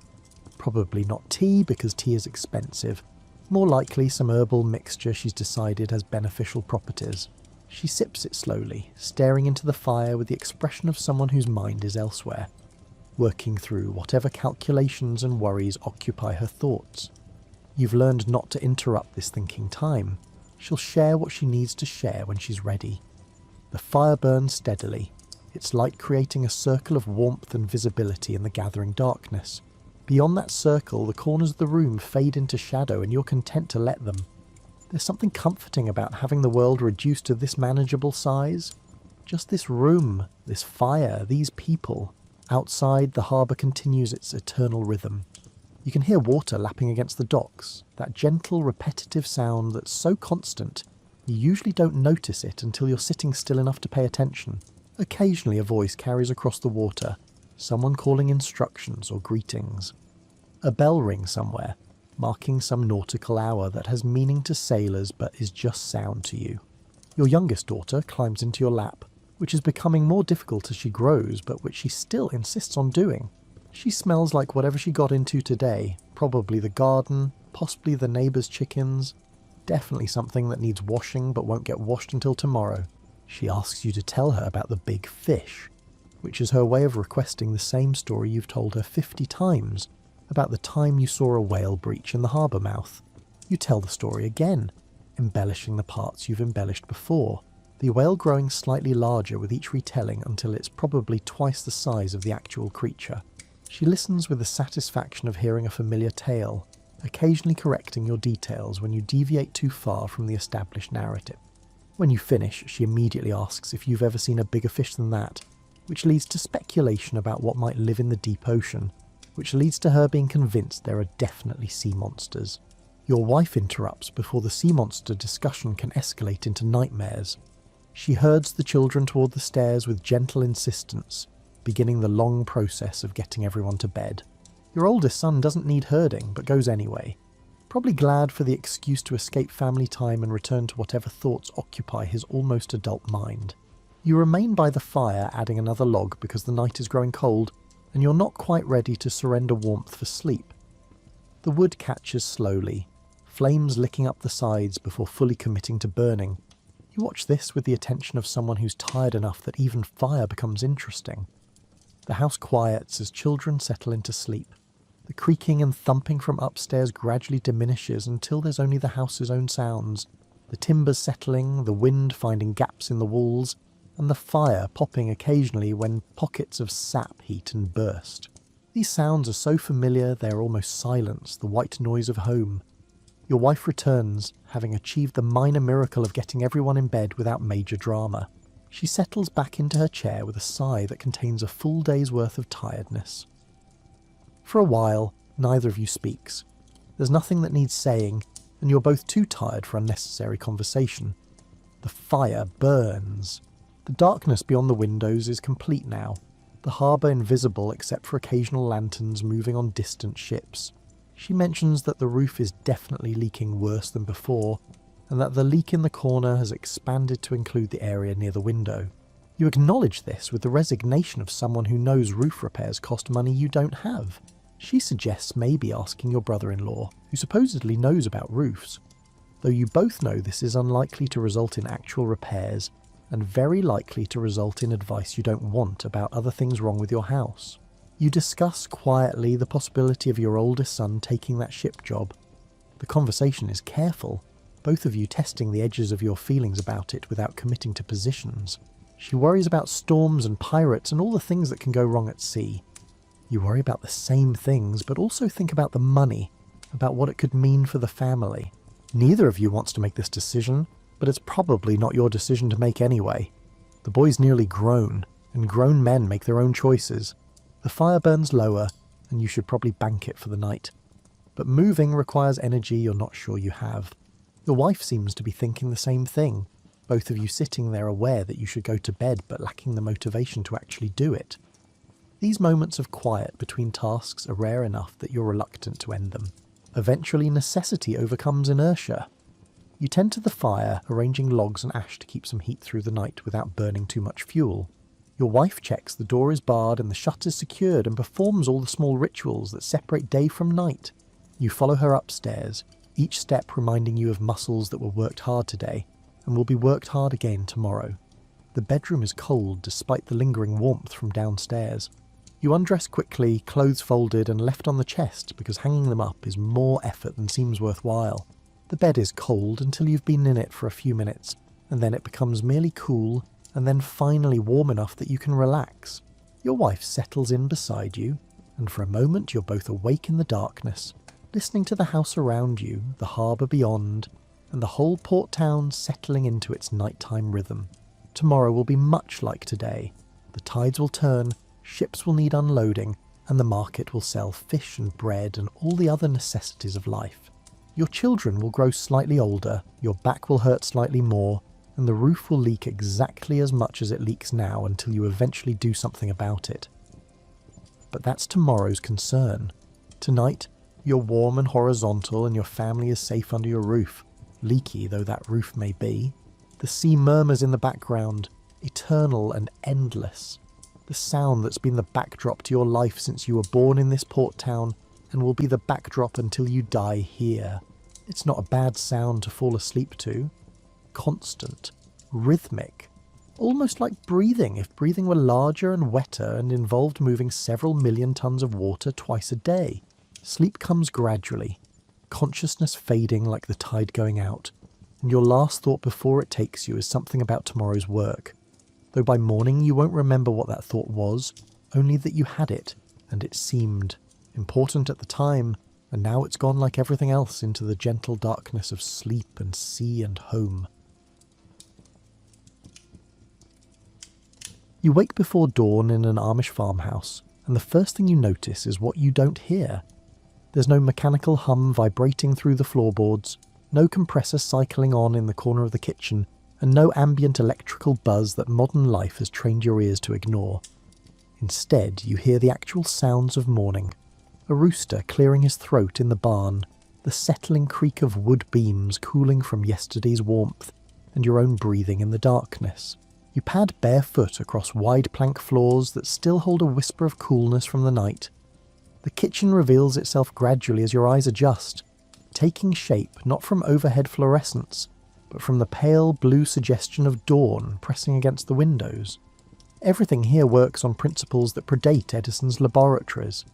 Probably not tea because tea is expensive. More likely some herbal mixture she's decided has beneficial properties. She sips it slowly, staring into the fire with the expression of someone whose mind is elsewhere, working through whatever calculations and worries occupy her thoughts. You've learned not to interrupt this thinking time. She'll share what she needs to share when she's ready. The fire burns steadily, its light creating a circle of warmth and visibility in the gathering darkness. Beyond that circle, the corners of the room fade into shadow and you're content to let them. There's something comforting about having the world reduced to this manageable size. Just this room, this fire, these people. Outside, the harbour continues its eternal rhythm. You can hear water lapping against the docks, that gentle, repetitive sound that's so constant, you usually don't notice it until you're sitting still enough to pay attention. Occasionally a voice carries across the water, someone calling instructions or greetings. A bell rings somewhere, marking some nautical hour that has meaning to sailors but is just sound to you. Your youngest daughter climbs into your lap, which is becoming more difficult as she grows, but which she still insists on doing. She smells like whatever she got into today, probably the garden, possibly the neighbour's chickens, definitely something that needs washing but won't get washed until tomorrow. She asks you to tell her about the big fish, which is her way of requesting the same story you've told her 50 times, about the time you saw a whale breach in the harbour mouth. You tell the story again, embellishing the parts you've embellished before, the whale growing slightly larger with each retelling until it's probably twice the size of the actual creature. She listens with the satisfaction of hearing a familiar tale, occasionally correcting your details when you deviate too far from the established narrative. When you finish, she immediately asks if you've ever seen a bigger fish than that, which leads to speculation about what might live in the deep ocean, which leads to her being convinced there are definitely sea monsters. Your wife interrupts before the sea monster discussion can escalate into nightmares. She herds the children toward the stairs with gentle insistence, beginning the long process of getting everyone to bed. Your oldest son doesn't need herding, but goes anyway, probably glad for the excuse to escape family time and return to whatever thoughts occupy his almost adult mind. You remain by the fire adding another log because the night is growing cold, and you're not quite ready to surrender warmth for sleep. The wood catches slowly, flames licking up the sides before fully committing to burning. You watch this with the attention of someone who's tired enough that even fire becomes interesting. The house quiets as children settle into sleep. The creaking and thumping from upstairs gradually diminishes until there's only the house's own sounds, the timbers settling, the wind finding gaps in the walls, and the fire popping occasionally when pockets of sap heat and burst. These sounds are so familiar they are almost silence, the white noise of home. Your wife returns, having achieved the minor miracle of getting everyone in bed without major drama. She settles back into her chair with a sigh that contains a full day's worth of tiredness. For a while, neither of you speaks. There's nothing that needs saying, and you're both too tired for unnecessary conversation. The fire burns. The darkness beyond the windows is complete now, the harbour invisible except for occasional lanterns moving on distant ships. She mentions that the roof is definitely leaking worse than before, and that the leak in the corner has expanded to include the area near the window. You acknowledge this with the resignation of someone who knows roof repairs cost money you don't have. She suggests maybe asking your brother-in-law, who supposedly knows about roofs, though you both know this is unlikely to result in actual repairs and very likely to result in advice you don't want about other things wrong with your house. You discuss quietly the possibility of your oldest son taking that ship job. The conversation is careful, both of you testing the edges of your feelings about it without committing to positions. She worries about storms and pirates and all the things that can go wrong at sea. You worry about the same things, but also think about the money, about what it could mean for the family. Neither of you wants to make this decision, but it's probably not your decision to make anyway. The boy's nearly grown, and grown men make their own choices. The fire burns lower, and you should probably bank it for the night. But moving requires energy you're not sure you have. Your wife seems to be thinking the same thing, both of you sitting there aware that you should go to bed but lacking the motivation to actually do it. These moments of quiet between tasks are rare enough that you're reluctant to end them. Eventually necessity overcomes inertia. You tend to the fire, arranging logs and ash to keep some heat through the night without burning too much fuel. Your wife checks the door is barred and the shutters secured and performs all the small rituals that separate day from night. You follow her upstairs, each step reminding you of muscles that were worked hard today and will be worked hard again tomorrow. The bedroom is cold despite the lingering warmth from downstairs. You undress quickly, clothes folded and left on the chest because hanging them up is more effort than seems worthwhile. The bed is cold until you've been in it for a few minutes, and then it becomes merely cool and then finally warm enough that you can relax. Your wife settles in beside you, and for a moment you're both awake in the darkness, listening to the house around you, the harbour beyond, and the whole port town settling into its nighttime rhythm. Tomorrow will be much like today. The tides will turn, ships will need unloading, and the market will sell fish and bread and all the other necessities of life. Your children will grow slightly older, your back will hurt slightly more, and the roof will leak exactly as much as it leaks now until you eventually do something about it. But that's tomorrow's concern. Tonight, you're warm and horizontal and your family is safe under your roof, leaky though that roof may be. The sea murmurs in the background, eternal and endless. The sound that's been the backdrop to your life since you were born in this port town and will be the backdrop until you die here. It's not a bad sound to fall asleep to. Constant, rhythmic, almost like breathing if breathing were larger and wetter and involved moving several million tons of water twice a day. Sleep comes gradually, consciousness fading like the tide going out, and your last thought before it takes you is something about tomorrow's work. Though by morning you won't remember what that thought was, only that you had it, and it seemed important at the time, and now it's gone like everything else into the gentle darkness of sleep and sea and home. You wake before dawn in an Amish farmhouse, and the first thing you notice is what you don't hear. There's no mechanical hum vibrating through the floorboards, no compressor cycling on in the corner of the kitchen, and no ambient electrical buzz that modern life has trained your ears to ignore. Instead, you hear the actual sounds of morning. A rooster clearing his throat in the barn, the settling creak of wood beams cooling from yesterday's warmth, and your own breathing in the darkness. You pad barefoot across wide plank floors that still hold a whisper of coolness from the night. The kitchen reveals itself gradually as your eyes adjust, taking shape not from overhead fluorescence, but from the pale blue suggestion of dawn pressing against the windows. Everything here works on principles that predate Edison's laboratories.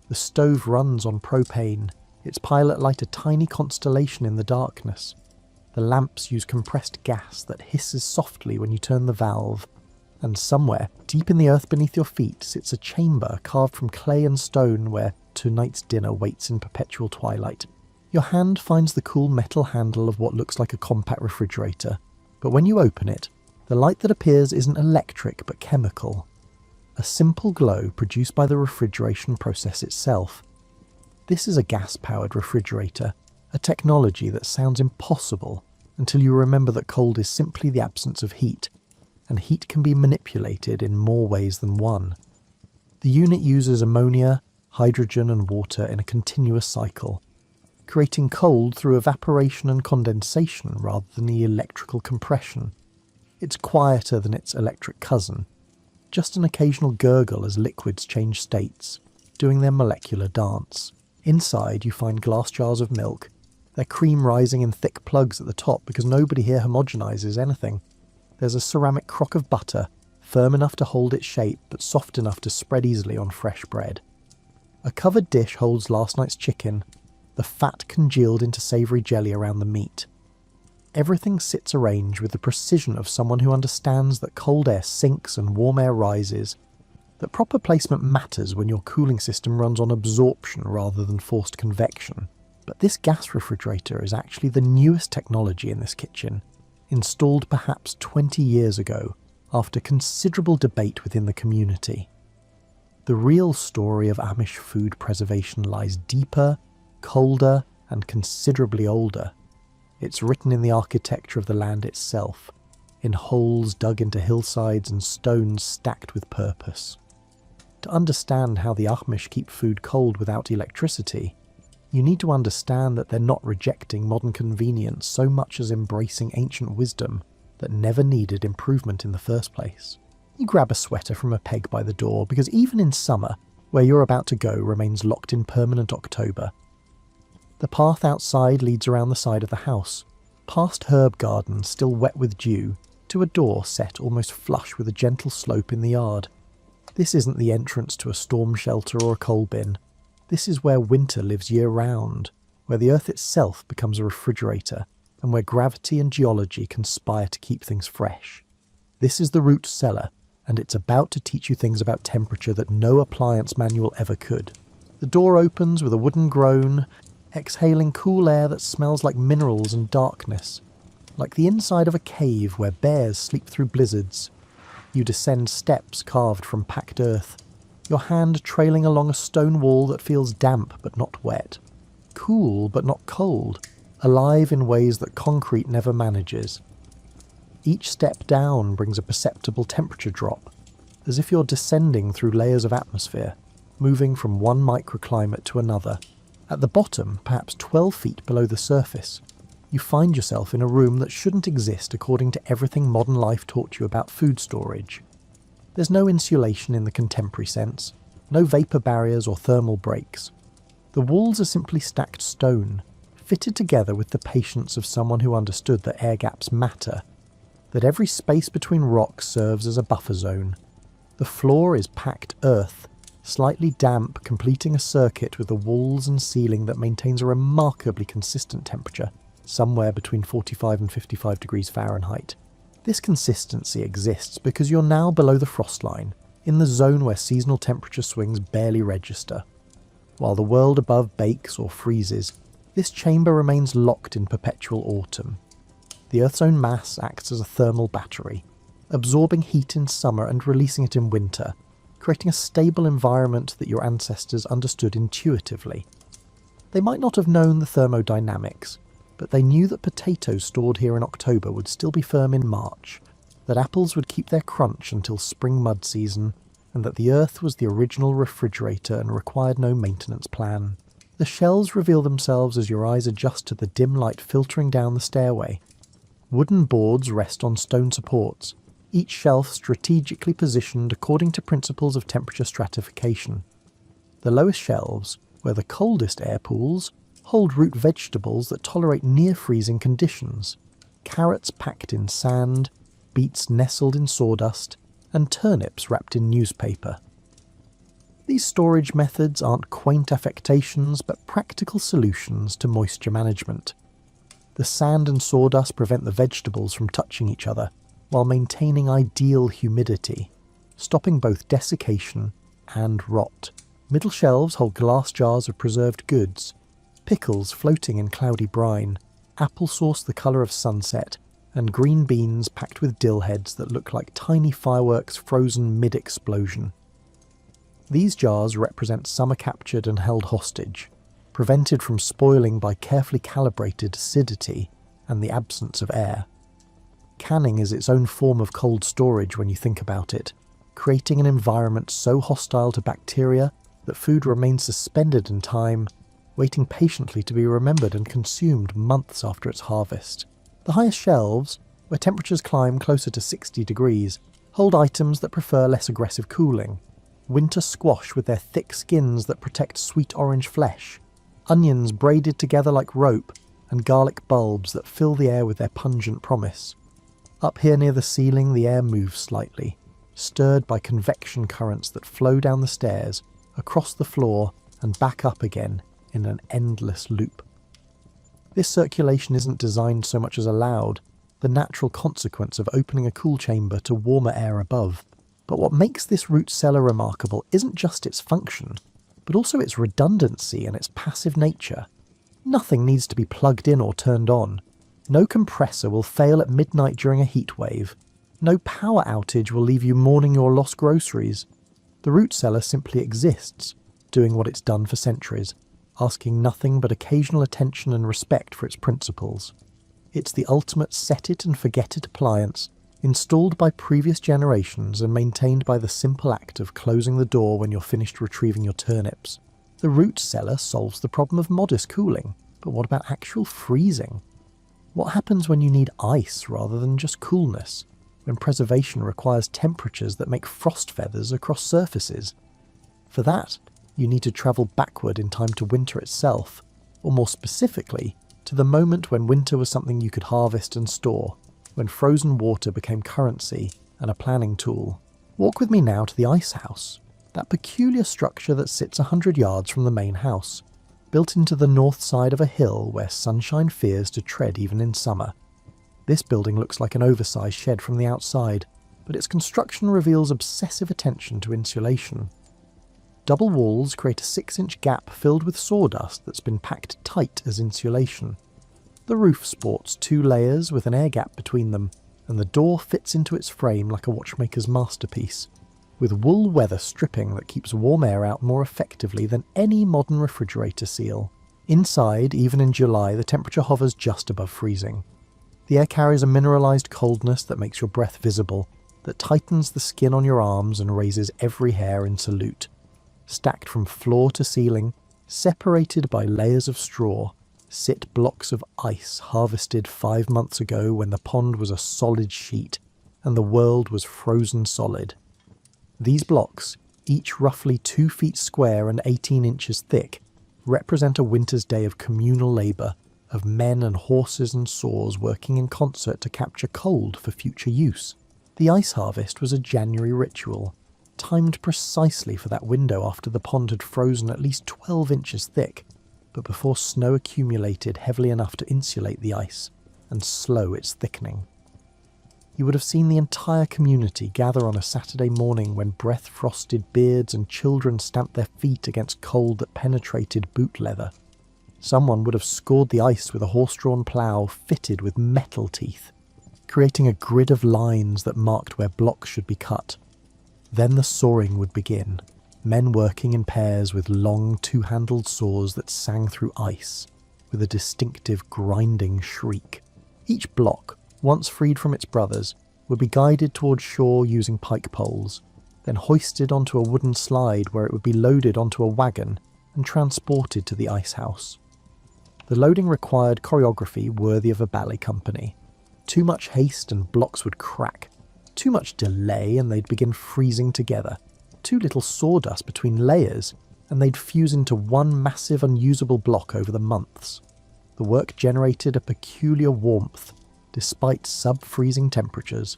The stove runs on propane, its pilot light a tiny constellation in the darkness. The lamps use compressed gas that hisses softly when you turn the valve, and somewhere, deep in the earth beneath your feet, sits a chamber carved from clay and stone where tonight's dinner waits in perpetual twilight. Your hand finds the cool metal handle of what looks like a compact refrigerator, but when you open it, the light that appears isn't electric but chemical. A simple glow produced by the refrigeration process itself. This is a gas-powered refrigerator, a technology that sounds impossible until you remember that cold is simply the absence of heat, and heat can be manipulated in more ways than one. The unit uses ammonia, hydrogen and water in a continuous cycle, creating cold through evaporation and condensation rather than the electrical compression. It's quieter than its electric cousin, just an occasional gurgle as liquids change states. doing their molecular dance. Inside you find glass jars of milk, their cream rising in thick plugs at the top because nobody here homogenizes anything. There's a ceramic crock of butter, firm enough to hold its shape but soft enough to spread easily on fresh bread. A covered dish holds last night's chicken, the fat congealed into savoury jelly around the meat. Everything sits arranged with the precision of someone who understands that cold air sinks and warm air rises, that proper placement matters when your cooling system runs on absorption rather than forced convection. But this gas refrigerator is actually the newest technology in this kitchen, installed perhaps 20 years ago after considerable debate within the community. The real story of Amish food preservation lies deeper, colder, and considerably older. It's written in the architecture of the land itself, in holes dug into hillsides and stones stacked with purpose. To understand how the Amish keep food cold without electricity, you need to understand that they're not rejecting modern convenience so much as embracing ancient wisdom that never needed improvement in the first place. You grab a sweater from a peg by the door because even in summer, where you're about to go remains locked in permanent October. The path outside leads around the side of the house, past herb gardens still wet with dew, to a door set almost flush with a gentle slope in the yard. This isn't the entrance to a storm shelter or a coal bin. This is where winter lives year-round, where the earth itself becomes a refrigerator, and where gravity and geology conspire to keep things fresh. This is the root cellar, and it's about to teach you things about temperature that no appliance manual ever could. The door opens with a wooden groan, exhaling cool air that smells like minerals and darkness, like the inside of a cave where bears sleep through blizzards. You descend steps carved from packed earth, your hand trailing along a stone wall that feels damp but not wet, cool but not cold, alive in ways that concrete never manages. Each step down brings a perceptible temperature drop, as if you're descending through layers of atmosphere, moving from one microclimate to another. At the bottom, perhaps 12 feet below the surface, you find yourself in a room that shouldn't exist according to everything modern life taught you about food storage. There's no insulation in the contemporary sense, no vapour barriers or thermal breaks. The walls are simply stacked stone, fitted together with the patience of someone who understood that air gaps matter, that every space between rocks serves as a buffer zone. The floor is packed earth, slightly damp, completing a circuit with the walls and ceiling that maintains a remarkably consistent temperature, somewhere between 45 and 55 degrees Fahrenheit. This consistency exists because you're now below the frost line, in the zone where seasonal temperature swings barely register. While the world above bakes or freezes, this chamber remains locked in perpetual autumn. The Earth's own mass acts as a thermal battery, absorbing heat in summer and releasing it in winter, creating a stable environment that your ancestors understood intuitively. They might not have known the thermodynamics, but they knew that potatoes stored here in October would still be firm in March, that apples would keep their crunch until spring mud season, and that the earth was the original refrigerator and required no maintenance plan. The shelves reveal themselves as your eyes adjust to the dim light filtering down the stairway. Wooden boards rest on stone supports, each shelf strategically positioned according to principles of temperature stratification. The lowest shelves, where the coldest air pools, hold root vegetables that tolerate near-freezing conditions, carrots packed in sand, beets nestled in sawdust, and turnips wrapped in newspaper. These storage methods aren't quaint affectations but practical solutions to moisture management. The sand and sawdust prevent the vegetables from touching each other, while maintaining ideal humidity, stopping both desiccation and rot. Middle shelves hold glass jars of preserved goods, pickles floating in cloudy brine, applesauce the colour of sunset, and green beans packed with dill heads that look like tiny fireworks frozen mid-explosion. These jars represent summer captured and held hostage, prevented from spoiling by carefully calibrated acidity and the absence of air. Canning is its own form of cold storage when you think about it, creating an environment so hostile to bacteria that food remains suspended in time, waiting patiently to be remembered and consumed months after its harvest. The highest shelves, where temperatures climb closer to 60 degrees, hold items that prefer less aggressive cooling. winter squash with their thick skins that protect sweet orange flesh, onions braided together like rope, and garlic bulbs that fill the air with their pungent promise. Up here near the ceiling, the air moves slightly, stirred by convection currents that flow down the stairs, across the floor, and back up again in an endless loop. This circulation isn't designed so much as allowed, the natural consequence of opening a cool chamber to warmer air above. But what makes this root cellar remarkable isn't just its function, but also its redundancy and its passive nature. Nothing needs to be plugged in or turned on. No compressor will fail at midnight during a heat wave. No power outage will leave you mourning your lost groceries. The root cellar simply exists, doing what it's done for centuries, asking nothing but occasional attention and respect for its principles. It's the ultimate set-it-and-forget-it appliance, installed by previous generations and maintained by the simple act of closing the door when you're finished retrieving your turnips. The root cellar solves the problem of modest cooling, but what about actual freezing? What happens when you need ice rather than just coolness, when preservation requires temperatures that make frost feathers across surfaces? For that, you need to travel backward in time to winter itself, or more specifically, to the moment when winter was something you could harvest and store, when frozen water became currency and a planning tool. Walk with me now to the ice house, that peculiar structure that sits 100 yards from the main house, built into the north side of a hill where sunshine fears to tread even in summer. This building looks like an oversized shed from the outside, but its construction reveals obsessive attention to insulation. Double walls create a 6-inch gap filled with sawdust that's been packed tight as insulation. The roof sports 2 layers with an air gap between them, and the door fits into its frame like a watchmaker's masterpiece, with wool weather stripping that keeps warm air out more effectively than any modern refrigerator seal. Inside, even in July, the temperature hovers just above freezing. The air carries a mineralized coldness that makes your breath visible, that tightens the skin on your arms and raises every hair in salute. Stacked from floor to ceiling, separated by layers of straw, sit blocks of ice harvested 5 months ago when the pond was a solid sheet and the world was frozen solid. These blocks, each roughly 2 feet square and 18 inches thick, represent a winter's day of communal labour, of men and horses and saws working in concert to capture cold for future use. The ice harvest was a January ritual, timed precisely for that window after the pond had frozen at least 12 inches thick, but before snow accumulated heavily enough to insulate the ice and slow its thickening. You would have seen the entire community gather on a Saturday morning when breath-frosted beards and children stamped their feet against cold that penetrated boot leather. Someone would have scored the ice with a horse-drawn plough fitted with metal teeth, creating a grid of lines that marked where blocks should be cut. Then the sawing would begin, men working in pairs with long 2-handled saws that sang through ice, with a distinctive grinding shriek. Each block, once freed from its brothers, would be guided towards shore using pike poles, then hoisted onto a wooden slide where it would be loaded onto a wagon and transported to the ice house. The loading required choreography worthy of a ballet company. Too much haste and blocks would crack. Too much delay and they'd begin freezing together. Too little sawdust between layers and they'd fuse into one massive unusable block over the months. The work generated a peculiar warmth, despite sub-freezing temperatures,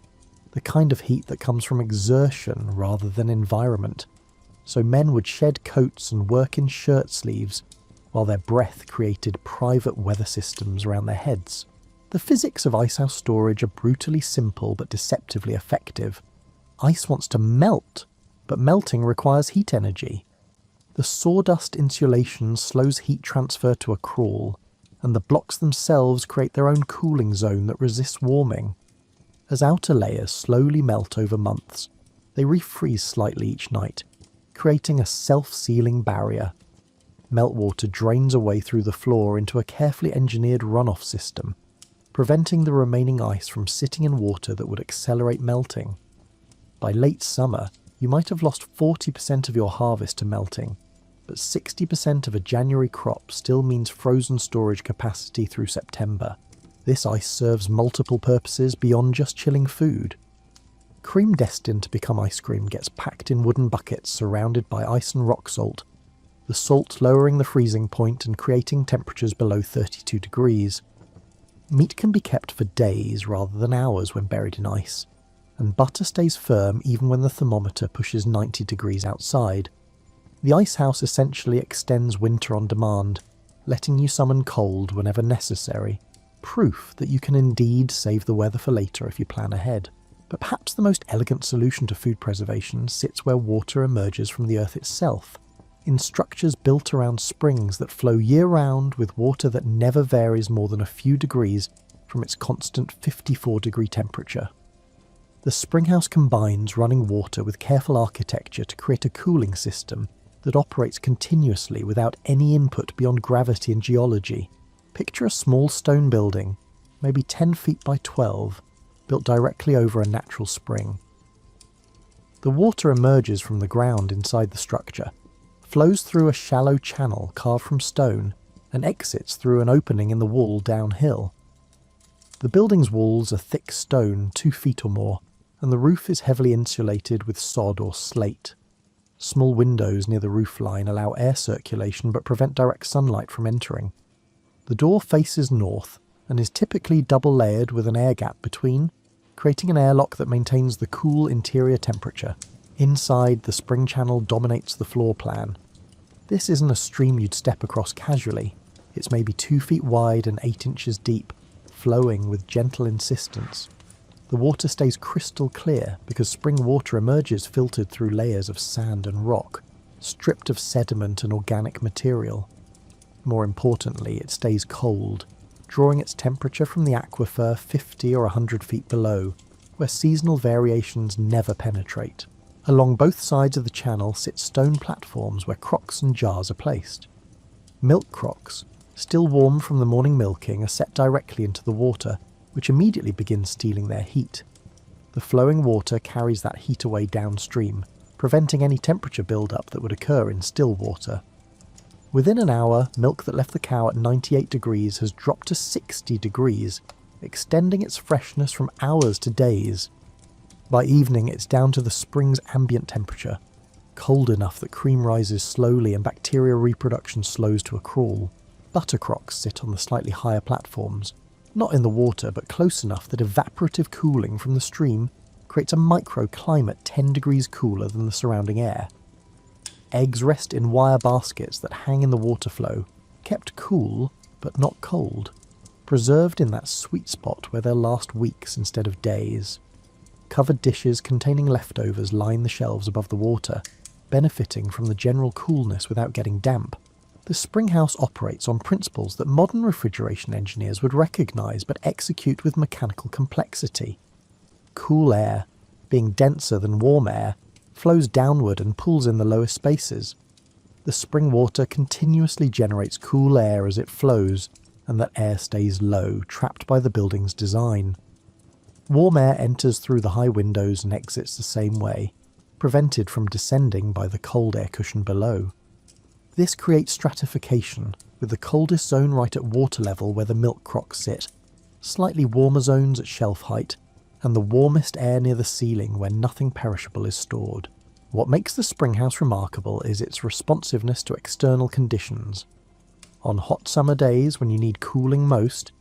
the kind of heat that comes from exertion rather than environment. So men would shed coats and work in shirt sleeves, while their breath created private weather systems around their heads. The physics of icehouse storage are brutally simple but deceptively effective. Ice wants to melt, but melting requires heat energy. The sawdust insulation slows heat transfer to a crawl, and the blocks themselves create their own cooling zone that resists warming. As outer layers slowly melt over months, they refreeze slightly each night, creating a self-sealing barrier. Meltwater drains away through the floor into a carefully engineered runoff system, preventing the remaining ice from sitting in water that would accelerate melting. By late summer, you might have lost 40% of your harvest to melting, but 60% of a January crop still means frozen storage capacity through September. This ice serves multiple purposes beyond just chilling food. Cream destined to become ice cream gets packed in wooden buckets surrounded by ice and rock salt, the salt lowering the freezing point and creating temperatures below 32 degrees. Meat can be kept for days rather than hours when buried in ice, and butter stays firm even when the thermometer pushes 90 degrees outside. The icehouse essentially extends winter on demand, letting you summon cold whenever necessary, proof that you can indeed save the weather for later if you plan ahead. But perhaps the most elegant solution to food preservation sits where water emerges from the earth itself, in structures built around springs that flow year-round with water that never varies more than a few degrees from its constant 54-degree temperature. The springhouse combines running water with careful architecture to create a cooling system that operates continuously without any input beyond gravity and geology. Picture a small stone building, maybe 10 feet by 12, built directly over a natural spring. The water emerges from the ground inside the structure, flows through a shallow channel carved from stone, and exits through an opening in the wall downhill. The building's walls are thick stone, 2 feet or more, and the roof is heavily insulated with sod or slate. Small windows near the roofline allow air circulation but prevent direct sunlight from entering. The door faces north and is typically double-layered with an air gap between, creating an airlock that maintains the cool interior temperature. Inside, the spring channel dominates the floor plan. This isn't a stream you'd step across casually. It's maybe 2 feet wide and 8 inches deep, flowing with gentle insistence. The water stays crystal clear because spring water emerges filtered through layers of sand and rock, stripped of sediment and organic material. More importantly, it stays cold, drawing its temperature from the aquifer 50 or 100 feet below, where seasonal variations never penetrate. Along both sides of the channel sit stone platforms where crocks and jars are placed. Milk crocks, still warm from the morning milking, are set directly into the water, which immediately begins stealing their heat. The flowing water carries that heat away downstream, preventing any temperature build-up that would occur in still water. Within an hour, milk that left the cow at 98 degrees has dropped to 60 degrees, extending its freshness from hours to days. By evening, it's down to the spring's ambient temperature, cold enough that cream rises slowly and bacterial reproduction slows to a crawl. Buttercrocks sit on the slightly higher platforms, not in the water but close enough that evaporative cooling from the stream creates a microclimate 10 degrees cooler than the surrounding air. Eggs rest in wire baskets that hang in the water flow, kept cool but not cold, preserved in that sweet spot where they'll last weeks instead of days. Covered dishes containing leftovers line the shelves above the water, benefiting from the general coolness without getting damp. The springhouse operates on principles that modern refrigeration engineers would recognise but execute with mechanical complexity. Cool air, being denser than warm air, flows downward and pulls in the lowest spaces. The spring water continuously generates cool air as it flows, and that air stays low, trapped by the building's design. Warm air enters through the high windows and exits the same way, prevented from descending by the cold air cushion below. This creates stratification, with the coldest zone right at water level where the milk crocks sit, slightly warmer zones at shelf height, and the warmest air near the ceiling where nothing perishable is stored. What makes the springhouse remarkable is its responsiveness to external conditions. On hot summer days when you need cooling most,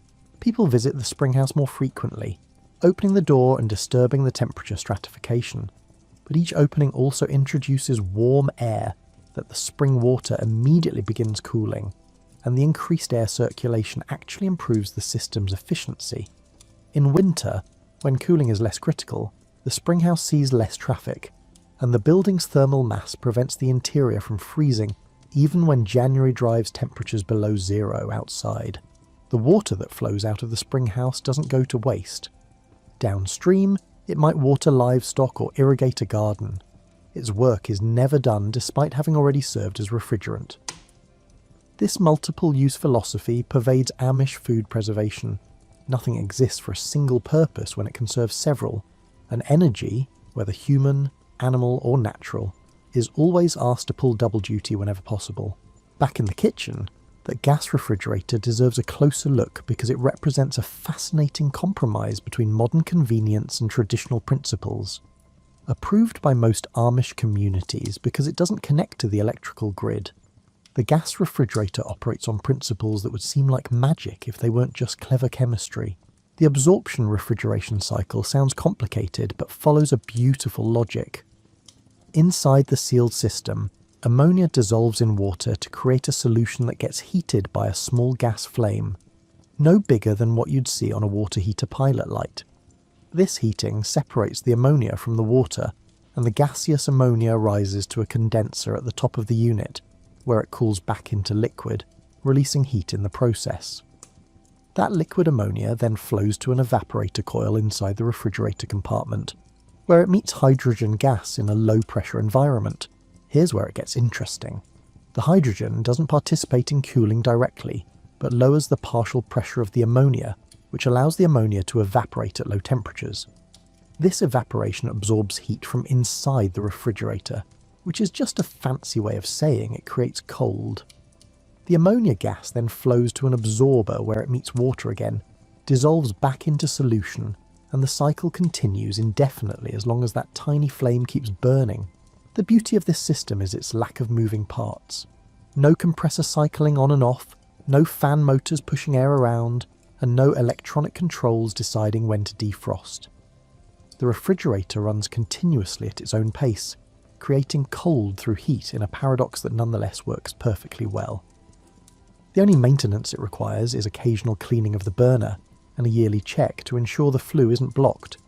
people visit the springhouse more frequently, opening the door and disturbing the temperature stratification. But each opening also introduces warm air that the spring water immediately begins cooling, and the increased air circulation actually improves the system's efficiency. In winter, when cooling is less critical, the springhouse sees less traffic, and the building's thermal mass prevents the interior from freezing even when January drives temperatures below zero outside. The water that flows out of the springhouse doesn't go to waste. Downstream, it might water livestock or irrigate a garden. Its work is never done despite having already served as refrigerant. This multiple-use philosophy pervades Amish food preservation. Nothing exists for a single purpose when it can serve several, and energy, whether human, animal or natural, is always asked to pull double duty whenever possible. Back in the kitchen, the gas refrigerator deserves a closer look because it represents a fascinating compromise between modern convenience and traditional principles. Approved by most Amish communities because it doesn't connect to the electrical grid. The gas refrigerator operates on principles that would seem like magic if they weren't just clever chemistry. The absorption refrigeration cycle sounds complicated but follows a beautiful logic. Inside the sealed system, ammonia dissolves in water to create a solution that gets heated by a small gas flame, no bigger than what you'd see on a water heater pilot light. This heating separates the ammonia from the water, and the gaseous ammonia rises to a condenser at the top of the unit, where it cools back into liquid, releasing heat in the process. That liquid ammonia then flows to an evaporator coil inside the refrigerator compartment, where it meets hydrogen gas in a low-pressure environment. Here's where it gets interesting. The hydrogen doesn't participate in cooling directly, but lowers the partial pressure of the ammonia, which allows the ammonia to evaporate at low temperatures. This evaporation absorbs heat from inside the refrigerator, which is just a fancy way of saying it creates cold. The ammonia gas then flows to an absorber where it meets water again, dissolves back into solution, and the cycle continues indefinitely as long as that tiny flame keeps burning. The beauty of this system is its lack of moving parts. No compressor cycling on and off, no fan motors pushing air around, and no electronic controls deciding when to defrost. The refrigerator runs continuously at its own pace, creating cold through heat in a paradox that nonetheless works perfectly well. The only maintenance it requires is occasional cleaning of the burner and a yearly check to ensure the flue isn't blocked.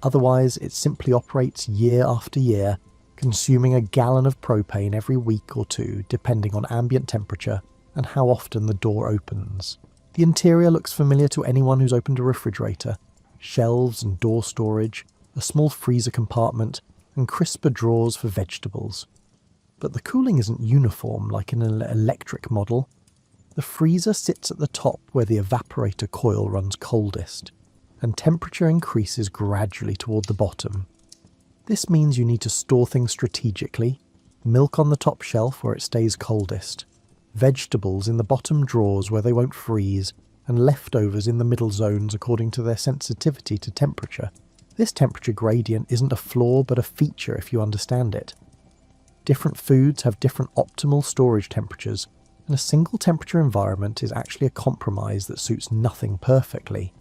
Otherwise, it simply operates year after year, consuming a gallon of propane every week or two depending on ambient temperature and how often the door opens. The interior looks familiar to anyone who's opened a refrigerator. Shelves and door storage, a small freezer compartment, and crisper drawers for vegetables. But the cooling isn't uniform like in an electric model. The freezer sits at the top where the evaporator coil runs coldest, and temperature increases gradually toward the bottom. This means you need to store things strategically, milk on the top shelf where it stays coldest, vegetables in the bottom drawers where they won't freeze, and leftovers in the middle zones according to their sensitivity to temperature. This temperature gradient isn't a flaw but a feature if you understand it. Different foods have different optimal storage temperatures, and a single temperature environment is actually a compromise that suits nothing perfectly.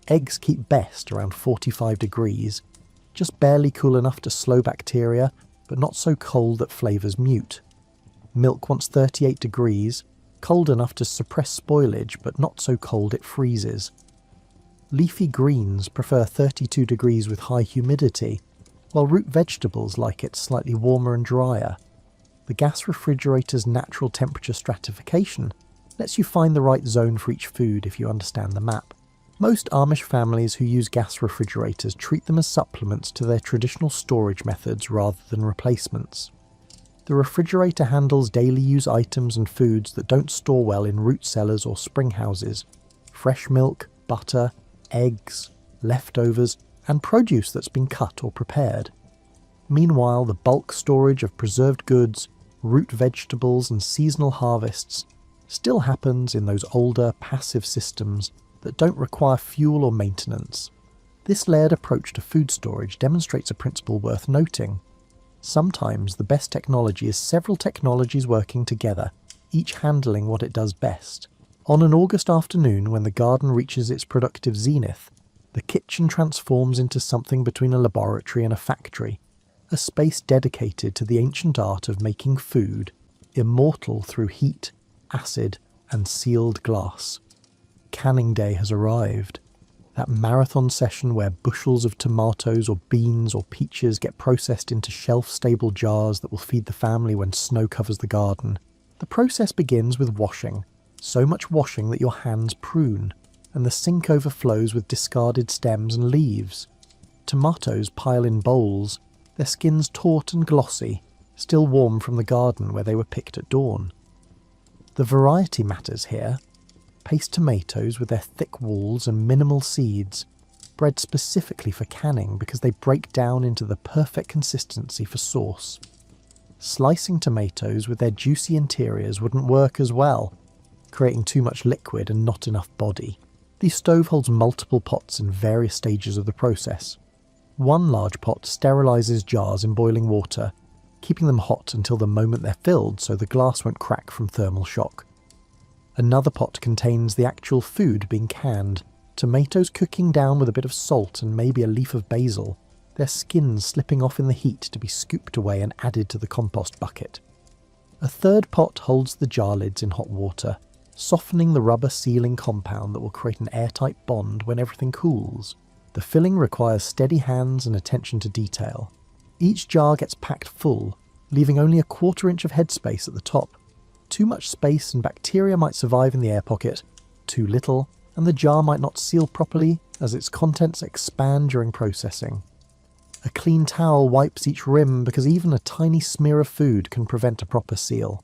Eggs keep best around 45 degrees, just barely cool enough to slow bacteria, but not so cold that flavours mute. Milk wants 38 degrees, cold enough to suppress spoilage, but not so cold it freezes. Leafy greens prefer 32 degrees with high humidity, while root vegetables like it slightly warmer and drier. The gas refrigerator's natural temperature stratification lets you find the right zone for each food if you understand the map. Most Amish families who use gas refrigerators treat them as supplements to their traditional storage methods rather than replacements. The refrigerator handles daily use items and foods that don't store well in root cellars or spring houses. Fresh milk, butter, eggs, leftovers, and produce that's been cut or prepared. Meanwhile, the bulk storage of preserved goods, root vegetables and seasonal harvests still happens in those older, passive systems that don't require fuel or maintenance. This layered approach to food storage demonstrates a principle worth noting. Sometimes the best technology is several technologies working together, each handling what it does best. On an August afternoon when the garden reaches its productive zenith, the kitchen transforms into something between a laboratory and a factory, a space dedicated to the ancient art of making food, immortal through heat, acid, and sealed glass. Canning day has arrived. That marathon session where bushels of tomatoes or beans or peaches get processed into shelf-stable jars that will feed the family when snow covers the garden. The process begins with washing, so much washing that your hands prune, and the sink overflows with discarded stems and leaves. Tomatoes pile in bowls, their skins taut and glossy, still warm from the garden where they were picked at dawn. The variety matters here. Paste tomatoes with their thick walls and minimal seeds, bred specifically for canning because they break down into the perfect consistency for sauce. Slicing tomatoes with their juicy interiors wouldn't work as well, creating too much liquid and not enough body. The stove holds multiple pots in various stages of the process. One large pot sterilises jars in boiling water, keeping them hot until the moment they're filled so the glass won't crack from thermal shock. Another pot contains the actual food being canned, tomatoes cooking down with a bit of salt and maybe a leaf of basil, their skins slipping off in the heat to be scooped away and added to the compost bucket. A third pot holds the jar lids in hot water, softening the rubber sealing compound that will create an airtight bond when everything cools. The filling requires steady hands and attention to detail. Each jar gets packed full, leaving only a quarter-inch of headspace at the top. Too much space and bacteria might survive in the air pocket, too little, and the jar might not seal properly as its contents expand during processing. A clean towel wipes each rim because even a tiny smear of food can prevent a proper seal.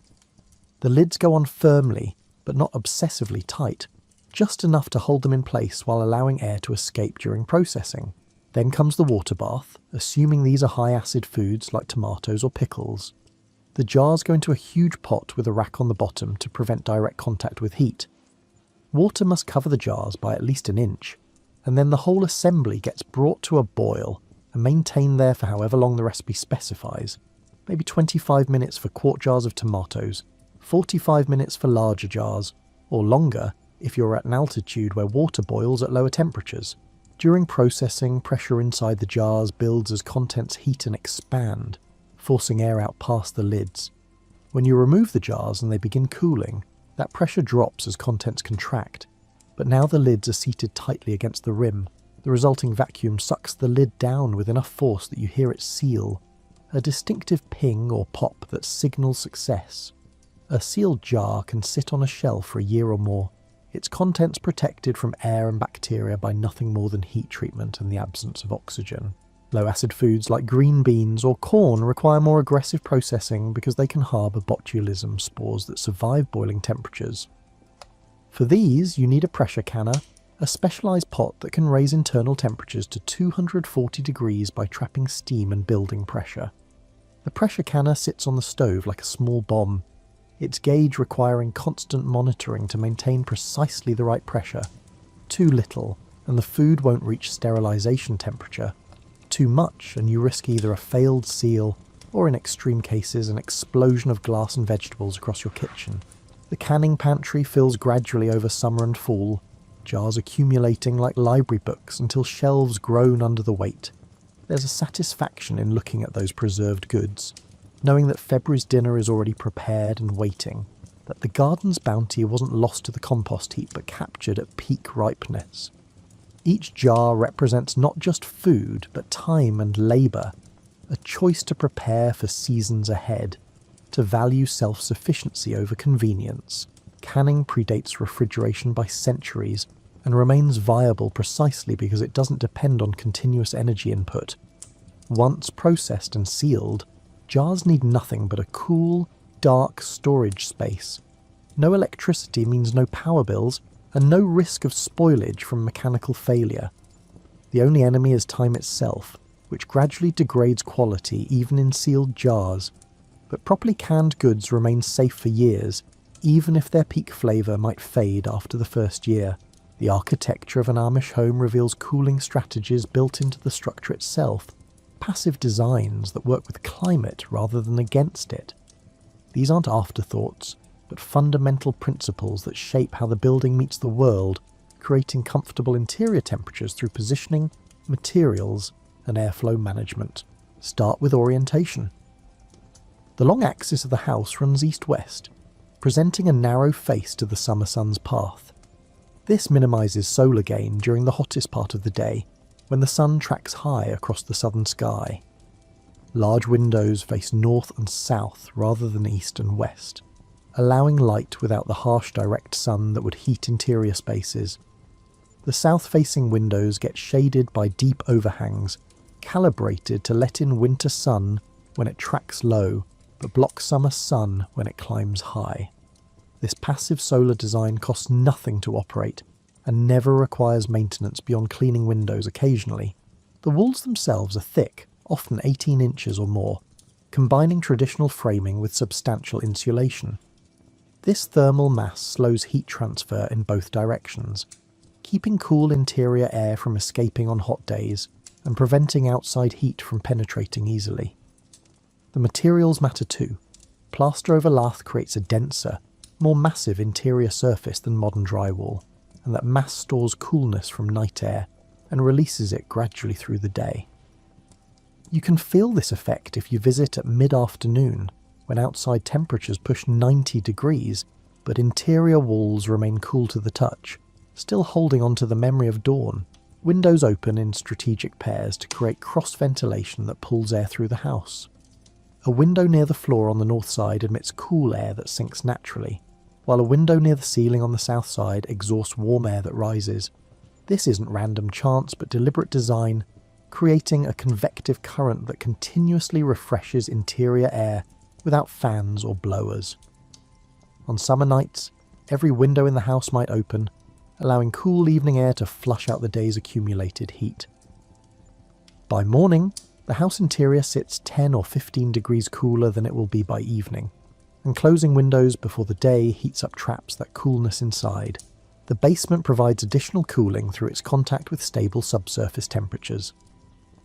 The lids go on firmly, but not obsessively tight, just enough to hold them in place while allowing air to escape during processing. Then comes the water bath, assuming these are high-acid foods like tomatoes or pickles. The jars go into a huge pot with a rack on the bottom to prevent direct contact with heat. Water must cover the jars by at least an inch, and then the whole assembly gets brought to a boil and maintained there for however long the recipe specifies, maybe 25 minutes for quart jars of tomatoes, 45 minutes for larger jars, or longer if you're at an altitude where water boils at lower temperatures. During processing, pressure inside the jars builds as contents heat and expand, forcing air out past the lids. When you remove the jars and they begin cooling, that pressure drops as contents contract, but now the lids are seated tightly against the rim. The resulting vacuum sucks the lid down with enough force that you hear it seal, a distinctive ping or pop that signals success. A sealed jar can sit on a shelf for a year or more, its contents protected from air and bacteria by nothing more than heat treatment and the absence of oxygen. Low-acid foods like green beans or corn require more aggressive processing because they can harbour botulism spores that survive boiling temperatures. For these, you need a pressure canner, a specialised pot that can raise internal temperatures to 240 degrees by trapping steam and building pressure. The pressure canner sits on the stove like a small bomb, its gauge requiring constant monitoring to maintain precisely the right pressure. Too little, and the food won't reach sterilisation temperature. Too much, and you risk either a failed seal, or in extreme cases an explosion of glass and vegetables across your kitchen. The canning pantry fills gradually over summer and fall, jars accumulating like library books until shelves groan under the weight. There's a satisfaction in looking at those preserved goods, knowing that February's dinner is already prepared and waiting, that the garden's bounty wasn't lost to the compost heap but captured at peak ripeness. Each jar represents not just food, but time and labour, a choice to prepare for seasons ahead, to value self-sufficiency over convenience. Canning predates refrigeration by centuries and remains viable precisely because it doesn't depend on continuous energy input. Once processed and sealed, jars need nothing but a cool, dark storage space. No electricity means no power bills, and no risk of spoilage from mechanical failure. The only enemy is time itself, which gradually degrades quality even in sealed jars. But properly canned goods remain safe for years, even if their peak flavour might fade after the first year. The architecture of an Amish home reveals cooling strategies built into the structure itself, passive designs that work with climate rather than against it. These aren't afterthoughts, but fundamental principles that shape how the building meets the world, creating comfortable interior temperatures through positioning, materials, and airflow management. Start with orientation. The long axis of the house runs east-west, presenting a narrow face to the summer sun's path. This minimises solar gain during the hottest part of the day, when the sun tracks high across the southern sky. Large windows face north and south rather than east and west, allowing light without the harsh direct sun that would heat interior spaces. The south-facing windows get shaded by deep overhangs, calibrated to let in winter sun when it tracks low, but block summer sun when it climbs high. This passive solar design costs nothing to operate and never requires maintenance beyond cleaning windows occasionally. The walls themselves are thick, often 18 inches or more, combining traditional framing with substantial insulation. This thermal mass slows heat transfer in both directions, keeping cool interior air from escaping on hot days and preventing outside heat from penetrating easily. The materials matter too. Plaster over lath creates a denser, more massive interior surface than modern drywall, and that mass stores coolness from night air and releases it gradually through the day. You can feel this effect if you visit at mid-afternoon, when outside temperatures push 90 degrees, but interior walls remain cool to the touch, still holding on to the memory of dawn. Windows open in strategic pairs to create cross-ventilation that pulls air through the house. A window near the floor on the north side admits cool air that sinks naturally, while a window near the ceiling on the south side exhausts warm air that rises. This isn't random chance but deliberate design, creating a convective current that continuously refreshes interior air without fans or blowers. On summer nights, every window in the house might open, allowing cool evening air to flush out the day's accumulated heat. By morning, the house interior sits 10 or 15 degrees cooler than it will be by evening, and closing windows before the day heats up traps that coolness inside. The basement provides additional cooling through its contact with stable subsurface temperatures.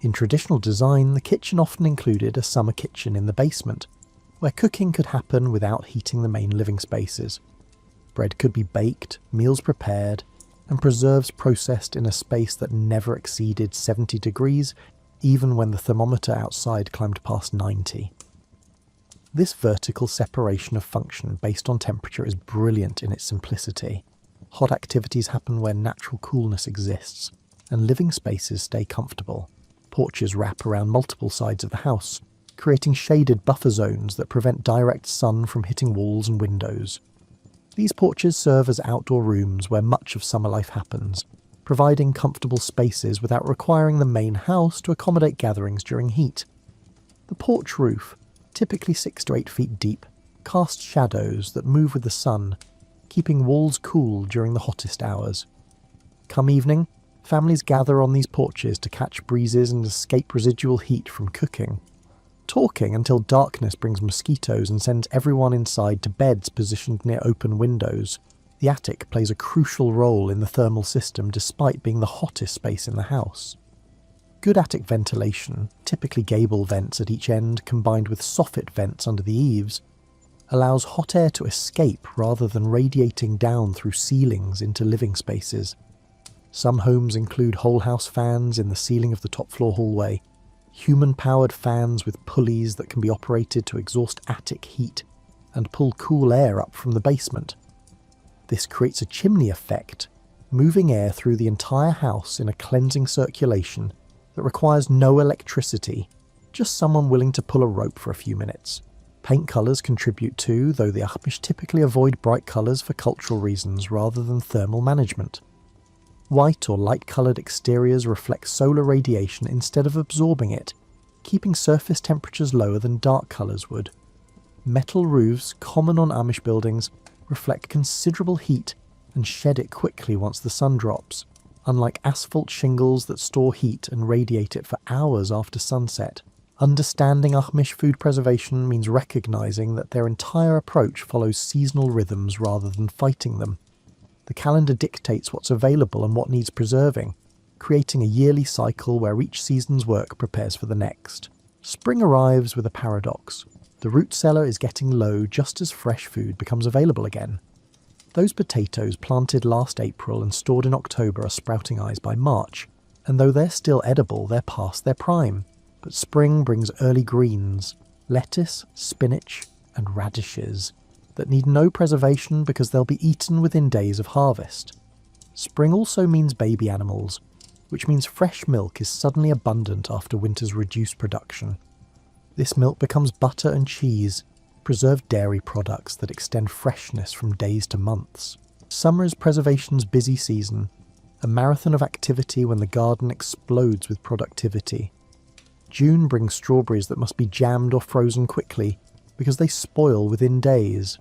In traditional design, the kitchen often included a summer kitchen in the basement, where cooking could happen without heating the main living spaces. Bread could be baked, meals prepared, and preserves processed in a space that never exceeded 70 degrees, even when the thermometer outside climbed past 90. This vertical separation of function based on temperature is brilliant in its simplicity. Hot activities happen where natural coolness exists, and living spaces stay comfortable. Porches wrap around multiple sides of the house, creating shaded buffer zones that prevent direct sun from hitting walls and windows. These porches serve as outdoor rooms where much of summer life happens, providing comfortable spaces without requiring the main house to accommodate gatherings during heat. The porch roof, typically 6 to 8 feet deep, casts shadows that move with the sun, keeping walls cool during the hottest hours. Come evening, families gather on these porches to catch breezes and escape residual heat from cooking. Talking until darkness brings mosquitoes and sends everyone inside to beds positioned near open windows. The attic plays a crucial role in the thermal system despite being the hottest space in the house. Good attic ventilation, typically gable vents at each end combined with soffit vents under the eaves, allows hot air to escape rather than radiating down through ceilings into living spaces. Some homes include whole-house fans in the ceiling of the top-floor hallway, human-powered fans with pulleys that can be operated to exhaust attic heat and pull cool air up from the basement. This creates a chimney effect, moving air through the entire house in a cleansing circulation that requires no electricity, just someone willing to pull a rope for a few minutes. Paint colours contribute too, though the Amish typically avoid bright colours for cultural reasons rather than thermal management. White or light-coloured exteriors reflect solar radiation instead of absorbing it, keeping surface temperatures lower than dark colours would. Metal roofs, common on Amish buildings, reflect considerable heat and shed it quickly once the sun drops, unlike asphalt shingles that store heat and radiate it for hours after sunset. Understanding Amish food preservation means recognising that their entire approach follows seasonal rhythms rather than fighting them. The calendar dictates what's available and what needs preserving, creating a yearly cycle where each season's work prepares for the next. Spring arrives with a paradox. The root cellar is getting low just as fresh food becomes available again. Those potatoes planted last April and stored in October are sprouting eyes by March, and though they're still edible, they're past their prime. But spring brings early greens, lettuce, spinach, and radishes that need no preservation because they'll be eaten within days of harvest. Spring also means baby animals, which means fresh milk is suddenly abundant after winter's reduced production. This milk becomes butter and cheese, preserved dairy products that extend freshness from days to months. Summer is preservation's busy season, a marathon of activity when the garden explodes with productivity. June brings strawberries that must be jammed or frozen quickly because they spoil within days.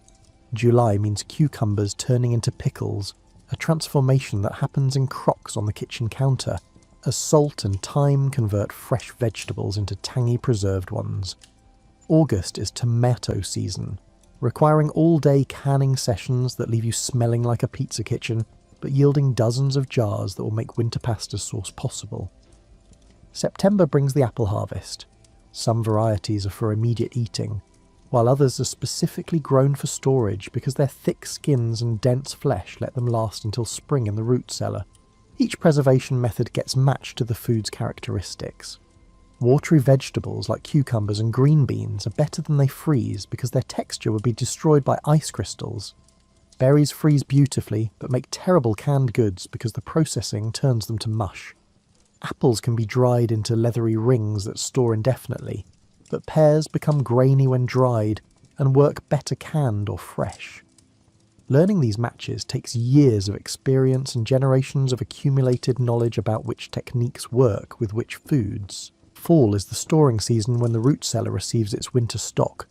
July means cucumbers turning into pickles, a transformation that happens in crocks on the kitchen counter, as salt and thyme convert fresh vegetables into tangy preserved ones. August is tomato season, requiring all-day canning sessions that leave you smelling like a pizza kitchen, but yielding dozens of jars that will make winter pasta sauce possible. September brings the apple harvest. Some varieties are for immediate eating, while others are specifically grown for storage because their thick skins and dense flesh let them last until spring in the root cellar. Each preservation method gets matched to the food's characteristics. Watery vegetables like cucumbers and green beans are better than they freeze because their texture would be destroyed by ice crystals. Berries freeze beautifully but make terrible canned goods because the processing turns them to mush. Apples can be dried into leathery rings that store indefinitely, but pears become grainy when dried and work better canned or fresh. Learning these matches takes years of experience and generations of accumulated knowledge about which techniques work with which foods. Fall is the storing season when the root cellar receives its winter stock.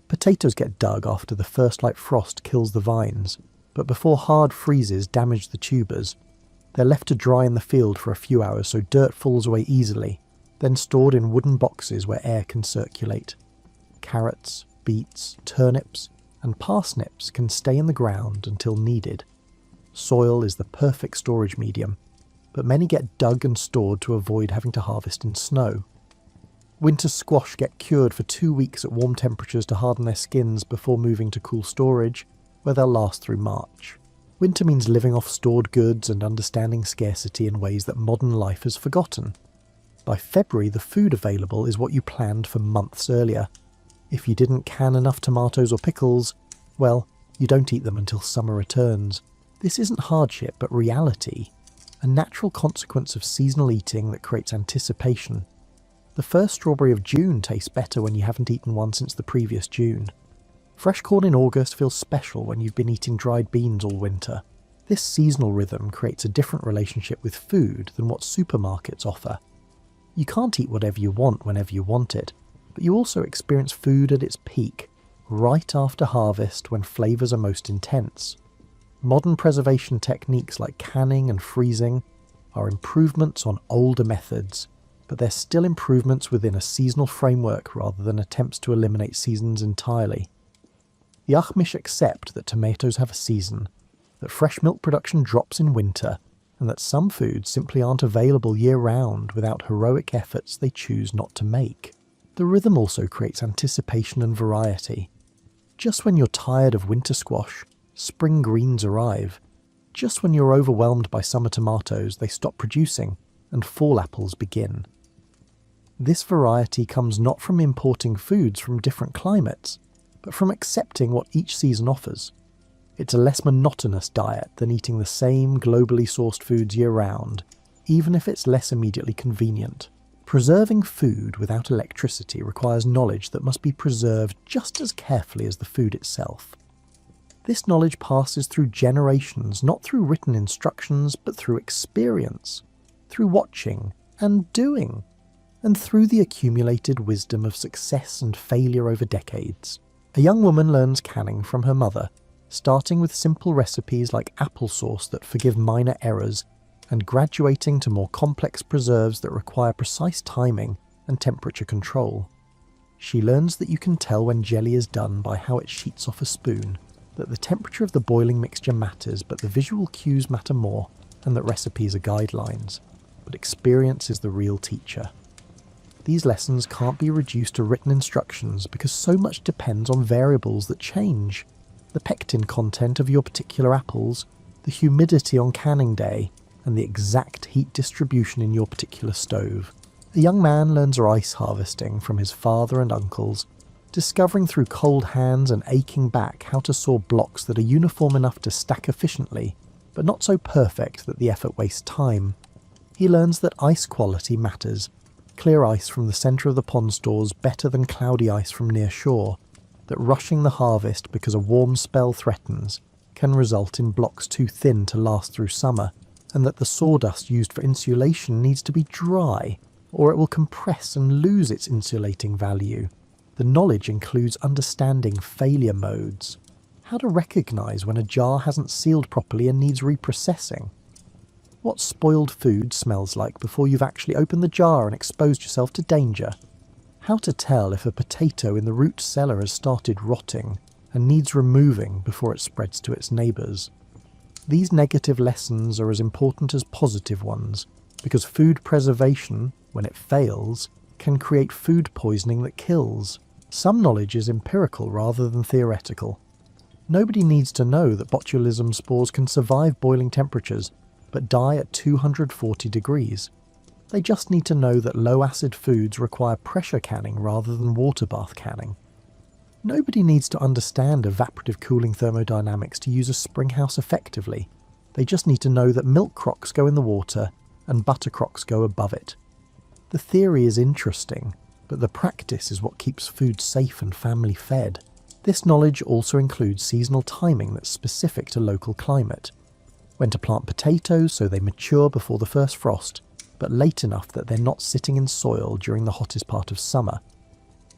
Potatoes get dug after the first light frost kills the vines, but before hard freezes damage the tubers. They're left to dry in the field for a few hours so dirt falls away easily, then stored in wooden boxes where air can circulate. Carrots, beets, turnips, and parsnips can stay in the ground until needed. Soil is the perfect storage medium, but many get dug and stored to avoid having to harvest in snow. Winter squash get cured for 2 weeks at warm temperatures to harden their skins before moving to cool storage, where they'll last through March. Winter means living off stored goods and understanding scarcity in ways that modern life has forgotten. By February, the food available is what you planned for months earlier. If you didn't can enough tomatoes or pickles, well, you don't eat them until summer returns. This isn't hardship, but reality. A natural consequence of seasonal eating that creates anticipation. The first strawberry of June tastes better when you haven't eaten one since the previous June. Fresh corn in August feels special when you've been eating dried beans all winter. This seasonal rhythm creates a different relationship with food than what supermarkets offer. You can't eat whatever you want whenever you want it, but you also experience food at its peak, right after harvest when flavours are most intense. Modern preservation techniques like canning and freezing are improvements on older methods, but they're still improvements within a seasonal framework rather than attempts to eliminate seasons entirely. The Amish accept that tomatoes have a season, that fresh milk production drops in winter, and that some foods simply aren't available year-round without heroic efforts they choose not to make. The rhythm also creates anticipation and variety. Just when you're tired of winter squash, spring greens arrive. Just when you're overwhelmed by summer tomatoes, they stop producing, and fall apples begin. This variety comes not from importing foods from different climates, but from accepting what each season offers. It's a less monotonous diet than eating the same globally sourced foods year-round, even if it's less immediately convenient. Preserving food without electricity requires knowledge that must be preserved just as carefully as the food itself. This knowledge passes through generations, not through written instructions, but through experience, through watching and doing, and through the accumulated wisdom of success and failure over decades. A young woman learns canning from her mother, starting with simple recipes like applesauce that forgive minor errors, and graduating to more complex preserves that require precise timing and temperature control. She learns that you can tell when jelly is done by how it sheets off a spoon, that the temperature of the boiling mixture matters but the visual cues matter more, and that recipes are guidelines, but experience is the real teacher. These lessons can't be reduced to written instructions because so much depends on variables that change. The pectin content of your particular apples, the humidity on canning day, and the exact heat distribution in your particular stove. A young man learns rice harvesting from his father and uncles, discovering through cold hands and aching back how to saw blocks that are uniform enough to stack efficiently, but not so perfect that the effort wastes time. He learns that ice quality matters. Clear ice from the centre of the pond stores better than cloudy ice from near shore, that rushing the harvest because a warm spell threatens can result in blocks too thin to last through summer, and that the sawdust used for insulation needs to be dry, or it will compress and lose its insulating value. The knowledge includes understanding failure modes, how to recognise when a jar hasn't sealed properly and needs reprocessing, what spoiled food smells like before you've actually opened the jar and exposed yourself to danger, how to tell if a potato in the root cellar has started rotting and needs removing before it spreads to its neighbours. These negative lessons are as important as positive ones, because food preservation, when it fails, can create food poisoning that kills. Some knowledge is empirical rather than theoretical. Nobody needs to know that botulism spores can survive boiling temperatures, but die at 240 degrees. They just need to know that low-acid foods require pressure canning rather than water bath canning. Nobody needs to understand evaporative cooling thermodynamics to use a spring house effectively. They just need to know that milk crocks go in the water and butter crocks go above it. The theory is interesting, but the practice is what keeps food safe and family fed. This knowledge also includes seasonal timing that's specific to local climate. When to plant potatoes so they mature before the first frost, but late enough that they're not sitting in soil during the hottest part of summer.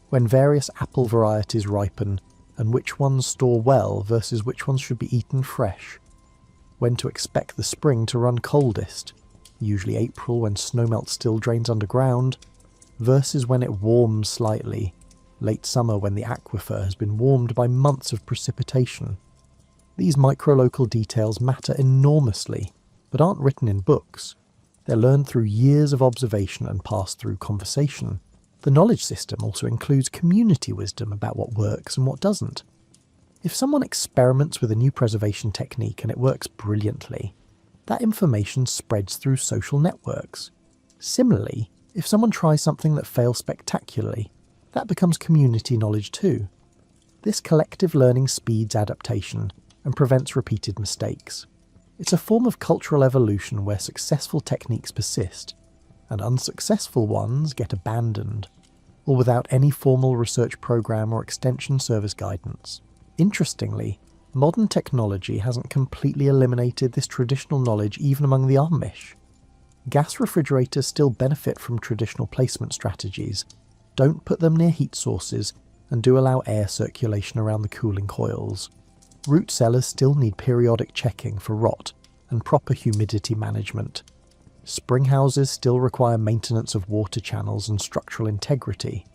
When various apple varieties ripen, and which ones store well versus which ones should be eaten fresh. When to expect the spring to run coldest, usually April when snowmelt still drains underground, versus when it warms slightly, late summer when the aquifer has been warmed by months of precipitation. These micro-local details matter enormously, but aren't written in books. They're learned through years of observation and passed through conversation. The knowledge system also includes community wisdom about what works and what doesn't. If someone experiments with a new preservation technique and it works brilliantly, that information spreads through social networks. Similarly, if someone tries something that fails spectacularly, that becomes community knowledge too. This collective learning speeds adaptation and prevents repeated mistakes. It's a form of cultural evolution where successful techniques persist, and unsuccessful ones get abandoned, or without any formal research program or extension service guidance. Interestingly, modern technology hasn't completely eliminated this traditional knowledge even among the Amish. Gas refrigerators still benefit from traditional placement strategies, don't put them near heat sources, and do allow air circulation around the cooling coils. Root cellars still need periodic checking for rot and proper humidity management. Spring houses still require maintenance of water channels and structural integrity.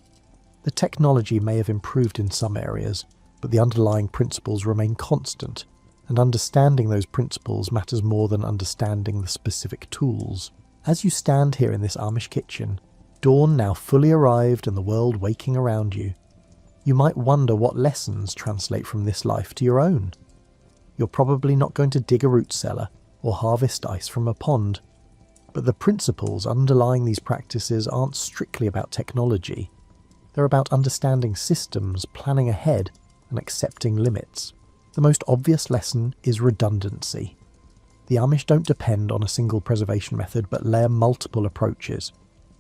The technology may have improved in some areas, but the underlying principles remain constant, and understanding those principles matters more than understanding the specific tools. As you stand here in this Amish kitchen, dawn now fully arrived and the world waking around you, you might wonder what lessons translate from this life to your own. You're probably not going to dig a root cellar or harvest ice from a pond, but the principles underlying these practices aren't strictly about technology. They're about understanding systems, planning ahead, and accepting limits. The most obvious lesson is redundancy. The Amish don't depend on a single preservation method but layer multiple approaches.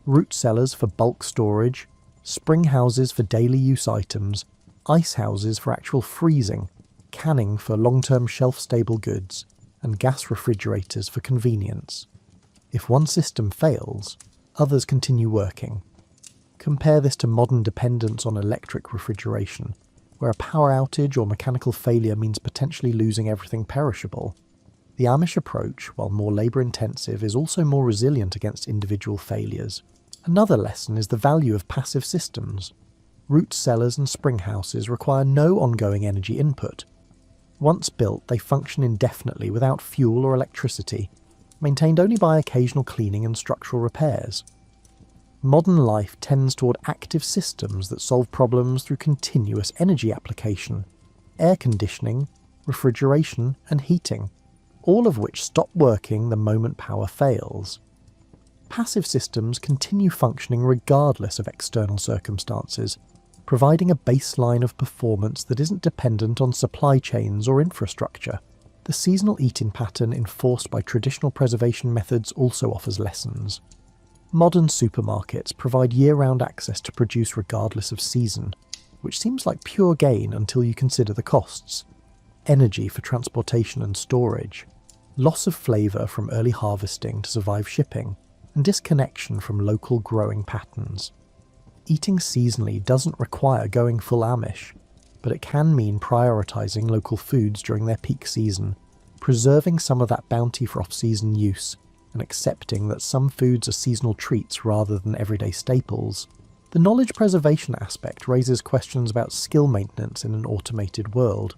Root cellars for bulk storage, spring houses for daily use items, ice houses for actual freezing, canning for long-term shelf-stable goods, and gas refrigerators for convenience. If one system fails, others continue working. Compare this to modern dependence on electric refrigeration, where a power outage or mechanical failure means potentially losing everything perishable. The Amish approach, while more labour-intensive, is also more resilient against individual failures. Another lesson is the value of passive systems. Root cellars and spring houses require no ongoing energy input. Once built, they function indefinitely without fuel or electricity, maintained only by occasional cleaning and structural repairs. Modern life tends toward active systems that solve problems through continuous energy application, air conditioning, refrigeration, and heating, all of which stop working the moment power fails. Passive systems continue functioning regardless of external circumstances, providing a baseline of performance that isn't dependent on supply chains or infrastructure. The seasonal eating pattern enforced by traditional preservation methods also offers lessons. Modern supermarkets provide year-round access to produce regardless of season, which seems like pure gain until you consider the costs. Energy for transportation and storage, loss of flavour from early harvesting to survive shipping, and disconnection from local growing patterns. Eating seasonally doesn't require going full Amish, but it can mean prioritising local foods during their peak season, preserving some of that bounty for off-season use, and accepting that some foods are seasonal treats rather than everyday staples. The knowledge preservation aspect raises questions about skill maintenance in an automated world.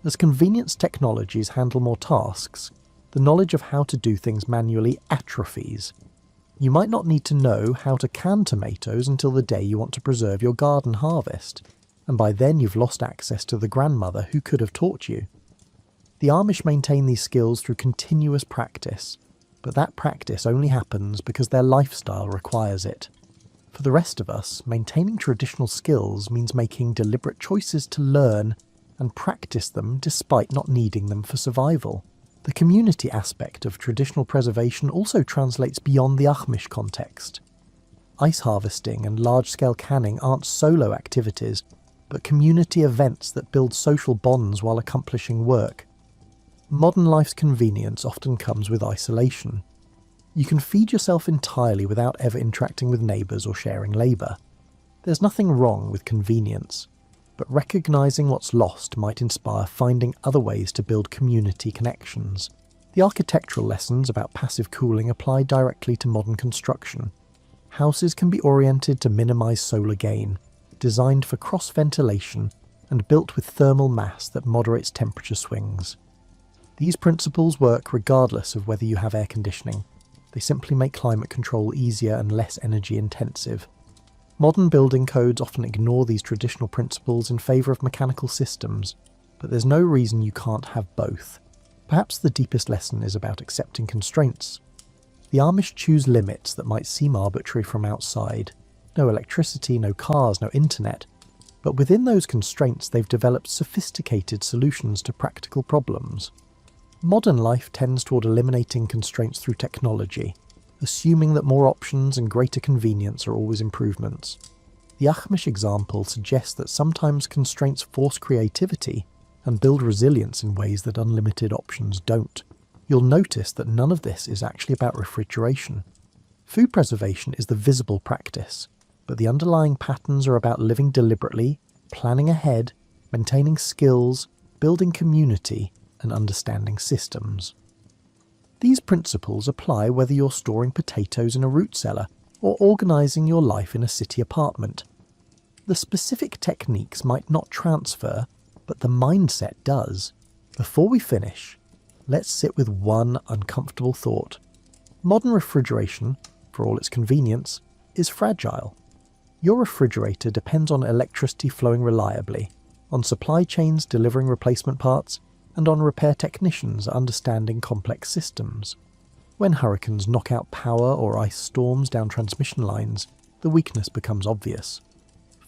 As convenience technologies handle more tasks, the knowledge of how to do things manually atrophies. You might not need to know how to can tomatoes until the day you want to preserve your garden harvest, and by then you've lost access to the grandmother who could have taught you. The Amish maintain these skills through continuous practice, but that practice only happens because their lifestyle requires it. For the rest of us, maintaining traditional skills means making deliberate choices to learn and practice them despite not needing them for survival. The community aspect of traditional preservation also translates beyond the Amish context. Ice harvesting and large-scale canning aren't solo activities, but community events that build social bonds while accomplishing work. Modern life's convenience often comes with isolation. You can feed yourself entirely without ever interacting with neighbours or sharing labour. There's nothing wrong with convenience, but recognising what's lost might inspire finding other ways to build community connections. The architectural lessons about passive cooling apply directly to modern construction. Houses can be oriented to minimise solar gain, designed for cross-ventilation and built with thermal mass that moderates temperature swings. These principles work regardless of whether you have air conditioning. They simply make climate control easier and less energy intensive. Modern building codes often ignore these traditional principles in favour of mechanical systems, but there's no reason you can't have both. Perhaps the deepest lesson is about accepting constraints. The Amish choose limits that might seem arbitrary from outside. No electricity, no cars, no internet. But within those constraints they've developed sophisticated solutions to practical problems. Modern life tends toward eliminating constraints through technology, assuming that more options and greater convenience are always improvements. The Amish example suggests that sometimes constraints force creativity and build resilience in ways that unlimited options don't. You'll notice that none of this is actually about refrigeration. Food preservation is the visible practice, but the underlying patterns are about living deliberately, planning ahead, maintaining skills, building community, and understanding systems. These principles apply whether you're storing potatoes in a root cellar or organising your life in a city apartment. The specific techniques might not transfer, but the mindset does. Before we finish, let's sit with one uncomfortable thought. Modern refrigeration, for all its convenience, is fragile. Your refrigerator depends on electricity flowing reliably, on supply chains delivering replacement parts, and on repair technicians understanding complex systems. When hurricanes knock out power or ice storms down transmission lines, the weakness becomes obvious.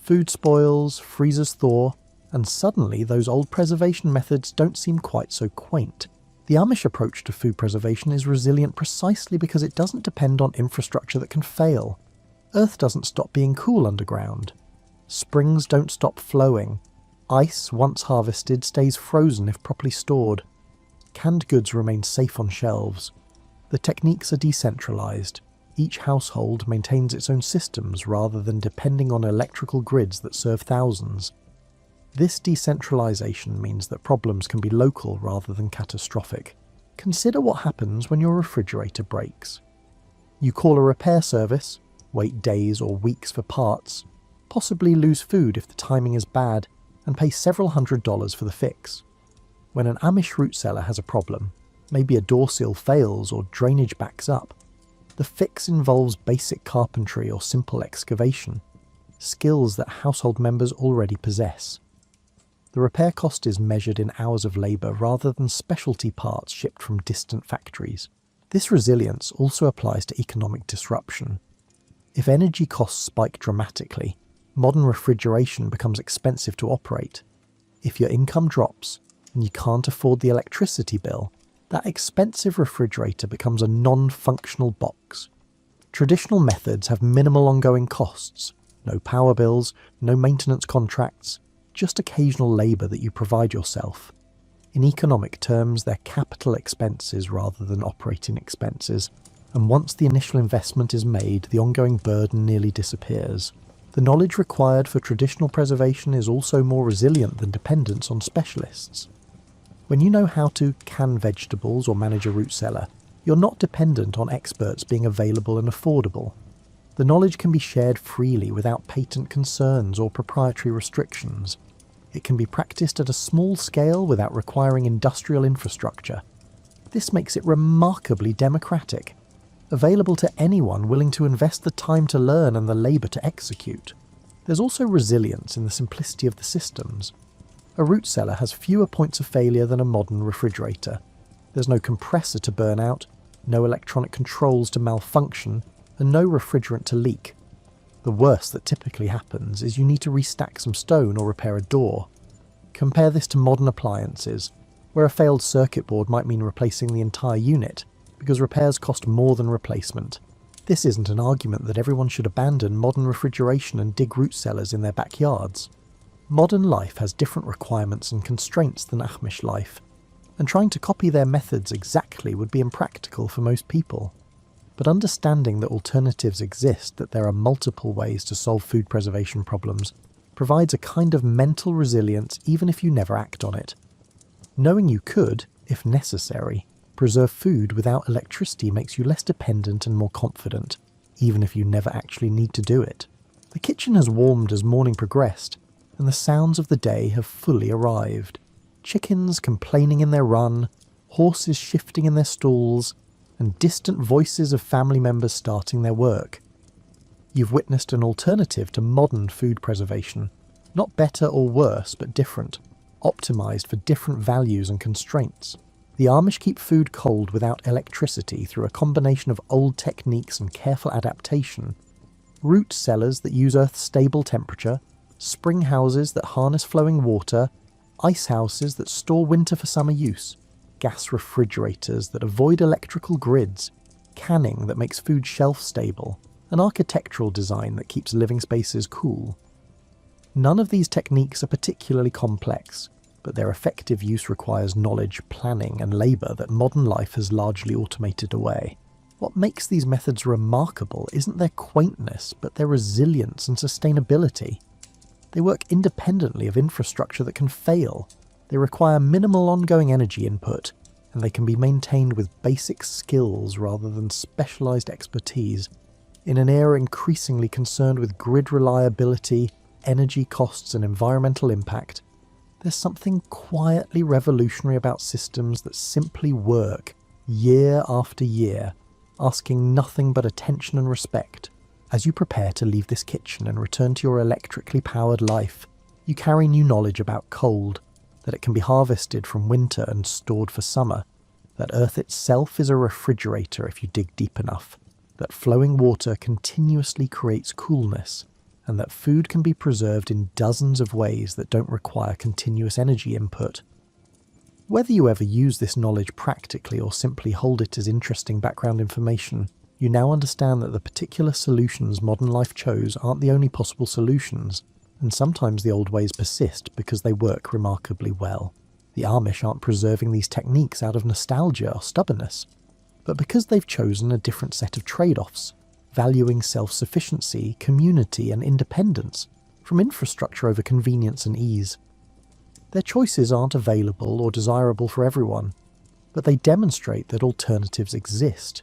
Food spoils, freezers thaw, and suddenly those old preservation methods don't seem quite so quaint. The Amish approach to food preservation is resilient precisely because it doesn't depend on infrastructure that can fail. Earth doesn't stop being cool underground. Springs don't stop flowing. Ice, once harvested, stays frozen if properly stored. Canned goods remain safe on shelves. The techniques are decentralised. Each household maintains its own systems rather than depending on electrical grids that serve thousands. This decentralisation means that problems can be local rather than catastrophic. Consider what happens when your refrigerator breaks. You call a repair service, wait days or weeks for parts, possibly lose food if the timing is bad, and pay several $100s for the fix. When an Amish root cellar has a problem, maybe a door seal fails or drainage backs up, the fix involves basic carpentry or simple excavation, skills that household members already possess. The repair cost is measured in hours of labour rather than specialty parts shipped from distant factories. This resilience also applies to economic disruption. If energy costs spike dramatically, modern refrigeration becomes expensive to operate. If your income drops and you can't afford the electricity bill, that expensive refrigerator becomes a non-functional box. Traditional methods have minimal ongoing costs, no power bills, no maintenance contracts, just occasional labour that you provide yourself. In economic terms, they're capital expenses rather than operating expenses, and once the initial investment is made, the ongoing burden nearly disappears. The knowledge required for traditional preservation is also more resilient than dependence on specialists. When you know how to can vegetables or manage a root cellar, you're not dependent on experts being available and affordable. The knowledge can be shared freely without patent concerns or proprietary restrictions. It can be practiced at a small scale without requiring industrial infrastructure. This makes it remarkably democratic. available to anyone willing to invest the time to learn and the labour to execute. There's also resilience in the simplicity of the systems. A root cellar has fewer points of failure than a modern refrigerator. There's no compressor to burn out, no electronic controls to malfunction, and no refrigerant to leak. The worst that typically happens is you need to restack some stone or repair a door. Compare this to modern appliances, where a failed circuit board might mean replacing the entire unit, because repairs cost more than replacement. This isn't an argument that everyone should abandon modern refrigeration and dig root cellars in their backyards. Modern life has different requirements and constraints than Amish life, and trying to copy their methods exactly would be impractical for most people. But understanding that alternatives exist, that there are multiple ways to solve food preservation problems, provides a kind of mental resilience even if you never act on it. Knowing you could, if necessary, preserve food without electricity makes you less dependent and more confident, even if you never actually need to do it. The kitchen has warmed as morning progressed, and the sounds of the day have fully arrived. Chickens complaining in their run, horses shifting in their stalls, and distant voices of family members starting their work. You've witnessed an alternative to modern food preservation, not better or worse, but different, optimised for different values and constraints. The Amish keep food cold without electricity through a combination of old techniques and careful adaptation. Root cellars that use Earth's stable temperature, spring houses that harness flowing water, ice houses that store winter for summer use, gas refrigerators that avoid electrical grids, canning that makes food shelf-stable, and architectural design that keeps living spaces cool. None of these techniques are particularly complex, but their effective use requires knowledge, planning, and labour that modern life has largely automated away. What makes these methods remarkable isn't their quaintness, but their resilience and sustainability. They work independently of infrastructure that can fail. They require minimal ongoing energy input, and they can be maintained with basic skills rather than specialised expertise. In an era increasingly concerned with grid reliability, energy costs and environmental impact, there's something quietly revolutionary about systems that simply work, year after year, asking nothing but attention and respect. As you prepare to leave this kitchen and return to your electrically powered life, you carry new knowledge about cold, that it can be harvested from winter and stored for summer, that Earth itself is a refrigerator if you dig deep enough, that flowing water continuously creates coolness, and that food can be preserved in dozens of ways that don't require continuous energy input. Whether you ever use this knowledge practically or simply hold it as interesting background information, you now understand that the particular solutions modern life chose aren't the only possible solutions, and sometimes the old ways persist because they work remarkably well. The Amish aren't preserving these techniques out of nostalgia or stubbornness, but because they've chosen a different set of trade-offs, valuing self-sufficiency, community and independence, from infrastructure over convenience and ease. Their choices aren't available or desirable for everyone, but they demonstrate that alternatives exist,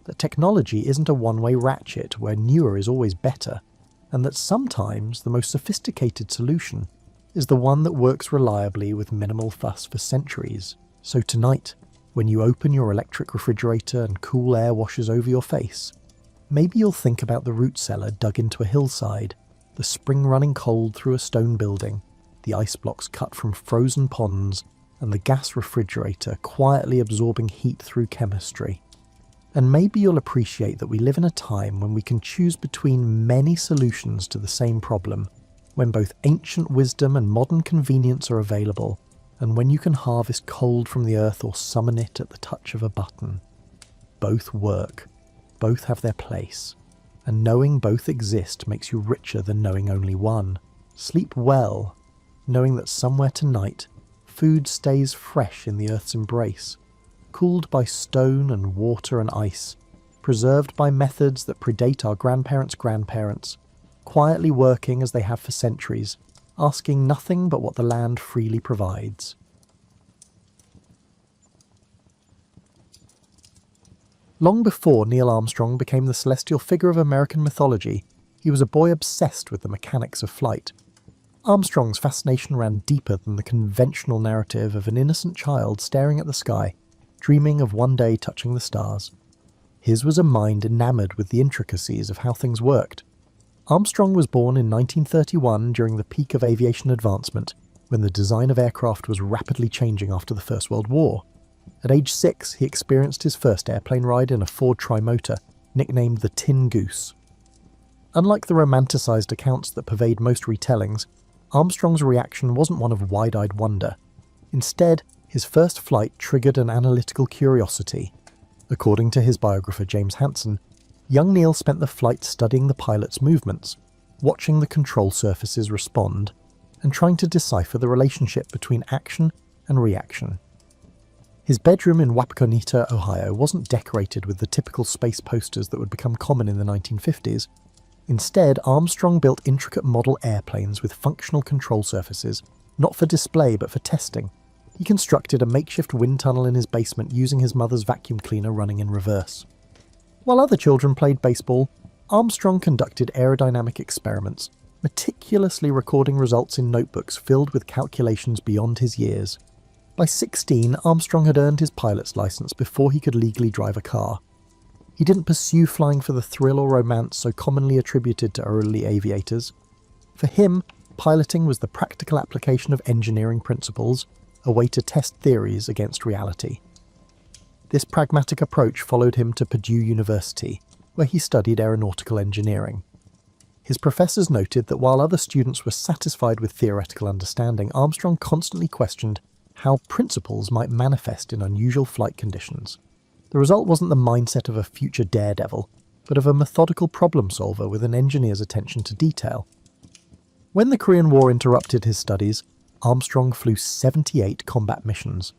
that technology isn't a one-way ratchet where newer is always better, and that sometimes the most sophisticated solution is the one that works reliably with minimal fuss for centuries. So tonight, when you open your electric refrigerator and cool air washes over your face, maybe you'll think about the root cellar dug into a hillside, the spring running cold through a stone building, the ice blocks cut from frozen ponds, and the gas refrigerator quietly absorbing heat through chemistry. And maybe you'll appreciate that we live in a time when we can choose between many solutions to the same problem, when both ancient wisdom and modern convenience are available, and when you can harvest cold from the earth or summon it at the touch of a button. Both work, both have their place, and knowing both exist makes you richer than knowing only one. Sleep well, knowing that somewhere tonight, food stays fresh in the earth's embrace, cooled by stone and water and ice, preserved by methods that predate our grandparents' grandparents, quietly working as they have for centuries, asking nothing but what the land freely provides. Long before Neil Armstrong became the celestial figure of American mythology, he was a boy obsessed with the mechanics of flight. Armstrong's fascination ran deeper than the conventional narrative of an innocent child staring at the sky, dreaming of one day touching the stars. His was a mind enamoured with the intricacies of how things worked. Armstrong was born in 1931 during the peak of aviation advancement, when the design of aircraft was rapidly changing after the First World War. At age 6, he experienced his first airplane ride in a Ford trimotor, nicknamed the Tin Goose. Unlike the romanticised accounts that pervade most retellings, Armstrong's reaction wasn't one of wide-eyed wonder. Instead, his first flight triggered an analytical curiosity. According to his biographer James Hansen, young Neil spent the flight studying the pilot's movements, watching the control surfaces respond, and trying to decipher the relationship between action and reaction. His bedroom in Wapakoneta, Ohio wasn't decorated with the typical space posters that would become common in the 1950s. Instead, Armstrong built intricate model airplanes with functional control surfaces, not for display but for testing. He constructed a makeshift wind tunnel in his basement using his mother's vacuum cleaner running in reverse. While other children played baseball, Armstrong conducted aerodynamic experiments, meticulously recording results in notebooks filled with calculations beyond his years. By 16, Armstrong had earned his pilot's license before he could legally drive a car. He didn't pursue flying for the thrill or romance so commonly attributed to early aviators. For him, piloting was the practical application of engineering principles, a way to test theories against reality. This pragmatic approach followed him to Purdue University, where he studied aeronautical engineering. His professors noted that while other students were satisfied with theoretical understanding, Armstrong constantly questioned how principles might manifest in unusual flight conditions. The result wasn't the mindset of a future daredevil, but of a methodical problem solver with an engineer's attention to detail. When the Korean War interrupted his studies, Armstrong flew 78 combat missions.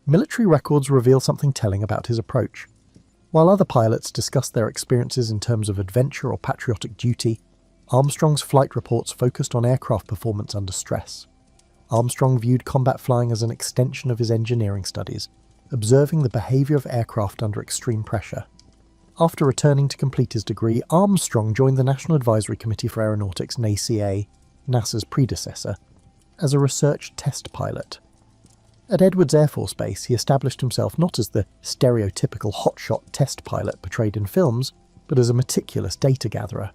Military records reveal something telling about his approach. While other pilots discussed their experiences in terms of adventure or patriotic duty, Armstrong's flight reports focused on aircraft performance under stress. Armstrong viewed combat flying as an extension of his engineering studies, observing the behaviour of aircraft under extreme pressure. After returning to complete his degree, Armstrong joined the National Advisory Committee for Aeronautics, NACA, NASA's predecessor, as a research test pilot. At Edwards Air Force Base, he established himself not as the stereotypical hotshot test pilot portrayed in films, but as a meticulous data gatherer.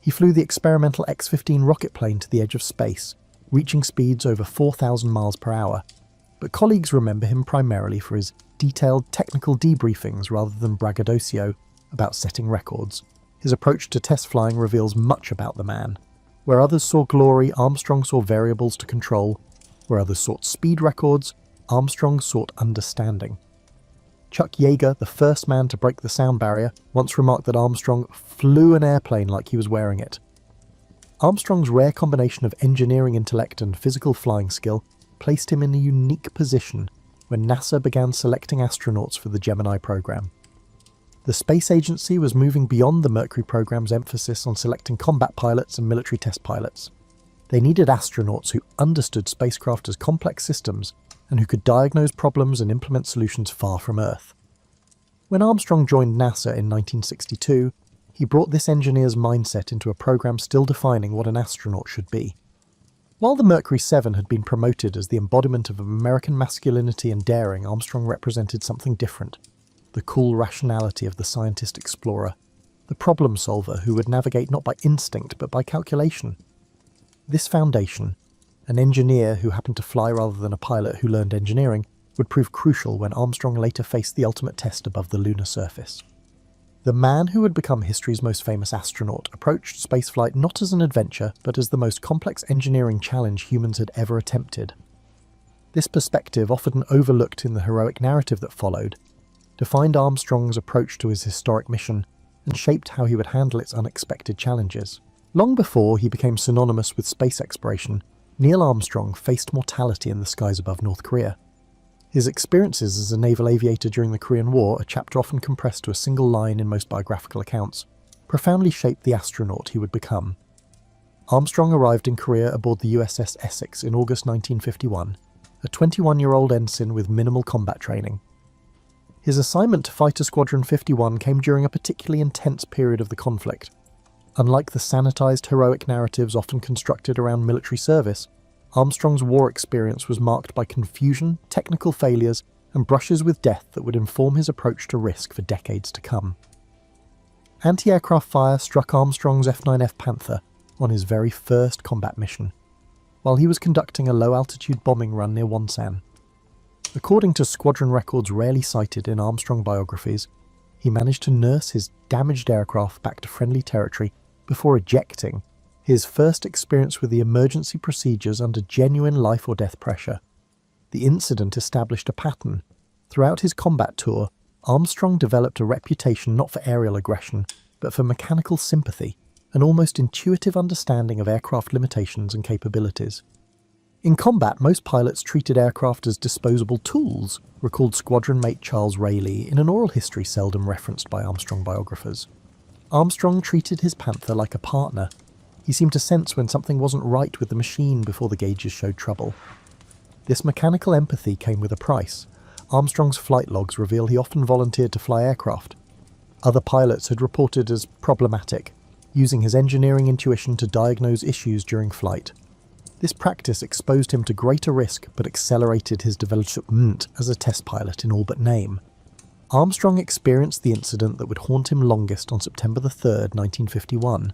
He flew the experimental X-15 rocket plane to the edge of space, reaching speeds over 4,000 miles per hour, but colleagues remember him primarily for his detailed technical debriefings rather than braggadocio about setting records. His approach to test flying reveals much about the man. Where others saw glory, Armstrong saw variables to control. Where others sought speed records, Armstrong sought understanding. Chuck Yeager, the first man to break the sound barrier, once remarked that Armstrong flew an airplane like he was wearing it. Armstrong's rare combination of engineering intellect and physical flying skill placed him in a unique position when NASA began selecting astronauts for the Gemini program. The space agency was moving beyond the Mercury program's emphasis on selecting combat pilots and military test pilots. They needed astronauts who understood spacecraft as complex systems and who could diagnose problems and implement solutions far from Earth. When Armstrong joined NASA in 1962, he brought this engineer's mindset into a program still defining what an astronaut should be. While the Mercury 7 had been promoted as the embodiment of American masculinity and daring, Armstrong represented something different. The cool rationality of the scientist-explorer, the problem solver who would navigate not by instinct but by calculation. This foundation, an engineer who happened to fly rather than a pilot who learned engineering, would prove crucial when Armstrong later faced the ultimate test above the lunar surface. The man who would become history's most famous astronaut approached spaceflight not as an adventure, but as the most complex engineering challenge humans had ever attempted. This perspective, often overlooked in the heroic narrative that followed, defined Armstrong's approach to his historic mission and shaped how he would handle its unexpected challenges. Long before he became synonymous with space exploration, Neil Armstrong faced mortality in the skies above North Korea. His experiences as a naval aviator during the Korean War, a chapter often compressed to a single line in most biographical accounts, profoundly shaped the astronaut he would become. Armstrong arrived in Korea aboard the USS Essex in August 1951, a 21-year-old ensign with minimal combat training. His assignment to Fighter Squadron 51 came during a particularly intense period of the conflict. Unlike the sanitized heroic narratives often constructed around military service, Armstrong's war experience was marked by confusion, technical failures, and brushes with death that would inform his approach to risk for decades to come. Anti-aircraft fire struck Armstrong's F-9F Panther on his very first combat mission, while he was conducting a low-altitude bombing run near Wonsan. According to squadron records rarely cited in Armstrong biographies, he managed to nurse his damaged aircraft back to friendly territory before ejecting, his first experience with the emergency procedures under genuine life or death pressure. The incident established a pattern. Throughout his combat tour, Armstrong developed a reputation not for aerial aggression, but for mechanical sympathy, an almost intuitive understanding of aircraft limitations and capabilities. In combat, most pilots treated aircraft as disposable tools, recalled squadron mate Charles Rayleigh in an oral history seldom referenced by Armstrong biographers. Armstrong treated his Panther like a partner. He seemed to sense when something wasn't right with the machine before the gauges showed trouble. This mechanical empathy came with a price. Armstrong's flight logs reveal he often volunteered to fly aircraft. Other pilots had reported as problematic, using his engineering intuition to diagnose issues during flight. This practice exposed him to greater risk but accelerated his development as a test pilot in all but name. Armstrong experienced the incident that would haunt him longest on September 3rd, 1951,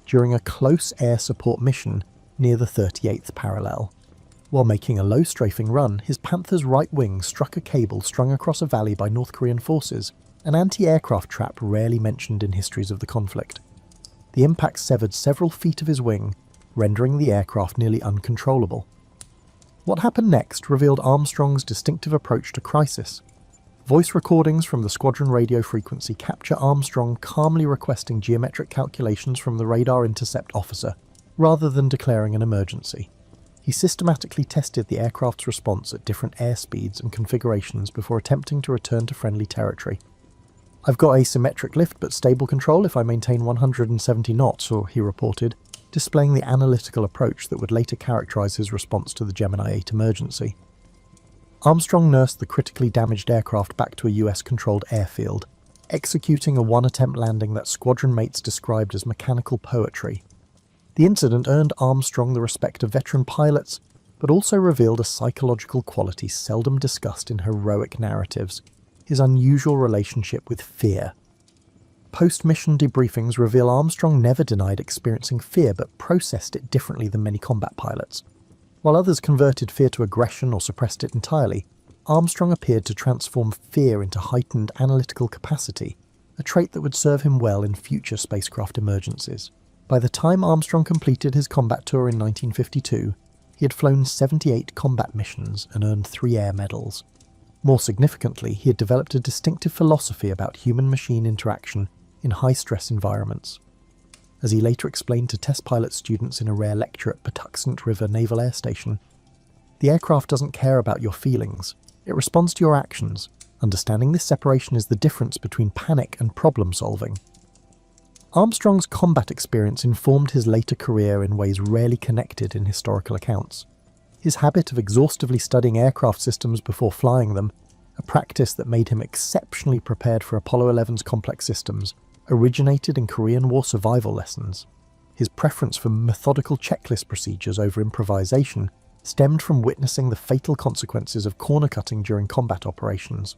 during a close air support mission near the 38th parallel. While making a low strafing run, his Panther's right wing struck a cable strung across a valley by North Korean forces, an anti-aircraft trap rarely mentioned in histories of the conflict. The impact severed several feet of his wing, rendering the aircraft nearly uncontrollable. What happened next revealed Armstrong's distinctive approach to crisis. Voice recordings from the squadron radio frequency capture Armstrong calmly requesting geometric calculations from the radar intercept officer, rather than declaring an emergency. He systematically tested the aircraft's response at different airspeeds and configurations before attempting to return to friendly territory. "I've got asymmetric lift but stable control if I maintain 170 knots, or he reported, displaying the analytical approach that would later characterize his response to the Gemini 8 emergency. Armstrong nursed the critically damaged aircraft back to a US-controlled airfield, executing a one-attempt landing that squadron mates described as mechanical poetry. The incident earned Armstrong the respect of veteran pilots, but also revealed a psychological quality seldom discussed in heroic narratives: his unusual relationship with fear. Post-mission debriefings reveal Armstrong never denied experiencing fear but processed it differently than many combat pilots. While others converted fear to aggression or suppressed it entirely, Armstrong appeared to transform fear into heightened analytical capacity, a trait that would serve him well in future spacecraft emergencies. By the time Armstrong completed his combat tour in 1952, he had flown 78 combat missions and earned 3 air medals. More significantly, he had developed a distinctive philosophy about human-machine interaction in high-stress environments. As he later explained to test pilot students in a rare lecture at Patuxent River Naval Air Station, "The aircraft doesn't care about your feelings. It responds to your actions. Understanding this separation is the difference between panic and problem-solving." Armstrong's combat experience informed his later career in ways rarely connected in historical accounts. His habit of exhaustively studying aircraft systems before flying them, a practice that made him exceptionally prepared for Apollo 11's complex systems, originated in Korean War survival lessons. His preference for methodical checklist procedures over improvisation stemmed from witnessing the fatal consequences of corner cutting during combat operations.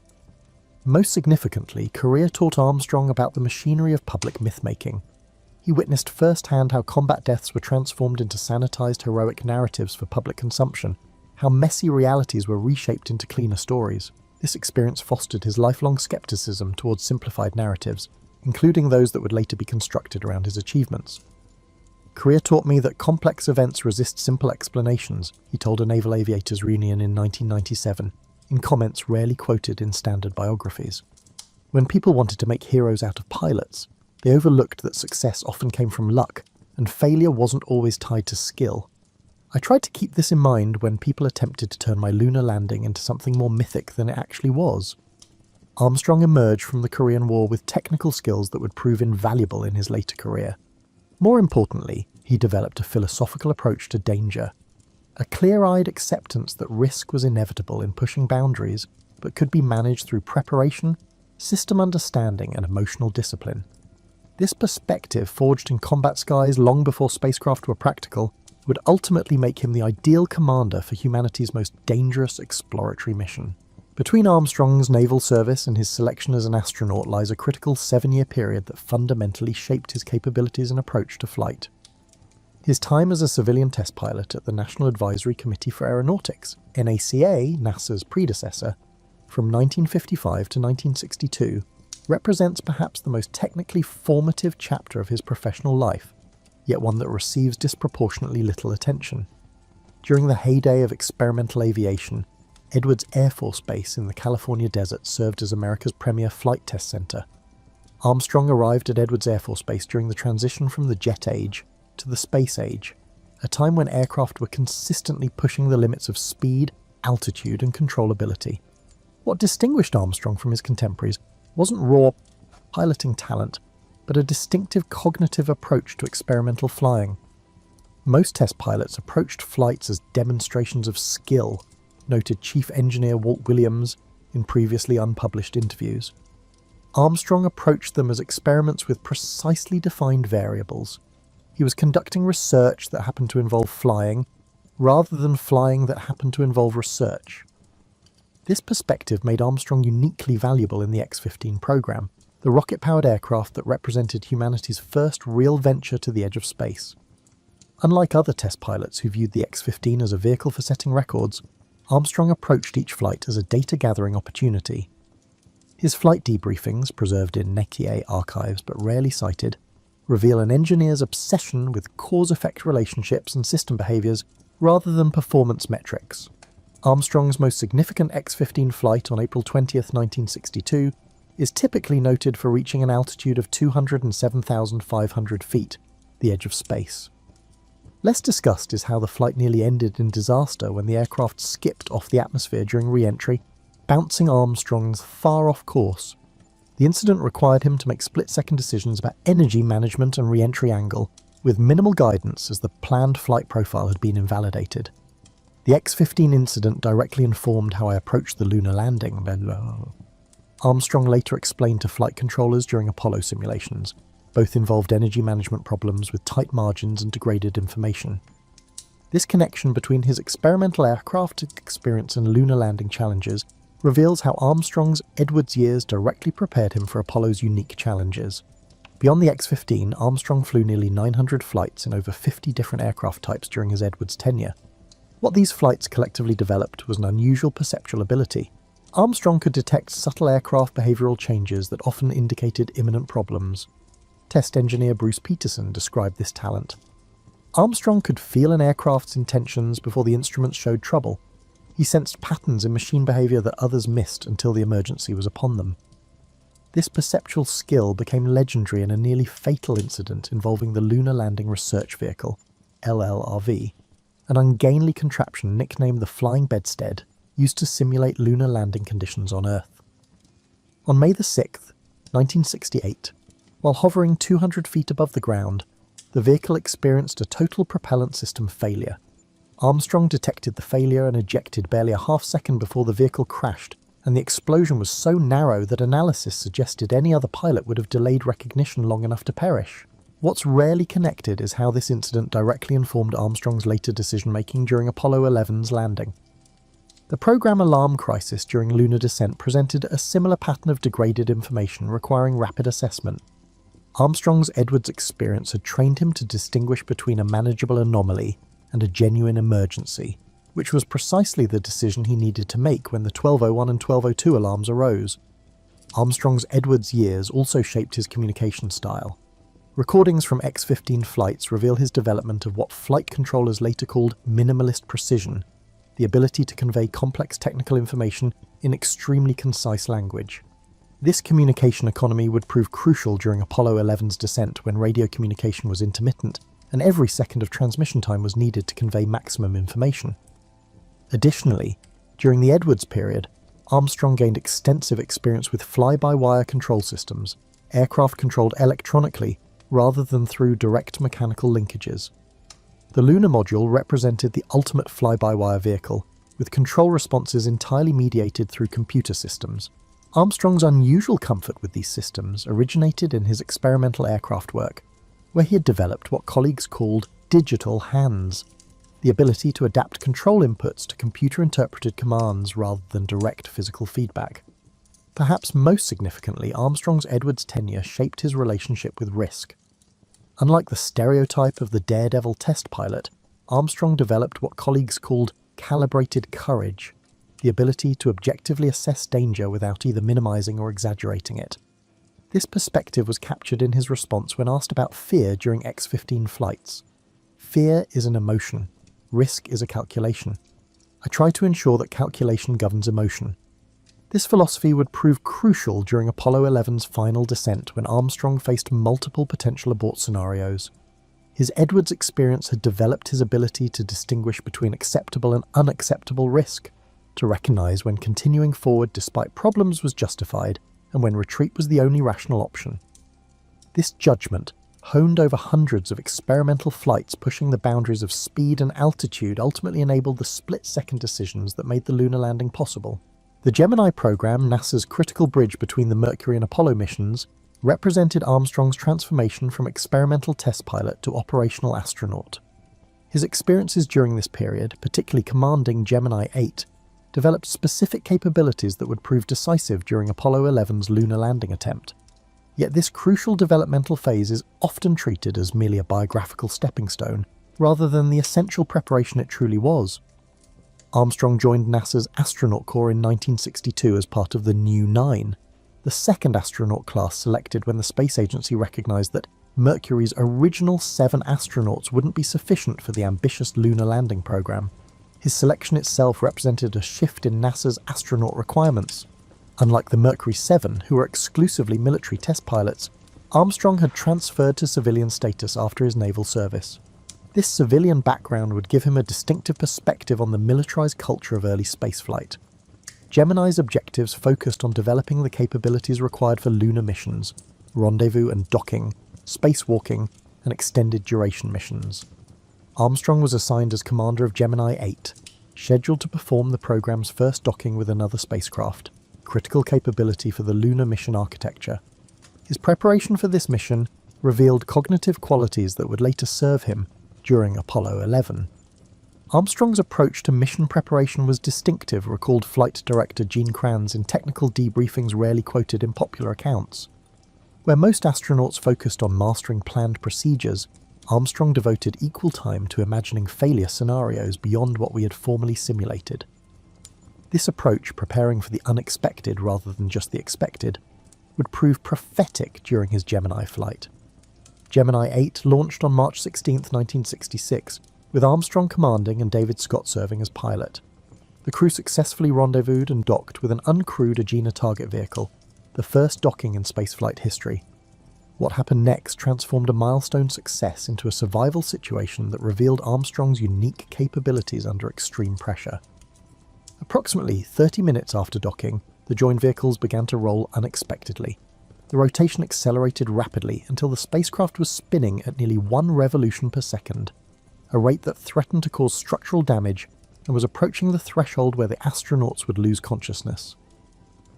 Most significantly, Korea taught Armstrong about the machinery of public myth-making. He witnessed firsthand how combat deaths were transformed into sanitized heroic narratives for public consumption, how messy realities were reshaped into cleaner stories. This experience fostered his lifelong skepticism towards simplified narratives, including those that would later be constructed around his achievements. "Korea taught me that complex events resist simple explanations," he told a Naval Aviators Reunion in 1997, in comments rarely quoted in standard biographies. When people wanted to make heroes out of pilots, they overlooked that success often came from luck, and failure wasn't always tied to skill. "I tried to keep this in mind when people attempted to turn my lunar landing into something more mythic than it actually was." Armstrong emerged from the Korean War with technical skills that would prove invaluable in his later career. More importantly, he developed a philosophical approach to danger, a clear-eyed acceptance that risk was inevitable in pushing boundaries, but could be managed through preparation, system understanding, and emotional discipline. This perspective, forged in combat skies long before spacecraft were practical, would ultimately make him the ideal commander for humanity's most dangerous exploratory mission. Between Armstrong's naval service and his selection as an astronaut lies a critical 7-year period that fundamentally shaped his capabilities and approach to flight. His time as a civilian test pilot at the National Advisory Committee for Aeronautics, NACA, NASA's predecessor, from 1955 to 1962, represents perhaps the most technically formative chapter of his professional life, yet one that receives disproportionately little attention. During the heyday of experimental aviation, Edwards Air Force Base in the California desert served as America's premier flight test center. Armstrong arrived at Edwards Air Force Base during the transition from the jet age to the space age, a time when aircraft were consistently pushing the limits of speed, altitude, and controllability. What distinguished Armstrong from his contemporaries wasn't raw piloting talent, but a distinctive cognitive approach to experimental flying. Most test pilots approached flights as demonstrations of skill, noted Chief Engineer Walt Williams in previously unpublished interviews. Armstrong approached them as experiments with precisely defined variables. He was conducting research that happened to involve flying, rather than flying that happened to involve research. This perspective made Armstrong uniquely valuable in the X-15 program, the rocket-powered aircraft that represented humanity's first real venture to the edge of space. Unlike other test pilots who viewed the X-15 as a vehicle for setting records, Armstrong approached each flight as a data-gathering opportunity. His flight debriefings, preserved in NACA archives but rarely cited, reveal an engineer's obsession with cause-effect relationships and system behaviours rather than performance metrics. Armstrong's most significant X-15 flight on April 20, 1962, is typically noted for reaching an altitude of 207,500 feet, the edge of space. Less discussed is how the flight nearly ended in disaster when the aircraft skipped off the atmosphere during re-entry, bouncing Armstrong's far-off course. The incident required him to make split-second decisions about energy management and re-entry angle, with minimal guidance as the planned flight profile had been invalidated. The X-15 incident directly informed how I approached the lunar landing. Armstrong later explained to flight controllers during Apollo simulations. Both involved energy management problems with tight margins and degraded information. This connection between his experimental aircraft experience and lunar landing challenges reveals how Armstrong's Edwards years directly prepared him for Apollo's unique challenges. Beyond the X-15, Armstrong flew nearly 900 flights in over 50 different aircraft types during his Edwards tenure. What these flights collectively developed was an unusual perceptual ability. Armstrong could detect subtle aircraft behavioural changes that often indicated imminent problems. Test engineer Bruce Peterson described this talent. Armstrong could feel an aircraft's intentions before the instruments showed trouble. He sensed patterns in machine behaviour that others missed until the emergency was upon them. This perceptual skill became legendary in a nearly fatal incident involving the Lunar Landing Research Vehicle, LLRV, an ungainly contraption nicknamed the Flying Bedstead, used to simulate lunar landing conditions on Earth. On May the 6th, 1968, while hovering 200 feet above the ground, the vehicle experienced a total propellant system failure. Armstrong detected the failure and ejected barely a half-second before the vehicle crashed, and the explosion was so narrow that analysis suggested any other pilot would have delayed recognition long enough to perish. What's rarely connected is how this incident directly informed Armstrong's later decision-making during Apollo 11's landing. The program alarm crisis during lunar descent presented a similar pattern of degraded information requiring rapid assessment. Armstrong's Edwards experience had trained him to distinguish between a manageable anomaly and a genuine emergency, which was precisely the decision he needed to make when the 1201 and 1202 alarms arose. Armstrong's Edwards years also shaped his communication style. Recordings from X-15 flights reveal his development of what flight controllers later called minimalist precision, the ability to convey complex technical information in extremely concise language. This communication economy would prove crucial during Apollo 11's descent when radio communication was intermittent and every second of transmission time was needed to convey maximum information. Additionally, during the Edwards period, Armstrong gained extensive experience with fly-by-wire control systems, aircraft controlled electronically rather than through direct mechanical linkages. The lunar module represented the ultimate fly-by-wire vehicle, with control responses entirely mediated through computer systems. Armstrong's unusual comfort with these systems originated in his experimental aircraft work, where he had developed what colleagues called digital hands. the ability to adapt control inputs to computer-interpreted commands rather than direct physical feedback. Perhaps most significantly, Armstrong's Edwards tenure shaped his relationship with risk. Unlike the stereotype of the daredevil test pilot, Armstrong developed what colleagues called calibrated courage, the ability to objectively assess danger without either minimizing or exaggerating it. This perspective was captured in his response when asked about fear during X-15 flights. Fear is an emotion. Risk is a calculation. I try to ensure that calculation governs emotion. This philosophy would prove crucial during Apollo 11's final descent when Armstrong faced multiple potential abort scenarios. His Edwards experience had developed his ability to distinguish between acceptable and unacceptable risk, to recognize when continuing forward despite problems was justified and when retreat was the only rational option. This judgment, honed over hundreds of experimental flights pushing the boundaries of speed and altitude, ultimately enabled the split-second decisions that made the lunar landing possible. The Gemini program, NASA's critical bridge between the Mercury and Apollo missions, represented Armstrong's transformation from experimental test pilot to operational astronaut. His experiences during this period, particularly commanding Gemini 8, developed specific capabilities that would prove decisive during Apollo 11's lunar landing attempt. Yet this crucial developmental phase is often treated as merely a biographical stepping stone, rather than the essential preparation it truly was. Armstrong joined NASA's astronaut corps in 1962 as part of the New Nine, the second astronaut class selected when the space agency recognized that Mercury's original 7 astronauts wouldn't be sufficient for the ambitious lunar landing program. His selection itself represented a shift in NASA's astronaut requirements. Unlike the Mercury 7, who were exclusively military test pilots, Armstrong had transferred to civilian status after his naval service. This civilian background would give him a distinctive perspective on the militarized culture of early spaceflight. Gemini's objectives focused on developing the capabilities required for lunar missions, rendezvous and docking, spacewalking, and extended duration missions. Armstrong was assigned as commander of Gemini 8, scheduled to perform the program's first docking with another spacecraft, critical capability for the lunar mission architecture. His preparation for this mission revealed cognitive qualities that would later serve him during Apollo 11. Armstrong's approach to mission preparation was distinctive, recalled flight director Gene Kranz in technical debriefings rarely quoted in popular accounts. Where most astronauts focused on mastering planned procedures, Armstrong devoted equal time to imagining failure scenarios beyond what we had formerly simulated. This approach, preparing for the unexpected rather than just the expected, would prove prophetic during his Gemini flight. Gemini 8 launched on March 16, 1966, with Armstrong commanding and David Scott serving as pilot. The crew successfully rendezvoused and docked with an uncrewed Agena target vehicle, the first docking in spaceflight history. What happened next transformed a milestone success into a survival situation that revealed Armstrong's unique capabilities under extreme pressure. Approximately 30 minutes after docking, the joined vehicles began to roll unexpectedly. The rotation accelerated rapidly until the spacecraft was spinning at nearly 1 revolution per second, a rate that threatened to cause structural damage and was approaching the threshold where the astronauts would lose consciousness.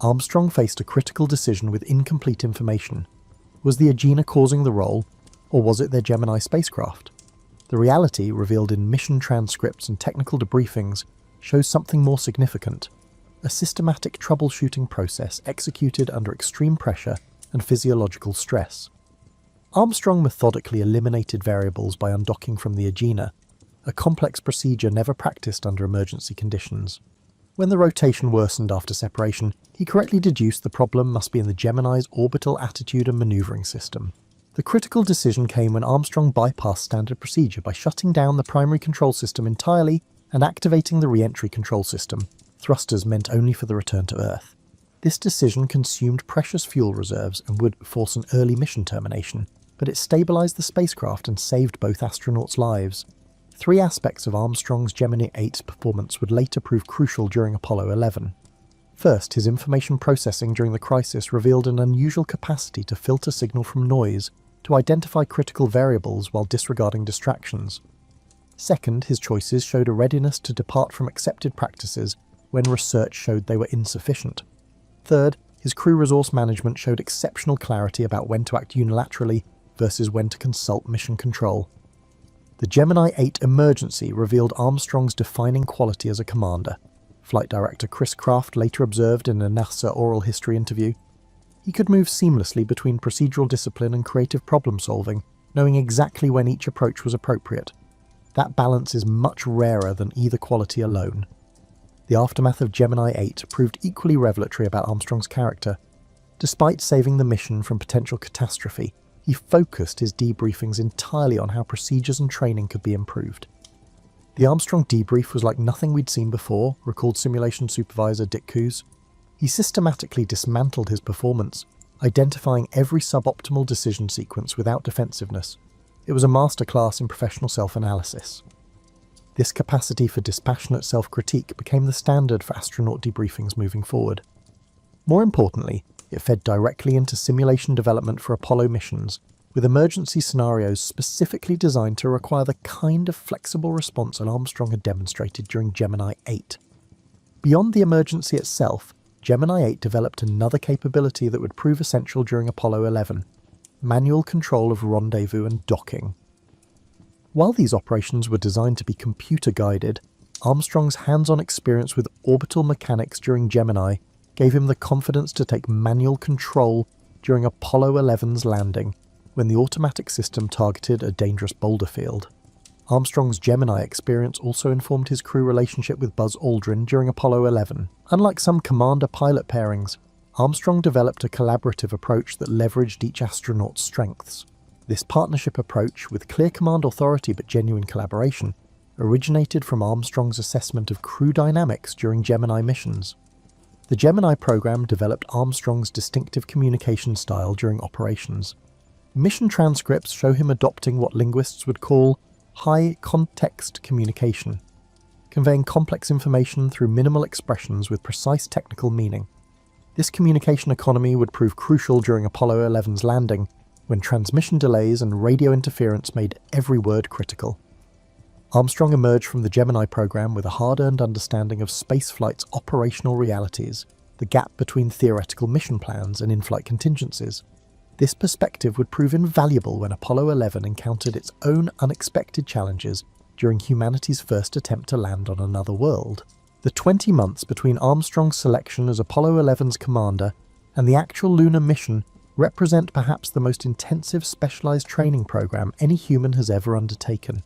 Armstrong faced a critical decision with incomplete information. Was the Agena causing the roll, or was it their Gemini spacecraft? The reality, revealed in mission transcripts and technical debriefings, shows something more significant: a systematic troubleshooting process executed under extreme pressure and physiological stress. Armstrong methodically eliminated variables by undocking from the Agena, a complex procedure never practiced under emergency conditions. When the rotation worsened after separation, he correctly deduced the problem must be in the Gemini's orbital attitude and maneuvering system. The critical decision came when Armstrong bypassed standard procedure by shutting down the primary control system entirely and activating the re-entry control system, thrusters meant only for the return to Earth. This decision consumed precious fuel reserves and would force an early mission termination, but it stabilized the spacecraft and saved both astronauts' lives. 3 aspects of Armstrong's Gemini 8's performance would later prove crucial during Apollo 11. First, his information processing during the crisis revealed an unusual capacity to filter signal from noise, to identify critical variables while disregarding distractions. Second, his choices showed a readiness to depart from accepted practices when research showed they were insufficient. Third, his crew resource management showed exceptional clarity about when to act unilaterally versus when to consult mission control. The Gemini 8 emergency revealed Armstrong's defining quality as a commander. Flight director Chris Kraft later observed in a NASA oral history interview, "He could move seamlessly between procedural discipline and creative problem-solving, knowing exactly when each approach was appropriate. That balance is much rarer than either quality alone." The aftermath of Gemini 8 proved equally revelatory about Armstrong's character. Despite saving the mission from potential catastrophe, he focused his debriefings entirely on how procedures and training could be improved. The Armstrong debrief was like nothing we'd seen before, recalled simulation supervisor Dick Coos. He systematically dismantled his performance, identifying every suboptimal decision sequence without defensiveness. It was a masterclass in professional self-analysis. This capacity for dispassionate self-critique became the standard for astronaut debriefings moving forward. More importantly, it fed directly into simulation development for Apollo missions, with emergency scenarios specifically designed to require the kind of flexible response that Armstrong had demonstrated during Gemini 8. Beyond the emergency itself, Gemini 8 developed another capability that would prove essential during Apollo 11: manual control of rendezvous and docking. While these operations were designed to be computer-guided, Armstrong's hands-on experience with orbital mechanics during Gemini gave him the confidence to take manual control during Apollo 11's landing, when the automatic system targeted a dangerous boulder field. Armstrong's Gemini experience also informed his crew relationship with Buzz Aldrin during Apollo 11. Unlike some commander-pilot pairings, Armstrong developed a collaborative approach that leveraged each astronaut's strengths. This partnership approach, with clear command authority but genuine collaboration, originated from Armstrong's assessment of crew dynamics during Gemini missions. The Gemini program developed Armstrong's distinctive communication style during operations. Mission transcripts show him adopting what linguists would call high-context communication, conveying complex information through minimal expressions with precise technical meaning. This communication economy would prove crucial during Apollo 11's landing, when transmission delays and radio interference made every word critical. Armstrong emerged from the Gemini program with a hard-earned understanding of spaceflight's operational realities, the gap between theoretical mission plans and in-flight contingencies. This perspective would prove invaluable when Apollo 11 encountered its own unexpected challenges during humanity's first attempt to land on another world. The 20 months between Armstrong's selection as Apollo 11's commander and the actual lunar mission represent perhaps the most intensive specialized training program any human has ever undertaken.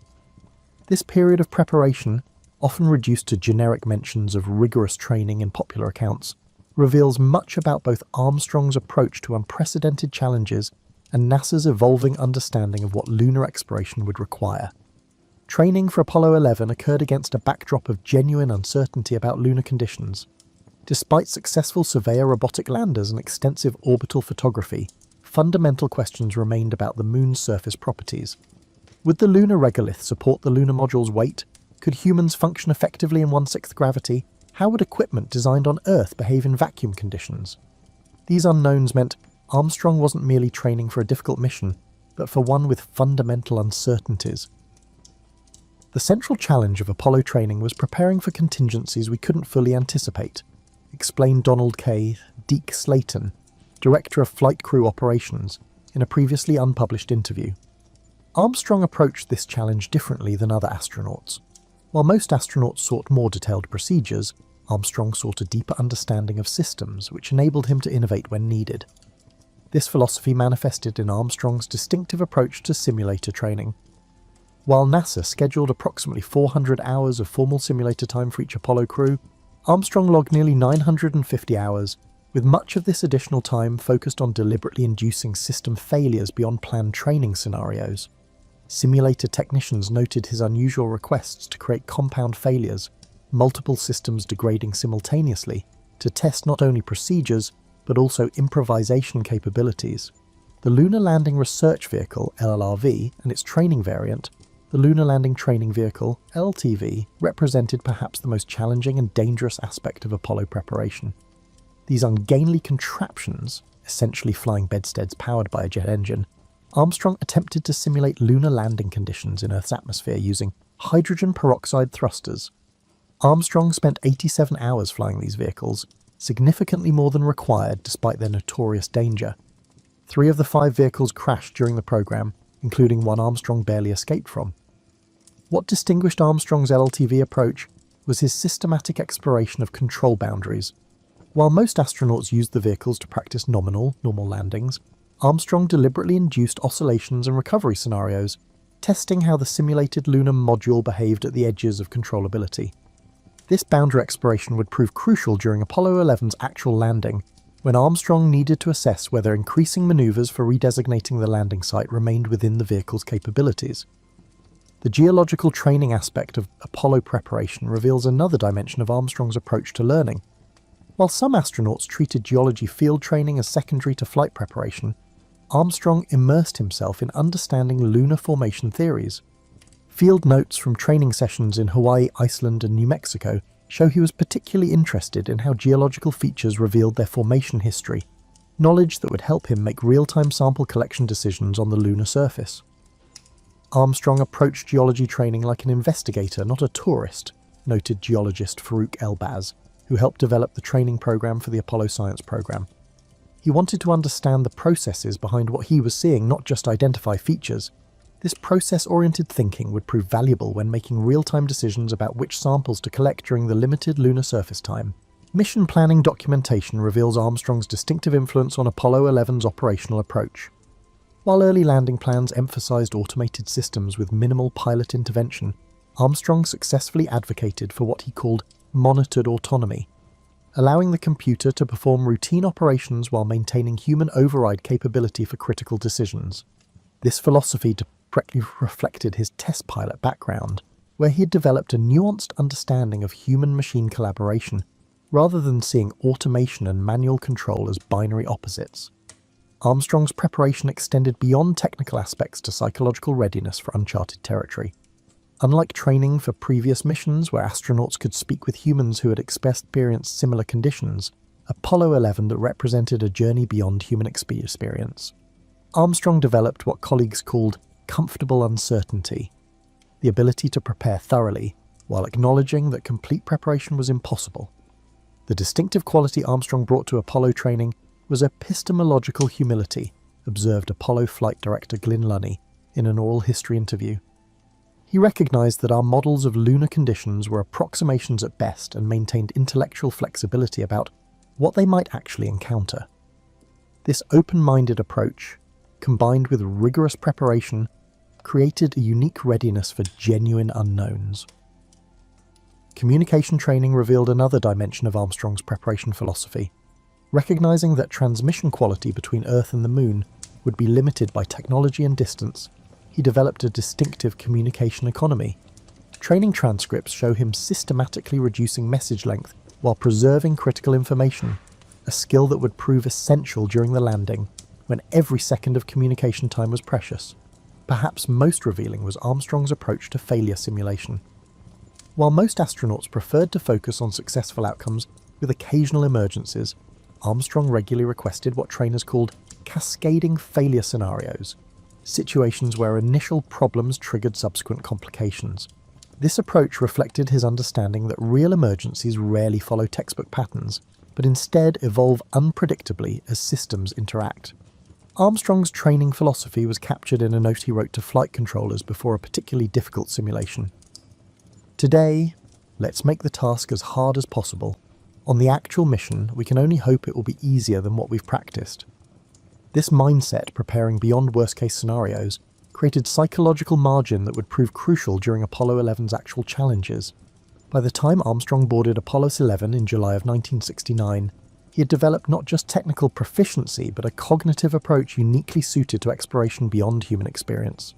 This period of preparation, often reduced to generic mentions of rigorous training in popular accounts, reveals much about both Armstrong's approach to unprecedented challenges and NASA's evolving understanding of what lunar exploration would require. Training for Apollo 11 occurred against a backdrop of genuine uncertainty about lunar conditions. Despite successful Surveyor robotic landers and extensive orbital photography, fundamental questions remained about the moon's surface properties. Would the lunar regolith support the lunar module's weight? Could humans function effectively in 1/6 gravity? How would equipment designed on Earth behave in vacuum conditions? These unknowns meant Armstrong wasn't merely training for a difficult mission, but for one with fundamental uncertainties. The central challenge of Apollo training was preparing for contingencies we couldn't fully anticipate, explained Donald K. Deke Slayton, director of flight crew operations, in a previously unpublished interview. Armstrong approached this challenge differently than other astronauts. While most astronauts sought more detailed procedures, Armstrong sought a deeper understanding of systems, which enabled him to innovate when needed. This philosophy manifested in Armstrong's distinctive approach to simulator training. While NASA scheduled approximately 400 hours of formal simulator time for each Apollo crew, Armstrong logged nearly 950 hours, with much of this additional time focused on deliberately inducing system failures beyond planned training scenarios. Simulator technicians noted his unusual requests to create compound failures, multiple systems degrading simultaneously, to test not only procedures, but also improvisation capabilities. The Lunar Landing Research Vehicle, LLRV, and its training variant, the Lunar Landing Training Vehicle, LTV, represented perhaps the most challenging and dangerous aspect of Apollo preparation. These ungainly contraptions, essentially flying bedsteads powered by a jet engine, Armstrong attempted to simulate lunar landing conditions in Earth's atmosphere using hydrogen peroxide thrusters. Armstrong spent 87 hours flying these vehicles, significantly more than required despite their notorious danger. 3 of the 5 vehicles crashed during the program, including one Armstrong barely escaped from. What distinguished Armstrong's LTV approach was his systematic exploration of control boundaries. While most astronauts used the vehicles to practice normal landings, Armstrong deliberately induced oscillations and recovery scenarios, testing how the simulated lunar module behaved at the edges of controllability. This boundary exploration would prove crucial during Apollo 11's actual landing, when Armstrong needed to assess whether increasing maneuvers for redesignating the landing site remained within the vehicle's capabilities. The geological training aspect of Apollo preparation reveals another dimension of Armstrong's approach to learning. While some astronauts treated geology field training as secondary to flight preparation, Armstrong immersed himself in understanding lunar formation theories. Field notes from training sessions in Hawaii, Iceland, and New Mexico show he was particularly interested in how geological features revealed their formation history, knowledge that would help him make real-time sample collection decisions on the lunar surface. Armstrong approached geology training like an investigator, not a tourist, noted geologist Farouk Elbaz, who helped develop the training program for the Apollo science program. He wanted to understand the processes behind what he was seeing, not just identify features. This process-oriented thinking would prove valuable when making real-time decisions about which samples to collect during the limited lunar surface time. Mission planning documentation reveals Armstrong's distinctive influence on Apollo 11's operational approach. While early landing plans emphasized automated systems with minimal pilot intervention, Armstrong successfully advocated for what he called monitored autonomy, allowing the computer to perform routine operations while maintaining human override capability for critical decisions. This philosophy directly reflected his test pilot background, where he had developed a nuanced understanding of human-machine collaboration, rather than seeing automation and manual control as binary opposites. Armstrong's preparation extended beyond technical aspects to psychological readiness for uncharted territory. Unlike training for previous missions where astronauts could speak with humans who had experienced similar conditions, Apollo 11 represented a journey beyond human experience. Armstrong developed what colleagues called comfortable uncertainty, the ability to prepare thoroughly while acknowledging that complete preparation was impossible. The distinctive quality Armstrong brought to Apollo training was epistemological humility, observed Apollo flight director Glyn Lunny in an oral history interview. He recognized that our models of lunar conditions were approximations at best and maintained intellectual flexibility about what they might actually encounter. This open-minded approach, combined with rigorous preparation, created a unique readiness for genuine unknowns. Communication training revealed another dimension of Armstrong's preparation philosophy. Recognizing that transmission quality between Earth and the Moon would be limited by technology and distance, he developed a distinctive communication economy. Training transcripts show him systematically reducing message length while preserving critical information, a skill that would prove essential during the landing, when every second of communication time was precious. Perhaps most revealing was Armstrong's approach to failure simulation. While most astronauts preferred to focus on successful outcomes with occasional emergencies, Armstrong regularly requested what trainers called cascading failure scenarios, situations where initial problems triggered subsequent complications. This approach reflected his understanding that real emergencies rarely follow textbook patterns, but instead evolve unpredictably as systems interact. Armstrong's training philosophy was captured in a note he wrote to flight controllers before a particularly difficult simulation. Today, let's make the task as hard as possible. On the actual mission, we can only hope it will be easier than what we've practiced. This mindset, preparing beyond worst-case scenarios, created psychological margin that would prove crucial during Apollo 11's actual challenges. By the time Armstrong boarded Apollo 11 in July of 1969, he had developed not just technical proficiency, but a cognitive approach uniquely suited to exploration beyond human experience.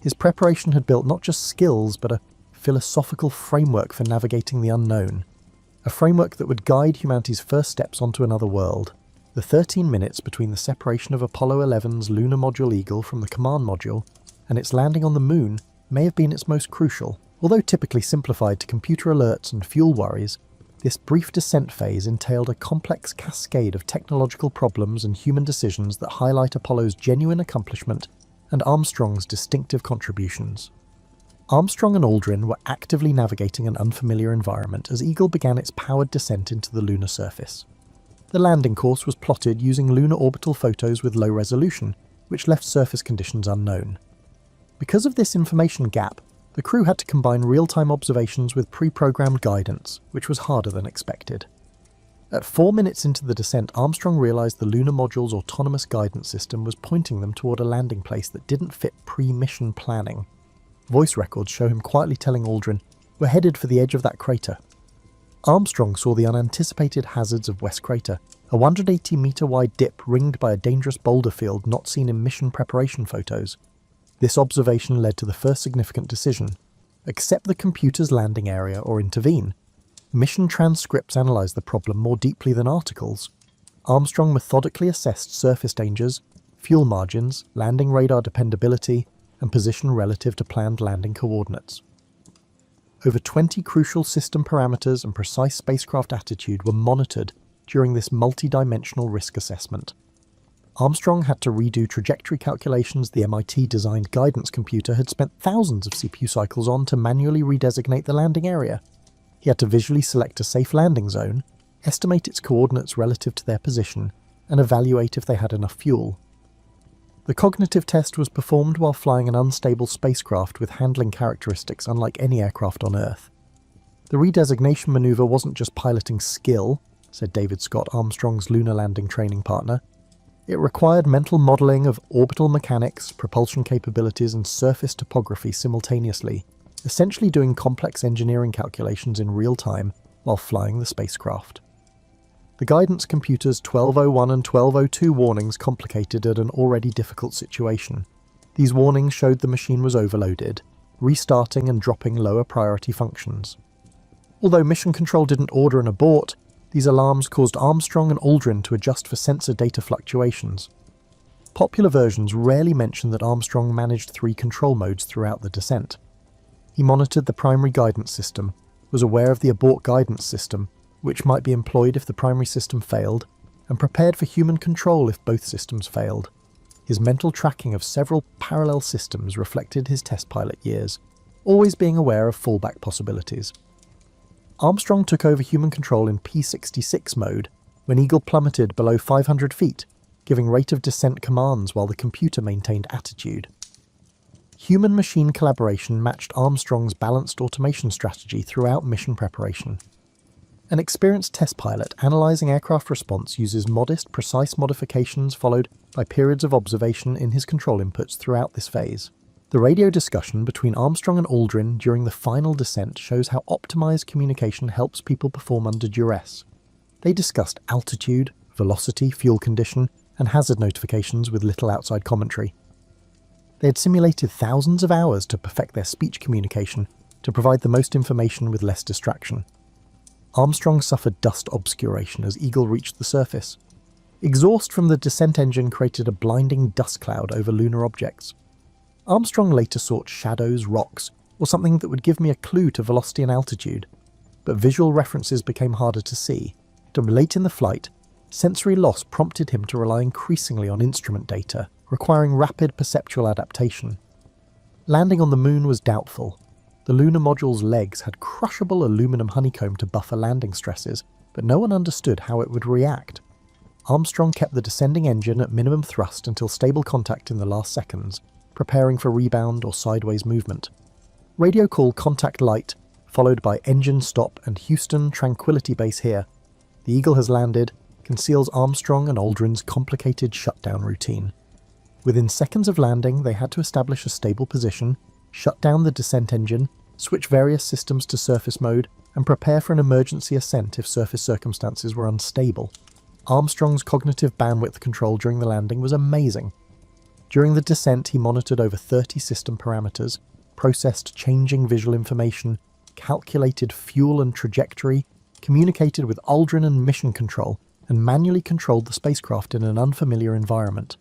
His preparation had built not just skills, but a philosophical framework for navigating the unknown, a framework that would guide humanity's first steps onto another world. The 13 minutes between the separation of Apollo 11's lunar module Eagle from the command module and its landing on the Moon may have been its most crucial. Although typically simplified to computer alerts and fuel worries, this brief descent phase entailed a complex cascade of technological problems and human decisions that highlight Apollo's genuine accomplishment and Armstrong's distinctive contributions. Armstrong and Aldrin were actively navigating an unfamiliar environment as Eagle began its powered descent into the lunar surface. The landing course was plotted using lunar orbital photos with low resolution, which left surface conditions unknown. Because of this information gap, The crew had to combine real-time observations with pre-programmed guidance, which was harder than expected. At 4 minutes into the descent, Armstrong realised the lunar module's autonomous guidance system was pointing them toward a landing place that didn't fit pre-mission planning. Voice records show him quietly telling Aldrin, "We're headed for the edge of that crater." Armstrong saw the unanticipated hazards of West Crater, a 180-metre-wide dip ringed by a dangerous boulder field not seen in mission preparation photos. This observation led to the first significant decision: accept the computer's landing area or intervene. Mission transcripts analysed the problem more deeply than articles. Armstrong methodically assessed surface dangers, fuel margins, landing radar dependability, and position relative to planned landing coordinates. Over 20 crucial system parameters and precise spacecraft attitude were monitored during this multi-dimensional risk assessment. Armstrong had to redo trajectory calculations the MIT-designed guidance computer had spent thousands of CPU cycles on to manually redesignate the landing area. He had to visually select a safe landing zone, estimate its coordinates relative to their position, and evaluate if they had enough fuel. The cognitive test was performed while flying an unstable spacecraft with handling characteristics unlike any aircraft on Earth. The redesignation maneuver wasn't just piloting skill, said David Scott, Armstrong's lunar landing training partner. It required mental modelling of orbital mechanics, propulsion capabilities, and surface topography simultaneously, essentially doing complex engineering calculations in real time while flying the spacecraft. The guidance computer's 1201 and 1202 warnings complicated an already difficult situation. These warnings showed the machine was overloaded, restarting and dropping lower priority functions. Although Mission Control didn't order an abort, these alarms caused Armstrong and Aldrin to adjust for sensor data fluctuations. Popular versions rarely mention that Armstrong managed 3 control modes throughout the descent. He monitored the primary guidance system, was aware of the abort guidance system, which might be employed if the primary system failed, and prepared for human control if both systems failed. His mental tracking of several parallel systems reflected his test pilot years, always being aware of fallback possibilities. Armstrong took over human control in P-66 mode when Eagle plummeted below 500 feet, giving rate of descent commands while the computer maintained attitude. Human-machine collaboration matched Armstrong's balanced automation strategy throughout mission preparation. An experienced test pilot analysing aircraft response uses modest, precise modifications followed by periods of observation in his control inputs throughout this phase. The radio discussion between Armstrong and Aldrin during the final descent shows how optimised communication helps people perform under duress. They discussed altitude, velocity, fuel condition, and hazard notifications with little outside commentary. They had simulated thousands of hours to perfect their speech communication to provide the most information with less distraction. Armstrong suffered dust obscuration as Eagle reached the surface. Exhaust from the descent engine created a blinding dust cloud over lunar objects. Armstrong later sought shadows, rocks, or something that would give me a clue to velocity and altitude, but visual references became harder to see. Late in the flight, sensory loss prompted him to rely increasingly on instrument data, requiring rapid perceptual adaptation. Landing on the moon was doubtful. The lunar module's legs had crushable aluminum honeycomb to buffer landing stresses, but no one understood how it would react. Armstrong kept the descending engine at minimum thrust until stable contact in the last seconds, preparing for rebound or sideways movement. Radio call contact light, followed by engine stop and Houston Tranquility Base here. The Eagle has landed, conceals Armstrong and Aldrin's complicated shutdown routine. Within seconds of landing, they had to establish a stable position, shut down the descent engine, switch various systems to surface mode, and prepare for an emergency ascent if surface circumstances were unstable. Armstrong's cognitive bandwidth control during the landing was amazing. During the descent, he monitored over 30 system parameters, processed changing visual information, calculated fuel and trajectory, communicated with Aldrin and Mission Control, and manually controlled the spacecraft in an unfamiliar environment.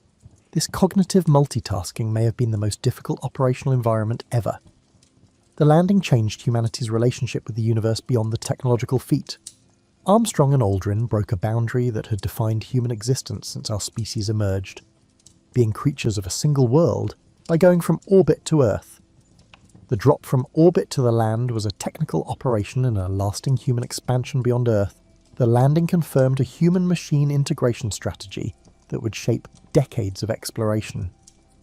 This cognitive multitasking may have been the most difficult operational environment ever. The landing changed humanity's relationship with the universe beyond the technological feat. Armstrong and Aldrin broke a boundary that had defined human existence since our species emerged, being creatures of a single world by going from orbit to Earth. The drop from orbit to the land was a technical operation and a lasting human expansion beyond Earth. The landing confirmed a human-machine integration strategy that would shape decades of exploration.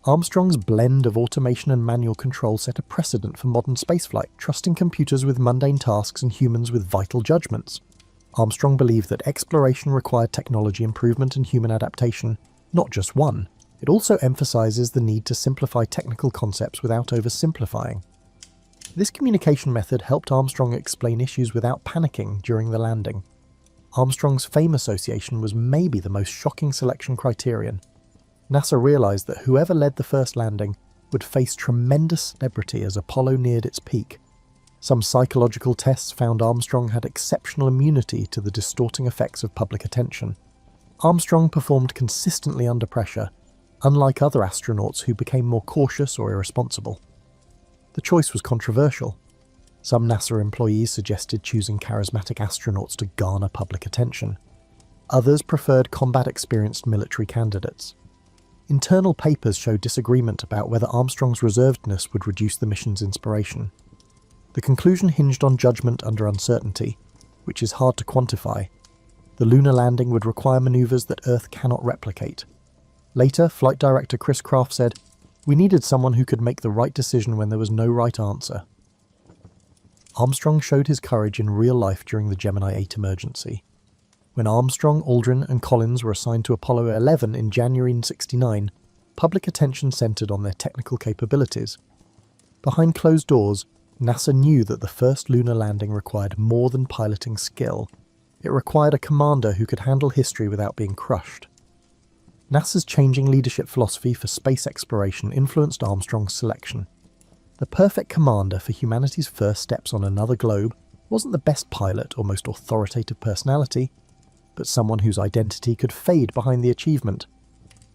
Armstrong's blend of automation and manual control set a precedent for modern spaceflight, trusting computers with mundane tasks and humans with vital judgments. Armstrong believed that exploration required technology improvement and human adaptation, not just one. It also emphasizes the need to simplify technical concepts without oversimplifying. This communication method helped Armstrong explain issues without panicking during the landing. Armstrong's fame association was maybe the most shocking selection criterion. NASA realized that whoever led the first landing would face tremendous celebrity as Apollo neared its peak. Some psychological tests found Armstrong had exceptional immunity to the distorting effects of public attention. Armstrong performed consistently under pressure, unlike other astronauts who became more cautious or irresponsible. The choice was controversial. Some NASA employees suggested choosing charismatic astronauts to garner public attention. Others preferred combat-experienced military candidates. Internal papers show disagreement about whether Armstrong's reservedness would reduce the mission's inspiration. The conclusion hinged on judgment under uncertainty, which is hard to quantify. The lunar landing would require maneuvers that Earth cannot replicate. Later, flight director Chris Kraft said, "We needed someone who could make the right decision when there was no right answer." Armstrong showed his courage in real life during the Gemini 8 emergency. When Armstrong, Aldrin and Collins were assigned to Apollo 11 in January 1969, public attention centered on their technical capabilities. Behind closed doors, NASA knew that the first lunar landing required more than piloting skill. It required a commander who could handle history without being crushed. NASA's changing leadership philosophy for space exploration influenced Armstrong's selection. The perfect commander for humanity's first steps on another globe wasn't the best pilot or most authoritative personality, but someone whose identity could fade behind the achievement.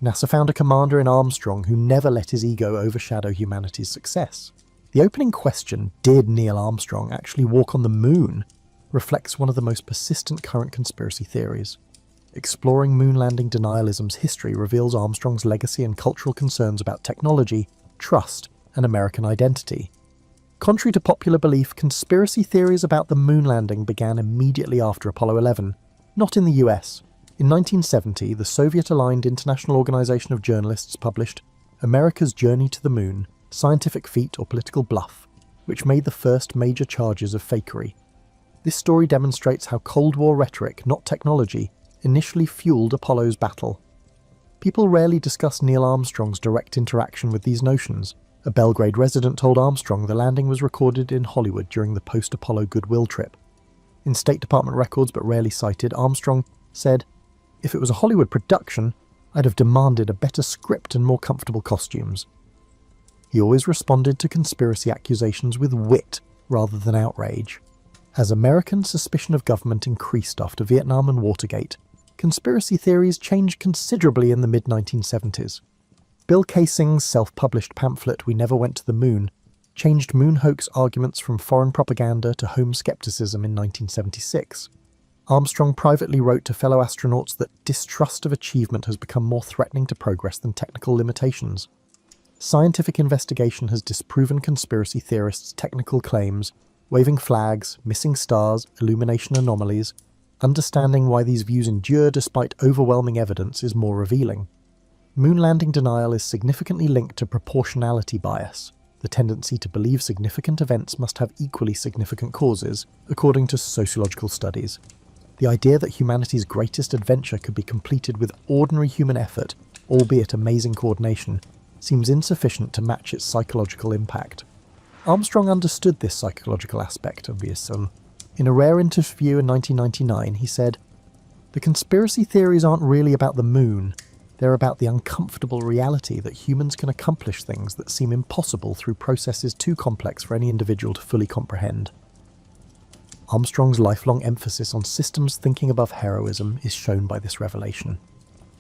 NASA found a commander in Armstrong who never let his ego overshadow humanity's success. The opening question, "Did Neil Armstrong actually walk on the moon?" reflects one of the most persistent current conspiracy theories. Exploring moon landing denialism's history reveals Armstrong's legacy and cultural concerns about technology, trust, and American identity. Contrary to popular belief, conspiracy theories about the moon landing began immediately after Apollo 11, not in the US. In 1970, the Soviet-aligned International Organization of Journalists published America's Journey to the Moon, Scientific Feat or Political Bluff, which made the first major charges of fakery. This story demonstrates how Cold War rhetoric, not technology, initially fueled Apollo's battle. People rarely discuss Neil Armstrong's direct interaction with these notions. A Belgrade resident told Armstrong the landing was recorded in Hollywood during the post-Apollo goodwill trip. In State Department records but rarely cited, Armstrong said, "If it was a Hollywood production, I'd have demanded a better script and more comfortable costumes." He always responded to conspiracy accusations with wit rather than outrage. As American suspicion of government increased after Vietnam and Watergate, conspiracy theories changed considerably in the mid-1970s. Bill Kaysing's self-published pamphlet We Never Went to the Moon changed moon hoax arguments from foreign propaganda to home skepticism in 1976. Armstrong privately wrote to fellow astronauts that distrust of achievement has become more threatening to progress than technical limitations. Scientific investigation has disproven conspiracy theorists' technical claims, waving flags, missing stars, illumination anomalies. Understanding why these views endure despite overwhelming evidence is more revealing. Moon landing denial is significantly linked to proportionality bias, the tendency to believe significant events must have equally significant causes, according to sociological studies. The idea that humanity's greatest adventure could be completed with ordinary human effort, albeit amazing coordination, seems insufficient to match its psychological impact. Armstrong understood this psychological aspect of Viesum. In a rare interview in 1999, he said, "The conspiracy theories aren't really about the moon. They're about the uncomfortable reality that humans can accomplish things that seem impossible through processes too complex for any individual to fully comprehend." Armstrong's lifelong emphasis on systems thinking above heroism is shown by this revelation.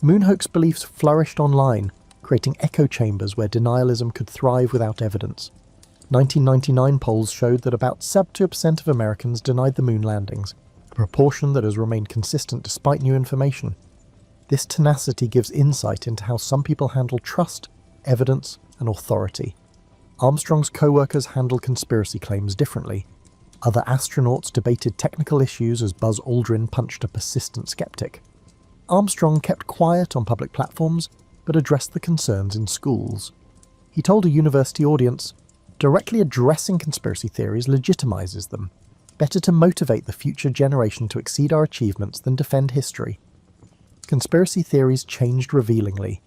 Moon hoax beliefs flourished online, creating echo chambers where denialism could thrive without evidence. 1999 polls showed that about 72% of Americans denied the moon landings, a proportion that has remained consistent despite new information. This tenacity gives insight into how some people handle trust, evidence, and authority. Armstrong's co-workers handled conspiracy claims differently. Other astronauts debated technical issues as Buzz Aldrin punched a persistent skeptic. Armstrong kept quiet on public platforms, but addressed the concerns in schools. He told a university audience, "Directly addressing conspiracy theories legitimizes them. Better to motivate the future generation to exceed our achievements than defend history." Conspiracy theories changed revealingly.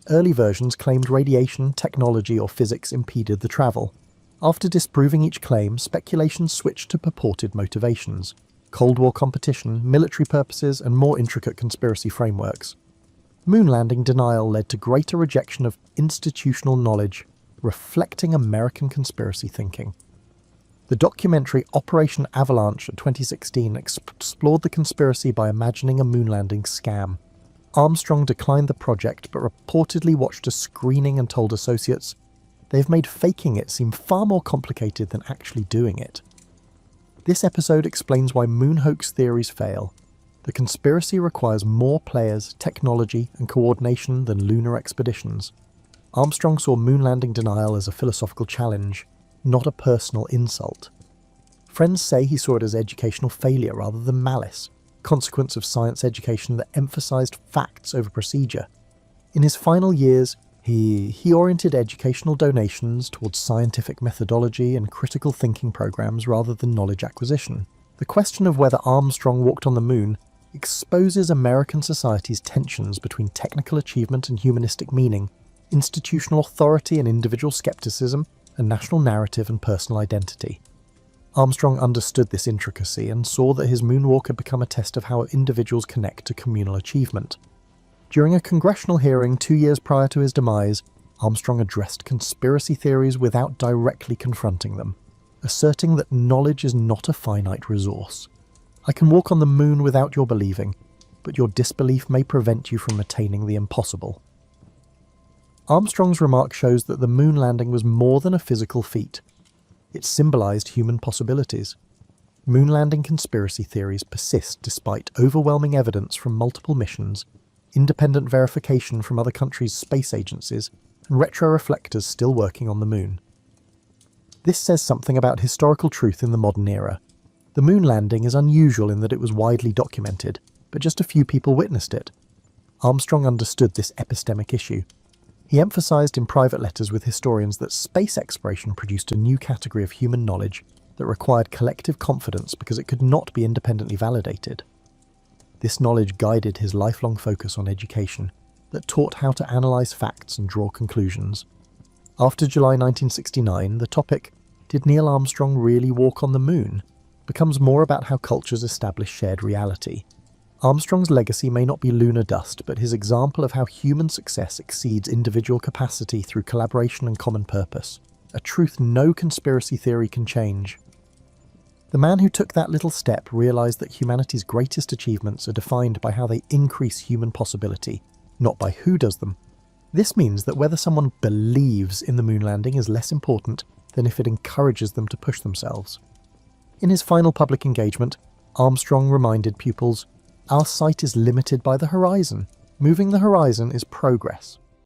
Early versions claimed radiation, technology, or physics impeded the travel. After disproving each claim, speculation switched to purported motivations: Cold War competition, military purposes, and more intricate conspiracy frameworks. Moon landing denial led to greater rejection of institutional knowledge, reflecting American conspiracy thinking. The documentary Operation Avalanche of 2016 explored the conspiracy by imagining a moon landing scam. Armstrong declined the project but reportedly watched a screening and told associates, "They've made faking it seem far more complicated than actually doing it." This episode explains why moon hoax theories fail. The conspiracy requires more players, technology, and coordination than lunar expeditions. Armstrong saw moon landing denial as a philosophical challenge, not a personal insult. Friends say he saw it as educational failure rather than malice, consequence of science education that emphasized facts over procedure. In his final years, he oriented educational donations towards scientific methodology and critical thinking programs rather than knowledge acquisition. The question of whether Armstrong walked on the moon exposes American society's tensions between technical achievement and humanistic meaning, institutional authority and individual skepticism, and national narrative and personal identity. Armstrong understood this intricacy and saw that his moonwalk had become a test of how individuals connect to communal achievement. During a congressional hearing 2 years prior to his demise, Armstrong addressed conspiracy theories without directly confronting them, asserting that knowledge is not a finite resource. "I can walk on the moon without your believing, but your disbelief may prevent you from attaining the impossible." Armstrong's remark shows that the moon landing was more than a physical feat. It symbolized human possibilities. Moon landing conspiracy theories persist despite overwhelming evidence from multiple missions, independent verification from other countries' space agencies, and retroreflectors still working on the moon. This says something about historical truth in the modern era. The moon landing is unusual in that it was widely documented, but just a few people witnessed it. Armstrong understood this epistemic issue. He emphasized in private letters with historians that space exploration produced a new category of human knowledge that required collective confidence because it could not be independently validated. This knowledge guided his lifelong focus on education that taught how to analyze facts and draw conclusions. After July 1969, the topic, "Did Neil Armstrong really walk on the moon?" becomes more about how cultures establish shared reality. Armstrong's legacy may not be lunar dust, but his example of how human success exceeds individual capacity through collaboration and common purpose, a truth no conspiracy theory can change. The man who took that little step realized that humanity's greatest achievements are defined by how they increase human possibility, not by who does them. This means that whether someone believes in the moon landing is less important than if it encourages them to push themselves. In his final public engagement, Armstrong reminded pupils, "Our sight is limited by the horizon. Moving the horizon is progress."